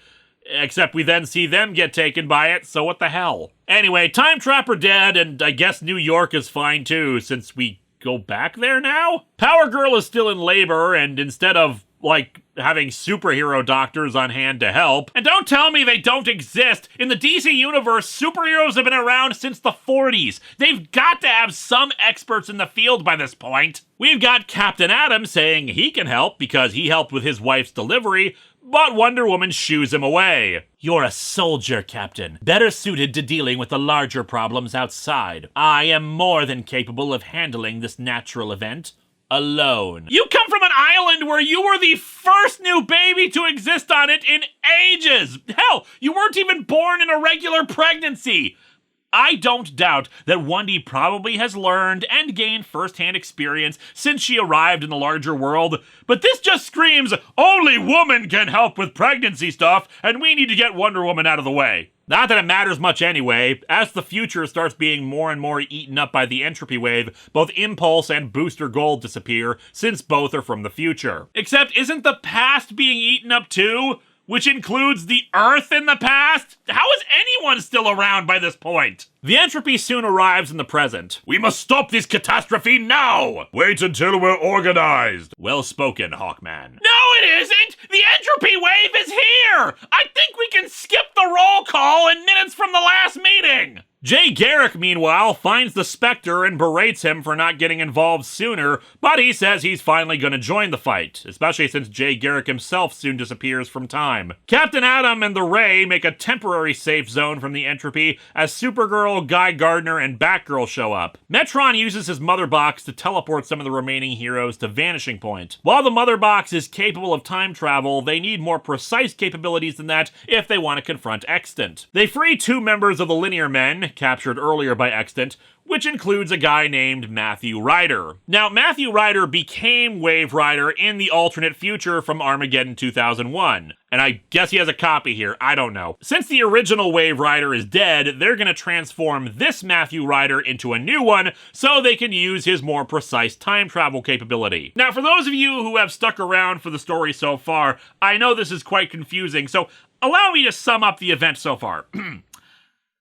Except we then see them get taken by it, so what the hell? Anyway, Time Trapper dead, and I guess New York is fine too, since we go back there now? Power Girl is still in labor, and instead of, having superhero doctors on hand to help. And don't tell me they don't exist! In the DC universe, superheroes have been around since the 40s. They've got to have some experts in the field by this point. We've got Captain Atom saying he can help because he helped with his wife's delivery, but Wonder Woman shoos him away. You're a soldier, Captain, better suited to dealing with the larger problems outside. I am more than capable of handling this natural event. Alone. You come from an island where you were the first new baby to exist on it in ages! Hell, you weren't even born in a regular pregnancy! I don't doubt that Wendy probably has learned and gained first-hand experience since she arrived in the larger world, but this just screams, only woman can help with pregnancy stuff, and we need to get Wonder Woman out of the way. Not that it matters much anyway. As the future starts being more and more eaten up by the entropy wave, both Impulse and Booster Gold disappear, since both are from the future. Except isn't the past being eaten up too? Which includes the Earth in the past? How is anyone still around by this point? The entropy soon arrives in the present. We must stop this catastrophe now! Wait until we're organized. Well spoken, Hawkman. No, it isn't! The entropy wave is here! I think we can skip the roll call in minutes from the last meeting! Jay Garrick, meanwhile, finds the Spectre and berates him for not getting involved sooner, but he says he's finally gonna join the fight, especially since Jay Garrick himself soon disappears from time. Captain Atom and the Ray make a temporary safe zone from the entropy as Supergirl, Guy Gardner, and Batgirl show up. Metron uses his Mother Box to teleport some of the remaining heroes to Vanishing Point. While the Mother Box is capable of time travel, they need more precise capabilities than that if they want to confront Extant. They free 2 members of the Linear Men, captured earlier by Extant, which includes a guy named Matthew Ryder. Now, Matthew Ryder became Wave Rider in the alternate future from Armageddon 2001. And I guess he has a copy here, I don't know. Since the original Wave Rider is dead, they're gonna transform this Matthew Ryder into a new one so they can use his more precise time travel capability. Now, for those of you who have stuck around for the story so far, I know this is quite confusing, so allow me to sum up the event so far.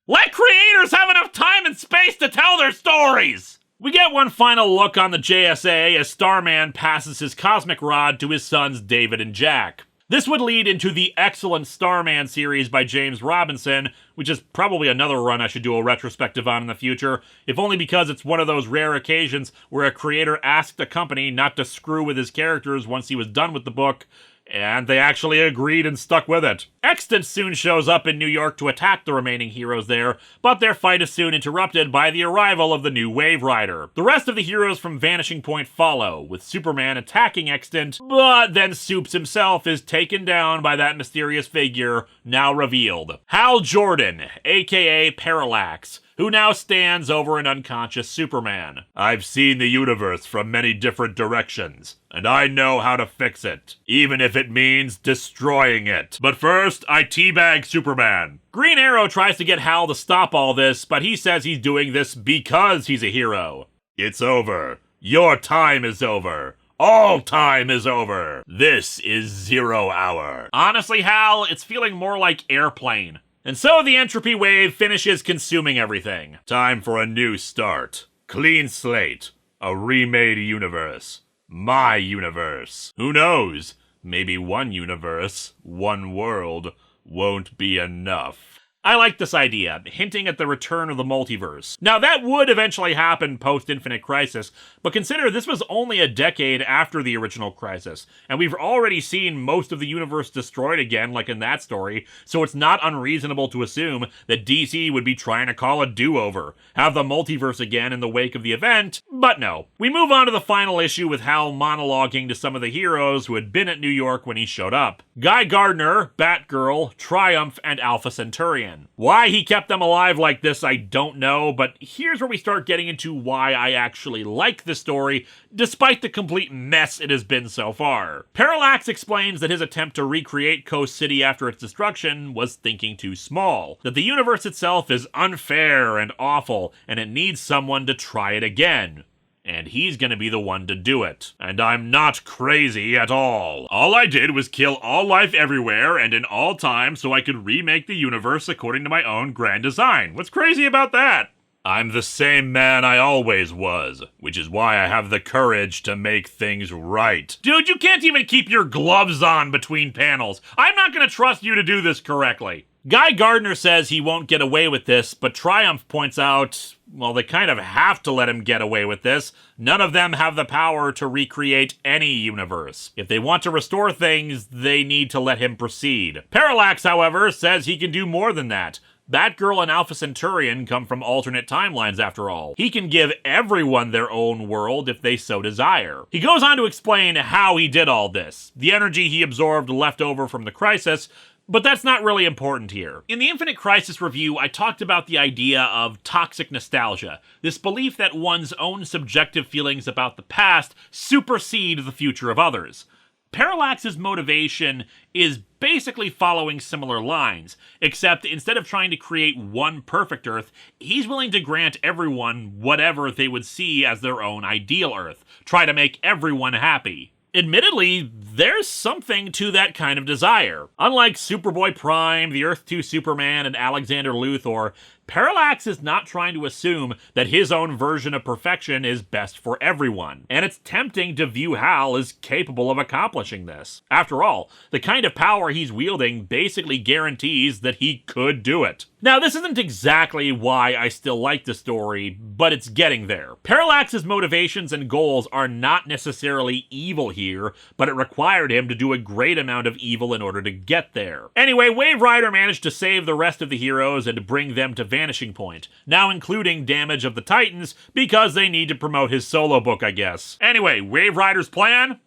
Let creators have enough time and space to tell their stories! We get one final look on the JSA as Starman passes his cosmic rod to his sons David and Jack. This would lead into the excellent Starman series by James Robinson, which is probably another run I should do a retrospective on in the future, if only because it's one of those rare occasions where a creator asked a company not to screw with his characters once he was done with the book, and they actually agreed and stuck with it. Extant soon shows up in New York to attack the remaining heroes there, but their fight is soon interrupted by the arrival of the new Wave Rider. The rest of the heroes from Vanishing Point follow, with Superman attacking Extant, but then Supes himself is taken down by that mysterious figure, now revealed. Hal Jordan, aka Parallax, who now stands over an unconscious Superman. I've seen the universe from many different directions, and I know how to fix it, even if it means destroying it. But first, I teabag Superman. Green Arrow tries to get Hal to stop all this, but he says he's doing this because he's a hero. It's over. Your time is over. All time is over. This is 0 hour. Honestly, Hal, it's feeling more like Airplane. And so the entropy wave finishes consuming everything. Time for a new start. Clean slate. A remade universe. My universe. Who knows? Maybe one universe, one world, won't be enough. I like this idea, hinting at the return of the multiverse. Now, that would eventually happen post-Infinite Crisis, but consider this was only a decade after the original Crisis, and we've already seen most of the universe destroyed again, like in that story, so it's not unreasonable to assume that DC would be trying to call a do-over, have the multiverse again in the wake of the event, but no. We move on to the final issue with Hal monologuing to some of the heroes who had been at New York when he showed up. Guy Gardner, Batgirl, Triumph, and Alpha Centaurian. Why he kept them alive like this, I don't know, but here's where we start getting into why I actually like the story, despite the complete mess it has been so far. Parallax explains that his attempt to recreate Coast City after its destruction was thinking too small, that the universe itself is unfair and awful, and it needs someone to try it again. and he's gonna be the one to do it. And I'm not crazy at all. All I did was kill all life everywhere and in all time so I could remake the universe according to my own grand design. What's crazy about that? I'm the same man I always was, which is why I have the courage to make things right. Dude, you can't even keep your gloves on between panels. I'm not gonna trust you to do this correctly. Guy Gardner says he won't get away with this, but Triumph points out, well, they kind of have to let him get away with this. None of them have the power to recreate any universe. If they want to restore things, they need to let him proceed. Parallax, however, says he can do more than that. Batgirl and Alpha Centaurian come from alternate timelines after all. He can give everyone their own world if they so desire. He goes on to explain how he did all this. The energy he absorbed left over from the Crisis, but that's not really important here. In the Infinite Crisis review, I talked about the idea of toxic nostalgia, this belief that one's own subjective feelings about the past supersede the future of others. Parallax's motivation is basically following similar lines, except instead of trying to create one perfect Earth, he's willing to grant everyone whatever they would see as their own ideal Earth, try to make everyone happy. Admittedly, there's something to that kind of desire. Unlike Superboy Prime, the Earth 2 Superman, and Alexander Luthor, Parallax is not trying to assume that his own version of perfection is best for everyone, and it's tempting to view Hal as capable of accomplishing this. After all, the kind of power he's wielding basically guarantees that he could do it. Now, this isn't exactly why I still like the story, but it's getting there. Parallax's motivations and goals are not necessarily evil here, but it required him to do a great amount of evil in order to get there. Anyway, Wave Rider managed to save the rest of the heroes and bring them to vanishing point, now including Damage of the Titans, because they need to promote his solo book, I guess. Anyway, Wave Rider's plan?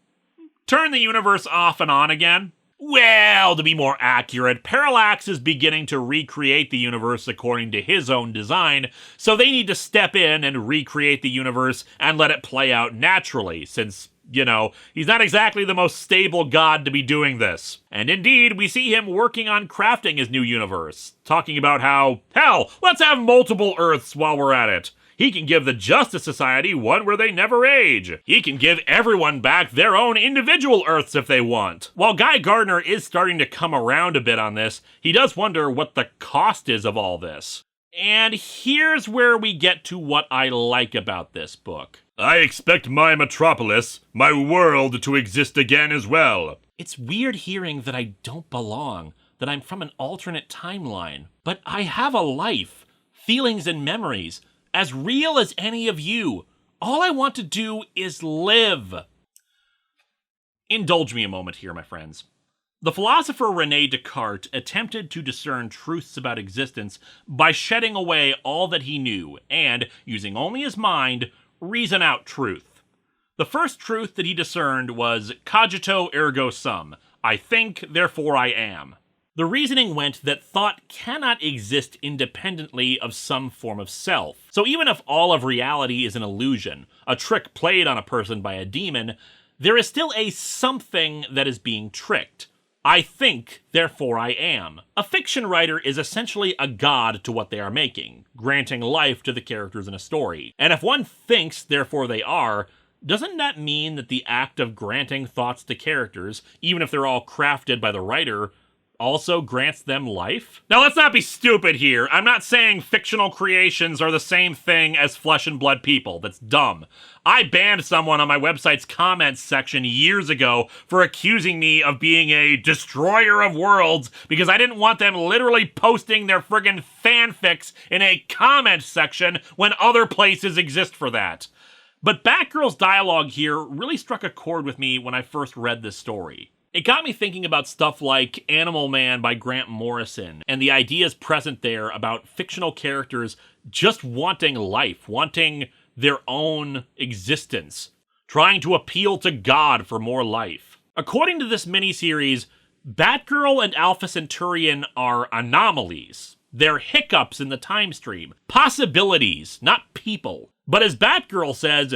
Turn the universe off and on again? Well, to be more accurate, Parallax is beginning to recreate the universe according to his own design, so they need to step in and recreate the universe and let it play out naturally, since, you know, he's not exactly the most stable god to be doing this. And indeed, we see him working on crafting his new universe, talking about how, hell, let's have multiple Earths while we're at it. He can give the Justice Society one where they never age. He can give everyone back their own individual Earths if they want. While Guy Gardner is starting to come around a bit on this, he does wonder what the cost is of all this. And here's where we get to what I like about this book. I expect my metropolis, my world, to exist again as well. It's weird hearing that I don't belong, that I'm from an alternate timeline. But I have a life, feelings and memories, as real as any of you. All I want to do is live. Indulge me a moment here, my friends. The philosopher René Descartes attempted to discern truths about existence by shedding away all that he knew and, using only his mind, reason out truth. The first truth that he discerned was cogito ergo sum. I think, therefore I am. The reasoning went that thought cannot exist independently of some form of self. So even if all of reality is an illusion, a trick played on a person by a demon, there is still a something that is being tricked. I think, therefore I am. A fiction writer is essentially a god to what they are making, granting life to the characters in a story. And if one thinks, therefore they are, doesn't that mean that the act of granting thoughts to characters, even if they're all crafted by the writer, also grants them life? Now let's not be stupid here. I'm not saying fictional creations are the same thing as flesh and blood people. That's dumb. I banned someone on my website's comments section years ago for accusing me of being a destroyer of worlds because I didn't want them literally posting their friggin' fanfics in a comment section when other places exist for that. But Batgirl's dialogue here really struck a chord with me when I first read this story. It got me thinking about stuff like Animal Man by Grant Morrison, and the ideas present there about fictional characters just wanting life, wanting their own existence, trying to appeal to God for more life. According to this miniseries, Batgirl and Alpha Centaurian are anomalies. They're hiccups in the time stream, possibilities, not people. But as Batgirl says,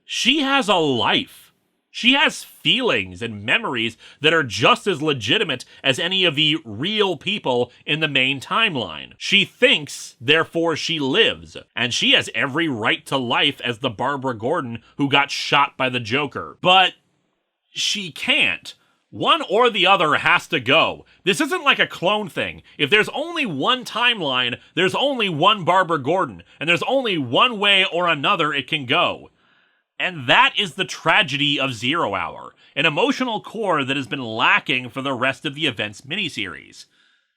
she has a life. She has feelings and memories that are just as legitimate as any of the real people in the main timeline. She thinks, therefore she lives, and she has every right to life as the Barbara Gordon who got shot by the Joker. But she can't. One or the other has to go. This isn't like a clone thing. If there's only one timeline, there's only one Barbara Gordon, and there's only one way or another it can go. And that is the tragedy of Zero Hour, an emotional core that has been lacking for the rest of the Events miniseries.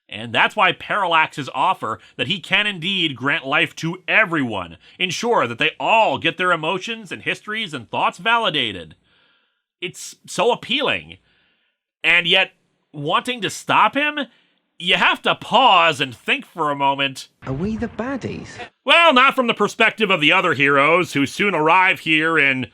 And that's why Parallax's offer that he can indeed grant life to everyone, ensure that they all get their emotions and histories and thoughts validated. It's so appealing. And yet, wanting to stop him, you have to pause and think for a moment. Are we the baddies? Well, not from the perspective of the other heroes who soon arrive here in,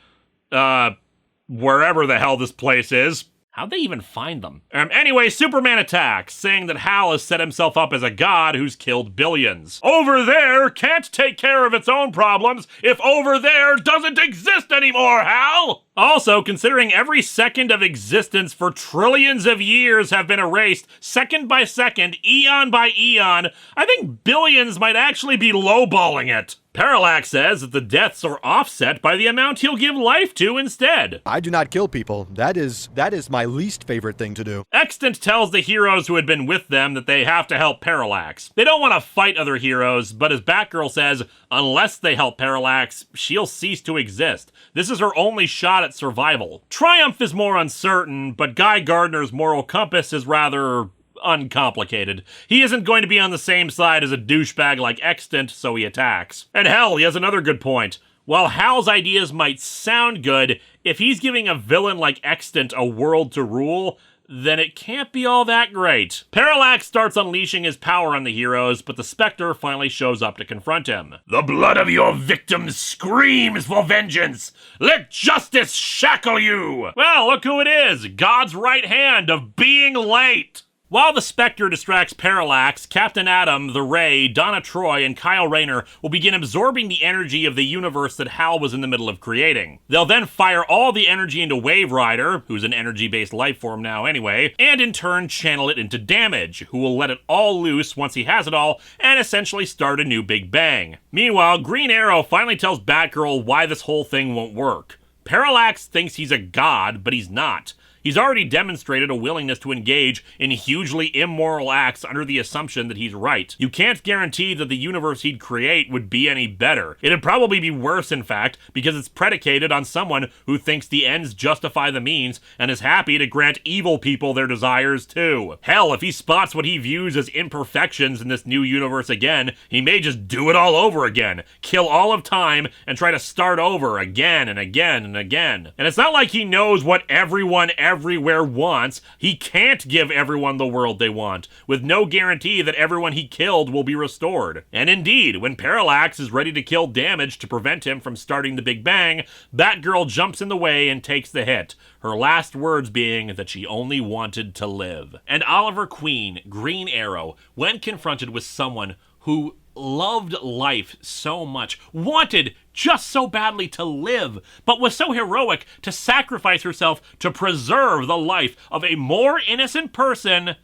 wherever the hell this place is. How'd they even find them? Anyway, Superman attacks, saying that Hal has set himself up as a god who's killed billions. Over there can't take care of its own problems if over there doesn't exist anymore, Hal! Also, considering every second of existence for trillions of years have been erased, second by second, eon by eon, I think billions might actually be lowballing it. Parallax says that the deaths are offset by the amount he'll give life to instead. I do not kill people. That is my least favorite thing to do. Extant tells the heroes who had been with them that they have to help Parallax. They don't want to fight other heroes, but as Batgirl says, unless they help Parallax, she'll cease to exist. This is her only shot at survival. Triumph is more uncertain, but Guy Gardner's moral compass is rather uncomplicated. He isn't going to be on the same side as a douchebag like Extant, so he attacks. And hell, he has another good point. While Hal's ideas might sound good, if he's giving a villain like Extant a world to rule, then it can't be all that great. Parallax starts unleashing his power on the heroes, but the Spectre finally shows up to confront him. The blood of your victims screams for vengeance! Let justice shackle you! Well, look who it is! God's right hand of being late! While the Spectre distracts Parallax, Captain Atom, the Ray, Donna Troy, and Kyle Rayner will begin absorbing the energy of the universe that Hal was in the middle of creating. They'll then fire all the energy into Wave Rider, who's an energy-based life form now anyway, and in turn channel it into Damage, who will let it all loose once he has it all, and essentially start a new Big Bang. Meanwhile, Green Arrow finally tells Batgirl why this whole thing won't work. Parallax thinks he's a god, but he's not. He's already demonstrated a willingness to engage in hugely immoral acts under the assumption that he's right. You can't guarantee that the universe he'd create would be any better. It'd probably be worse, in fact, because it's predicated on someone who thinks the ends justify the means and is happy to grant evil people their desires too. Hell, if he spots what he views as imperfections in this new universe again, he may just do it all over again, kill all of time, and try to start over again and again and again. And it's not like he knows what everyone everywhere wants. He can't give everyone the world they want, with no guarantee that everyone he killed will be restored. And indeed, when Parallax is ready to kill Damage to prevent him from starting the Big Bang, Batgirl jumps in the way and takes the hit, her last words being that she only wanted to live. And Oliver Queen, Green Arrow, when confronted with someone who loved life so much, wanted just so badly to live, but was so heroic to sacrifice herself to preserve the life of a more innocent person,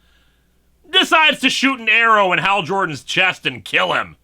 decides to shoot an arrow in Hal Jordan's chest and kill him.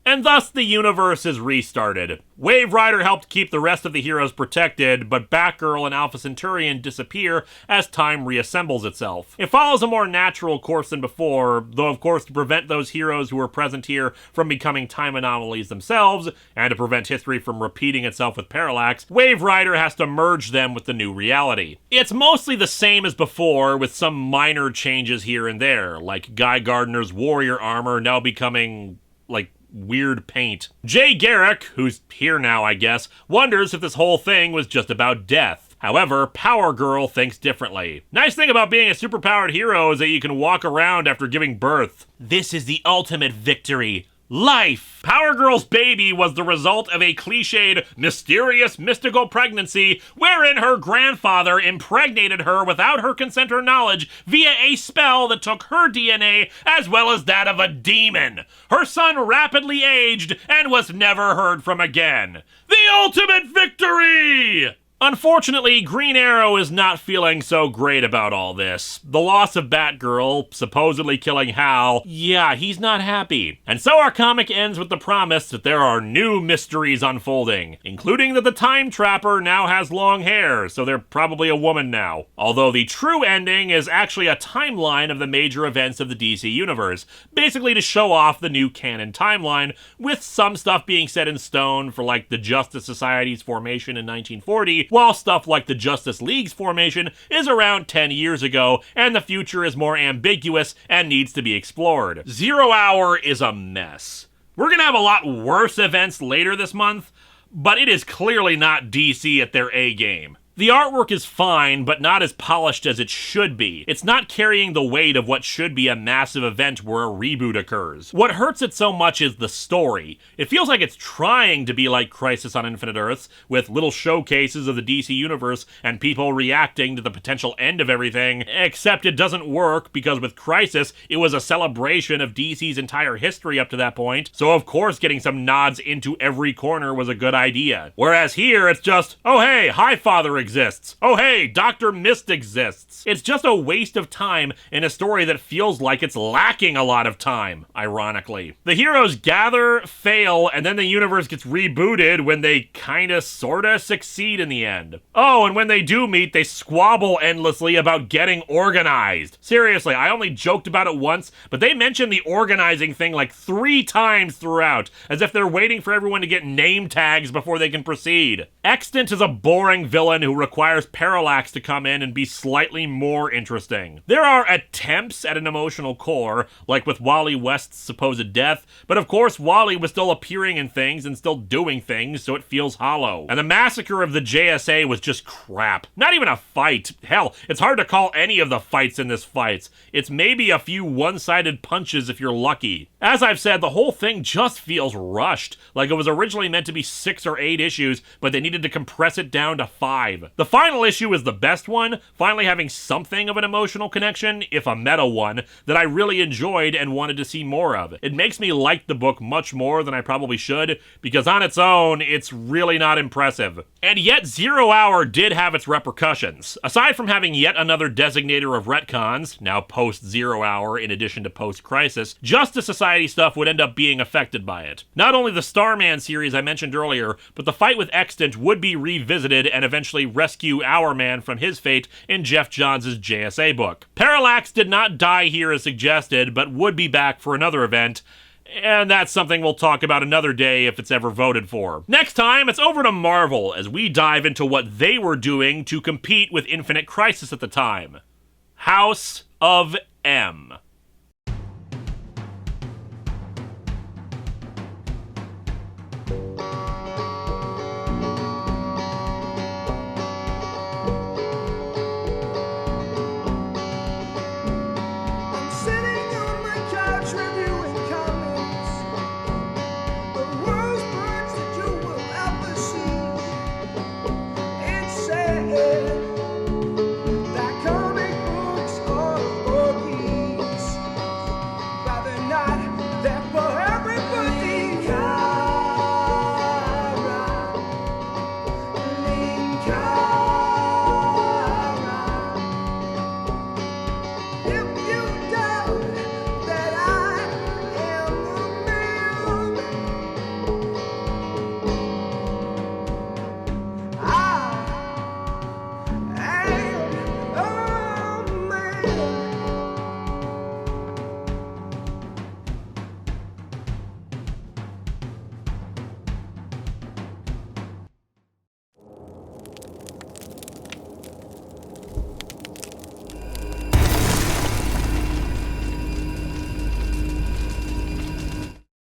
And thus the universe is restarted. Wave Rider helped keep the rest of the heroes protected, but Batgirl and Alpha Centaurian disappear as time reassembles itself. It follows a more natural course than before, though of course to prevent those heroes who were present here from becoming time anomalies themselves, and to prevent history from repeating itself with Parallax, Wave Rider has to merge them with the new reality. It's mostly the same as before, with some minor changes here and there, like Guy Gardner's warrior armor now becoming, like, weird paint. Jay Garrick, who's here now I guess, wonders if this whole thing was just about death. However, Power Girl thinks differently. Nice thing about being a superpowered hero is that you can walk around after giving birth. This is the ultimate victory. Life! Power Girl's baby was the result of a cliched, mysterious, mystical pregnancy wherein her grandfather impregnated her without her consent or knowledge via a spell that took her DNA as well as that of a demon. Her son rapidly aged and was never heard from again. The ultimate victory! Unfortunately, Green Arrow is not feeling so great about all this. The loss of Batgirl, supposedly killing Hal, yeah, he's not happy. And so our comic ends with the promise that there are new mysteries unfolding, including that the Time Trapper now has long hair, so they're probably a woman now. Although the true ending is actually a timeline of the major events of the DC Universe, basically to show off the new canon timeline, with some stuff being set in stone for like the Justice Society's formation in 1940, while stuff like the Justice League's formation is around 10 years ago, and the future is more ambiguous and needs to be explored. 0 Hour is a mess. We're gonna have a lot worse events later this month, but it is clearly not DC at their A game. The artwork is fine, but not as polished as it should be. It's not carrying the weight of what should be a massive event where a reboot occurs. What hurts it so much is the story. It feels like it's trying to be like Crisis on Infinite Earths, with little showcases of the DC Universe and people reacting to the potential end of everything, except it doesn't work because with Crisis, it was a celebration of DC's entire history up to that point, so of course getting some nods into every corner was a good idea. Whereas here, it's just, oh hey, Highfather exists. Oh hey, Dr. Mist exists. It's just a waste of time in a story that feels like it's lacking a lot of time, ironically. The heroes gather, fail, and then the universe gets rebooted when they kinda sorta succeed in the end. Oh, and when they do meet, they squabble endlessly about getting organized. Seriously, I only joked about it once, but they mention the organizing thing like 3 times throughout, as if they're waiting for everyone to get name tags before they can proceed. Extant is a boring villain who requires Parallax to come in and be slightly more interesting. There are attempts at an emotional core, like with Wally West's supposed death, but of course Wally was still appearing in things and still doing things, so it feels hollow. And the massacre of the JSA was just crap. Not even a fight. Hell, it's hard to call any of the fights in this fight. It's maybe a few one-sided punches if you're lucky. As I've said, the whole thing just feels rushed, like it was originally meant to be 6 or 8 issues, but they needed to compress it down to 5. The final issue is the best one, finally having something of an emotional connection, if a meta one, that I really enjoyed and wanted to see more of. It makes me like the book much more than I probably should, because on its own, it's really not impressive. And yet 0 Hour did have its repercussions. Aside from having yet another designator of retcons, now post-0 Hour in addition to post-Crisis, Justice Society stuff would end up being affected by it. Not only the Starman series I mentioned earlier, but the fight with Extant would be revisited and eventually rescue Hourman from his fate in Jeff Johns' JSA book. Parallax did not die here as suggested, but would be back for another event, and that's something we'll talk about another day if it's ever voted for. Next time, it's over to Marvel as we dive into what they were doing to compete with Infinite Crisis at the time. House of M.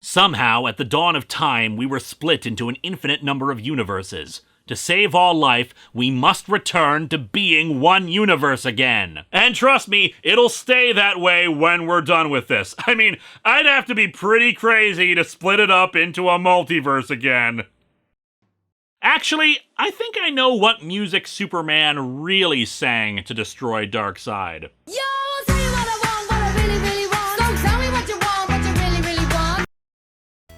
Somehow, at the dawn of time, we were split into an infinite number of universes. To save all life, we must return to being one universe again. And trust me, it'll stay that way when we're done with this. I mean, I'd have to be pretty crazy to split it up into a multiverse again. Actually, I think I know what music Superman really sang to destroy Darkseid. Yo, tell you what I want, what I really, really want. So tell me what you want, what you really, really want.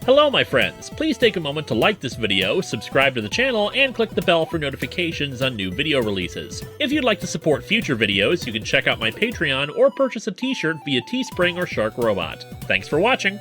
Hello my friends, please take a moment to like this video, subscribe to the channel, and click the bell for notifications on new video releases. If you'd like to support future videos, you can check out my Patreon or purchase a t-shirt via Teespring or Shark Robot. Thanks for watching!